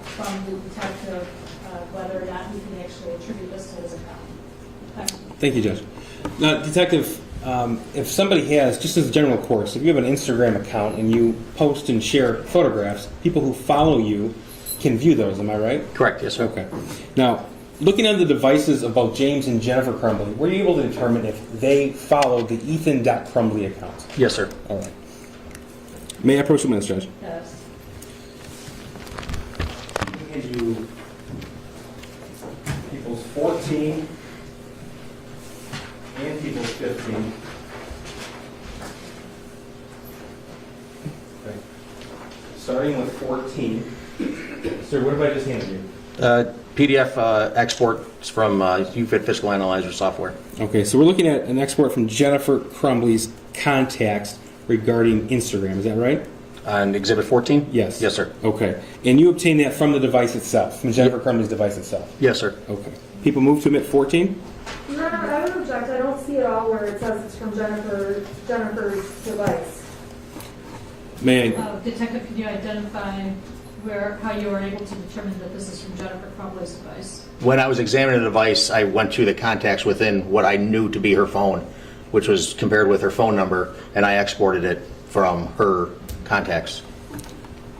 [SPEAKER 4] from the detective, whether or not we can actually attribute this to his account.
[SPEAKER 7] Thank you, Judge. Now, Detective, if somebody has, just as a general course, if you have an Instagram account and you post and share photographs, people who follow you can view those, am I right?
[SPEAKER 18] Correct, yes, sir.
[SPEAKER 7] Okay. Now, looking on the devices of both James and Jennifer Crumbley, were you able to determine if they followed the Ethan.Crumbley account?
[SPEAKER 18] Yes, sir.
[SPEAKER 7] All right. May I approach the minutes, Judge?
[SPEAKER 4] Yes.
[SPEAKER 7] Hand you people's 14 and people's 15. Okay. Starting with 14. Sir, what have I just handed you?
[SPEAKER 18] PDF exports from UFIT Fiscal Analyzer software.
[SPEAKER 7] Okay, so we're looking at an export from Jennifer Crumbley's contacts regarding Instagram. Is that right?
[SPEAKER 18] On Exhibit 14?
[SPEAKER 7] Yes.
[SPEAKER 18] Yes, sir.
[SPEAKER 7] Okay. And you obtained that from the device itself, from Jennifer Crumbley's device itself?
[SPEAKER 18] Yes, sir.
[SPEAKER 7] Okay. People move to admit 14?
[SPEAKER 5] Your Honor, I would object. I don't see it all where it says it's from Jennifer's device.
[SPEAKER 7] May I?
[SPEAKER 4] Detective, can you identify how you were able to determine that this is from Jennifer Crumbley's device?
[SPEAKER 18] When I was examining the device, I went to the contacts within what I knew to be her phone, which was compared with her phone number, and I exported it from her contacts.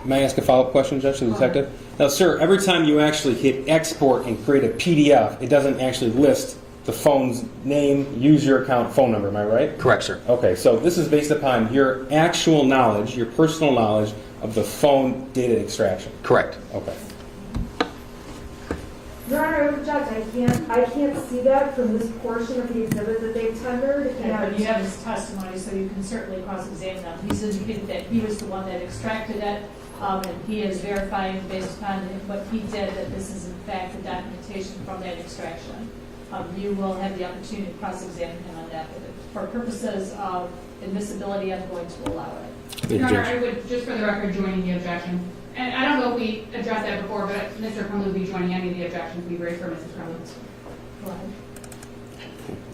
[SPEAKER 7] May I ask a follow-up question, Judge, to the detective? Now, sir, every time you actually hit export and create a PDF, it doesn't actually list the phone's name, user account, phone number, am I right?
[SPEAKER 18] Correct, sir.
[SPEAKER 7] Okay, so this is based upon your actual knowledge, your personal knowledge of the phone data extraction?
[SPEAKER 18] Correct.
[SPEAKER 7] Okay.
[SPEAKER 5] Your Honor, I would object. I can't see that from this portion of the exhibit that they've tendered.
[SPEAKER 4] Okay, but you have his testimony, so you can certainly cross-examine him. He's indicated that he was the one that extracted it, and he is verifying based upon what he did that this is in fact the documentation from that extraction. You will have the opportunity to cross-examine him on that, but for purposes of admissibility, I'm going to allow it.
[SPEAKER 8] Your Honor, I would, just for the record, join the objection. And I don't know if we addressed that before, but Mr. Crumbley will be joining any of the objections we've raised for Mrs. Crumbley.
[SPEAKER 4] Go ahead.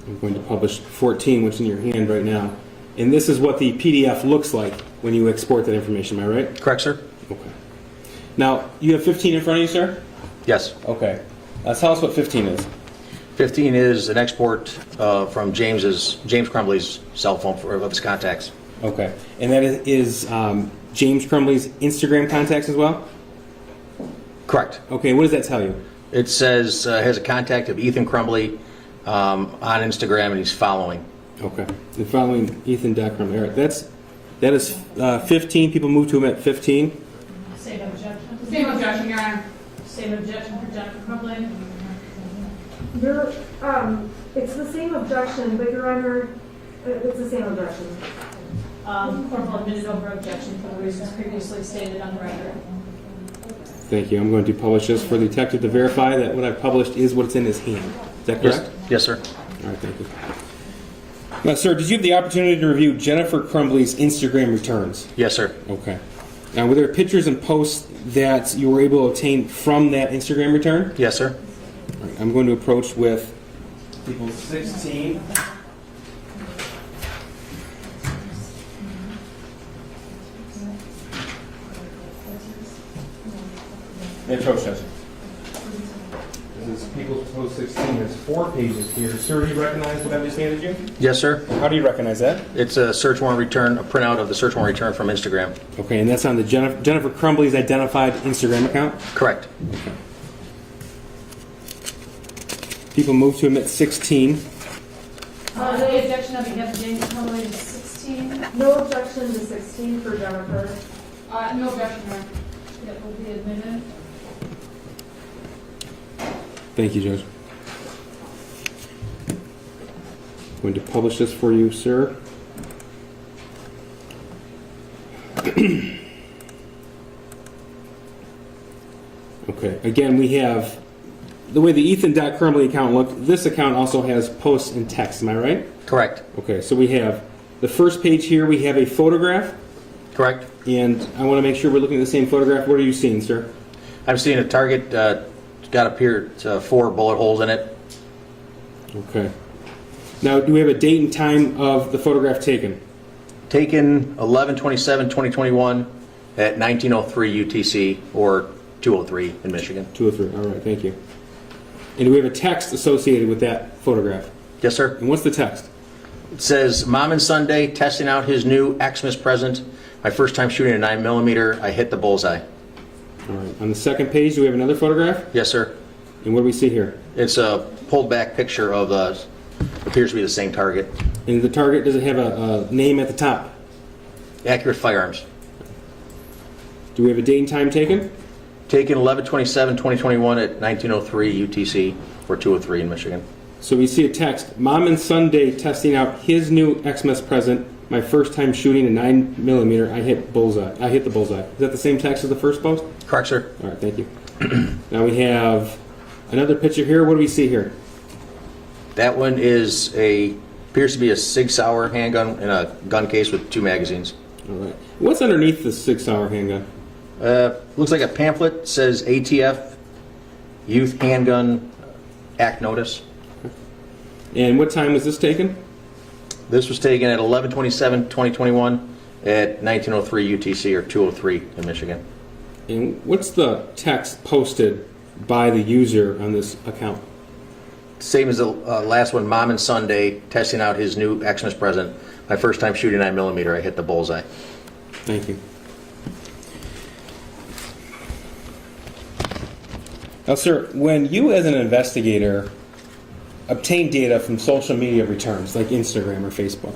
[SPEAKER 19] I'm going to publish 14, which is in your hand right now. And this is what the PDF looks like when you export that information, am I right?
[SPEAKER 18] Correct, sir.
[SPEAKER 19] Okay. Now, you have 15 in front of you, sir?
[SPEAKER 18] Yes.
[SPEAKER 19] Okay. Tell us what 15 is.
[SPEAKER 18] 15 is an export from James Crumbley's cell phone of his contacts.
[SPEAKER 19] Okay. And that is James Crumbley's Instagram contacts as well?
[SPEAKER 18] Correct.
[SPEAKER 19] Okay, what does that tell you?
[SPEAKER 18] It says has a contact of Ethan Crumbley on Instagram, and he's following.
[SPEAKER 19] Okay. And following Ethan Crumbley. All right. That is 15. People move to him at 15.
[SPEAKER 4] Same objection.
[SPEAKER 8] Same objection, Your Honor.
[SPEAKER 4] Same objection for Dr. Crumbley.
[SPEAKER 5] It's the same objection, but Your Honor, it's the same objection.
[SPEAKER 4] Court will admit over objection for the reasons previously stated on the record.
[SPEAKER 19] Thank you. I'm going to publish this for the detective to verify that what I've published is what's in his hand. Is that correct?
[SPEAKER 18] Yes, sir.
[SPEAKER 19] All right, thank you. Now, sir, did you have the opportunity to review Jennifer Crumbley's Instagram returns?
[SPEAKER 18] Yes, sir.
[SPEAKER 19] Okay. Now, were there pictures and posts that you were able to obtain from that Instagram return?
[SPEAKER 18] Yes, sir.
[SPEAKER 19] All right, I'm going to approach with people 16. Approach us. This is People's Post 16. There's 4 pages here. Sir, do you recognize what I've just handed you?
[SPEAKER 18] Yes, sir.
[SPEAKER 19] How do you recognize that?
[SPEAKER 18] It's a search warrant return, a printout of the search warrant return from Instagram.
[SPEAKER 19] Okay, and that's on the Jennifer Crumbley's identified Instagram account?
[SPEAKER 18] Correct.
[SPEAKER 19] Okay. People move to admit 16.
[SPEAKER 4] The objection on behalf of James Crumbley is 16.
[SPEAKER 5] No objection to 16 for Jennifer.
[SPEAKER 8] No objection, Your Honor.
[SPEAKER 4] That will be admitted.
[SPEAKER 19] Thank you, Judge. I'm going to publish this for you, sir. Okay, again, we have the way the Ethan.Crumbley account looked. This account also has posts and text, am I right?
[SPEAKER 18] Correct.
[SPEAKER 19] Okay, so we have the first page here, we have a photograph.
[SPEAKER 18] Correct.
[SPEAKER 19] And I want to make sure we're looking at the same photograph. What are you seeing, sir?
[SPEAKER 18] I'm seeing a target, got up here, 4 bullet holes in it.
[SPEAKER 19] Okay. Now, do we have a date and time of the photograph taken?
[SPEAKER 18] Taken 11/27/2021 at 1903 UTC or 203 in Michigan.
[SPEAKER 19] 203, all right, thank you. And do we have a text associated with that photograph?
[SPEAKER 18] Yes, sir.
[SPEAKER 19] And what's the text?
[SPEAKER 18] It says, Mom and Sunday testing out his new Xmas present. My first time shooting a 9mm, I hit the bullseye.
[SPEAKER 19] All right. On the second page, do we have another photograph?
[SPEAKER 18] Yes, sir.
[SPEAKER 19] And what do we see here?
[SPEAKER 18] It's a pulled back picture of appears to be the same target.
[SPEAKER 19] And the target, does it have a name at the top?
[SPEAKER 18] Accurate Firearms.
[SPEAKER 19] Do we have a date and time taken?
[SPEAKER 18] Taken 11/27/2021 at 1903 UTC or 203 in Michigan.
[SPEAKER 19] So we see a text, Mom and Sunday testing out his new Xmas present. My first time shooting a 9mm, I hit the bullseye. Is that the same text as the first post?
[SPEAKER 18] Correct, sir.
[SPEAKER 19] All right, thank you. Now we have another picture here. What do we see here?
[SPEAKER 18] That one appears to be a Sig Sauer handgun in a gun case with 2 magazines.
[SPEAKER 19] All right. What's underneath the Sig Sauer handgun?
[SPEAKER 18] Looks like a pamphlet, says ATF Youth Handgun Act Notice.
[SPEAKER 19] And what time was this taken?
[SPEAKER 18] This was taken at 11/27/2021 at 1903 UTC or 203 in Michigan.
[SPEAKER 19] And what's the text posted by the user on this account?
[SPEAKER 18] Same as the last one, Mom and Sunday testing out his new Xmas present. My first time shooting 9mm, I hit the bullseye.
[SPEAKER 19] Thank you. Now, sir, when you as an investigator obtain data from social media returns like Instagram or Facebook,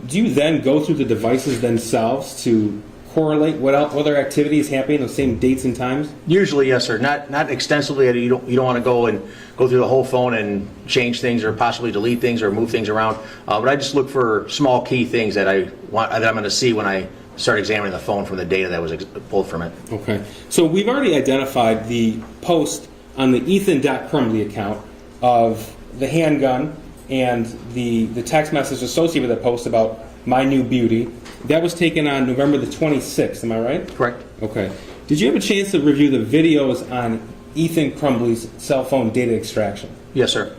[SPEAKER 19] do you then go through the devices themselves to correlate what other activities happening those same dates and times?
[SPEAKER 18] Usually, yes, sir. Not extensively. You don't want to go through the whole phone and change things or possibly delete things or move things around. But I just look for small key things that I'm going to see when I start examining the phone from the data that was pulled from it.
[SPEAKER 19] Okay. So we've already identified the post on the Ethan.Crumbley account of the handgun and the text message associated with that post about my new beauty. That was taken on November the 26th, am I right?
[SPEAKER 18] Correct.
[SPEAKER 19] Okay. Did you have a chance to review the videos on Ethan Crumbley's cell phone data extraction?
[SPEAKER 18] Yes, sir.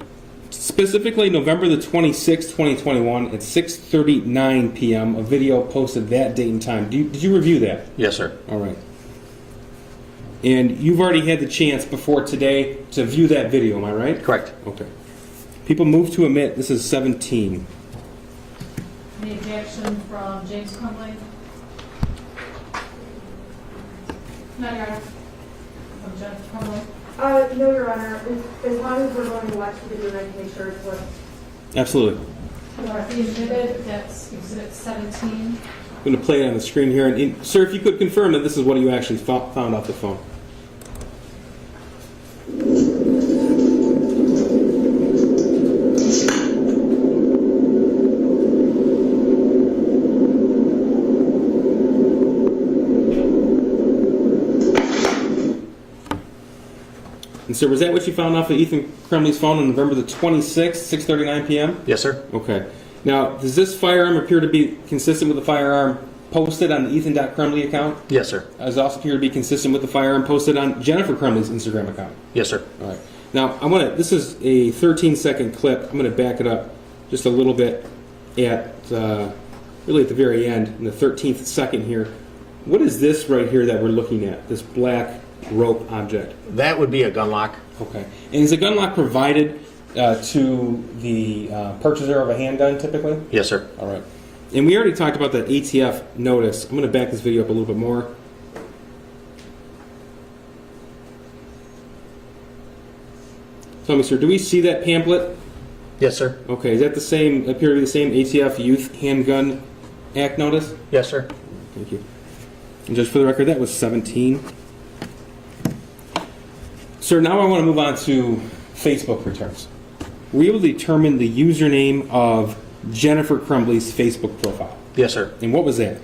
[SPEAKER 19] Specifically, November the 26th, 2021, at 6:39 p.m., a video posted that date and time. Did you review that?
[SPEAKER 18] Yes, sir.
[SPEAKER 19] All right. And you've already had the chance before today to view that video, am I right?
[SPEAKER 18] Correct.
[SPEAKER 19] Okay. People move to omit. This is 17.
[SPEAKER 4] Any objection from James Crumbley? No, Your Honor. From Jennifer Crumbley?
[SPEAKER 5] No, Your Honor. As long as we're going to watch the video, I can make sure it's what.
[SPEAKER 19] Absolutely.
[SPEAKER 4] The exhibit, that's exhibit 17.
[SPEAKER 19] I'm going to play it on the screen here. And, sir, if you could confirm that this is what you actually found off the phone. And sir, was that what you found off of Ethan Crumbley's phone on November the 26th, 6:39 p.m.?
[SPEAKER 18] Yes, sir.
[SPEAKER 19] Okay. Now, does this firearm appear to be consistent with the firearm posted on the Ethan.Crumbley account?
[SPEAKER 18] Yes, sir.
[SPEAKER 19] Does it also appear to be consistent with the firearm posted on Jennifer Crumbley's Instagram account?
[SPEAKER 18] Yes, sir.
[SPEAKER 19] All right. Now, this is a 13-second clip. I'm going to back it up just a little bit at really at the very end, in the 13th second here. What is this right here that we're looking at, this black rope object?
[SPEAKER 18] That would be a gun lock.
[SPEAKER 19] Okay. And is a gun lock provided to the purchaser of a handgun typically?
[SPEAKER 18] Yes, sir.
[SPEAKER 19] All right. And we already talked about that ATF notice. I'm going to back this video up a little bit more. Tell me, sir, do we see that pamphlet?
[SPEAKER 18] Yes, sir.
[SPEAKER 19] Okay. Is that the same, appear to be the same ATF Youth Handgun Act notice?
[SPEAKER 18] Yes, sir.
[SPEAKER 19] Thank you. And just for the record, that was 17. Sir, now I want to move on to Facebook returns. Were you able to determine the username of Jennifer Crumbley's Facebook profile?
[SPEAKER 18] Yes, sir.
[SPEAKER 19] And what was that?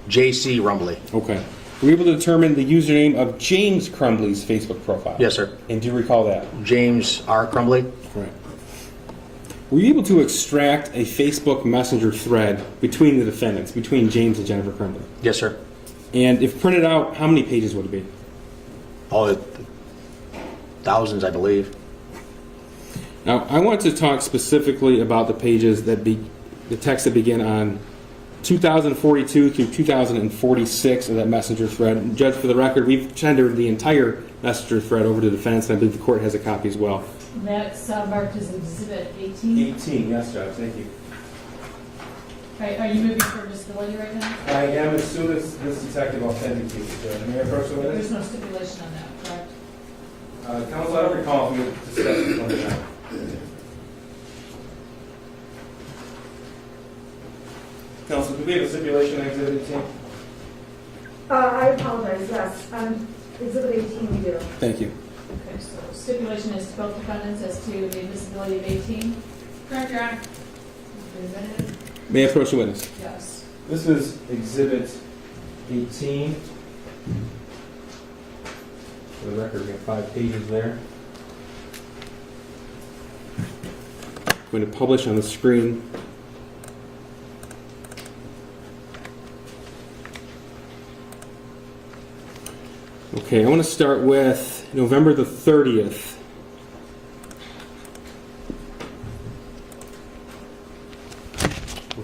[SPEAKER 18] J.C. Rumbley.
[SPEAKER 19] Okay. Were you able to determine the username of James Crumbley's Facebook profile?
[SPEAKER 18] Yes, sir.
[SPEAKER 19] And do you recall that?
[SPEAKER 18] James R. Crumbley.
[SPEAKER 19] Right. Were you able to extract a Facebook Messenger thread between the defendants, between James and Jennifer Crumbley?
[SPEAKER 18] Yes, sir.
[SPEAKER 19] And if printed out, how many pages would it be?
[SPEAKER 18] Oh, thousands, I believe.
[SPEAKER 19] Now, I want to talk specifically about the pages that the text that begin on 2042 through 2046 of that messenger thread. And Judge, for the record, we've tendered the entire messenger thread over to the defense, and I believe the court has a copy as well.
[SPEAKER 4] And that's marked as Exhibit 18.
[SPEAKER 19] 18, yes, Judge. Thank you.
[SPEAKER 4] Are you moving for disability right now?
[SPEAKER 19] I am, as soon as this detective authenticates it, Judge. May I approach the witness?
[SPEAKER 4] There's no stipulation on that, correct?
[SPEAKER 19] Counsel, I don't recall if we discussed this one or not. Counsel, do we have a stipulation on Exhibit 18?
[SPEAKER 5] I apologize, yes. Exhibit 18 we do.
[SPEAKER 19] Thank you.
[SPEAKER 4] Okay, so stipulation is to both defendants as to the admissibility of 18. Correct, Your Honor.
[SPEAKER 19] May I approach the witness?
[SPEAKER 4] Yes.
[SPEAKER 19] This is Exhibit 18. For the record, we have 5 pages there. I'm going to publish on the screen. Okay, I want to start with November the 30th.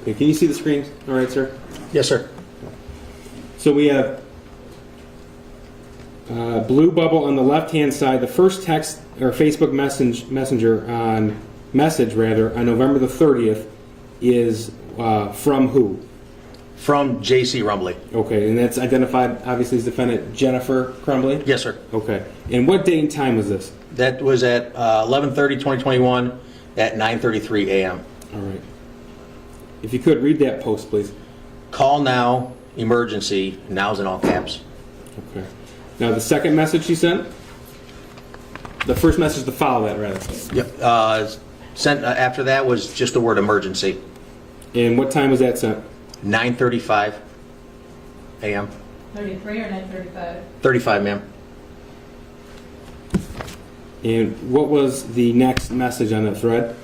[SPEAKER 19] Okay, can you see the screen? All right, sir?
[SPEAKER 18] Yes, sir.
[SPEAKER 19] So we have blue bubble on the left-hand side. The first text or Facebook messenger on November the 30th is from who?
[SPEAKER 18] From J.C. Rumbley.
[SPEAKER 19] Okay, and that's identified obviously as defendant Jennifer Crumbley?
[SPEAKER 18] Yes, sir.
[SPEAKER 19] Okay. And what date and time was this?
[SPEAKER 18] That was at 11/30/2021 at 9:33 a.m.
[SPEAKER 19] All right. If you could read that post, please.
[SPEAKER 18] Call now. emergency, now's in all caps.
[SPEAKER 19] Okay. Now, the second message she sent? The first message to follow that, rather.
[SPEAKER 18] Yep. Sent after that was just the word emergency.
[SPEAKER 19] And what time was that sent?
[SPEAKER 18] 9:35 a.m.
[SPEAKER 4] 33 or 9:35?
[SPEAKER 18] 35, ma'am.
[SPEAKER 19] And what was the next message on that thread?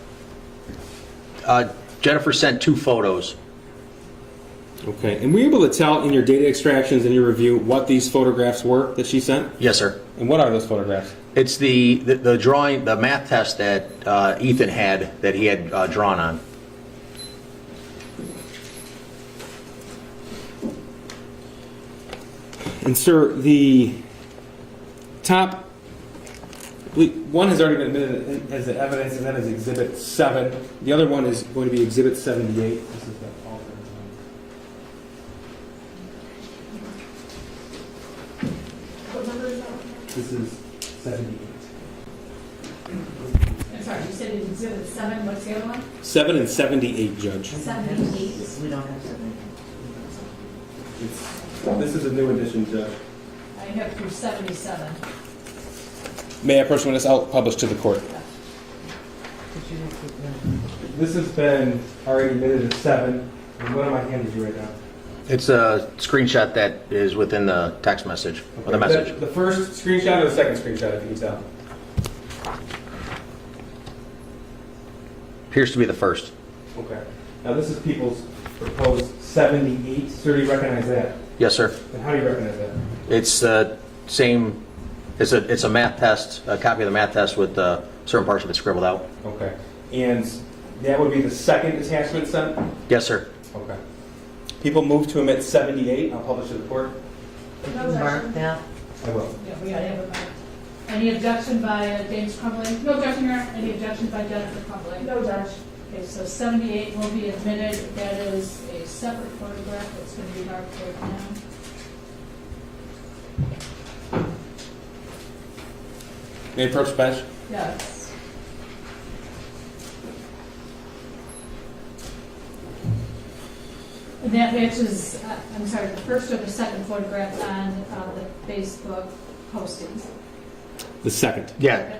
[SPEAKER 18] Jennifer sent 2 photos.
[SPEAKER 19] Okay. And were you able to tell in your data extractions and your review what these photographs were that she sent?
[SPEAKER 18] Yes, sir.
[SPEAKER 19] And what are those photographs?
[SPEAKER 18] It's the drawing, the math test that Ethan had, that he had drawn on.
[SPEAKER 19] And sir, the top one has already been admitted as the evidence, and that is Exhibit 7. The other one is going to be Exhibit 78. This is the alternate
[SPEAKER 4] What number is that?
[SPEAKER 19] This is 78.
[SPEAKER 4] I'm sorry, you said it's exhibit 7, what's the other one?
[SPEAKER 19] 7 and 78, Judge.
[SPEAKER 4] 78.
[SPEAKER 3] We don't have 7.
[SPEAKER 19] This is a new edition, Judge.
[SPEAKER 4] I have through 77.
[SPEAKER 19] May I personally this out published to the court? This has been already admitted as 7. And what am I handing you right now?
[SPEAKER 18] It's a screenshot that is within the text message, or the message.
[SPEAKER 19] The first screenshot or the second screenshot, if you can tell?
[SPEAKER 18] Appears to be the first.
[SPEAKER 19] Okay. Now this is people's proposed 78. Sir, do you recognize that?
[SPEAKER 18] Yes, sir.
[SPEAKER 19] And how do you recognize that?
[SPEAKER 18] It's the same. It's a math test, a copy of the math test with certain parts of it scribbled out.
[SPEAKER 19] Okay. And that would be the second attachment sent?
[SPEAKER 18] Yes, sir.
[SPEAKER 19] Okay. People move to omit 78. I'll publish to the court.
[SPEAKER 3] Could you mark that?
[SPEAKER 19] I will.
[SPEAKER 4] Yeah, we gotta have it marked. Any objection by James Crumbly?
[SPEAKER 8] No objection, Your Honor.
[SPEAKER 4] Any objection by Jennifer Crumbly?
[SPEAKER 8] No, Judge.
[SPEAKER 4] Okay, so 78 will be admitted. That is a separate photograph that's going to be marked right now.
[SPEAKER 19] May I approach the bench?
[SPEAKER 4] Yes. And that matches, I'm sorry, the first or the second photograph on the Facebook postings.
[SPEAKER 19] The second.
[SPEAKER 18] Yeah.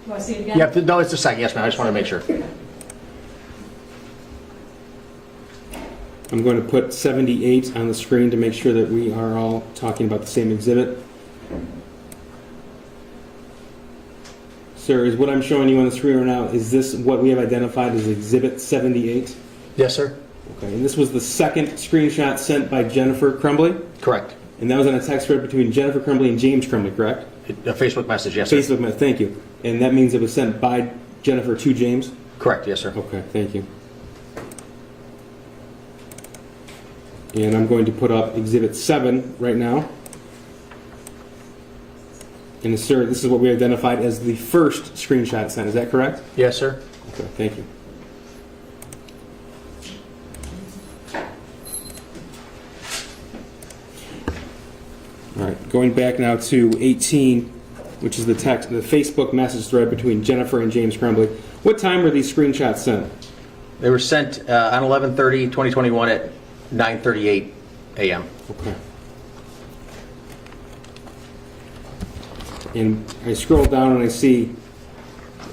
[SPEAKER 4] Do I see it again?
[SPEAKER 18] Yeah. No, it's the second. Yes, ma'am. I just want to make sure.
[SPEAKER 19] I'm going to put 78 on the screen to make sure that we are all talking about the same exhibit. Sir, is what I'm showing you on the screen right now, is this what we have identified as Exhibit 78?
[SPEAKER 18] Yes, sir.
[SPEAKER 19] Okay, and this was the second screenshot sent by Jennifer Crumbley?
[SPEAKER 18] Correct.
[SPEAKER 19] And that was on a text thread between Jennifer Crumbley and James Crumbley, correct?
[SPEAKER 18] A Facebook message, yes, sir.
[SPEAKER 19] Facebook message, thank you. And that means it was sent by Jennifer to James?
[SPEAKER 18] Correct, yes, sir.
[SPEAKER 19] Okay, thank you. And I'm going to put up Exhibit 7 right now. And sir, this is what we identified as the first screenshot sent, is that correct?
[SPEAKER 18] Yes, sir.
[SPEAKER 19] Okay, thank you. All right, going back now to 18, which is the text, the Facebook message thread between Jennifer and James Crumbley. What time were these screenshots sent?
[SPEAKER 18] They were sent on 11/30/2021 at 9:38 a.m.
[SPEAKER 19] Okay. And I scroll down and I see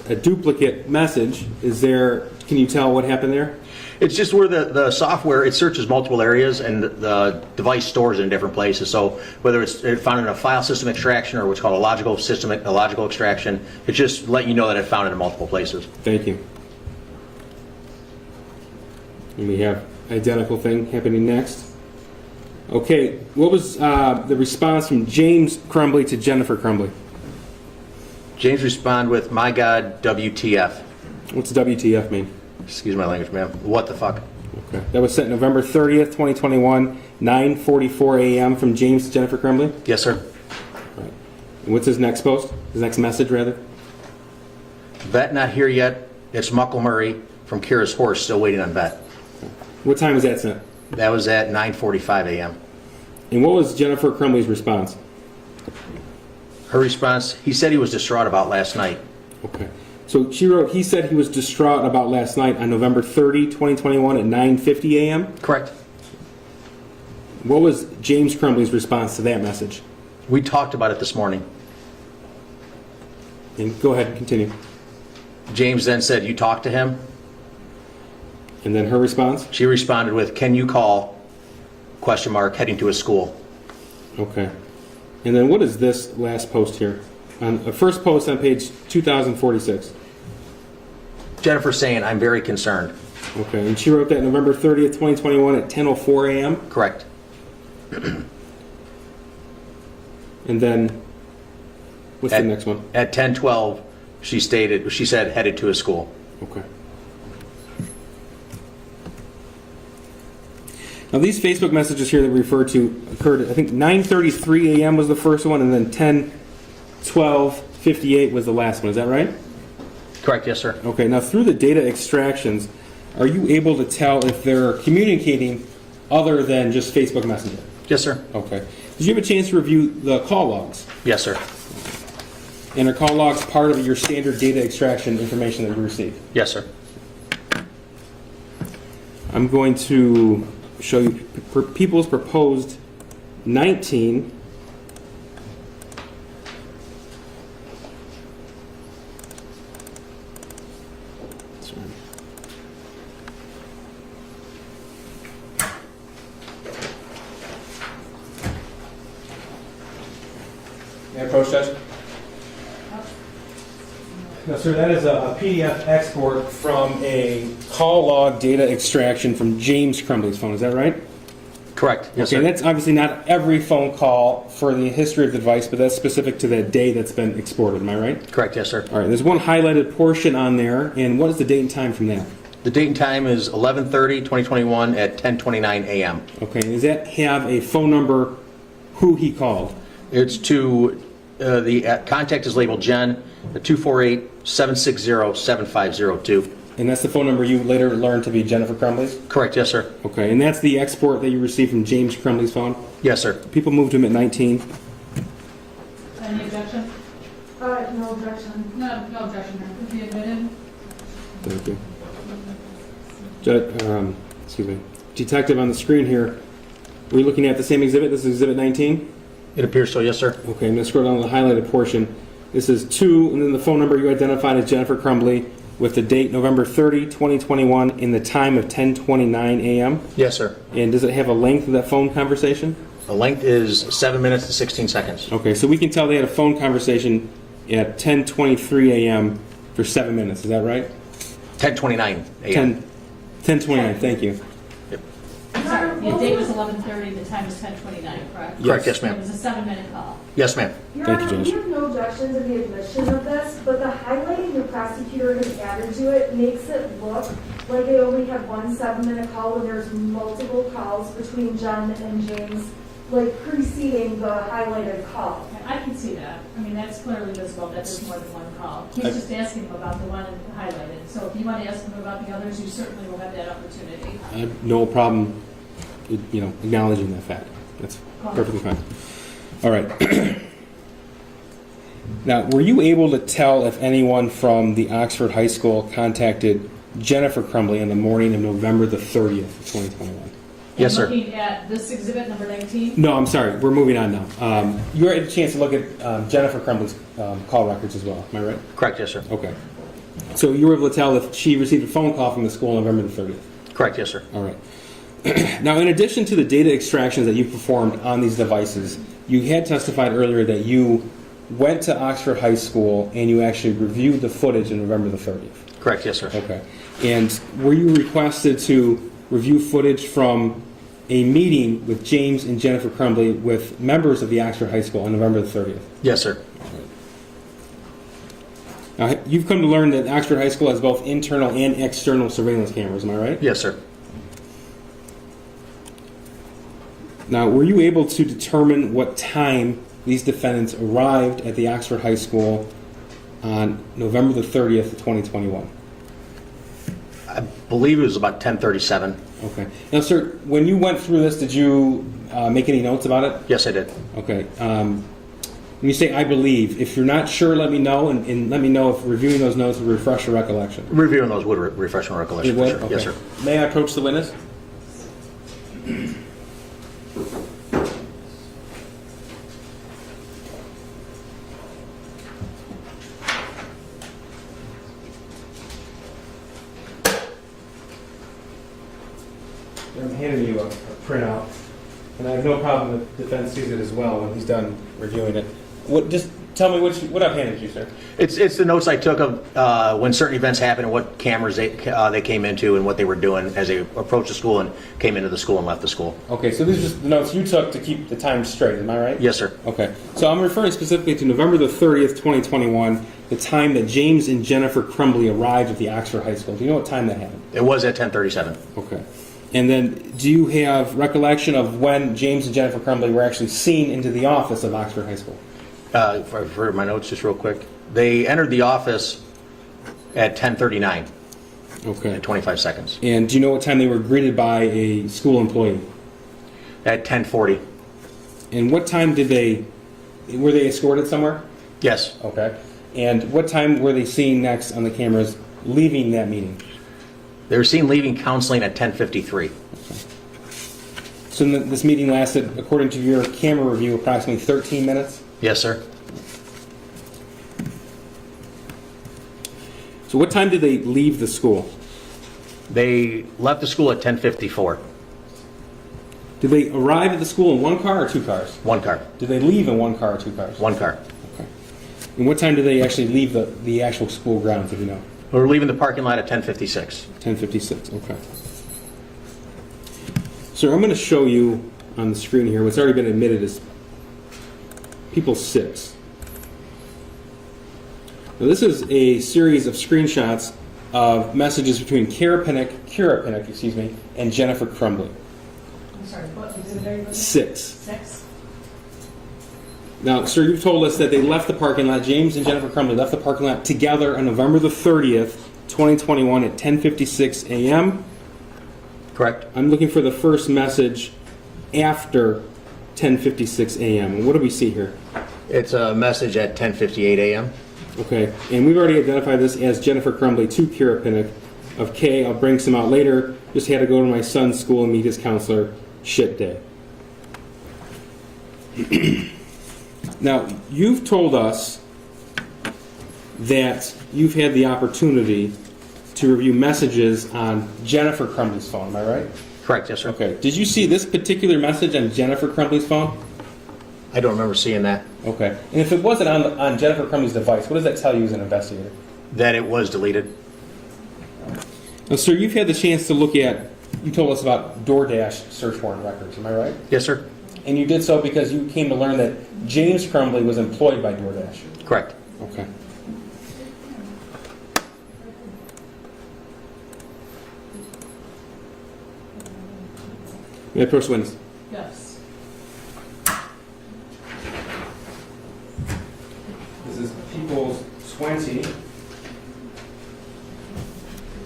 [SPEAKER 19] a duplicate message. Is there, can you tell what happened there?
[SPEAKER 18] It's just where the software, it searches multiple areas and the device stores it in different places. So whether it's found in a file system extraction or what's called a logical extraction, it just let you know that it found it in multiple places.
[SPEAKER 19] Thank you. And we have identical thing happening next. Okay, what was the response from James Crumbley to Jennifer Crumbley?
[SPEAKER 18] James responded with, "My God, WTF."
[SPEAKER 19] What's WTF mean?
[SPEAKER 18] Excuse my language, ma'am. What the fuck?
[SPEAKER 19] Okay. That was sent November 30th, 2021, 9:44 a.m. from James to Jennifer Crumbley?
[SPEAKER 18] Yes, sir.
[SPEAKER 19] All right. And what's his next post? His next message, rather?
[SPEAKER 18] Vet not here yet. It's Muckle Murray from Kira's Horse, still waiting on vet.
[SPEAKER 19] What time was that sent?
[SPEAKER 18] That was at 9:45 a.m.
[SPEAKER 19] And what was Jennifer Crumbley's response?
[SPEAKER 18] Her response, he said he was distraught about last night.
[SPEAKER 19] Okay. So she wrote, he said he was distraught about last night on November 30, 2021 at 9:50 a.m.?
[SPEAKER 18] Correct.
[SPEAKER 19] What was James Crumbley's response to that message?
[SPEAKER 18] We talked about it this morning.
[SPEAKER 19] And go ahead, continue.
[SPEAKER 18] James then said, you talked to him?
[SPEAKER 19] And then her response?
[SPEAKER 18] She responded with, can you call, question mark, heading to a school.
[SPEAKER 19] Okay. And then what is this last post here? On the first post on page 2046.
[SPEAKER 18] Jennifer saying, I'm very concerned.
[SPEAKER 19] Okay, and she wrote that November 30th, 2021 at 10:04 a.m.?
[SPEAKER 18] Correct.
[SPEAKER 19] And then, what's the next one?
[SPEAKER 18] At 10:12, she said, headed to a school.
[SPEAKER 19] Okay. Now these Facebook messages here that we refer to occurred, I think 9:33 a.m. was the first one, and then 10:12:58 was the last one. Is that right?
[SPEAKER 18] Correct, yes, sir.
[SPEAKER 19] Okay, now through the data extractions, are you able to tell if they're communicating other than just Facebook Messenger?
[SPEAKER 18] Yes, sir.
[SPEAKER 19] Okay. Did you have a chance to review the call logs?
[SPEAKER 18] Yes, sir.
[SPEAKER 19] And are call logs part of your standard data extraction information that you receive?
[SPEAKER 18] Yes, sir.
[SPEAKER 19] I'm going to show you people's proposed 19. May I approach, Judge? No, sir, that is a PDF export from a call log data extraction from James Crumbley's phone. Is that right?
[SPEAKER 18] Correct. Yes,
[SPEAKER 19] okay,
[SPEAKER 18] sir.
[SPEAKER 19] That's obviously not every phone call for the history of the device, but that's specific to that day that's been exported. Am I right?
[SPEAKER 18] Correct, yes, sir.
[SPEAKER 19] All right, there's one highlighted portion on there, and what is the date and time from that?
[SPEAKER 18] The date and time is 11/30/2021 at 10:29 a.m.
[SPEAKER 19] Okay, does that have a phone number, who he called?
[SPEAKER 18] It's to, the contact is labeled Jen, at 248-760-7502.
[SPEAKER 19] And that's the phone number you later learned to be Jennifer Crumbley's?
[SPEAKER 18] Correct, yes, sir.
[SPEAKER 19] Okay, and that's the export that you received from James Crumbley's phone?
[SPEAKER 18] Yes, sir.
[SPEAKER 19] People moved him at 19.
[SPEAKER 4] Any objection?
[SPEAKER 5] No objection.
[SPEAKER 4] No objection. Could be admitted.
[SPEAKER 19] Thank you. Excuse me. Detective on the screen here, were you looking at the same exhibit? This is exhibit 19?
[SPEAKER 18] It appears so, yes, sir.
[SPEAKER 19] Okay, I'm going to scroll down to the highlighted portion. This is 2, and then the phone number you identified as Jennifer Crumbley with the date November 30, 2021, in the time of 10:29 a.m.?
[SPEAKER 18] Yes, sir.
[SPEAKER 19] And does it have a length of that phone conversation?
[SPEAKER 18] The length is 7 minutes and 16 seconds.
[SPEAKER 19] Okay, so we can tell they had a phone conversation at 10:23 a.m. for 7 minutes. Is that right?
[SPEAKER 18] 10:29 a.m.
[SPEAKER 19] 10:29. Thank you.
[SPEAKER 4] Sorry, the date was 11:30, the time was 10:29, correct?
[SPEAKER 18] Correct, yes, ma'am.
[SPEAKER 4] It was a 7-minute call.
[SPEAKER 18] Yes, ma'am.
[SPEAKER 19] Thank you, Judge.
[SPEAKER 5] We have no objections in the admission of this, but the highlighting the prosecutor has added to it makes it look like they only had one 7-minute call when there's multiple calls between Jen and James, like preceding the highlighted call.
[SPEAKER 4] I can see that. I mean, that's clearly visible that there's more than one call. He's just asking him about the one highlighted. So if you want to ask him about the others, you certainly will have that opportunity.
[SPEAKER 19] I have no problem, acknowledging that fact. That's perfectly fine. All right. Now, were you able to tell if anyone from the Oxford High School contacted Jennifer Crumbley on the morning of November the 30th of 2021?
[SPEAKER 18] Yes, sir.
[SPEAKER 4] Looking at this exhibit, number 19?
[SPEAKER 19] No, I'm sorry. We're moving on now. You had a chance to look at Jennifer Crumbley's call records as well. Am I right?
[SPEAKER 18] Correct, yes, sir.
[SPEAKER 19] Okay. So you were able to tell if she received a phone call from the school on November the 30th?
[SPEAKER 18] Correct, yes, sir.
[SPEAKER 19] All right. Now, in addition to the data extractions that you performed on these devices, you had testified earlier that you went to Oxford High School and you actually reviewed the footage on November the 30th.
[SPEAKER 18] Correct, yes, sir.
[SPEAKER 19] Okay. And were you requested to review footage from a meeting with James and Jennifer Crumbley with members of the Oxford High School on November the 30th?
[SPEAKER 18] Yes, sir.
[SPEAKER 19] Now, you've come to learn that Oxford High School has both internal and external surveillance cameras, am I right?
[SPEAKER 18] Yes, sir.
[SPEAKER 19] Now, were you able to determine what time these defendants arrived at the Oxford High School on November the 30th of 2021?
[SPEAKER 18] I believe it was about 10:37.
[SPEAKER 19] Okay. Now, sir, when you went through this, did you make any notes about it?
[SPEAKER 18] Yes, I did.
[SPEAKER 19] Okay. When you say "I believe," if you're not sure, let me know, and let me know if reviewing those notes would refresh your recollection.
[SPEAKER 18] Reviewing those would refresh my recollection.
[SPEAKER 19] It would?
[SPEAKER 18] For sure.
[SPEAKER 19] Okay.
[SPEAKER 18] Yes, sir.
[SPEAKER 19] May I approach the witness? handing you a printout, and I have no problem if the defense sees it as well when he's done reviewing it. Just tell me what I've handed you, sir.
[SPEAKER 18] It's the notes I took of when certain events happened and what cameras they came into and what they were doing as they approached the school and came into the school and left the school.
[SPEAKER 19] Okay, so these are just the notes you took to keep the time straight, am I right?
[SPEAKER 18] Yes, sir.
[SPEAKER 19] Okay, so I'm referring specifically to November the 30th, 2021, the time that James and Jennifer Crumbley arrived at the Oxford High School. Do you know what time that happened?
[SPEAKER 18] It was at 10:37.
[SPEAKER 19] Okay. And then do you have recollection of when James and Jennifer Crumbley were actually seen into the office of Oxford High School?
[SPEAKER 18] For my notes, just real quick. They entered the office at 10:39.
[SPEAKER 19] Okay.
[SPEAKER 18] 25 seconds.
[SPEAKER 19] And do you know what time they were greeted by a school employee?
[SPEAKER 18] At 10:40.
[SPEAKER 19] And what time were they escorted somewhere?
[SPEAKER 18] Yes.
[SPEAKER 19] Okay. And what time were they seen next on the cameras leaving that meeting?
[SPEAKER 18] They were seen leaving counseling at 10:53.
[SPEAKER 19] So this meeting lasted, according to your camera review, approximately 13 minutes?
[SPEAKER 18] Yes, sir.
[SPEAKER 19] So what time did they leave the school?
[SPEAKER 18] They left the school at 10:54.
[SPEAKER 19] Did they arrive at the school in one car or two cars?
[SPEAKER 18] One car.
[SPEAKER 19] Did they leave in one car or two cars?
[SPEAKER 18] One car.
[SPEAKER 19] Okay. And what time did they actually leave the actual school grounds, if you know?
[SPEAKER 18] We were leaving the parking lot at 10:56.
[SPEAKER 19] 10:56, okay. So I'm going to show you on the screen here what's already been admitted as People 6. Now this is a series of screenshots of messages between Kira Pennock, and Jennifer Crumbley.
[SPEAKER 4] I'm sorry, what was it there?
[SPEAKER 19] 6.
[SPEAKER 4] 6?
[SPEAKER 19] Now, sir, you've told us that they left the parking lot, James and Jennifer Crumbley left the parking lot together on November the 30th, 2021 at 10:56 a.m.
[SPEAKER 18] Correct.
[SPEAKER 19] I'm looking for the first message after 10:56 a.m. And what do we see here?
[SPEAKER 18] It's a message at 10:58 a.m.
[SPEAKER 19] Okay, and we've already identified this as Jennifer Crumbley to Kira Pennock of K. I'll bring some out later. Just had to go to my son's school and meet his counselor. Shit day. Now, you've told us that you've had the opportunity to review messages on Jennifer Crumbley's phone. Am I right?
[SPEAKER 18] Correct, yes, sir.
[SPEAKER 19] Okay. Did you see this particular message on Jennifer Crumbley's phone?
[SPEAKER 18] I don't remember seeing that.
[SPEAKER 19] Okay. And if it wasn't on Jennifer Crumbley's device, what does that tell you as an investigator?
[SPEAKER 18] That it was deleted.
[SPEAKER 19] Now, sir, you've had the chance to look at, you told us about DoorDash search warrant records. Am I right?
[SPEAKER 18] Yes, sir.
[SPEAKER 19] And you did so because you came to learn that James Crumbley was employed by DoorDash.
[SPEAKER 18] Correct.
[SPEAKER 19] Okay. May I approach the witness?
[SPEAKER 4] Yes.
[SPEAKER 19] This is People's 20.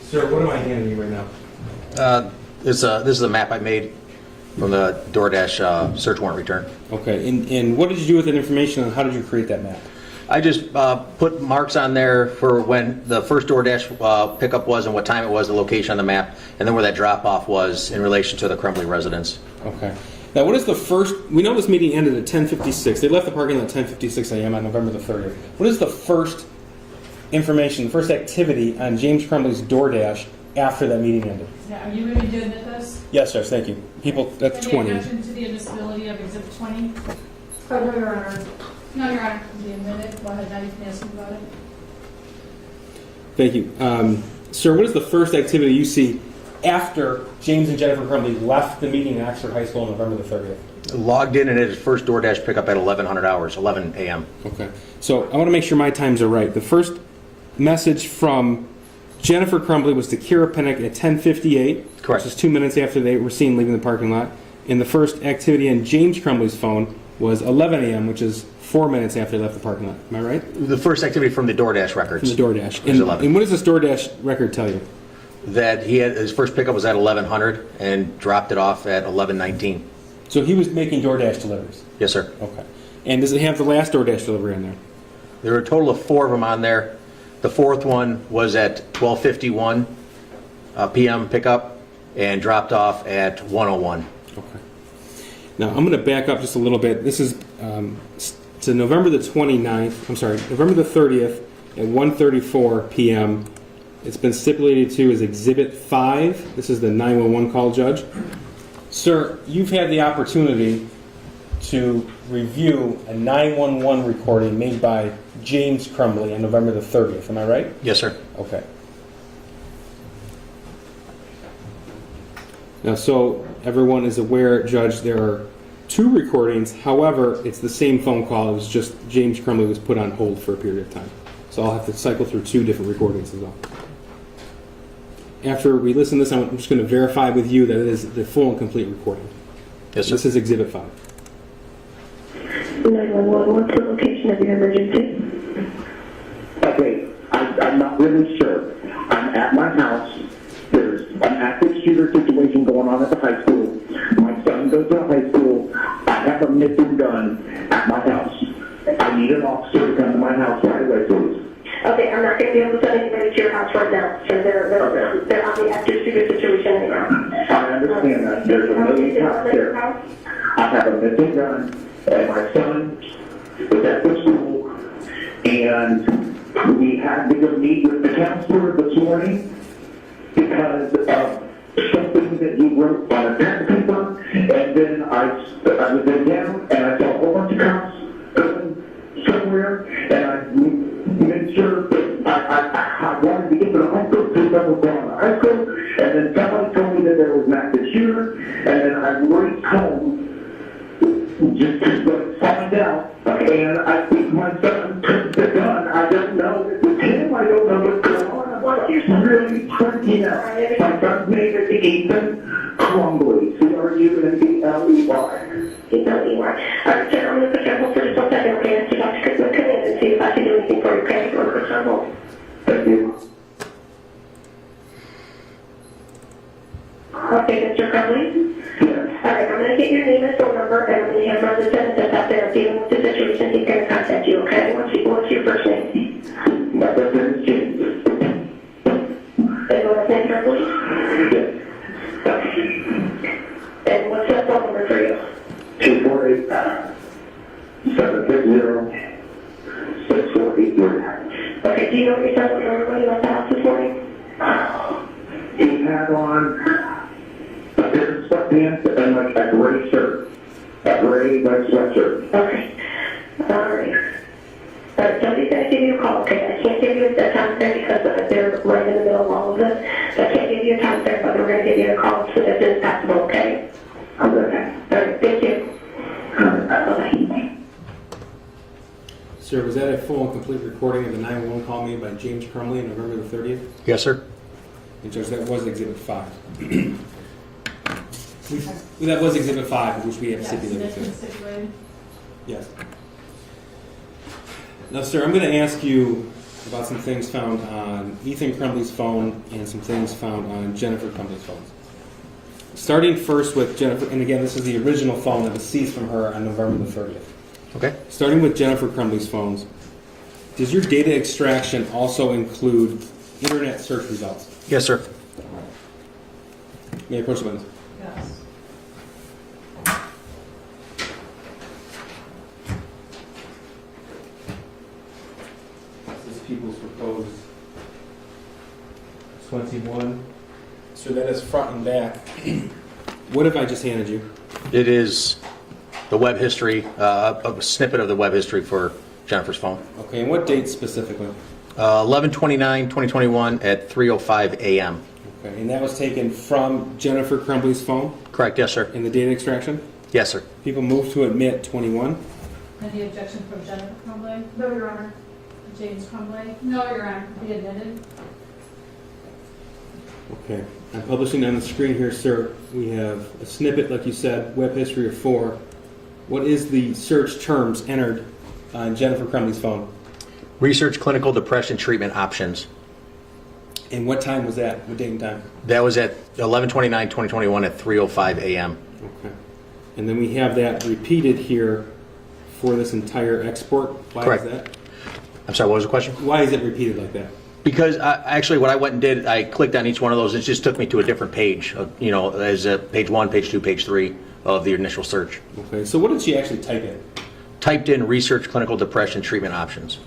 [SPEAKER 19] Sir, what am I handing you right now?
[SPEAKER 18] This is a map I made from the DoorDash search warrant return.
[SPEAKER 19] Okay, and what did you do with that information and how did you create that map?
[SPEAKER 18] I just put marks on there for when the first DoorDash pickup was and what time it was, the location on the map, and then where that drop-off was in relation to the Crumbley residence.
[SPEAKER 19] Okay. Now, what is the first, we know this meeting ended at 10:56. They left the parking lot at 10:56 a.m. on November the 30th. What is the first information, the first activity on James Crumbley's DoorDash after that meeting ended?
[SPEAKER 4] Now, are you going to be doing this?
[SPEAKER 19] Yes, sir, thank you. People, that's
[SPEAKER 4] Any
[SPEAKER 19] 20.
[SPEAKER 4] objection to the admissibility of Exhibit 20?
[SPEAKER 5] No, Your Honor.
[SPEAKER 4] No, Your Honor. Be admitted. Go ahead, now you can ask him about it.
[SPEAKER 19] Thank you. Sir, what is the first activity you see after James and Jennifer Crumbley left the meeting at Oxford High School on November the 30th?
[SPEAKER 18] Logged in and did his first DoorDash pickup at 11 a.m.
[SPEAKER 19] Okay. So I want to make sure my times are right. The first message from Jennifer Crumbley was to Kira Pennock at 10:58.
[SPEAKER 18] Correct.
[SPEAKER 19] Which is 2 minutes after they were seen leaving the parking lot. And the first activity on James Crumbley's phone was 11 a.m., which is 4 minutes after they left the parking lot. Am I right?
[SPEAKER 18] The first activity from the DoorDash records.
[SPEAKER 19] From the DoorDash.
[SPEAKER 18] Was 11.
[SPEAKER 19] And what does this DoorDash record tell you?
[SPEAKER 18] That he had his first pickup was at 1100 and dropped it off at 11:19.
[SPEAKER 19] So he was making DoorDash deliveries?
[SPEAKER 18] Yes, sir.
[SPEAKER 19] Okay. And does it have the last DoorDash delivery on there?
[SPEAKER 18] There were a total of 4 of them on there. The fourth one was at 12:51 p.m. pickup and dropped off at 1:01.
[SPEAKER 19] Okay. Now, I'm going to back up just a little bit. This is to November the 29th, I'm sorry, November the 30th at 1:34 p.m. It's been stipulated to as Exhibit 5. This is the 911 call, Judge. Sir, you've had the opportunity to review a 911 recording made by James Crumbley on November the 30th. Am I right?
[SPEAKER 18] Yes, sir.
[SPEAKER 19] Okay. Now, so everyone is aware, Judge, there are 2 recordings. However, it's the same phone call. It was just James Crumbley was put on hold for a period of time. So I'll have to cycle through 2 different recordings as well. After we listen to this, I'm just going to verify with you that it is the full and complete recording.
[SPEAKER 18] Yes, sir.
[SPEAKER 19] This is Exhibit 5.
[SPEAKER 16] 911, what's the location of your emergency?
[SPEAKER 20] Okay, I'm not really sure. I'm at my house. There's an active shooter situation going on at the high school. My son goes to high school. I have a missing gun at my house. I need an officer to come to my house right away, please.
[SPEAKER 16] Okay, I'm not going to be able to send anybody to your house right now. So they're on the active shooter situation right now.
[SPEAKER 20] I understand that. There's a million cops there. I have a missing gun, and my son is at the school, and we had to go meet with the counselor this morning because of something that he wrote on a pen paper, and then I was in town, and I saw a whole bunch of cops going somewhere, and I made sure that I wanted to get to the high school because I was going to high school, and then somebody told me that there was an active shooter, and then I raced home just to find out, and I think my son took the gun. I don't know if it's him, I don't know what's going on. I'm really freaking out. My son's name is Ethan Crumbley, C-R-U-M-B-L-E-Y.
[SPEAKER 16] E-L-E-Y. Alright, sir, I'm going to put you on hold for just 1 second, okay? And see Dr. Cookman come in and see if I can do anything for you, okay? We'll put you on hold.
[SPEAKER 20] Thank you.
[SPEAKER 16] Okay, Mr. Crumbley?
[SPEAKER 20] Yes.
[SPEAKER 16] Alright, I'm going to get your name and phone number, and I'm going to have my lieutenant that's out there dealing with the situation. He's going to contact you, okay? What's your first name?
[SPEAKER 20] My first name is James.
[SPEAKER 16] And your last name, Crumbley?
[SPEAKER 20] Yes.
[SPEAKER 16] Okay. And what's that phone number for you?
[SPEAKER 20] 248-760-6483.
[SPEAKER 16] Okay, do you know what your son was wearing when he left the house this morning?
[SPEAKER 20] He had on a pair of sweatpants and like a gray shirt. A gray sweatshirt.
[SPEAKER 16] Okay. Alright. Somebody's going to give you a call, okay? I can't give you a time frame because they're right in the middle of all of this. So I can't give you a time frame, but we're going to give you a call as soon as it's possible, okay?
[SPEAKER 20] Okay.
[SPEAKER 16] Alright, thank you. Bye-bye.
[SPEAKER 19] Sir, was that a full and complete recording of the 911 call made by James Crumbley on November the 30th?
[SPEAKER 18] Yes, sir.
[SPEAKER 19] And Judge, that was Exhibit 5. That was Exhibit 5, which we have stipulated to. Yes. Now, sir, I'm going to ask you about some things found on Ethan Crumbley's phone and some things found on Jennifer Crumbley's phone. Starting first with Jennifer, and again, this is the original phone that was seized from her on November the 30th.
[SPEAKER 18] Okay.
[SPEAKER 19] Starting with Jennifer Crumbley's phones, does your data extraction also include internet search results?
[SPEAKER 18] Yes, sir.
[SPEAKER 19] May I approach the witness?
[SPEAKER 4] Yes.
[SPEAKER 19] This is People's Proposed 21. So that is front and back. What have I just handed you?
[SPEAKER 18] It is the web history, a snippet of the web history for Jennifer's phone.
[SPEAKER 19] Okay, and what date specifically?
[SPEAKER 18] 11/29/2021 at 3:05 a.m.
[SPEAKER 19] Okay, and that was taken from Jennifer Crumbley's phone?
[SPEAKER 18] Correct, yes, sir.
[SPEAKER 19] In the data extraction?
[SPEAKER 18] Yes, sir.
[SPEAKER 19] People move to admit 21.
[SPEAKER 4] Any objection from Jennifer Crumbley?
[SPEAKER 8] No, Your Honor.
[SPEAKER 4] James Crumbley?
[SPEAKER 8] No, Your Honor.
[SPEAKER 4] Be admitted.
[SPEAKER 19] Okay. I'm publishing on the screen here, sir. We have a snippet, like you said, web history of 4. What is the search terms entered on Jennifer Crumbley's phone?
[SPEAKER 18] Research clinical depression treatment options.
[SPEAKER 19] And what time was that? What date and time?
[SPEAKER 18] That was at 11/29/2021 at 3:05 a.m.
[SPEAKER 19] Okay. And then we have that repeated here for this entire export. Why
[SPEAKER 18] Correct.
[SPEAKER 19] is that?
[SPEAKER 18] I'm sorry, what was the question?
[SPEAKER 19] Why is it repeated like that?
[SPEAKER 18] Because actually what I went and did, I clicked on each one of those, it just took me to a different page, as page 1, page 2, page 3 of the initial search.
[SPEAKER 19] Okay, so what did she actually type in?
[SPEAKER 18] Typed in research clinical depression treatment options.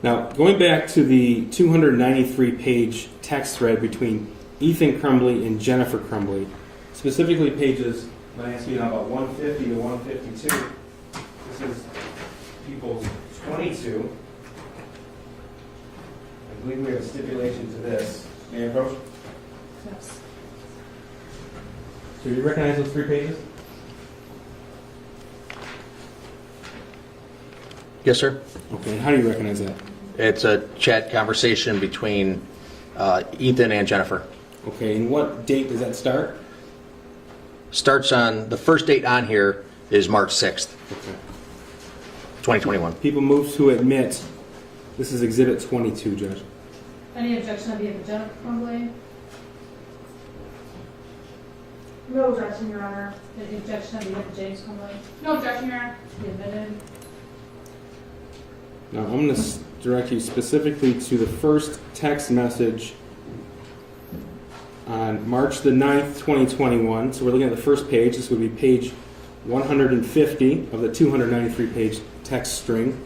[SPEAKER 19] Now, going back to the 293-page text thread between Ethan Crumbley and Jennifer Crumbley, specifically pages, when I ask you now about 150 to 152, this is people 22. I believe we have a stipulation to this. May I approach?
[SPEAKER 4] Yes.
[SPEAKER 19] So you recognize those 3 pages?
[SPEAKER 18] Yes, sir.
[SPEAKER 19] Okay, and how do you recognize that?
[SPEAKER 18] It's a chat conversation between Ethan and Jennifer.
[SPEAKER 19] Okay, and what date does that start?
[SPEAKER 18] Starts on, the first date on here is March 6th,
[SPEAKER 19] Okay.
[SPEAKER 18] 2021.
[SPEAKER 19] People move to admit. This is Exhibit 22, Judge.
[SPEAKER 4] Any objection on behalf of Jennifer Crumbley?
[SPEAKER 5] No objection, Your Honor.
[SPEAKER 4] Any objection on behalf of James Crumbley?
[SPEAKER 8] No objection, Your Honor.
[SPEAKER 4] Be admitted.
[SPEAKER 19] Now, I'm going to direct you specifically to the first text message on March the 9th, 2021. So we're looking at the first page. This would be page 150 of the 293-page text string.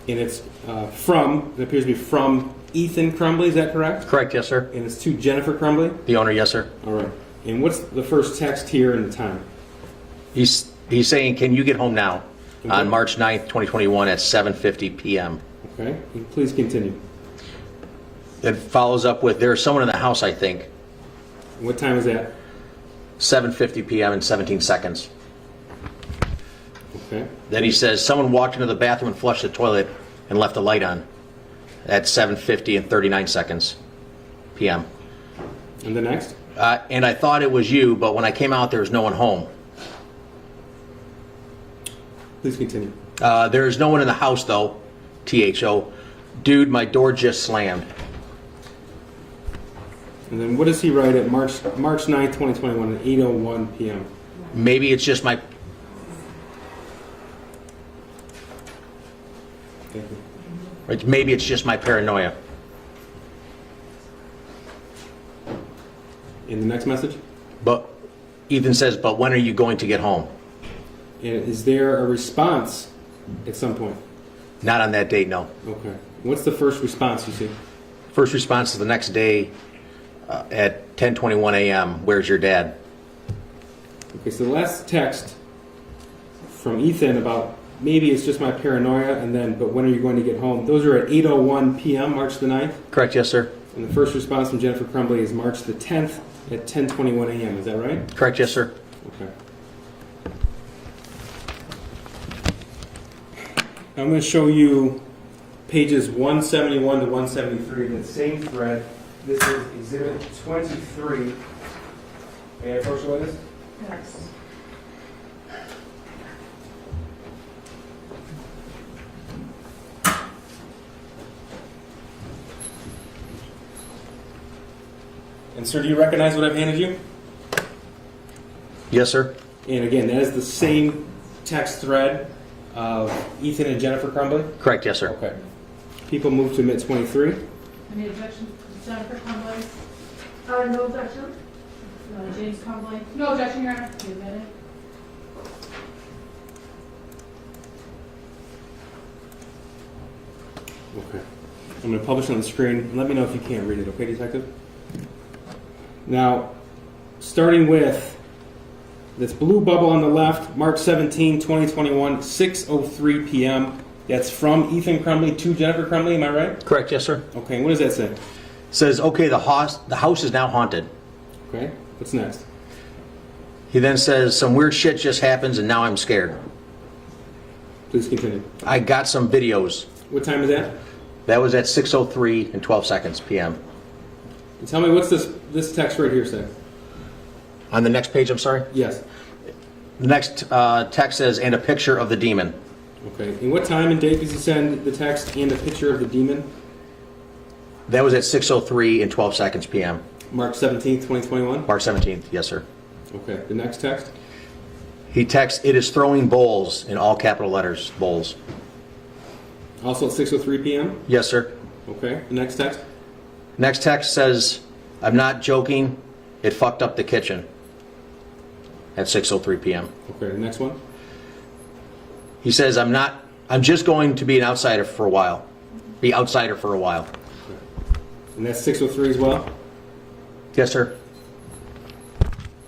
[SPEAKER 19] And it's it appears to be from Ethan Crumbley, is that correct?
[SPEAKER 18] Correct, yes, sir.
[SPEAKER 19] And it's to Jennifer Crumbley?
[SPEAKER 18] The owner, yes, sir.
[SPEAKER 19] All right. And what's the first text here and the time?
[SPEAKER 18] He's saying, can you get home now? On March 9th, 2021 at 7:50 p.m.
[SPEAKER 19] Okay. And please continue.
[SPEAKER 18] It follows up with, there's someone in the house, I think.
[SPEAKER 19] What time is that?
[SPEAKER 18] 7:50 p.m. and 17 seconds.
[SPEAKER 19] Okay.
[SPEAKER 18] Then he says, someone walked into the bathroom and flushed the toilet and left the light on at 7:50 and 39 seconds p.m.
[SPEAKER 19] And the next?
[SPEAKER 18] And I thought it was you, but when I came out, there was no one home.
[SPEAKER 19] Please continue.
[SPEAKER 18] There's no one in the house, though. THO. Dude, my door just slammed.
[SPEAKER 19] And then what does he write at March 9th, 2021 at 8:01 p.m.?
[SPEAKER 18] Maybe it's just my...
[SPEAKER 19] Thank you.
[SPEAKER 18] Right, maybe it's just my paranoia.
[SPEAKER 19] In the next message?
[SPEAKER 18] But Ethan says, but when are you going to get home?
[SPEAKER 19] And is there a response at some point?
[SPEAKER 18] Not on that date, no.
[SPEAKER 19] Okay. What's the first response you see?
[SPEAKER 18] First response is the next day at 10:21 a.m. Where's your dad?
[SPEAKER 19] Okay, so the last text from Ethan about maybe it's just my paranoia, and then, but when are you going to get home? Those are at 8:01 p.m., March the 9th.
[SPEAKER 18] Correct, yes, sir.
[SPEAKER 19] And the first response from Jennifer Crumbley is March the 10th at 10:21 a.m. Is that right?
[SPEAKER 18] Correct, yes, sir.
[SPEAKER 19] Okay. I'm going to show you pages 171 to 173 in the same thread. This is Exhibit 23. May I approach the witness?
[SPEAKER 4] Yes.
[SPEAKER 19] And sir, do you recognize what I've handed you?
[SPEAKER 18] Yes, sir.
[SPEAKER 19] And again, that is the same text thread of Ethan and Jennifer Crumbley?
[SPEAKER 18] Correct, yes, sir.
[SPEAKER 19] Okay. People move to admit 23.
[SPEAKER 4] Any objection to Jennifer Crumbley?
[SPEAKER 5] No objection.
[SPEAKER 4] James Crumbley?
[SPEAKER 8] No objection, Your Honor.
[SPEAKER 4] Be admitted.
[SPEAKER 19] Okay. I'm going to publish on the screen. Let me know if you can't read it, okay, Detective? Now, starting with this blue bubble on the left, March 17, 2021, 6:03 p.m. That's from Ethan Crumbley to Jennifer Crumbley, am I right?
[SPEAKER 18] Correct, yes, sir.
[SPEAKER 19] Okay, what does that say?
[SPEAKER 18] Says, okay, the house is now haunted.
[SPEAKER 19] Okay, what's next?
[SPEAKER 18] He then says, some weird shit just happens and now I'm scared.
[SPEAKER 19] Please continue.
[SPEAKER 18] I got some videos.
[SPEAKER 19] What time is that?
[SPEAKER 18] That was at 6:03 and 12 seconds p.m.
[SPEAKER 19] And tell me, what's this text right here say?
[SPEAKER 18] On the next page, I'm sorry?
[SPEAKER 19] Yes.
[SPEAKER 18] The next text says, and a picture of the demon.
[SPEAKER 19] Okay, and what time and date does he send the text and a picture of the demon?
[SPEAKER 18] That was at 6:03 and 12 seconds p.m.
[SPEAKER 19] March 17th, 2021?
[SPEAKER 18] March 17th, yes, sir.
[SPEAKER 19] Okay, the next text?
[SPEAKER 18] He texts, it is throwing bowls in all capital letters, bowls.
[SPEAKER 19] Also at 6:03 p.m.?
[SPEAKER 18] Yes, sir.
[SPEAKER 19] Okay, the next text?
[SPEAKER 18] Next text says, I'm not joking, it fucked up the kitchen. At 6:03 p.m.
[SPEAKER 19] Okay, the next one?
[SPEAKER 18] He says, I'm just going to be an outsider for a while. be outside her for a while.
[SPEAKER 19] And that's 6:03 as well?
[SPEAKER 18] Yes, sir.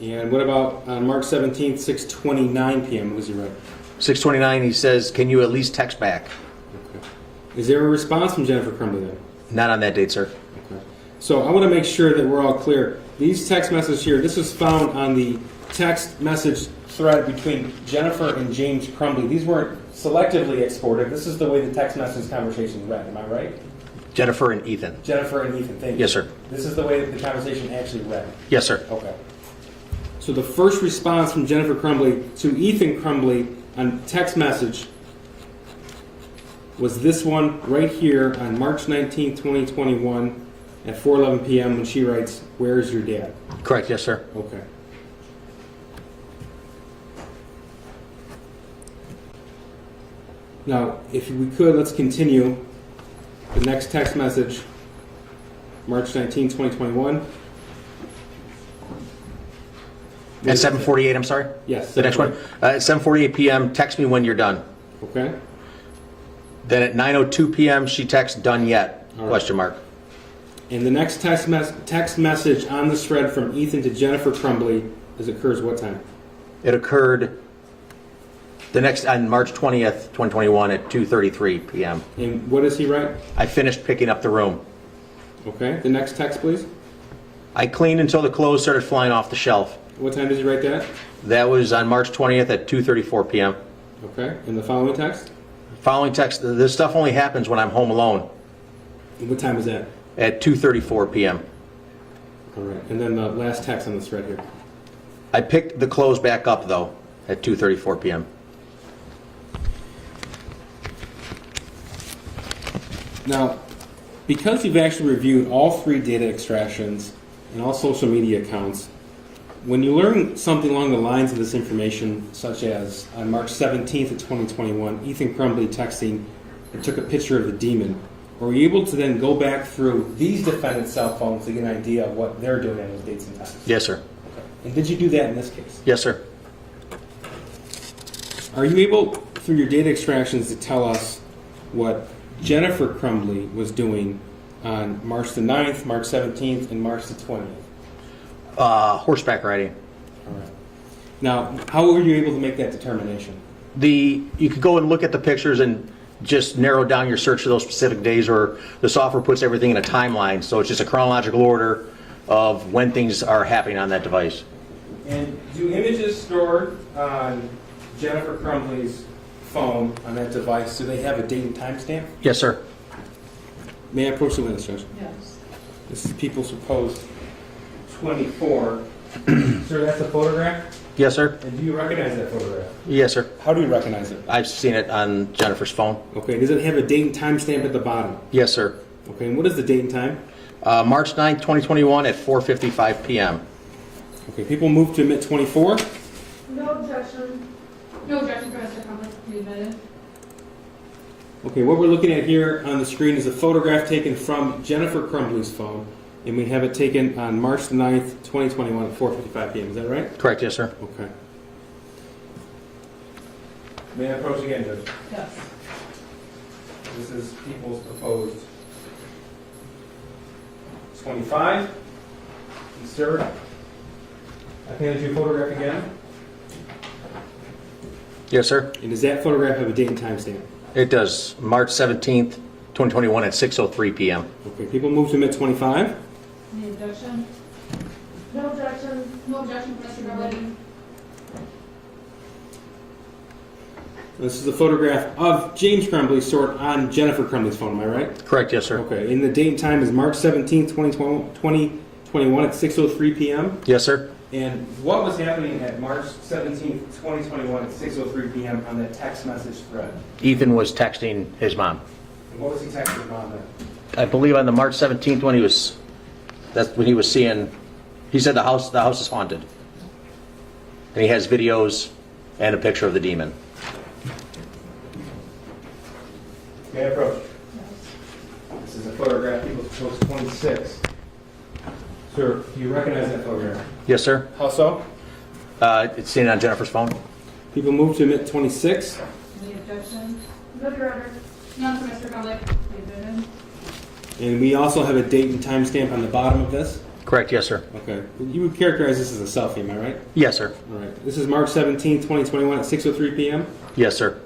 [SPEAKER 19] And what about on March 17th, 6:29 p.m.? What was he write?
[SPEAKER 18] 6:29, he says, can you at least text back?
[SPEAKER 19] Is there a response from Jennifer Crumbley then?
[SPEAKER 18] Not on that date, sir.
[SPEAKER 19] Okay. So I want to make sure that we're all clear. These text messages here, this was found on the text message thread between Jennifer and James Crumbley. These weren't selectively exported. This is the way the text message conversation read. Am I right?
[SPEAKER 18] Jennifer and Ethan.
[SPEAKER 19] Jennifer and Ethan, thank you.
[SPEAKER 18] Yes, sir.
[SPEAKER 19] This is the way that the conversation actually read.
[SPEAKER 18] Yes, sir.
[SPEAKER 19] Okay. So the first response from Jennifer Crumbley to Ethan Crumbley on text message was this one right here on March 19, 2021 at 4:11 p.m. when she writes, "Where's your dad?"
[SPEAKER 18] Correct, yes, sir.
[SPEAKER 19] Okay. Now, if we could, let's continue. The next text message, March 19, 2021.
[SPEAKER 18] At 7:48, I'm sorry?
[SPEAKER 19] Yes.
[SPEAKER 18] The next one? At 7:48 p.m., text me when you're done.
[SPEAKER 19] Okay.
[SPEAKER 18] Then at 9:02 p.m., she texts, done yet?
[SPEAKER 19] All right.
[SPEAKER 18] Question mark.
[SPEAKER 19] And the next text message on the thread from Ethan to Jennifer Crumbley occurs what time?
[SPEAKER 18] It occurred on March 20th, 2021 at 2:33 p.m.
[SPEAKER 19] And what does he write?
[SPEAKER 18] I finished picking up the room.
[SPEAKER 19] Okay. The next text, please.
[SPEAKER 18] I cleaned until the clothes started flying off the shelf.
[SPEAKER 19] What time does he write that?
[SPEAKER 18] That was on March 20th at 2:34 p.m.
[SPEAKER 19] Okay. And the following text?
[SPEAKER 18] Following text, this stuff only happens when I'm home alone.
[SPEAKER 19] And what time is that?
[SPEAKER 18] At 2:34 p.m.
[SPEAKER 19] All right. And then the last text on this thread here.
[SPEAKER 18] I picked the clothes back up, though, at 2:34 p.m.
[SPEAKER 19] Now, because you've actually reviewed all 3 data extractions and all social media accounts, when you learn something along the lines of this information, such as on March 17th of 2021, Ethan Crumbley texting and took a picture of the demon, were you able to then go back through these defendants' cell phones to get an idea of what they're doing on those dates and times?
[SPEAKER 18] Yes, sir.
[SPEAKER 19] Okay. And did you do that in this case?
[SPEAKER 18] Yes, sir.
[SPEAKER 19] Are you able, through your data extractions, to tell us what Jennifer Crumbley was doing on March the 9th, March 17th, and March the 20th?
[SPEAKER 18] Horseback riding.
[SPEAKER 19] All right. Now, how were you able to make that determination?
[SPEAKER 18] You could go and look at the pictures and just narrow down your search to those specific days, or the software puts everything in a timeline, so it's just a chronological order of when things are happening on that device.
[SPEAKER 19] And do images stored on Jennifer Crumbley's phone on that device, do they have a date and time stamp?
[SPEAKER 18] Yes, sir.
[SPEAKER 19] May I approach the witness, Judge?
[SPEAKER 4] Yes.
[SPEAKER 19] This is People's Proposed 24. Sir, that's a photograph?
[SPEAKER 18] Yes, sir.
[SPEAKER 19] And do you recognize that photograph?
[SPEAKER 18] Yes, sir.
[SPEAKER 19] How do you recognize it?
[SPEAKER 18] I've seen it on Jennifer's phone.
[SPEAKER 19] Okay, does it have a date and time stamp at the bottom?
[SPEAKER 18] Yes, sir.
[SPEAKER 19] Okay, and what is the date and time?
[SPEAKER 18] March 9th, 2021 at 4:55 p.m.
[SPEAKER 19] Okay, people move to admit 24.
[SPEAKER 4] No objection. No objection for Mr. Crumbley to be admitted.
[SPEAKER 19] Okay, what we're looking at here on the screen is a photograph taken from Jennifer Crumbley's phone, and we have it taken on March 9th, 2021 at 4:55 p.m. Is that right?
[SPEAKER 18] Correct, yes, sir.
[SPEAKER 19] Okay. May I approach again, Judge?
[SPEAKER 4] Yes.
[SPEAKER 19] This is People's Proposed 25. And sir, I handed you a photograph again.
[SPEAKER 18] Yes, sir.
[SPEAKER 19] And does that photograph have a date and time stamp?
[SPEAKER 18] It does. March 17th, 2021 at 6:03 p.m.
[SPEAKER 19] Okay, people move to admit 25.
[SPEAKER 4] Any objection? No objection. No objection for Mr. Crumbley.
[SPEAKER 19] This is a photograph of James Crumbley stored on Jennifer Crumbley's phone, am I right?
[SPEAKER 18] Correct, yes, sir.
[SPEAKER 19] Okay, and the date and time is March 17th, 2021 at 6:03 p.m.
[SPEAKER 18] Yes, sir.
[SPEAKER 19] And what was happening at March 17th, 2021 at 6:03 p.m. on that text message thread?
[SPEAKER 18] Ethan was texting his mom.
[SPEAKER 19] And what was he texting his mom then?
[SPEAKER 18] I believe on the March 17th that's when he was seeing, he said the house is haunted. And he has videos and a picture of the demon.
[SPEAKER 19] May I approach? This is a photograph, People's Proposed 26. Sir, do you recognize that photograph?
[SPEAKER 18] Yes, sir.
[SPEAKER 19] How so?
[SPEAKER 18] It's seen on Jennifer's phone.
[SPEAKER 19] People move to admit 26.
[SPEAKER 4] Any objection? No, Your Honor.
[SPEAKER 8] None for Mr. Crumbly.
[SPEAKER 19] And we also have a date and timestamp on the bottom of this?
[SPEAKER 18] Correct, yes, sir.
[SPEAKER 19] Okay. You would characterize this as a selfie, am I right?
[SPEAKER 18] Yes, sir.
[SPEAKER 19] All right. This is March 17th, 2021 at 6:03 p.m.?
[SPEAKER 18] Yes, sir.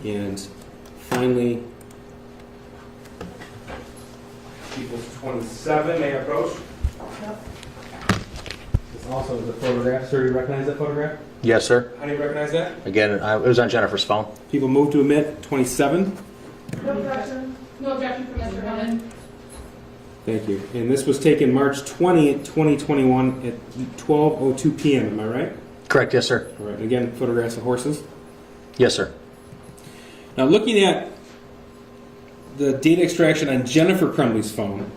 [SPEAKER 19] And finally, People's 27, may I approach? This also is a photograph. Sir, you recognize that photograph?
[SPEAKER 18] Yes, sir.
[SPEAKER 19] How do you recognize that?
[SPEAKER 18] Again, it was on Jennifer's phone.
[SPEAKER 19] People move to admit 27.
[SPEAKER 8] No objection. No objection from Mr. Hillman.
[SPEAKER 19] Thank you. And this was taken March 20th, 2021 at 12:02 p.m., am I right?
[SPEAKER 18] Correct, yes, sir.
[SPEAKER 19] All right. Again, photographs of horses.
[SPEAKER 18] Yes, sir.
[SPEAKER 19] Now, looking at the data extraction on Jennifer Crumbley's phone,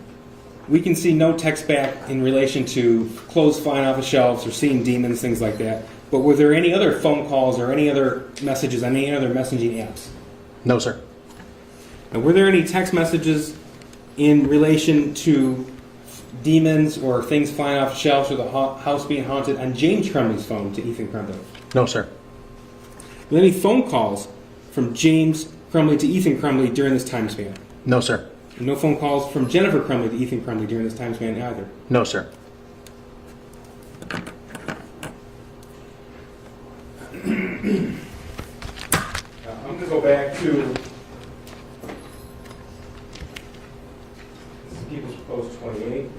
[SPEAKER 19] we can see no text back in relation to clothes flying off the shelves or seeing demons, things like that. But were there any other phone calls or any other messages on any other messaging apps?
[SPEAKER 18] No, sir.
[SPEAKER 19] And were there any text messages in relation to demons or things flying off shelves or the house being haunted on James Crumbley's phone to Ethan Crumbley?
[SPEAKER 18] No, sir.
[SPEAKER 19] Were there any phone calls from James Crumbley to Ethan Crumbley during this time span?
[SPEAKER 18] No, sir.
[SPEAKER 19] And no phone calls from Jennifer Crumbley to Ethan Crumbley during this time span either?
[SPEAKER 18] No, sir.
[SPEAKER 19] I'm going to go back to this is People's Post 28.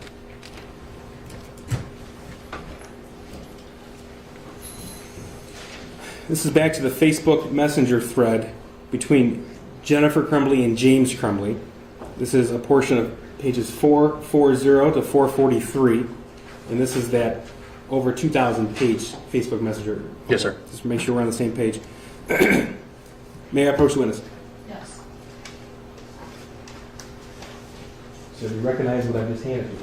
[SPEAKER 19] This is back to the Facebook Messenger thread between Jennifer Crumbley and James Crumbley. This is a portion of pages 440 to 443, and this is that over 2,000 page Facebook Messenger.
[SPEAKER 18] Yes, sir.
[SPEAKER 19] Just make sure we're on the same page. May I approach the witness?
[SPEAKER 4] Yes.
[SPEAKER 19] So do you recognize what I just handed you?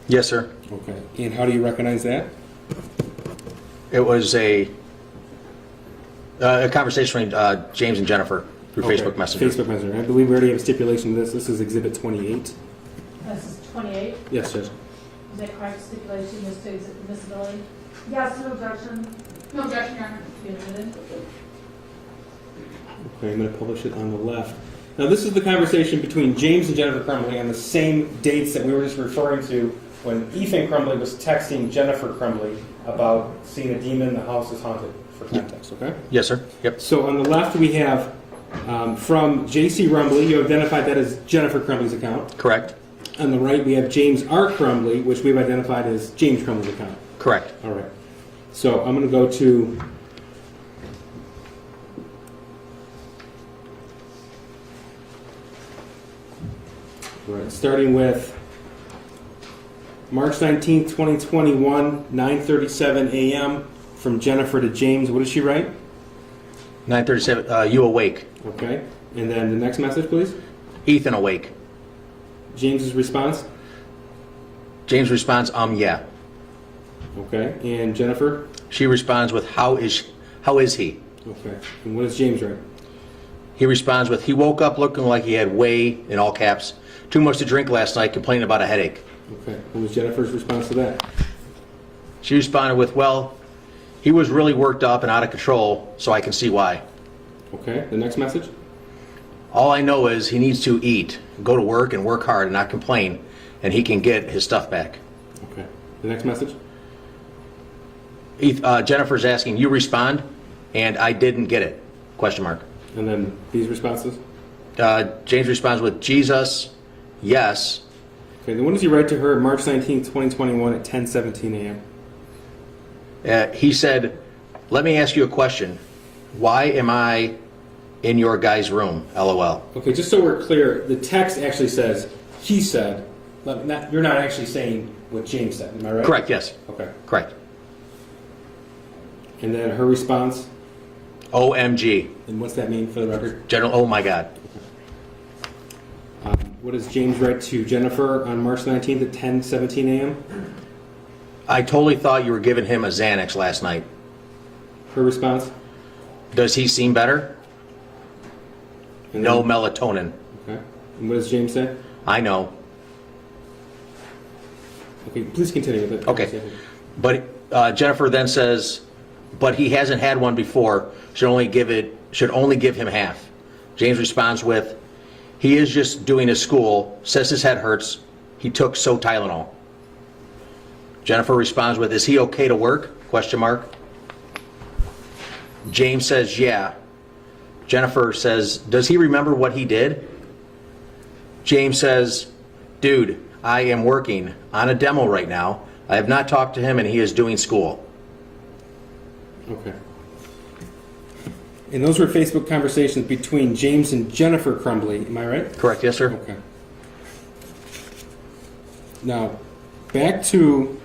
[SPEAKER 18] Yes, sir.
[SPEAKER 19] Okay. And how do you recognize that?
[SPEAKER 18] It was a conversation between James and Jennifer through
[SPEAKER 19] Okay.
[SPEAKER 18] Facebook Messenger.
[SPEAKER 19] Facebook Messenger. I believe we already have a stipulation to this. This is Exhibit 28.
[SPEAKER 4] This is 28.
[SPEAKER 19] Yes, Judge.
[SPEAKER 4] Is that correct stipulation as to admissibility?
[SPEAKER 5] Yes, no objection.
[SPEAKER 8] No objection, Your Honor.
[SPEAKER 4] Be admitted.
[SPEAKER 19] Okay, I'm going to publish it on the left. Now, this is the conversation between James and Jennifer Crumbley on the same dates that we were just referring to when Ethan Crumbley was texting Jennifer Crumbley about seeing a demon, the house is haunted, for context, okay?
[SPEAKER 18] Yes, sir. Yep.
[SPEAKER 19] So on the left we have from J.C. Rumbley, you identified that as Jennifer Crumbley's account.
[SPEAKER 18] Correct.
[SPEAKER 19] On the right we have James R. Crumbley, which we've identified as James Crumbley's account.
[SPEAKER 18] Correct.
[SPEAKER 19] All right. So I'm going to go to starting with March 19th, 2021, 9:37 a.m. from Jennifer to James. What did she write?
[SPEAKER 18] 9:37. You awake?
[SPEAKER 19] Okay. And then the next message, please.
[SPEAKER 18] Ethan awake.
[SPEAKER 19] James's response.
[SPEAKER 18] James responds, yeah.
[SPEAKER 19] Okay. And Jennifer.
[SPEAKER 18] She responds with, how is he?
[SPEAKER 19] Okay. And what does James write?
[SPEAKER 18] He responds with, he woke up looking like he had way, in all caps, too much to drink last night, complaining about a headache.
[SPEAKER 19] Okay. What was Jennifer's response to that?
[SPEAKER 18] She responded with, well, he was really worked up and out of control, so I can see why.
[SPEAKER 19] Okay. The next message.
[SPEAKER 18] All I know is he needs to eat, go to work and work hard and not complain, and he can get his stuff back.
[SPEAKER 19] Okay. The next message.
[SPEAKER 18] Jennifer's asking, you respond, and I didn't get it, question mark.
[SPEAKER 19] And then these responses.
[SPEAKER 18] James responds with, Jesus, yes.
[SPEAKER 19] Okay, then when does he write to her March 19th, 2021 at 10:17 a.m.?
[SPEAKER 18] He said, let me ask you a question. Why am I in your guy's room? LOL.
[SPEAKER 19] Okay, just so we're clear, the text actually says, he said. You're not actually saying what James said, am I right?
[SPEAKER 18] Correct, yes.
[SPEAKER 19] Okay.
[SPEAKER 18] Correct.
[SPEAKER 19] And then her response?
[SPEAKER 18] OMG.
[SPEAKER 19] And what's that mean for the record?
[SPEAKER 18] General, oh my God.
[SPEAKER 19] What does James write to Jennifer on March 19th at 10:17 a.m.?
[SPEAKER 18] I totally thought you were giving him a Xanax last night.
[SPEAKER 19] Her response?
[SPEAKER 18] Does he seem better? No melatonin.
[SPEAKER 19] Okay. And what does James say?
[SPEAKER 18] I know.
[SPEAKER 19] Okay, please continue with it.
[SPEAKER 18] Okay. But Jennifer then says, but he hasn't had one before, should only give him half. James responds with, he is just doing his school, says his head hurts, he took Tylenol. Jennifer responds with, is he okay to work? Question mark. James says, yeah. Jennifer says, does he remember what he did? James says, dude, I am working on a demo right now. I have not talked to him and he is doing school.
[SPEAKER 19] Okay. And those were Facebook conversations between James and Jennifer Crumbley, am I right?
[SPEAKER 18] Correct, yes, sir.
[SPEAKER 19] Okay. Now, back to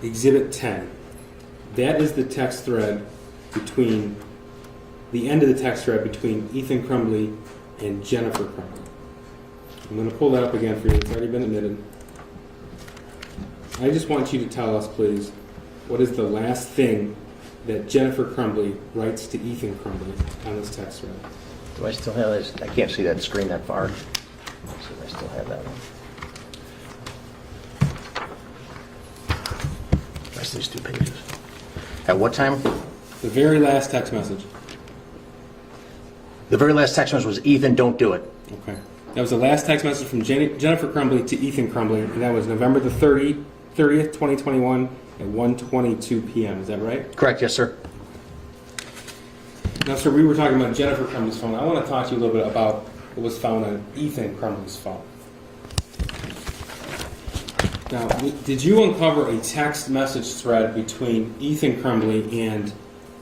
[SPEAKER 19] Exhibit 10. That is the text thread between, the end of the text thread between Ethan Crumbley and Jennifer Crumbley. I'm going to pull that up again for you. It's already been admitted. I just want you to tell us, please, what is the last thing that Jennifer Crumbley writes to Ethan Crumbley on this text thread?
[SPEAKER 18] Do I still have this? I can't see that screen that far. So I still have that one. That's these 2 pages. At what time?
[SPEAKER 19] The very last text message.
[SPEAKER 18] The very last text message was, Ethan, don't do it.
[SPEAKER 19] Okay. That was the last text message from Jennifer Crumbley to Ethan Crumbley, and that was November the 30th, 2021 at 1:22 p.m. Is that right?
[SPEAKER 18] Correct, yes, sir.
[SPEAKER 19] Now, sir, we were talking about Jennifer Crumbley's phone. I want to talk to you a little bit about what was found on Ethan Crumbley's phone. Now, did you uncover a text message thread between Ethan Crumbley and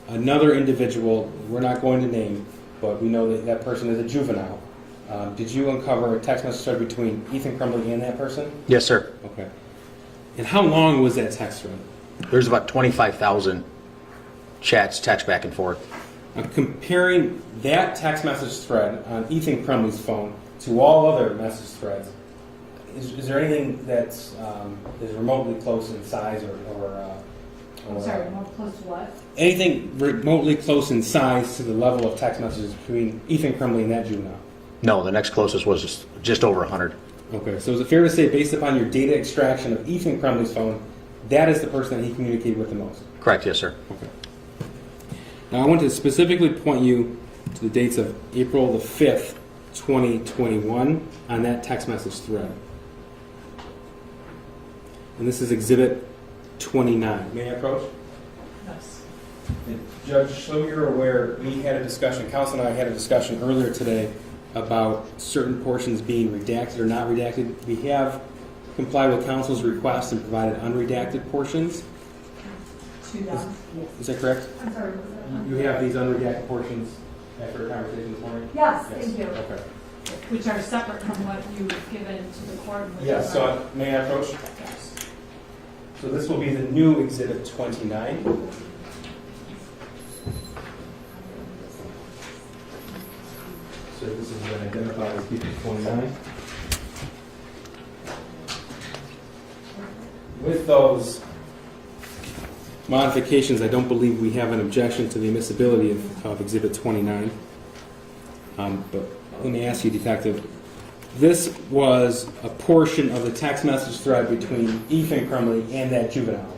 [SPEAKER 19] another individual we're not going to name, but we know that that person is a juvenile? Did you uncover a text message thread between Ethan Crumbley and that person?
[SPEAKER 18] Yes, sir.
[SPEAKER 19] Okay. And how long was that text thread?
[SPEAKER 18] There's about 25,000 chats, text back and forth.
[SPEAKER 19] I'm comparing that text message thread on Ethan Crumbley's phone to all other message threads. Is there anything that's is remotely close in size
[SPEAKER 4] I'm sorry, more close to what?
[SPEAKER 19] anything remotely close in size to the level of text messages between Ethan Crumbley and that juvenile?
[SPEAKER 18] No, the next closest was just over 100.
[SPEAKER 19] Okay, so is it fair to say, based upon your data extraction of Ethan Crumbley's phone, that is the person that he communicated with the most?
[SPEAKER 18] Correct, yes, sir.
[SPEAKER 19] Okay. Now, I want to specifically point you to the dates of April the 5th, 2021 on that text message thread. And this is Exhibit 29. May I approach?
[SPEAKER 4] Yes.
[SPEAKER 19] And Judge, so you're aware, we had a discussion, counsel and I had a discussion earlier today about certain portions being redacted or not redacted. We have complied with counsel's request and provided unredacted portions. Is that correct?
[SPEAKER 4] I'm sorry.
[SPEAKER 19] You have these unredacted portions after a conversation this morning?
[SPEAKER 4] Yes, thank you.
[SPEAKER 19] Okay.
[SPEAKER 4] Which are separate from what you've given to the court.
[SPEAKER 19] Yes, so may I approach?
[SPEAKER 4] Yes.
[SPEAKER 19] So this will be the new Exhibit 29. So this is been identified as Exhibit 29. With those modifications, I don't believe we have an objection to the admissibility of Exhibit 29. But let me ask you, Detective, this was a portion of the text message thread between Ethan Crumbley and that juvenile.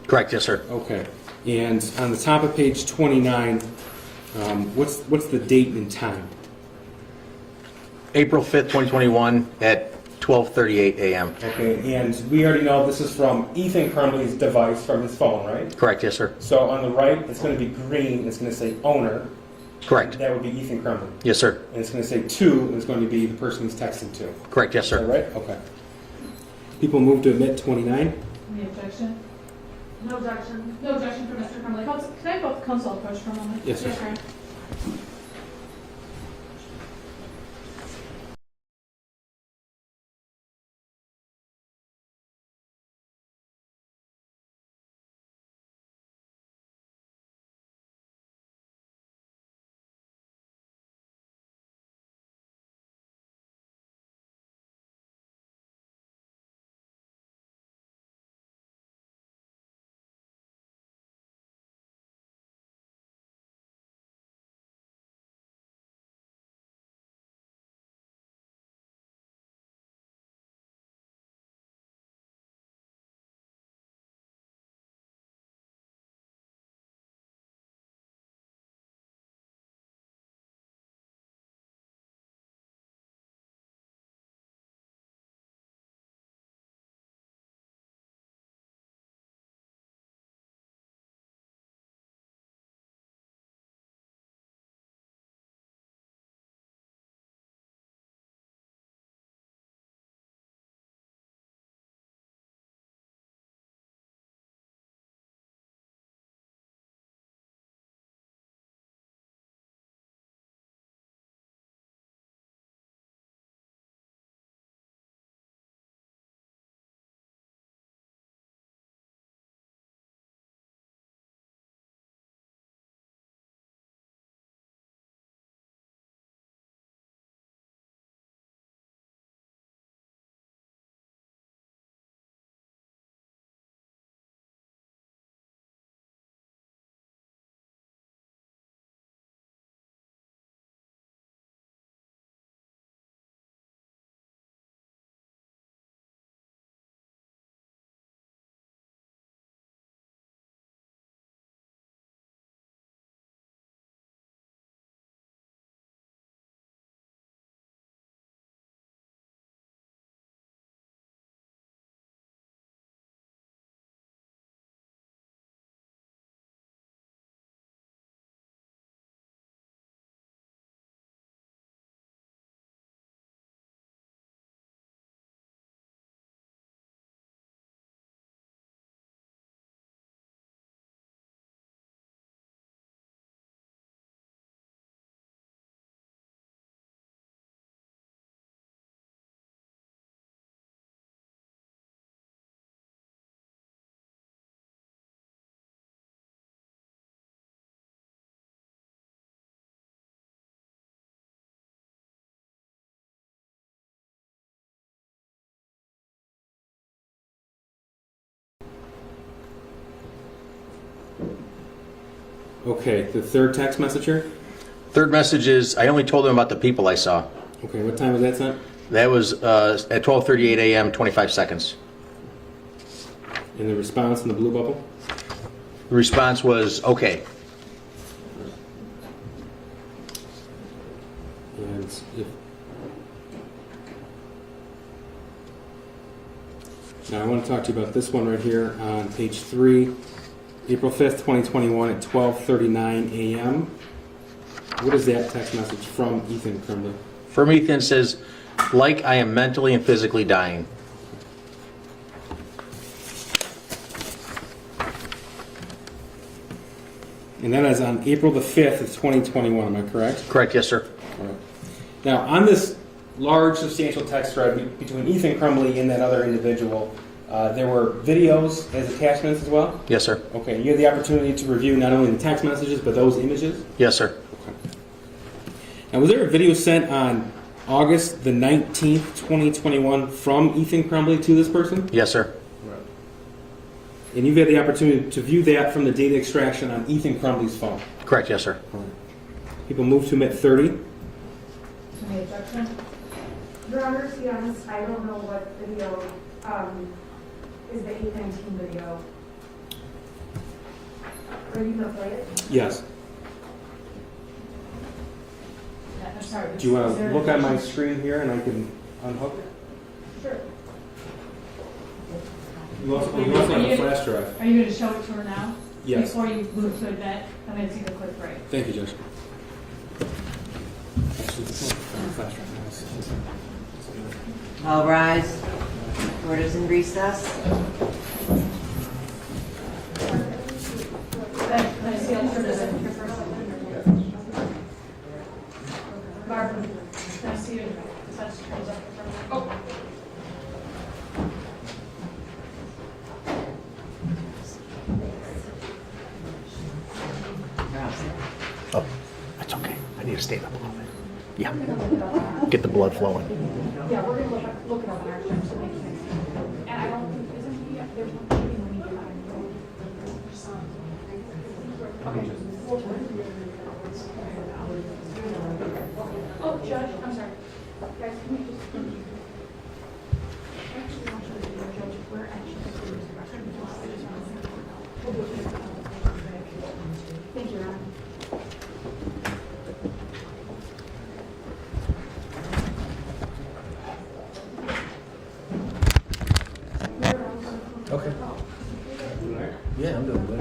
[SPEAKER 18] Correct, yes, sir.
[SPEAKER 19] Okay. And on the top of page 29, what's the date and time?
[SPEAKER 18] April 5th, 2021 at 12:38 a.m.
[SPEAKER 19] Okay, and we already know this is from Ethan Crumbley's device from his phone, right?
[SPEAKER 18] Correct, yes, sir.
[SPEAKER 19] So on the right, it's going to be green, it's going to say owner.
[SPEAKER 18] Correct.
[SPEAKER 19] That would be Ethan Crumbley.
[SPEAKER 18] Yes, sir.
[SPEAKER 19] And it's going to say to, and it's going to be the person he's texting to.
[SPEAKER 18] Correct, yes, sir.
[SPEAKER 19] Is that right? Okay. People move to admit 29.
[SPEAKER 4] Any objection?
[SPEAKER 8] No objection. No objection for Mr. Crumbley.
[SPEAKER 4] Can I have counsel approach for a moment?
[SPEAKER 19] Yes, sir.
[SPEAKER 4] Yes,
[SPEAKER 19] Okay, the third text message here?
[SPEAKER 18] Third message is, I only told them about the people I saw.
[SPEAKER 19] Okay, what time was that sent?
[SPEAKER 18] That was at 12:38 a.m., 25 seconds.
[SPEAKER 19] And the response in the blue bubble?
[SPEAKER 18] The response was, okay.
[SPEAKER 19] And if... Now I want to talk to you about this one right here on page 3, April 5th, 2021 at 12:39 a.m. What is that text message from Ethan Crumbley?
[SPEAKER 18] From Ethan says, like I am mentally and physically dying.
[SPEAKER 19] And that is on April the 5th of 2021, am I correct?
[SPEAKER 18] Correct, yes, sir.
[SPEAKER 19] All right. Now, on this large, substantial text thread between Ethan Crumbley and that other individual, there were videos as attachments as well?
[SPEAKER 18] Yes, sir.
[SPEAKER 19] Okay, you had the opportunity to review not only the text messages, but those images?
[SPEAKER 18] Yes, sir.
[SPEAKER 19] Now, was there a video sent on August the 19th, 2021 from Ethan Crumbley to this person?
[SPEAKER 18] Yes, sir.
[SPEAKER 19] And you've had the opportunity to view that from the data extraction on Ethan Crumbley's phone?
[SPEAKER 18] Correct, yes, sir.
[SPEAKER 19] People move to omit 30.
[SPEAKER 5] Any objection? Your Honor, to be honest, I don't know what video is the 819 video. Are you going to play it?
[SPEAKER 19] Yes.
[SPEAKER 4] I'm sorry.
[SPEAKER 19] Do you want to look on my screen here and I can unhook it?
[SPEAKER 5] Sure.
[SPEAKER 19] You also have a flash drive.
[SPEAKER 4] Are you going to show it to her now?
[SPEAKER 19] Yes.
[SPEAKER 4] Before you move to admit? I'm going to take a quick break.
[SPEAKER 19] Thank you, Judge. Actually, flash drive.
[SPEAKER 3] All rise. Court is in recess.
[SPEAKER 4] Can I see a picture of it? Barbara, can I see you touch those up? Oh.
[SPEAKER 18] Oh, that's okay. I need to stand up a little bit. Yeah. Get the blood flowing.
[SPEAKER 5] Yeah, we're going to look it up in our terms to make sense. And I don't think, isn't he, there's one meeting when he came out. Okay. Oh, Judge, I'm sorry. Guys, can we just... Actually, I'll show you the judge. We're actually... We'll do it. Thank you, Your Honor.
[SPEAKER 18] Okay. Yeah, I'm doing good.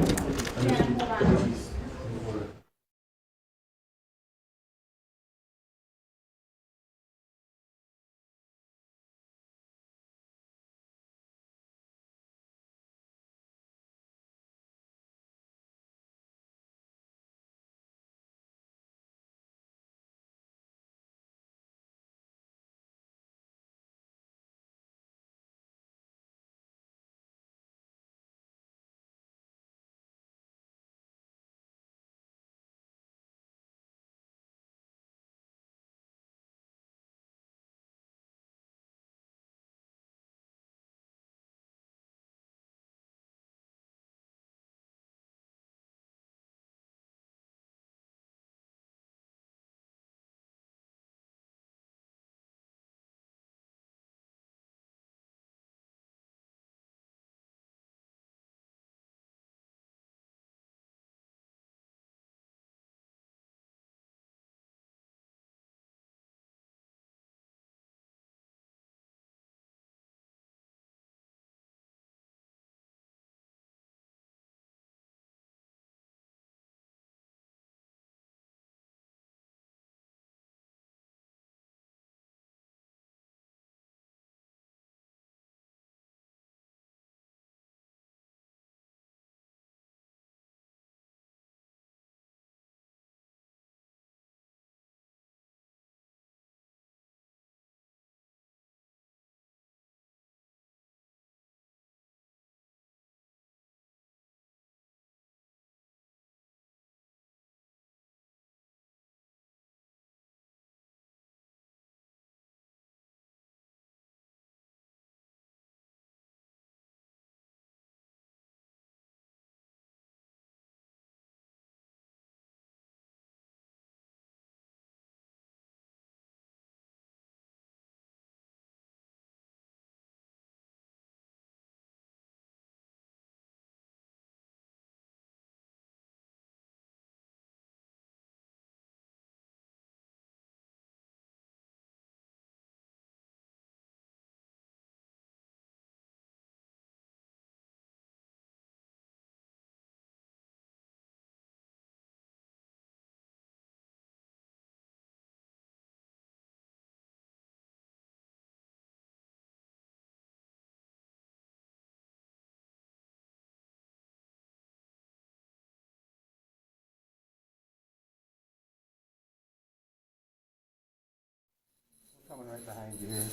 [SPEAKER 21] Coming right behind you here.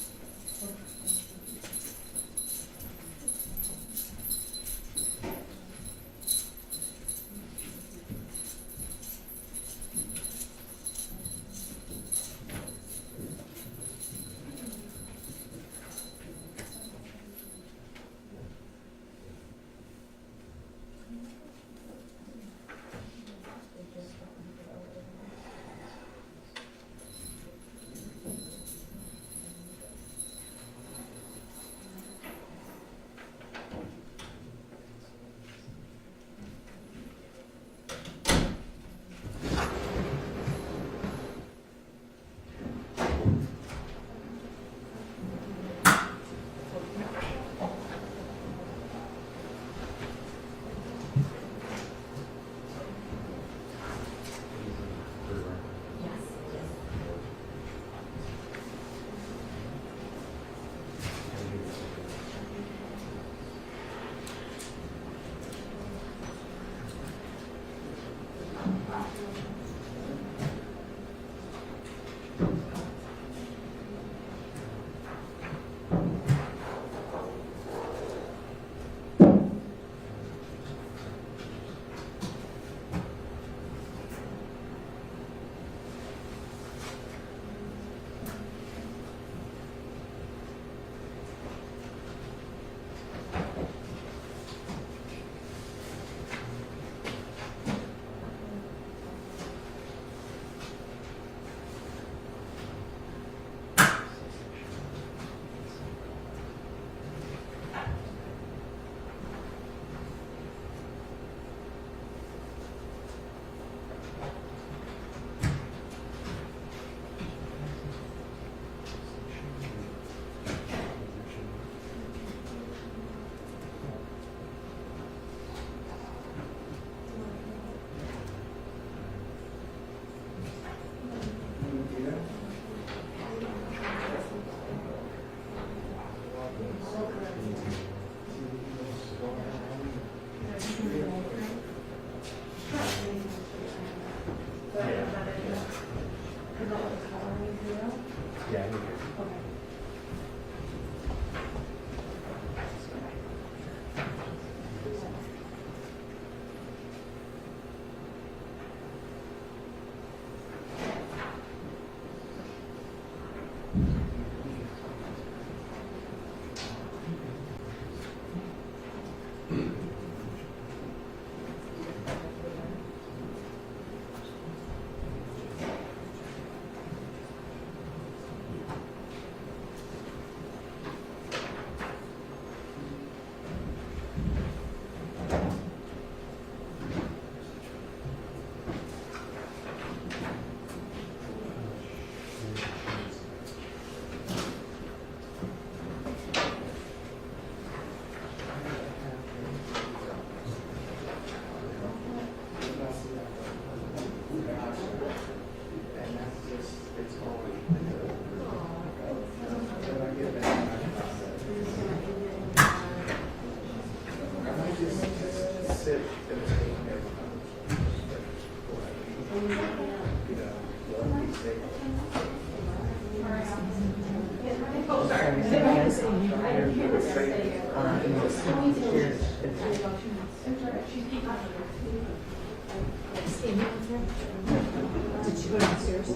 [SPEAKER 5] Did she go downstairs? She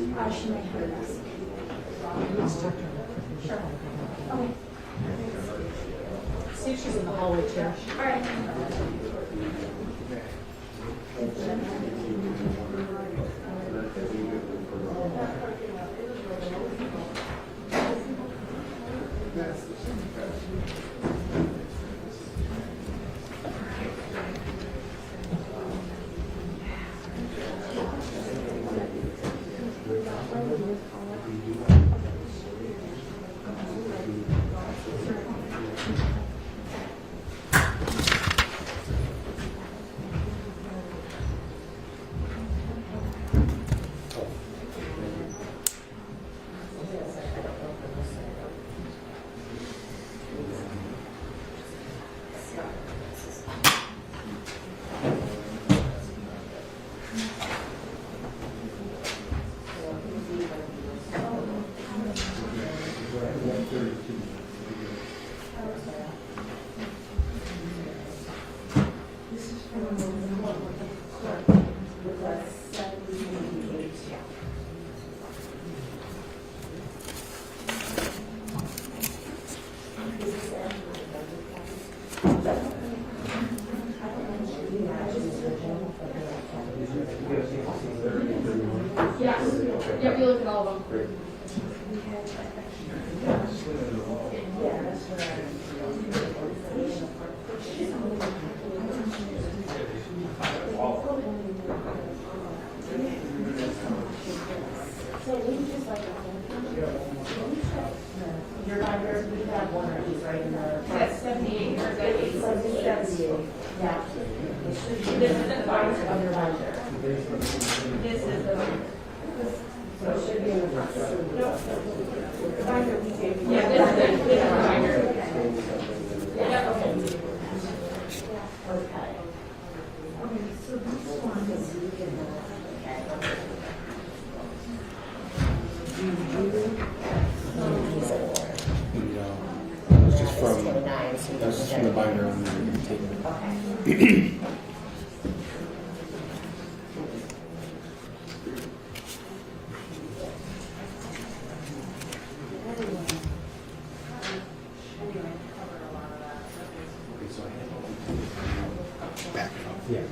[SPEAKER 5] may have us. Let's talk to her. Sure. Okay. See if she's in the hallway too. All right.
[SPEAKER 8] Yes. Yep, you look at all of them.
[SPEAKER 3] Your binder, we have one of these right in the.
[SPEAKER 8] That's 78 or is that 80?
[SPEAKER 3] 78, yeah. It should be. This is the binder of your binder.
[SPEAKER 8] This is the.
[SPEAKER 3] So it should be in the front. The binder we gave you.
[SPEAKER 8] Yeah, this is the binder. Yeah, okay.
[SPEAKER 3] Okay. Okay, so this one is.
[SPEAKER 19] It's just from, that's just from the binder on the table.
[SPEAKER 18] Back.
[SPEAKER 19] Yeah.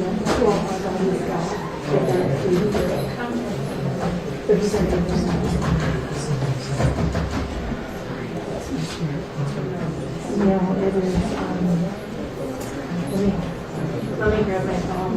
[SPEAKER 5] No, it is, let me grab my phone.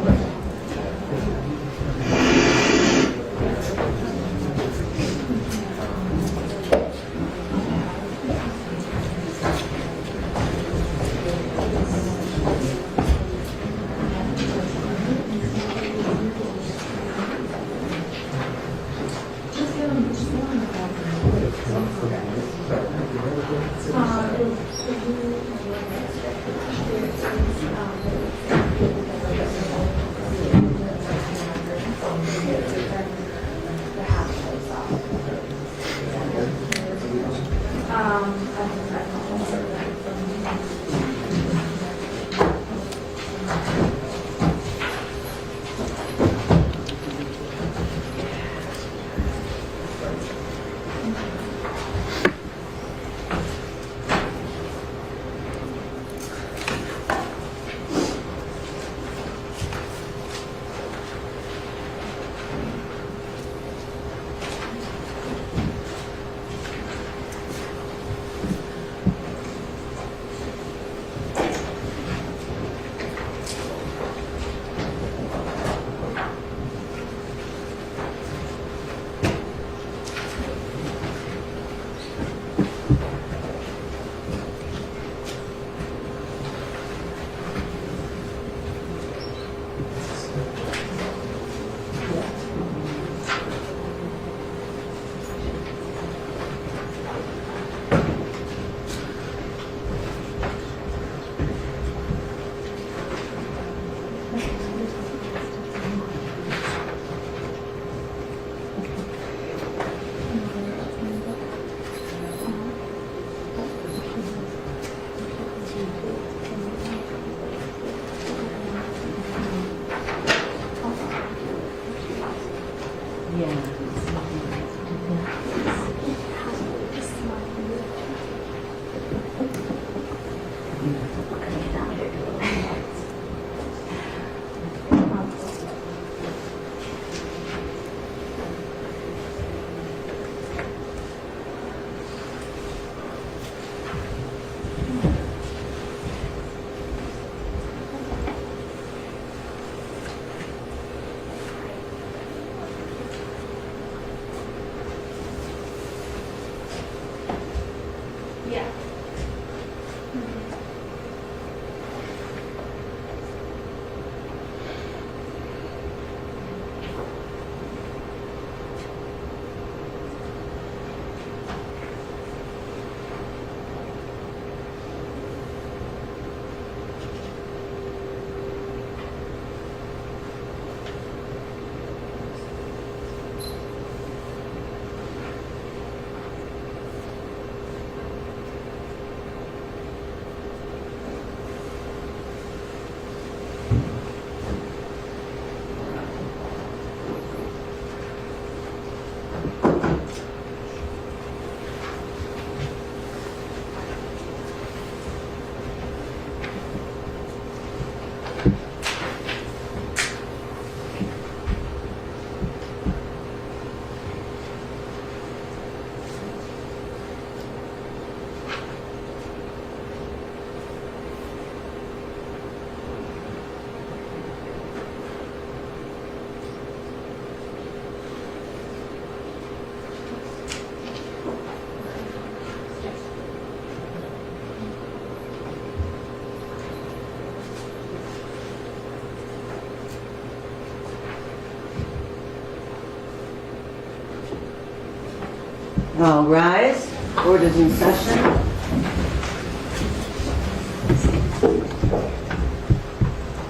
[SPEAKER 3] All rise. Court is in session.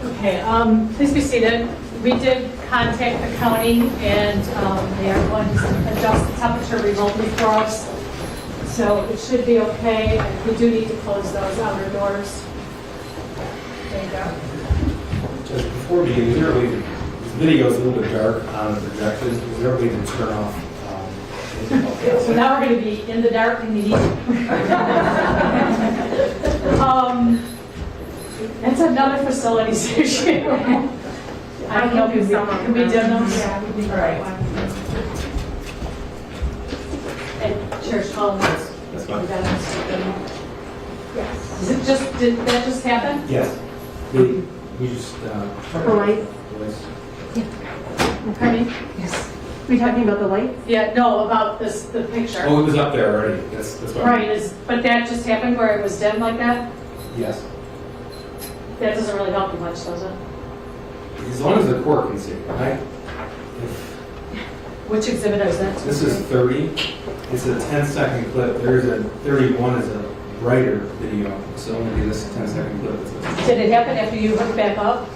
[SPEAKER 4] Okay, please be seated. We did contact the county and they are going to adjust the temperature remotely for us. So it should be okay. We do need to close those outer doors. There you go.
[SPEAKER 7] Just before we begin, is there a way to, this video is a little bit dark on the projection, is there a way to turn off?
[SPEAKER 4] So now we're going to be in the dark in the evening. It's another facilities issue. I can help you. Can we dim them?
[SPEAKER 5] Yeah, we can.
[SPEAKER 4] All right. And Chair Collins.
[SPEAKER 7] That's fine.
[SPEAKER 5] Yes.
[SPEAKER 4] Did that just happen?
[SPEAKER 7] Yes. We just,
[SPEAKER 5] The light?
[SPEAKER 4] Pardon me?
[SPEAKER 5] Yes. Are you talking about the light?
[SPEAKER 4] Yeah, no, about the picture.
[SPEAKER 7] oh, it was up there already. That's what.
[SPEAKER 4] Right, but that just happened where it was dim like that?
[SPEAKER 7] Yes.
[SPEAKER 4] That doesn't really help you much, does it?
[SPEAKER 7] As long as the court can see, right?
[SPEAKER 4] Which exhibit is that?
[SPEAKER 7] This is 30. It's a 10-second clip. There's a 31 is a brighter video, so only this 10-second clip.
[SPEAKER 4] Did it happen after you hooked back up?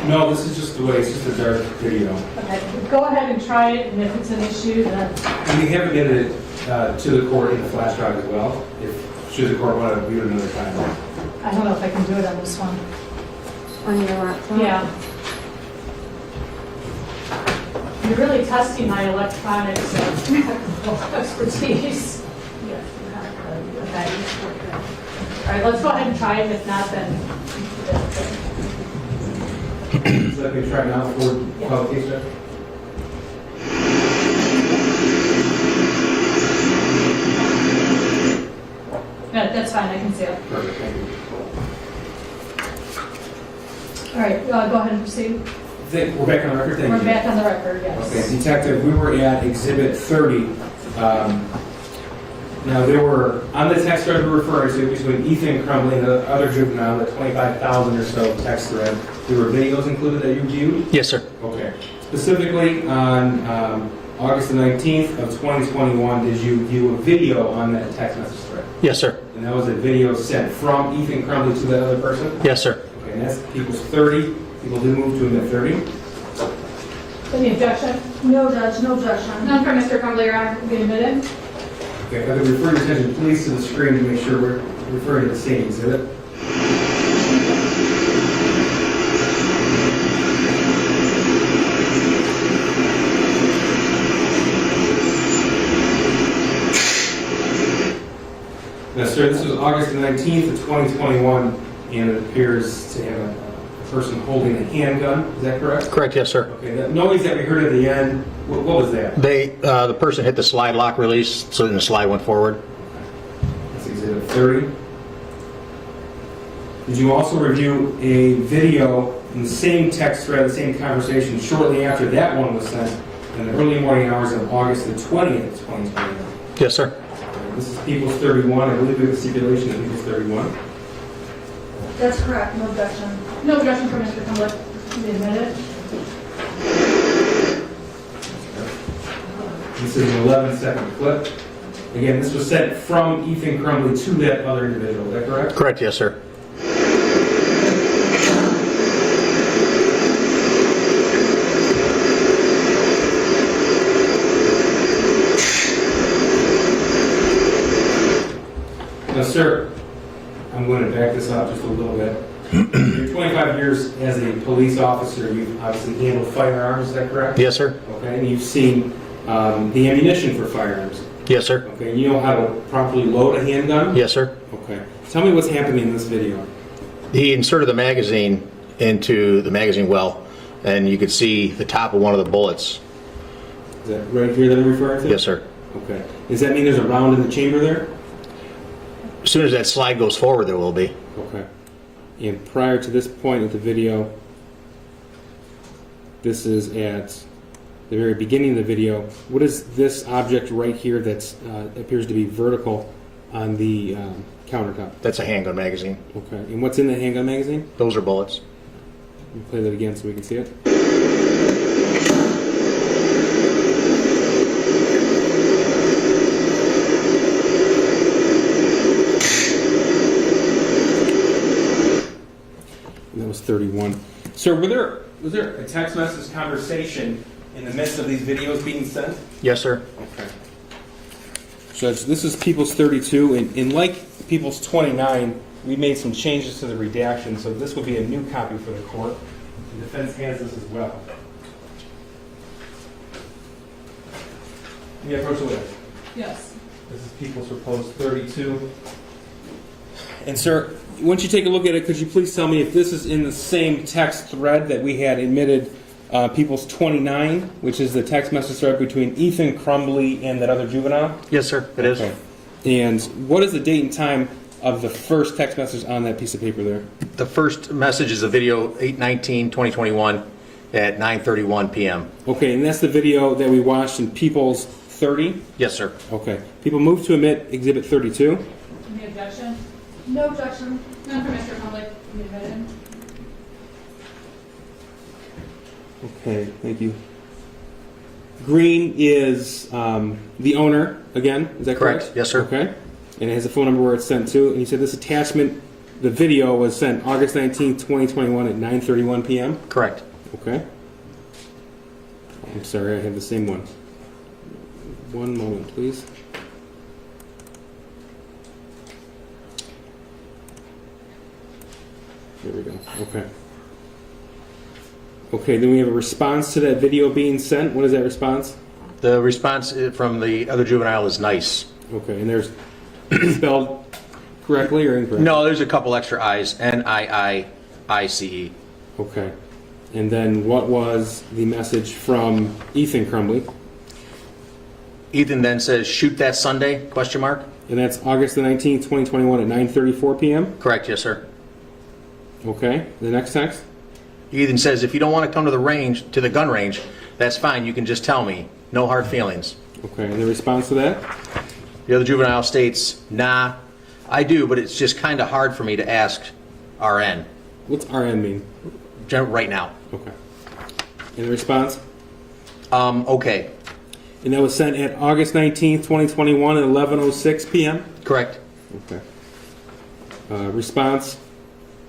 [SPEAKER 7] No, this is just the way. It's just a dark video.
[SPEAKER 4] Okay, go ahead and try it, and if it's an issue, then...
[SPEAKER 7] And we have it to the court in the flash drive as well, if should the court want to view it another time.
[SPEAKER 4] I don't know if I can do it on this one.
[SPEAKER 5] On your laptop?
[SPEAKER 4] Yeah. You're really testing my electronics and technical expertise. Okay. All right, let's go ahead and try it. If not, then...
[SPEAKER 7] So let me try now for publication.
[SPEAKER 4] Yeah, that's fine. I can see it.
[SPEAKER 7] Perfect, thank you.
[SPEAKER 4] All right, go ahead and proceed.
[SPEAKER 7] We're back on the record, thank you.
[SPEAKER 4] We're back on the record, yes.
[SPEAKER 7] Okay, Detective, we were at Exhibit 30. Now, there were, on the text thread we're referring to, between Ethan Crumbley and the other juvenile, the 25,000 or so text thread, there were videos included that you viewed?
[SPEAKER 18] Yes, sir.
[SPEAKER 7] Okay. Specifically, on August the 19th of 2021, did you view a video on that text message thread?
[SPEAKER 18] Yes, sir.
[SPEAKER 7] And that was a video sent from Ethan Crumbley to that other person?
[SPEAKER 18] Yes, sir.
[SPEAKER 7] Okay, and that's people's 30. People did move to admit 30.
[SPEAKER 4] Any objection?
[SPEAKER 5] No, Judge, no objection.
[SPEAKER 8] None from Mr. Crumbly, Your Honor.
[SPEAKER 4] Be admitted.
[SPEAKER 7] Okay, if I could refer your attention please to the screen to make sure we're referring to the same exhibit. Now, sir, this was August the 19th of 2021, and it appears to have a person holding a handgun. Is that correct?
[SPEAKER 18] Correct, yes, sir.
[SPEAKER 7] Okay, that noise that we heard at the end, what was that?
[SPEAKER 18] The person hit the slide lock release, so then the slide went forward.
[SPEAKER 7] That's exhibit 30. Did you also review a video in the same text thread, the same conversation, shortly after that one was sent, in the early morning hours of August the 20th, 2021?
[SPEAKER 18] Yes, sir.
[SPEAKER 7] This is People's 31. I believe we have a stipulation of People's 31.
[SPEAKER 5] That's correct, no objection.
[SPEAKER 8] No objection from Mr. Crumbly.
[SPEAKER 4] Be admitted.
[SPEAKER 7] This is an 11-second clip. Again, this was sent from Ethan Crumbley to that other individual. Is that correct?
[SPEAKER 18] Correct, yes, sir.
[SPEAKER 7] Now, sir, I'm going to back this up just a little bit. Your 25 years as a police officer, you've obviously handled firearms, is that correct?
[SPEAKER 18] Yes, sir.
[SPEAKER 7] Okay, and you've seen the ammunition for firearms.
[SPEAKER 18] Yes, sir.
[SPEAKER 7] Okay, and you know how to properly load a handgun?
[SPEAKER 18] Yes, sir.
[SPEAKER 7] Okay. Tell me what's happening in this video.
[SPEAKER 18] He inserted the magazine into the magazine well, and you could see the top of one of the bullets.
[SPEAKER 7] Is that right here that I'm referring to?
[SPEAKER 18] Yes, sir.
[SPEAKER 7] Okay. Does that mean there's a round in the chamber there?
[SPEAKER 18] As soon as that slide goes forward, there will be.
[SPEAKER 7] Okay. And prior to this point of the video, this is at the very beginning of the video. What is this object right here that appears to be vertical on the countertop?
[SPEAKER 18] That's a handgun magazine.
[SPEAKER 7] Okay. And what's in the handgun magazine?
[SPEAKER 18] Those are bullets.
[SPEAKER 7] Let me play that again so we can see it. And that was 31. Sir, was there a text message conversation in the midst of these videos being sent?
[SPEAKER 18] Yes, sir.
[SPEAKER 7] Okay. Judge, this is People's 32, and like People's 29, we made some changes to the redaction, so this would be a new copy for the court. The defense has this as well. Can you approach the witness?
[SPEAKER 4] Yes.
[SPEAKER 7] This is People's Proposed 32. And sir, once you take a look at it, could you please tell me if this is in the same text thread that we had admitted People's 29, which is the text message thread between Ethan Crumbley and that other juvenile?
[SPEAKER 18] Yes, sir, it is.
[SPEAKER 7] And what is the date and time of the first text message on that piece of paper there?
[SPEAKER 18] The first message is a video 8/19/2021 at 9:31 p.m.
[SPEAKER 7] Okay, and that's the video that we watched in People's 30?
[SPEAKER 18] Yes, sir.
[SPEAKER 7] Okay. People move to omit Exhibit 32.
[SPEAKER 4] Any objection? No objection. None for Mr. Crumbly. Can you admit him?
[SPEAKER 7] Okay, thank you. Green is the owner, again, is that correct?
[SPEAKER 18] Correct. Yes, sir.
[SPEAKER 7] Okay. And it has a phone number where it's sent to. And you said this attachment, the video was sent August 19th, 2021 at 9:31 p.m.?
[SPEAKER 18] Correct.
[SPEAKER 7] Okay. I'm sorry, I have the same one. One moment, please. There we go. Okay. Okay, then we have a response to that video being sent. What is that response?
[SPEAKER 18] The response from the other juvenile is nice.
[SPEAKER 7] Okay, and there's spelled correctly or incorrectly?
[SPEAKER 18] No, there's a couple extra I's. N-I-I-I-C-E.
[SPEAKER 7] Okay. And then what was the message from Ethan Crumbley?
[SPEAKER 18] Ethan then says, shoot that Sunday, question mark.
[SPEAKER 7] And that's August the 19th, 2021 at 9:34 p.m.?
[SPEAKER 18] Correct, yes, sir.
[SPEAKER 7] Okay, the next text?
[SPEAKER 18] Ethan says, if you don't want to come to the range, to the gun range, that's fine. You can just tell me. No hard feelings.
[SPEAKER 7] Okay, and the response to that?
[SPEAKER 18] The other juvenile states, nah, I do, but it's just kind of hard for me to ask RN.
[SPEAKER 7] What's RN mean?
[SPEAKER 18] Right now.
[SPEAKER 7] Okay. And the response?
[SPEAKER 18] Okay.
[SPEAKER 7] And that was sent at August 19th, 2021 at 11:06 p.m.?
[SPEAKER 18] Correct.
[SPEAKER 7] Okay. Response?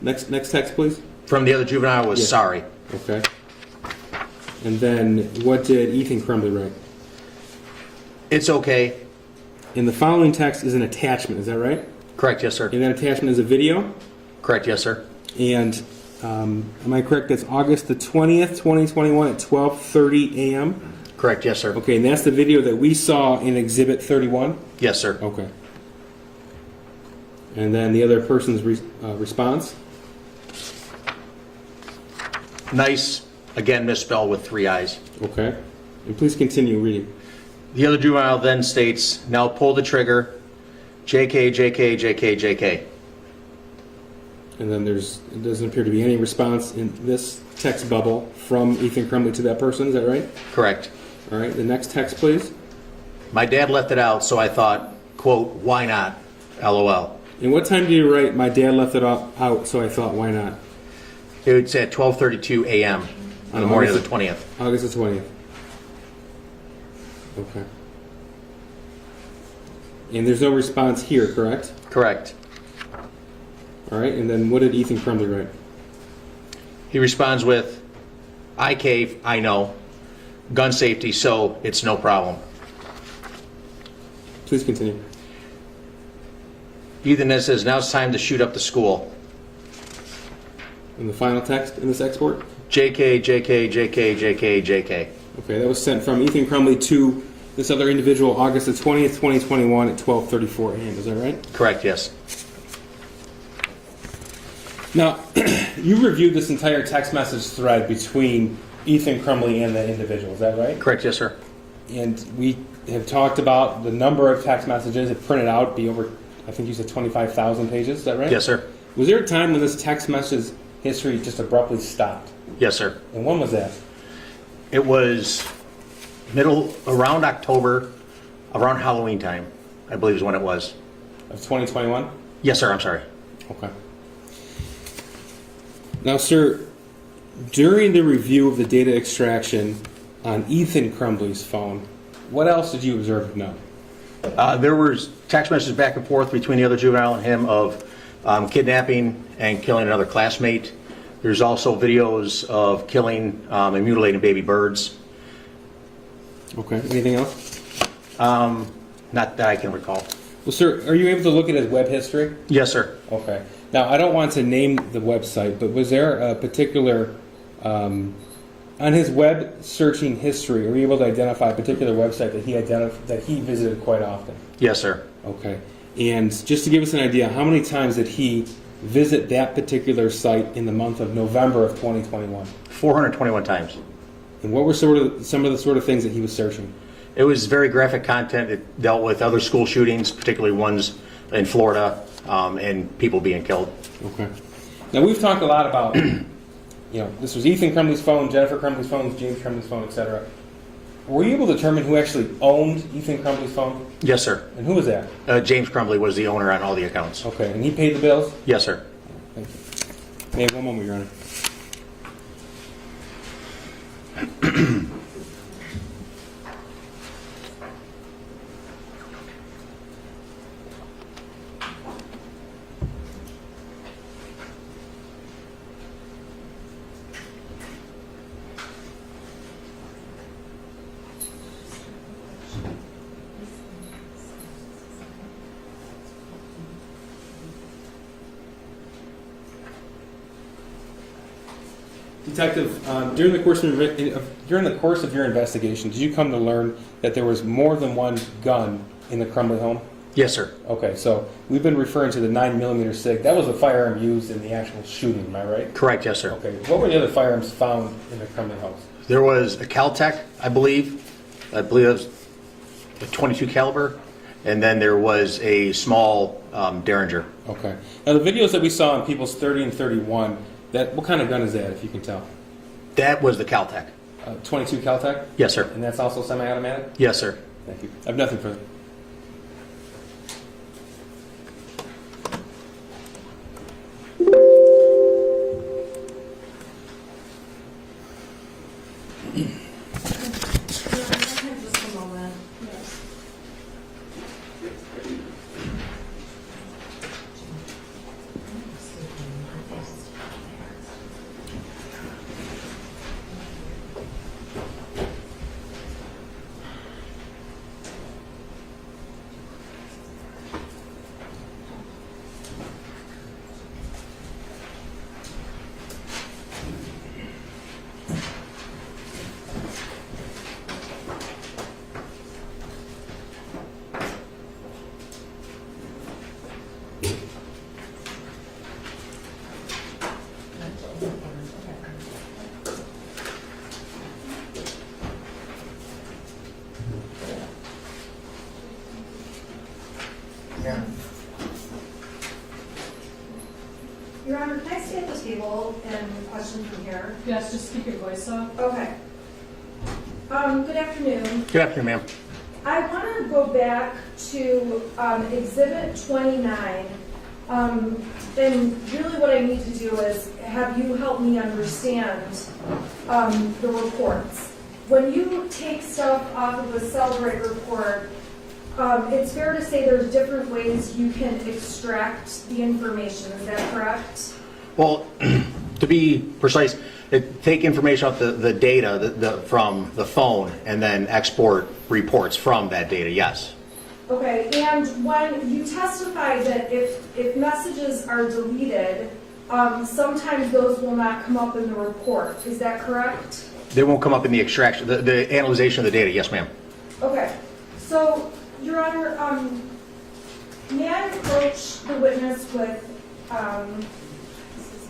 [SPEAKER 7] Next text, please.
[SPEAKER 18] From the other juvenile was sorry.
[SPEAKER 7] Okay. And then what did Ethan Crumbley write?
[SPEAKER 18] It's okay.
[SPEAKER 7] And the following text is an attachment, is that right?
[SPEAKER 18] Correct, yes, sir.
[SPEAKER 7] And that attachment is a video?
[SPEAKER 18] Correct, yes, sir.
[SPEAKER 7] And am I correct? That's August the 20th, 2021 at 12:30 a.m.?
[SPEAKER 18] Correct, yes, sir.
[SPEAKER 7] Okay, and that's the video that we saw in Exhibit 31?
[SPEAKER 18] Yes, sir.
[SPEAKER 7] Okay. And then the other person's response?
[SPEAKER 18] Nice, again misspelled with 3 I's.
[SPEAKER 7] Okay. And please continue reading.
[SPEAKER 18] The other juvenile then states, now pull the trigger, JK, JK, JK, JK.
[SPEAKER 7] And then it doesn't appear to be any response in this text bubble from Ethan Crumbley to that person, is that right?
[SPEAKER 18] Correct.
[SPEAKER 7] All right, the next text, please.
[SPEAKER 18] My dad left it out, so I thought, quote, why not? LOL.
[SPEAKER 7] And what time do you write, my dad left it out, so I thought, why not?
[SPEAKER 18] It's at 12:32 a.m. on the morning of the 20th.
[SPEAKER 7] August the 20th. Okay. And there's no response here, correct?
[SPEAKER 18] Correct.
[SPEAKER 7] All right, and then what did Ethan Crumbley write?
[SPEAKER 18] He responds with, I cave, I know. Gun safety, so it's no problem.
[SPEAKER 7] Please continue.
[SPEAKER 18] Ethan then says, now it's time to shoot up the school.
[SPEAKER 7] And the final text in this export?
[SPEAKER 18] JK, JK, JK, JK, JK.
[SPEAKER 7] Okay, that was sent from Ethan Crumbley to this other individual August the 20th, 2021 at 12:34 a.m. Is that right?
[SPEAKER 18] Correct, yes.
[SPEAKER 7] Now, you reviewed this entire text message thread between Ethan Crumbley and the individual, is that right?
[SPEAKER 18] Correct, yes, sir.
[SPEAKER 7] And we have talked about the number of text messages that printed out be over, I think you said 25,000 pages, is that right?
[SPEAKER 18] Yes, sir.
[SPEAKER 7] Was there a time when this text message history just abruptly stopped?
[SPEAKER 18] Yes, sir.
[SPEAKER 7] And when was that?
[SPEAKER 18] It was around October, around Halloween time, I believe is when it was.
[SPEAKER 7] Of 2021?
[SPEAKER 18] Yes, sir, I'm sorry.
[SPEAKER 7] Okay. Now, sir, during the review of the data extraction on Ethan Crumbley's phone, what else did you observe of note?
[SPEAKER 18] There was text messages back and forth between the other juvenile and him of kidnapping and killing another classmate. There's also videos of killing and mutilating baby birds.
[SPEAKER 7] Okay. Anything else?
[SPEAKER 18] Not that I can recall.
[SPEAKER 7] Well, sir, are you able to look at his web history?
[SPEAKER 18] Yes, sir.
[SPEAKER 7] Okay. Now, I don't want to name the website, but was there a particular, on his web searching history, were you able to identify a particular website that he visited quite often?
[SPEAKER 18] Yes, sir.
[SPEAKER 7] Okay. And just to give us an idea, how many times did he visit that particular site in the month of November of 2021?
[SPEAKER 18] 421 times.
[SPEAKER 19] And what were some of the sort of things that he was searching?
[SPEAKER 18] It was very graphic content. It dealt with other school shootings, particularly ones in Florida, and people being killed.
[SPEAKER 19] Okay. Now, we've talked a lot about, this was Ethan Crumbley's phone, Jennifer Crumbley's phone, James Crumbley's phone, etc. Were you able to determine who actually owned Ethan Crumbley's phone?
[SPEAKER 18] Yes, sir.
[SPEAKER 19] And who was that?
[SPEAKER 18] James Crumbley was the owner on all the accounts.
[SPEAKER 19] Okay, and he paid the bills?
[SPEAKER 18] Yes, sir.
[SPEAKER 19] Thank you. May I have one moment, Your Honor? Detective, during the course of your investigation, did you come to learn that there was more than one gun in the Crumbley home?
[SPEAKER 18] Yes, sir.
[SPEAKER 19] Okay, so we've been referring to the 9mm SIG. That was the firearm used in the actual shooting, am I right?
[SPEAKER 18] Correct, yes, sir.
[SPEAKER 19] Okay, what were the other firearms found in the Crumbley house?
[SPEAKER 18] There was a Caltech, I believe. I believe it was a .22 caliber, and then there was a small Derringer.
[SPEAKER 19] Okay. Now the videos that we saw on People's 30 and 31, what kind of gun is that, if you can tell?
[SPEAKER 18] That was the Caltech.
[SPEAKER 19] 22 Caltech?
[SPEAKER 18] Yes, sir.
[SPEAKER 19] And that's also semi-automatic?
[SPEAKER 18] Yes, sir.
[SPEAKER 19] Thank you. I have nothing further.
[SPEAKER 5] Just a moment. Yes. Your Honor, can I stay at the table and question from here?
[SPEAKER 4] Yes, just keep your voice up.
[SPEAKER 5] Okay. Good afternoon.
[SPEAKER 18] Good afternoon, ma'am.
[SPEAKER 5] I want to go back to Exhibit 29. And really what I need to do is have you help me understand the reports. When you take stuff off of a Celebrate report, it's fair to say there's different ways you can extract the information. Is that correct?
[SPEAKER 18] Well, to be precise, take information off the data from the phone and then export reports from that data, yes.
[SPEAKER 5] Okay, and when you testify that if messages are deleted, sometimes those will not come up in the report. Is that correct?
[SPEAKER 18] They won't come up in the extraction, the analyzation of the data, yes, ma'am.
[SPEAKER 5] Okay, so, Your Honor, may I approach the witness with, this is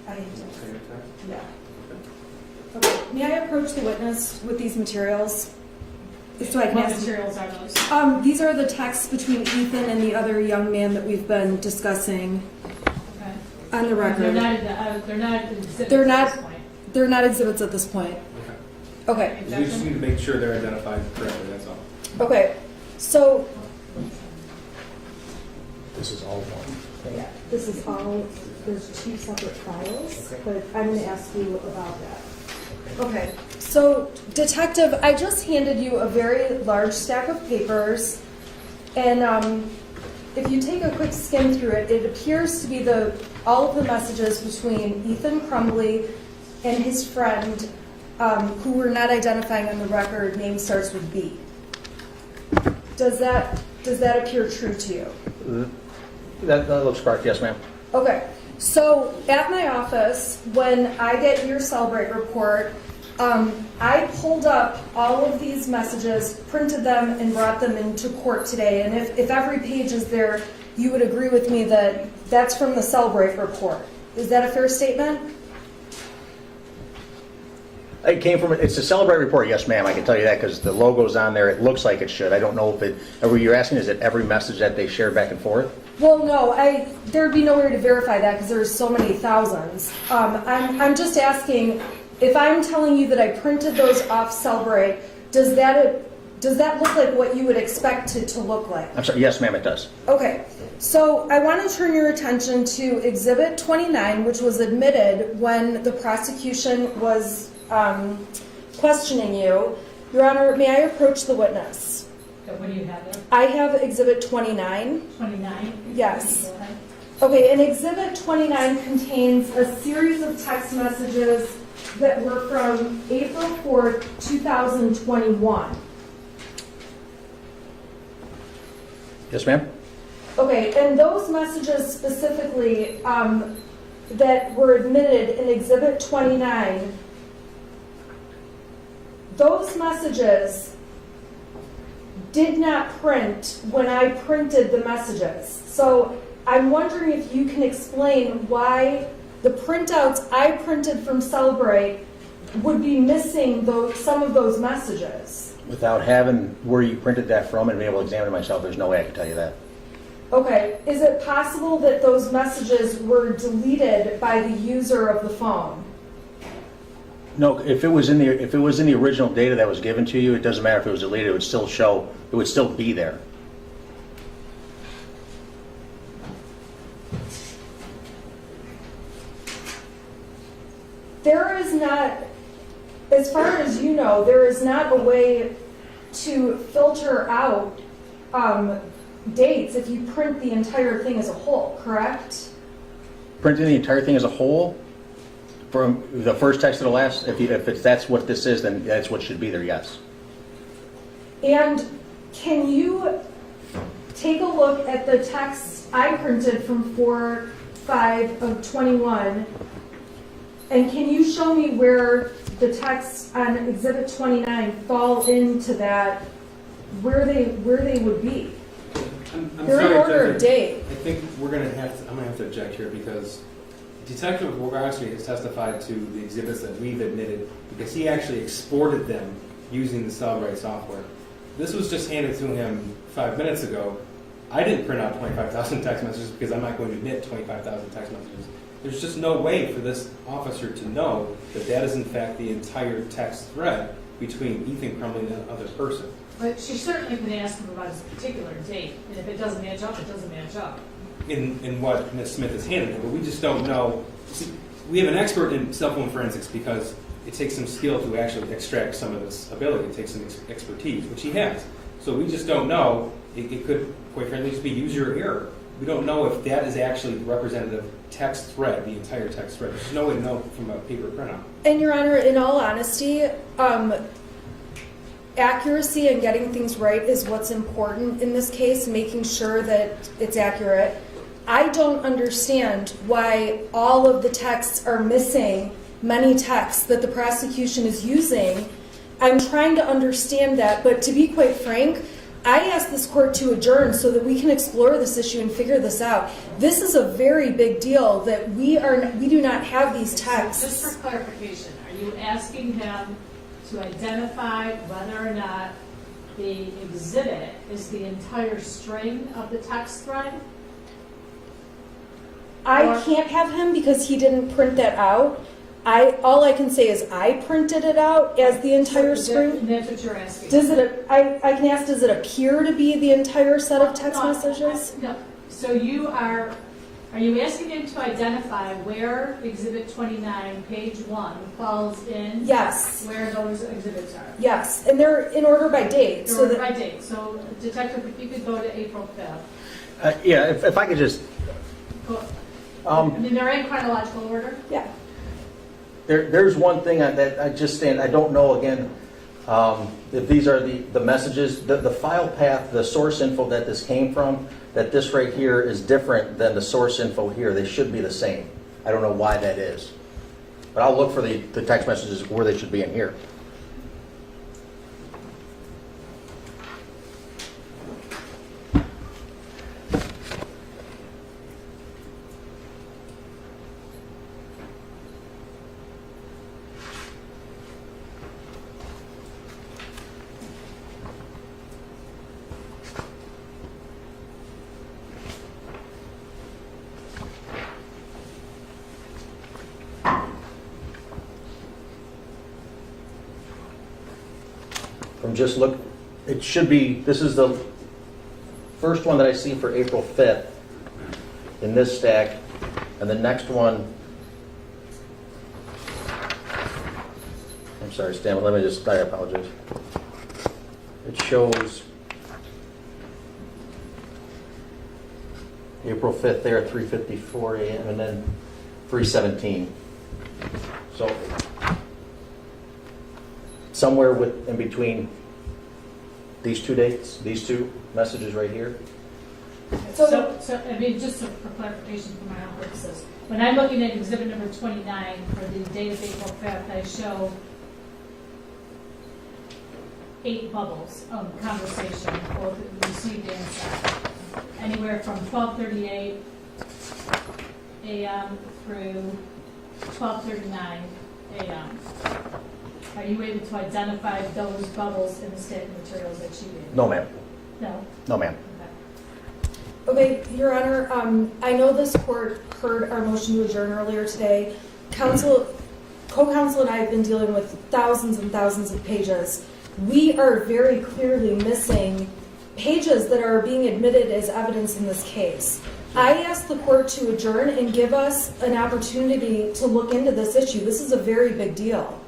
[SPEAKER 5] my, yeah. Okay, may I approach the witness with these materials? So I can
[SPEAKER 4] What
[SPEAKER 5] ask
[SPEAKER 4] materials are those?
[SPEAKER 5] These are the texts between Ethan and the other young man that we've been discussing
[SPEAKER 4] Okay.
[SPEAKER 5] on the record.
[SPEAKER 4] They're not exhibits
[SPEAKER 5] They're
[SPEAKER 4] at
[SPEAKER 5] not-
[SPEAKER 4] this point.
[SPEAKER 5] They're not exhibits at this point. Okay.
[SPEAKER 19] We just need to make sure they're identified correctly, that's all.
[SPEAKER 5] Okay, so
[SPEAKER 19] This is all one.
[SPEAKER 5] yeah, this is all, there's two separate files, but I'm going to ask you about that. Okay, so Detective, I just handed you a very large stack of papers, and if you take a quick skim through it, it appears to be all of the messages between Ethan Crumbley and his friend, who we're not identifying on the record. Name starts with B. Does that appear true to you?
[SPEAKER 18] That looks correct, yes, ma'am.
[SPEAKER 5] Okay, so at my office, when I get your Celebrate report, I pulled up all of these messages, printed them, and brought them into court today. And if every page is there, you would agree with me that that's from the Celebrate report.
[SPEAKER 21] Is that a fair statement?
[SPEAKER 18] It came from, it's a Celebrate report, yes ma'am, I can tell you that, because the logo's on there, it looks like it should. I don't know if it, are you asking, is it every message that they share back and forth?
[SPEAKER 21] Well, no, there'd be no way to verify that because there's so many thousands. I'm just asking, if I'm telling you that I printed those off Celebrate, does that look like what you would expect it to look like?
[SPEAKER 18] I'm sorry, yes ma'am, it does.
[SPEAKER 21] Okay, so I want to turn your attention to Exhibit 29, which was admitted when the prosecution was questioning you. Your Honor, may I approach the witness?
[SPEAKER 4] What do you have there?
[SPEAKER 21] I have Exhibit 29.
[SPEAKER 4] 29?
[SPEAKER 21] Yes. Okay, and Exhibit 29 contains a series of text messages that were from April 4th, 2021.
[SPEAKER 18] Yes ma'am?
[SPEAKER 21] Okay, and those messages specifically that were admitted in Exhibit 29, those messages did not print when I printed the messages. So I'm wondering if you can explain why the printouts I printed from Celebrate would be missing some of those messages.
[SPEAKER 18] Without having where you printed that from and being able to examine it myself, there's no way I can tell you that.
[SPEAKER 21] Okay, is it possible that those messages were deleted by the user of the phone?
[SPEAKER 18] No, if it was in the original data that was given to you, it doesn't matter if it was deleted, it would still show, it would still be there.
[SPEAKER 21] There is not, as far as you know, there is not a way to filter out dates if you print the entire thing as a whole, correct?
[SPEAKER 18] Printing the entire thing as a whole, from the first text to the last, if that's what this is, then that's what should be there, yes.
[SPEAKER 21] And can you take a look at the text I printed from 4/5 of 21, and can you show me where the texts on Exhibit 29 fall into that, where they would be?
[SPEAKER 7] I'm
[SPEAKER 21] They're
[SPEAKER 7] sorry,
[SPEAKER 21] in order
[SPEAKER 7] Judge,
[SPEAKER 8] uh,
[SPEAKER 21] of date.
[SPEAKER 7] I think I'm gonna have to object here because Detective Wagrowski has testified to the exhibits that we've admitted because he actually exported them using the Celebrate software. This was just handed to him 5 minutes ago. I didn't print out 25,000 text messages because I'm not going to admit 25,000 text messages. There's just no way for this officer to know that that is in fact the entire text thread between Ethan Crumbley and another person.
[SPEAKER 4] But she certainly can ask him about his particular date, and if it doesn't match up, it doesn't match up.
[SPEAKER 7] In what Ms. Smith has handed him, but we just don't know. See, we have an expert in cell phone forensics because it takes some skill to actually extract some of this ability. It takes some expertise, which he has. So we just don't know. It could, quite frankly, just be user error. We don't know if that is actually the representative text thread, the entire text thread. There's no way to know from a paper printout.
[SPEAKER 21] And Your Honor, in all honesty, accuracy and getting things right is what's important in this case, making sure that it's accurate. I don't understand why all of the texts are missing many texts that the prosecution is using. I'm trying to understand that, but to be quite frank, I asked this court to adjourn so that we can explore this issue and figure this out. This is a very big deal that we do not have these texts.
[SPEAKER 4] Just for clarification, are you asking him to identify whether or not the exhibit is the entire string of the text thread?
[SPEAKER 21] I can't have him because he didn't print that out. All I can say is I printed it out as the entire string.
[SPEAKER 4] That's what you're asking.
[SPEAKER 21] Does it? I can ask. Does it appear to be the entire set of text messages?
[SPEAKER 4] No. So are you asking him to identify where Exhibit 29, page 1, falls in?
[SPEAKER 21] Yes.
[SPEAKER 4] Where those exhibits are?
[SPEAKER 21] Yes, and they're in order by date.
[SPEAKER 4] They're ordered by date. So, Detective, if you could go to April 5th.
[SPEAKER 18] Yeah, if I could just...
[SPEAKER 4] I mean, they're in chronological order?
[SPEAKER 21] Yeah.
[SPEAKER 18] There's one thing that I just stand, I don't know, again, if these are the messages, the file path, the source info that this came from, that this right here is different than the source info here. They should be the same. I don't know why that is. But I'll look for the text messages where they should be in here. from just look, it should be, this is the first one that I see for April 5th in this stack, and the next one, I'm sorry, Stan, let me just, I apologize. It shows April 5th there at 3:54 a.m. and then 3:17. So somewhere in between these two dates, these two messages right here.
[SPEAKER 4] So, I mean, just for clarification for my own purposes, when I'm looking at exhibit number 29 for the date of April 5th, I show 8 bubbles of conversation, both received and sent. Anywhere from 12:38 a.m. through 12:39 a.m. Are you able to identify those bubbles in the statement materials that you gave?
[SPEAKER 18] No, ma'am.
[SPEAKER 4] No?
[SPEAKER 18] No, ma'am.
[SPEAKER 21] Okay, Your Honor, I know this court heard our motion to adjourn earlier today. Co-counsel and I have been dealing with thousands and thousands of pages. We are very clearly missing pages that are being admitted as evidence in this case. I asked the court to adjourn and give us an opportunity to look into this issue. This is a very big deal.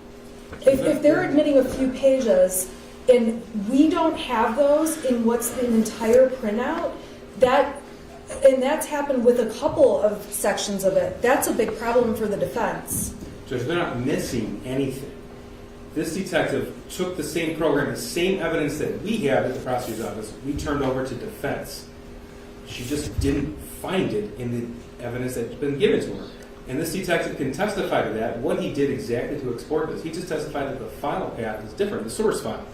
[SPEAKER 21] If they're admitting a few pages and we don't have those in what's the entire printout, that's happened with a couple of sections of it. That's a big problem for the defense.
[SPEAKER 7] Judge, they're not missing anything. This detective took the same program, the same evidence that we have at the prosecutor's office, we turned over to defense. She just didn't find it in the evidence that's been given to her. And this detective can testify to that, what he did exactly to export this. He just testified that the file path is different, the source file.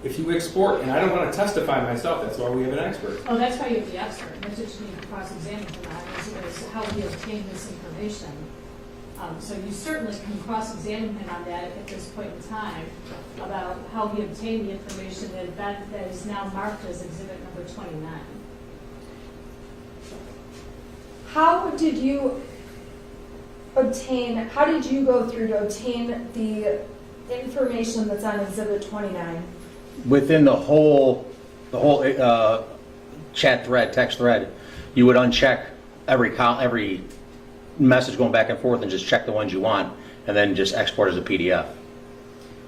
[SPEAKER 7] If you export, and I don't want to testify myself, that's why we have an expert.
[SPEAKER 4] Oh, that's why you have the expert. That's what you need to cross-examine for that, is how he obtained this information. So you certainly can cross-examine him on that at this point in time about how he obtained the information that is now marked as exhibit number 29.
[SPEAKER 21] How did you go through to obtain the information that's on exhibit 29?
[SPEAKER 18] Within the whole chat thread, text thread, you would uncheck every message going back and forth and just check the ones you want, and then just export as a PDF.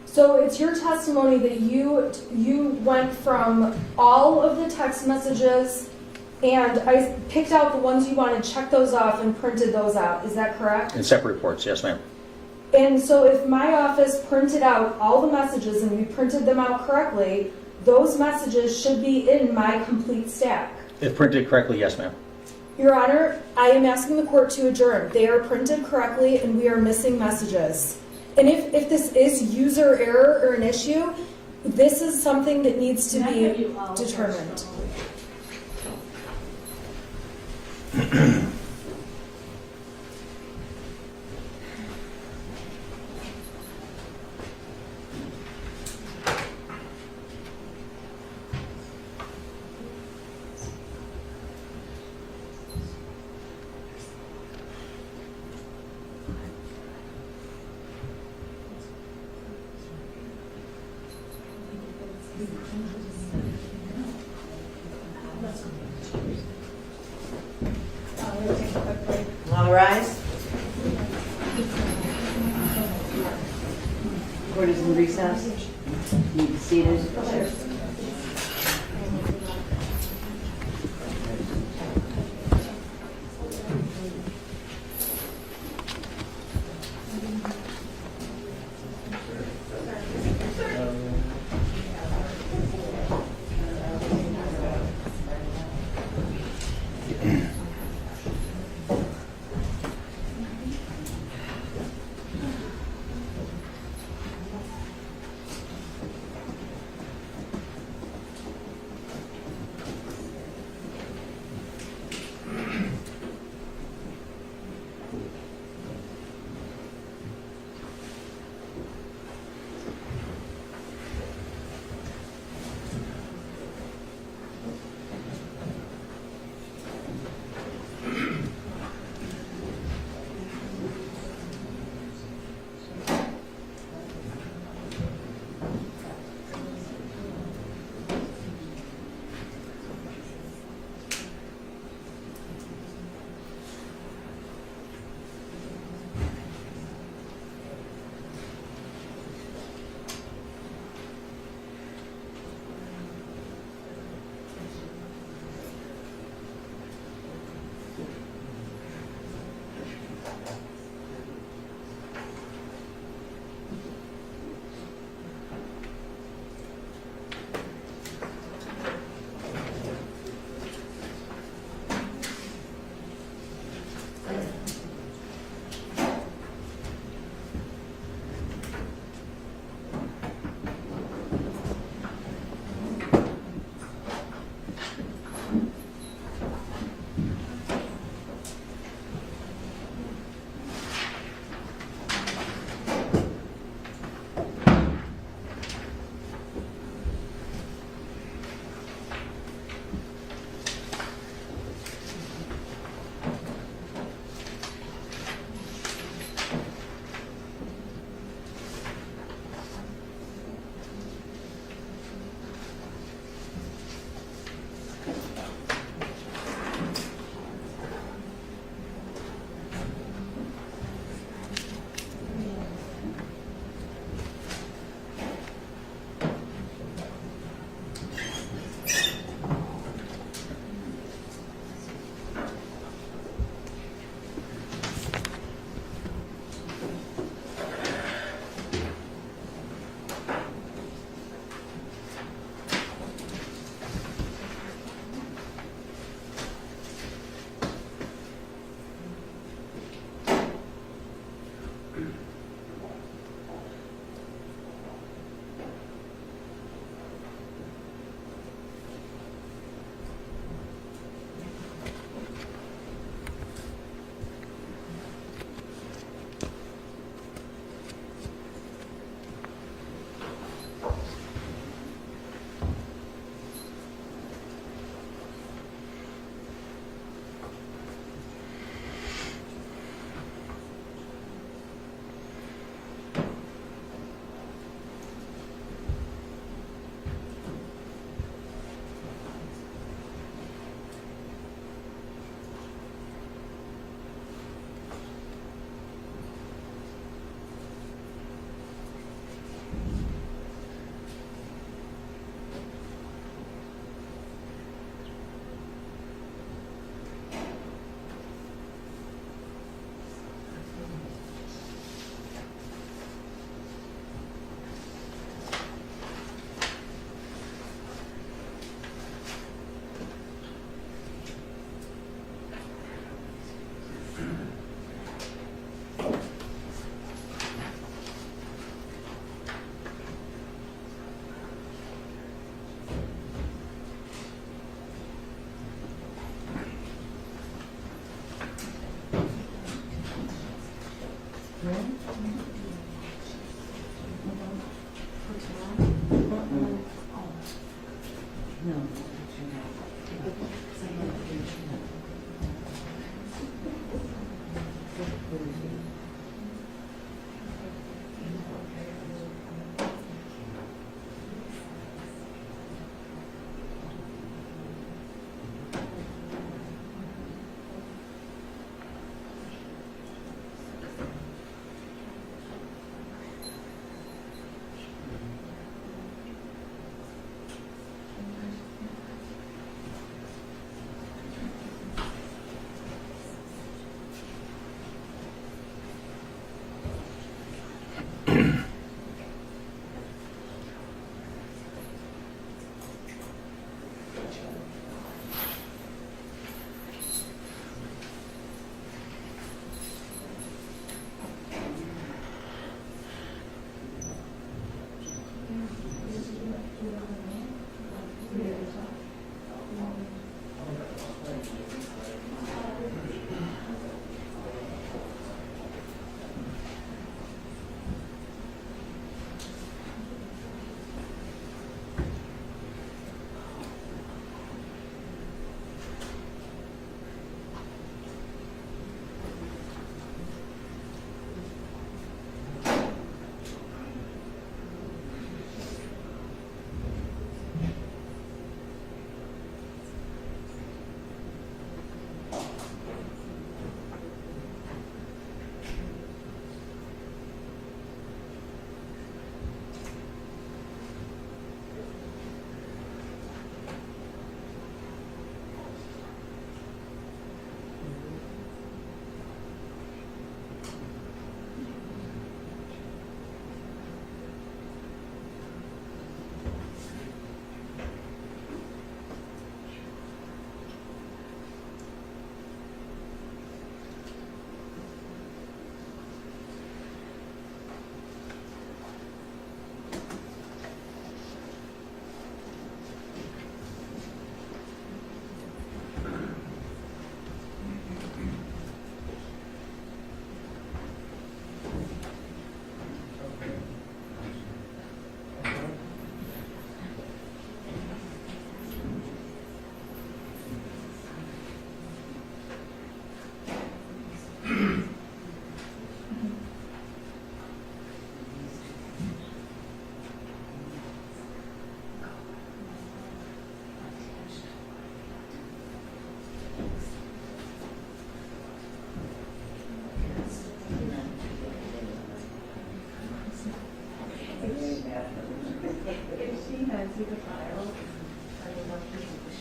[SPEAKER 21] So it's your testimony that you went from all of the text messages and I picked out the ones you wanted, checked those off, and printed those out. Is that correct?
[SPEAKER 18] In separate reports, yes, ma'am.
[SPEAKER 21] And so if my office printed out all the messages and we printed them out correctly, those messages should be in my complete stack.
[SPEAKER 18] If printed correctly, yes, ma'am.
[SPEAKER 21] Your Honor, I am asking the court to adjourn. They are printed correctly and we are missing messages. And if this is user error or an issue, this is something that needs to be determined.
[SPEAKER 3] All rise. Court is in recess. You be seated.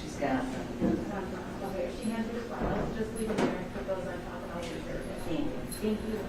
[SPEAKER 3] She's got them.
[SPEAKER 4] Okay, if she hands you the files, just leave them there and put those on top and I'll take care of it.
[SPEAKER 3] Thank you.
[SPEAKER 4] Thank you.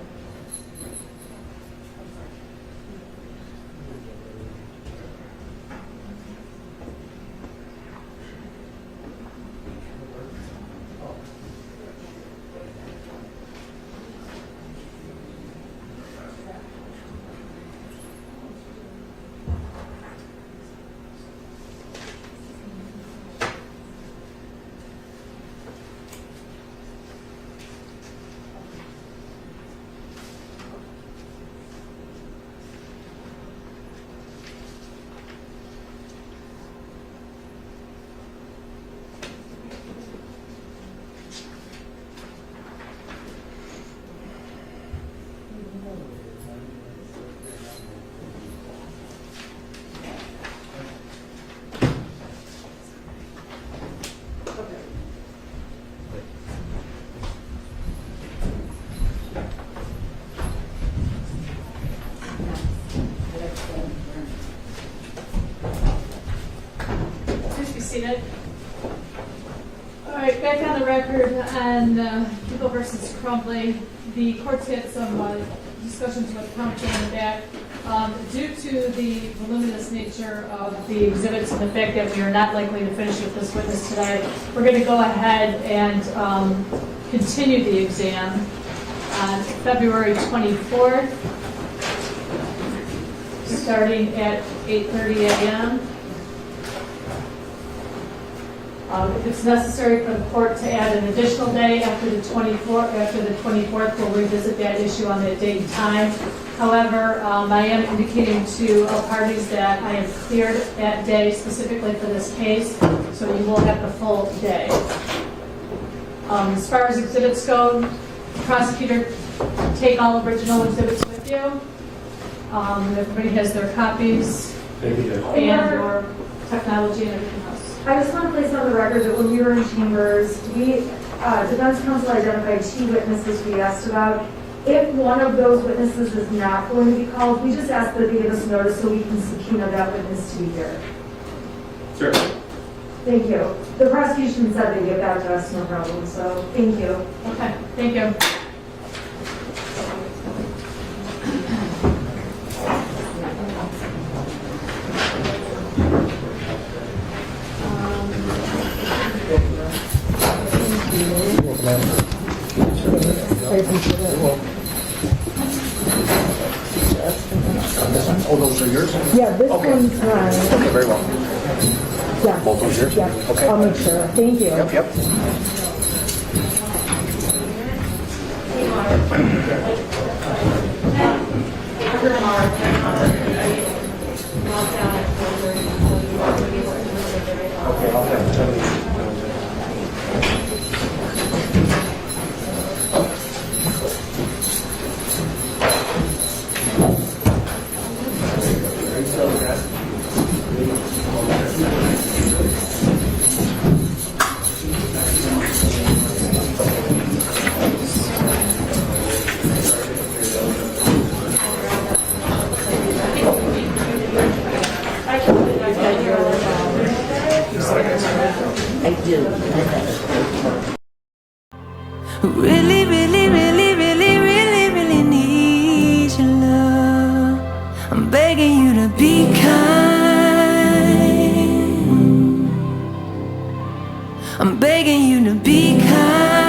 [SPEAKER 4] Please be seated. All right, back on the record on People versus Crumbley. The court's had some discussions with counsel in the back. Due to the voluminous nature of the exhibits and the fact that we are not likely to finish with this witness today, we're going to go ahead and continue the exam on February 24th, starting at 8:30 a.m. If it's necessary for the court to add an additional day after the 24th, we'll revisit that issue on that date and time. However, I am indicating to all parties that I have cleared that day specifically for this case, so you will have the full day. As far as exhibits go, prosecutor, take all original exhibits with you. Everybody has their copies and or technology and everything else.
[SPEAKER 5] I just want to place on the record that when we were in chambers, defense counsel identified 2 witnesses we asked about. If one of those witnesses is not going to be called, we just ask that they give us notice so we can subpoena that witness to be here.
[SPEAKER 7] Sure.
[SPEAKER 5] Thank you. The prosecution said they'd get back to us, no problem, so thank you.
[SPEAKER 4] Okay, thank you.
[SPEAKER 18] Oh, those are yours?
[SPEAKER 5] Yeah, this one's mine.
[SPEAKER 18] Okay, very well.
[SPEAKER 5] Yeah.
[SPEAKER 18] Both those yours?
[SPEAKER 5] Yeah.
[SPEAKER 18] Okay.
[SPEAKER 5] I'll make sure. Thank you.
[SPEAKER 18] Yep. Okay, I'll have
[SPEAKER 1] Really, really, really, really, really, really need your love. I'm begging you to be kind. I'm begging you to be kind.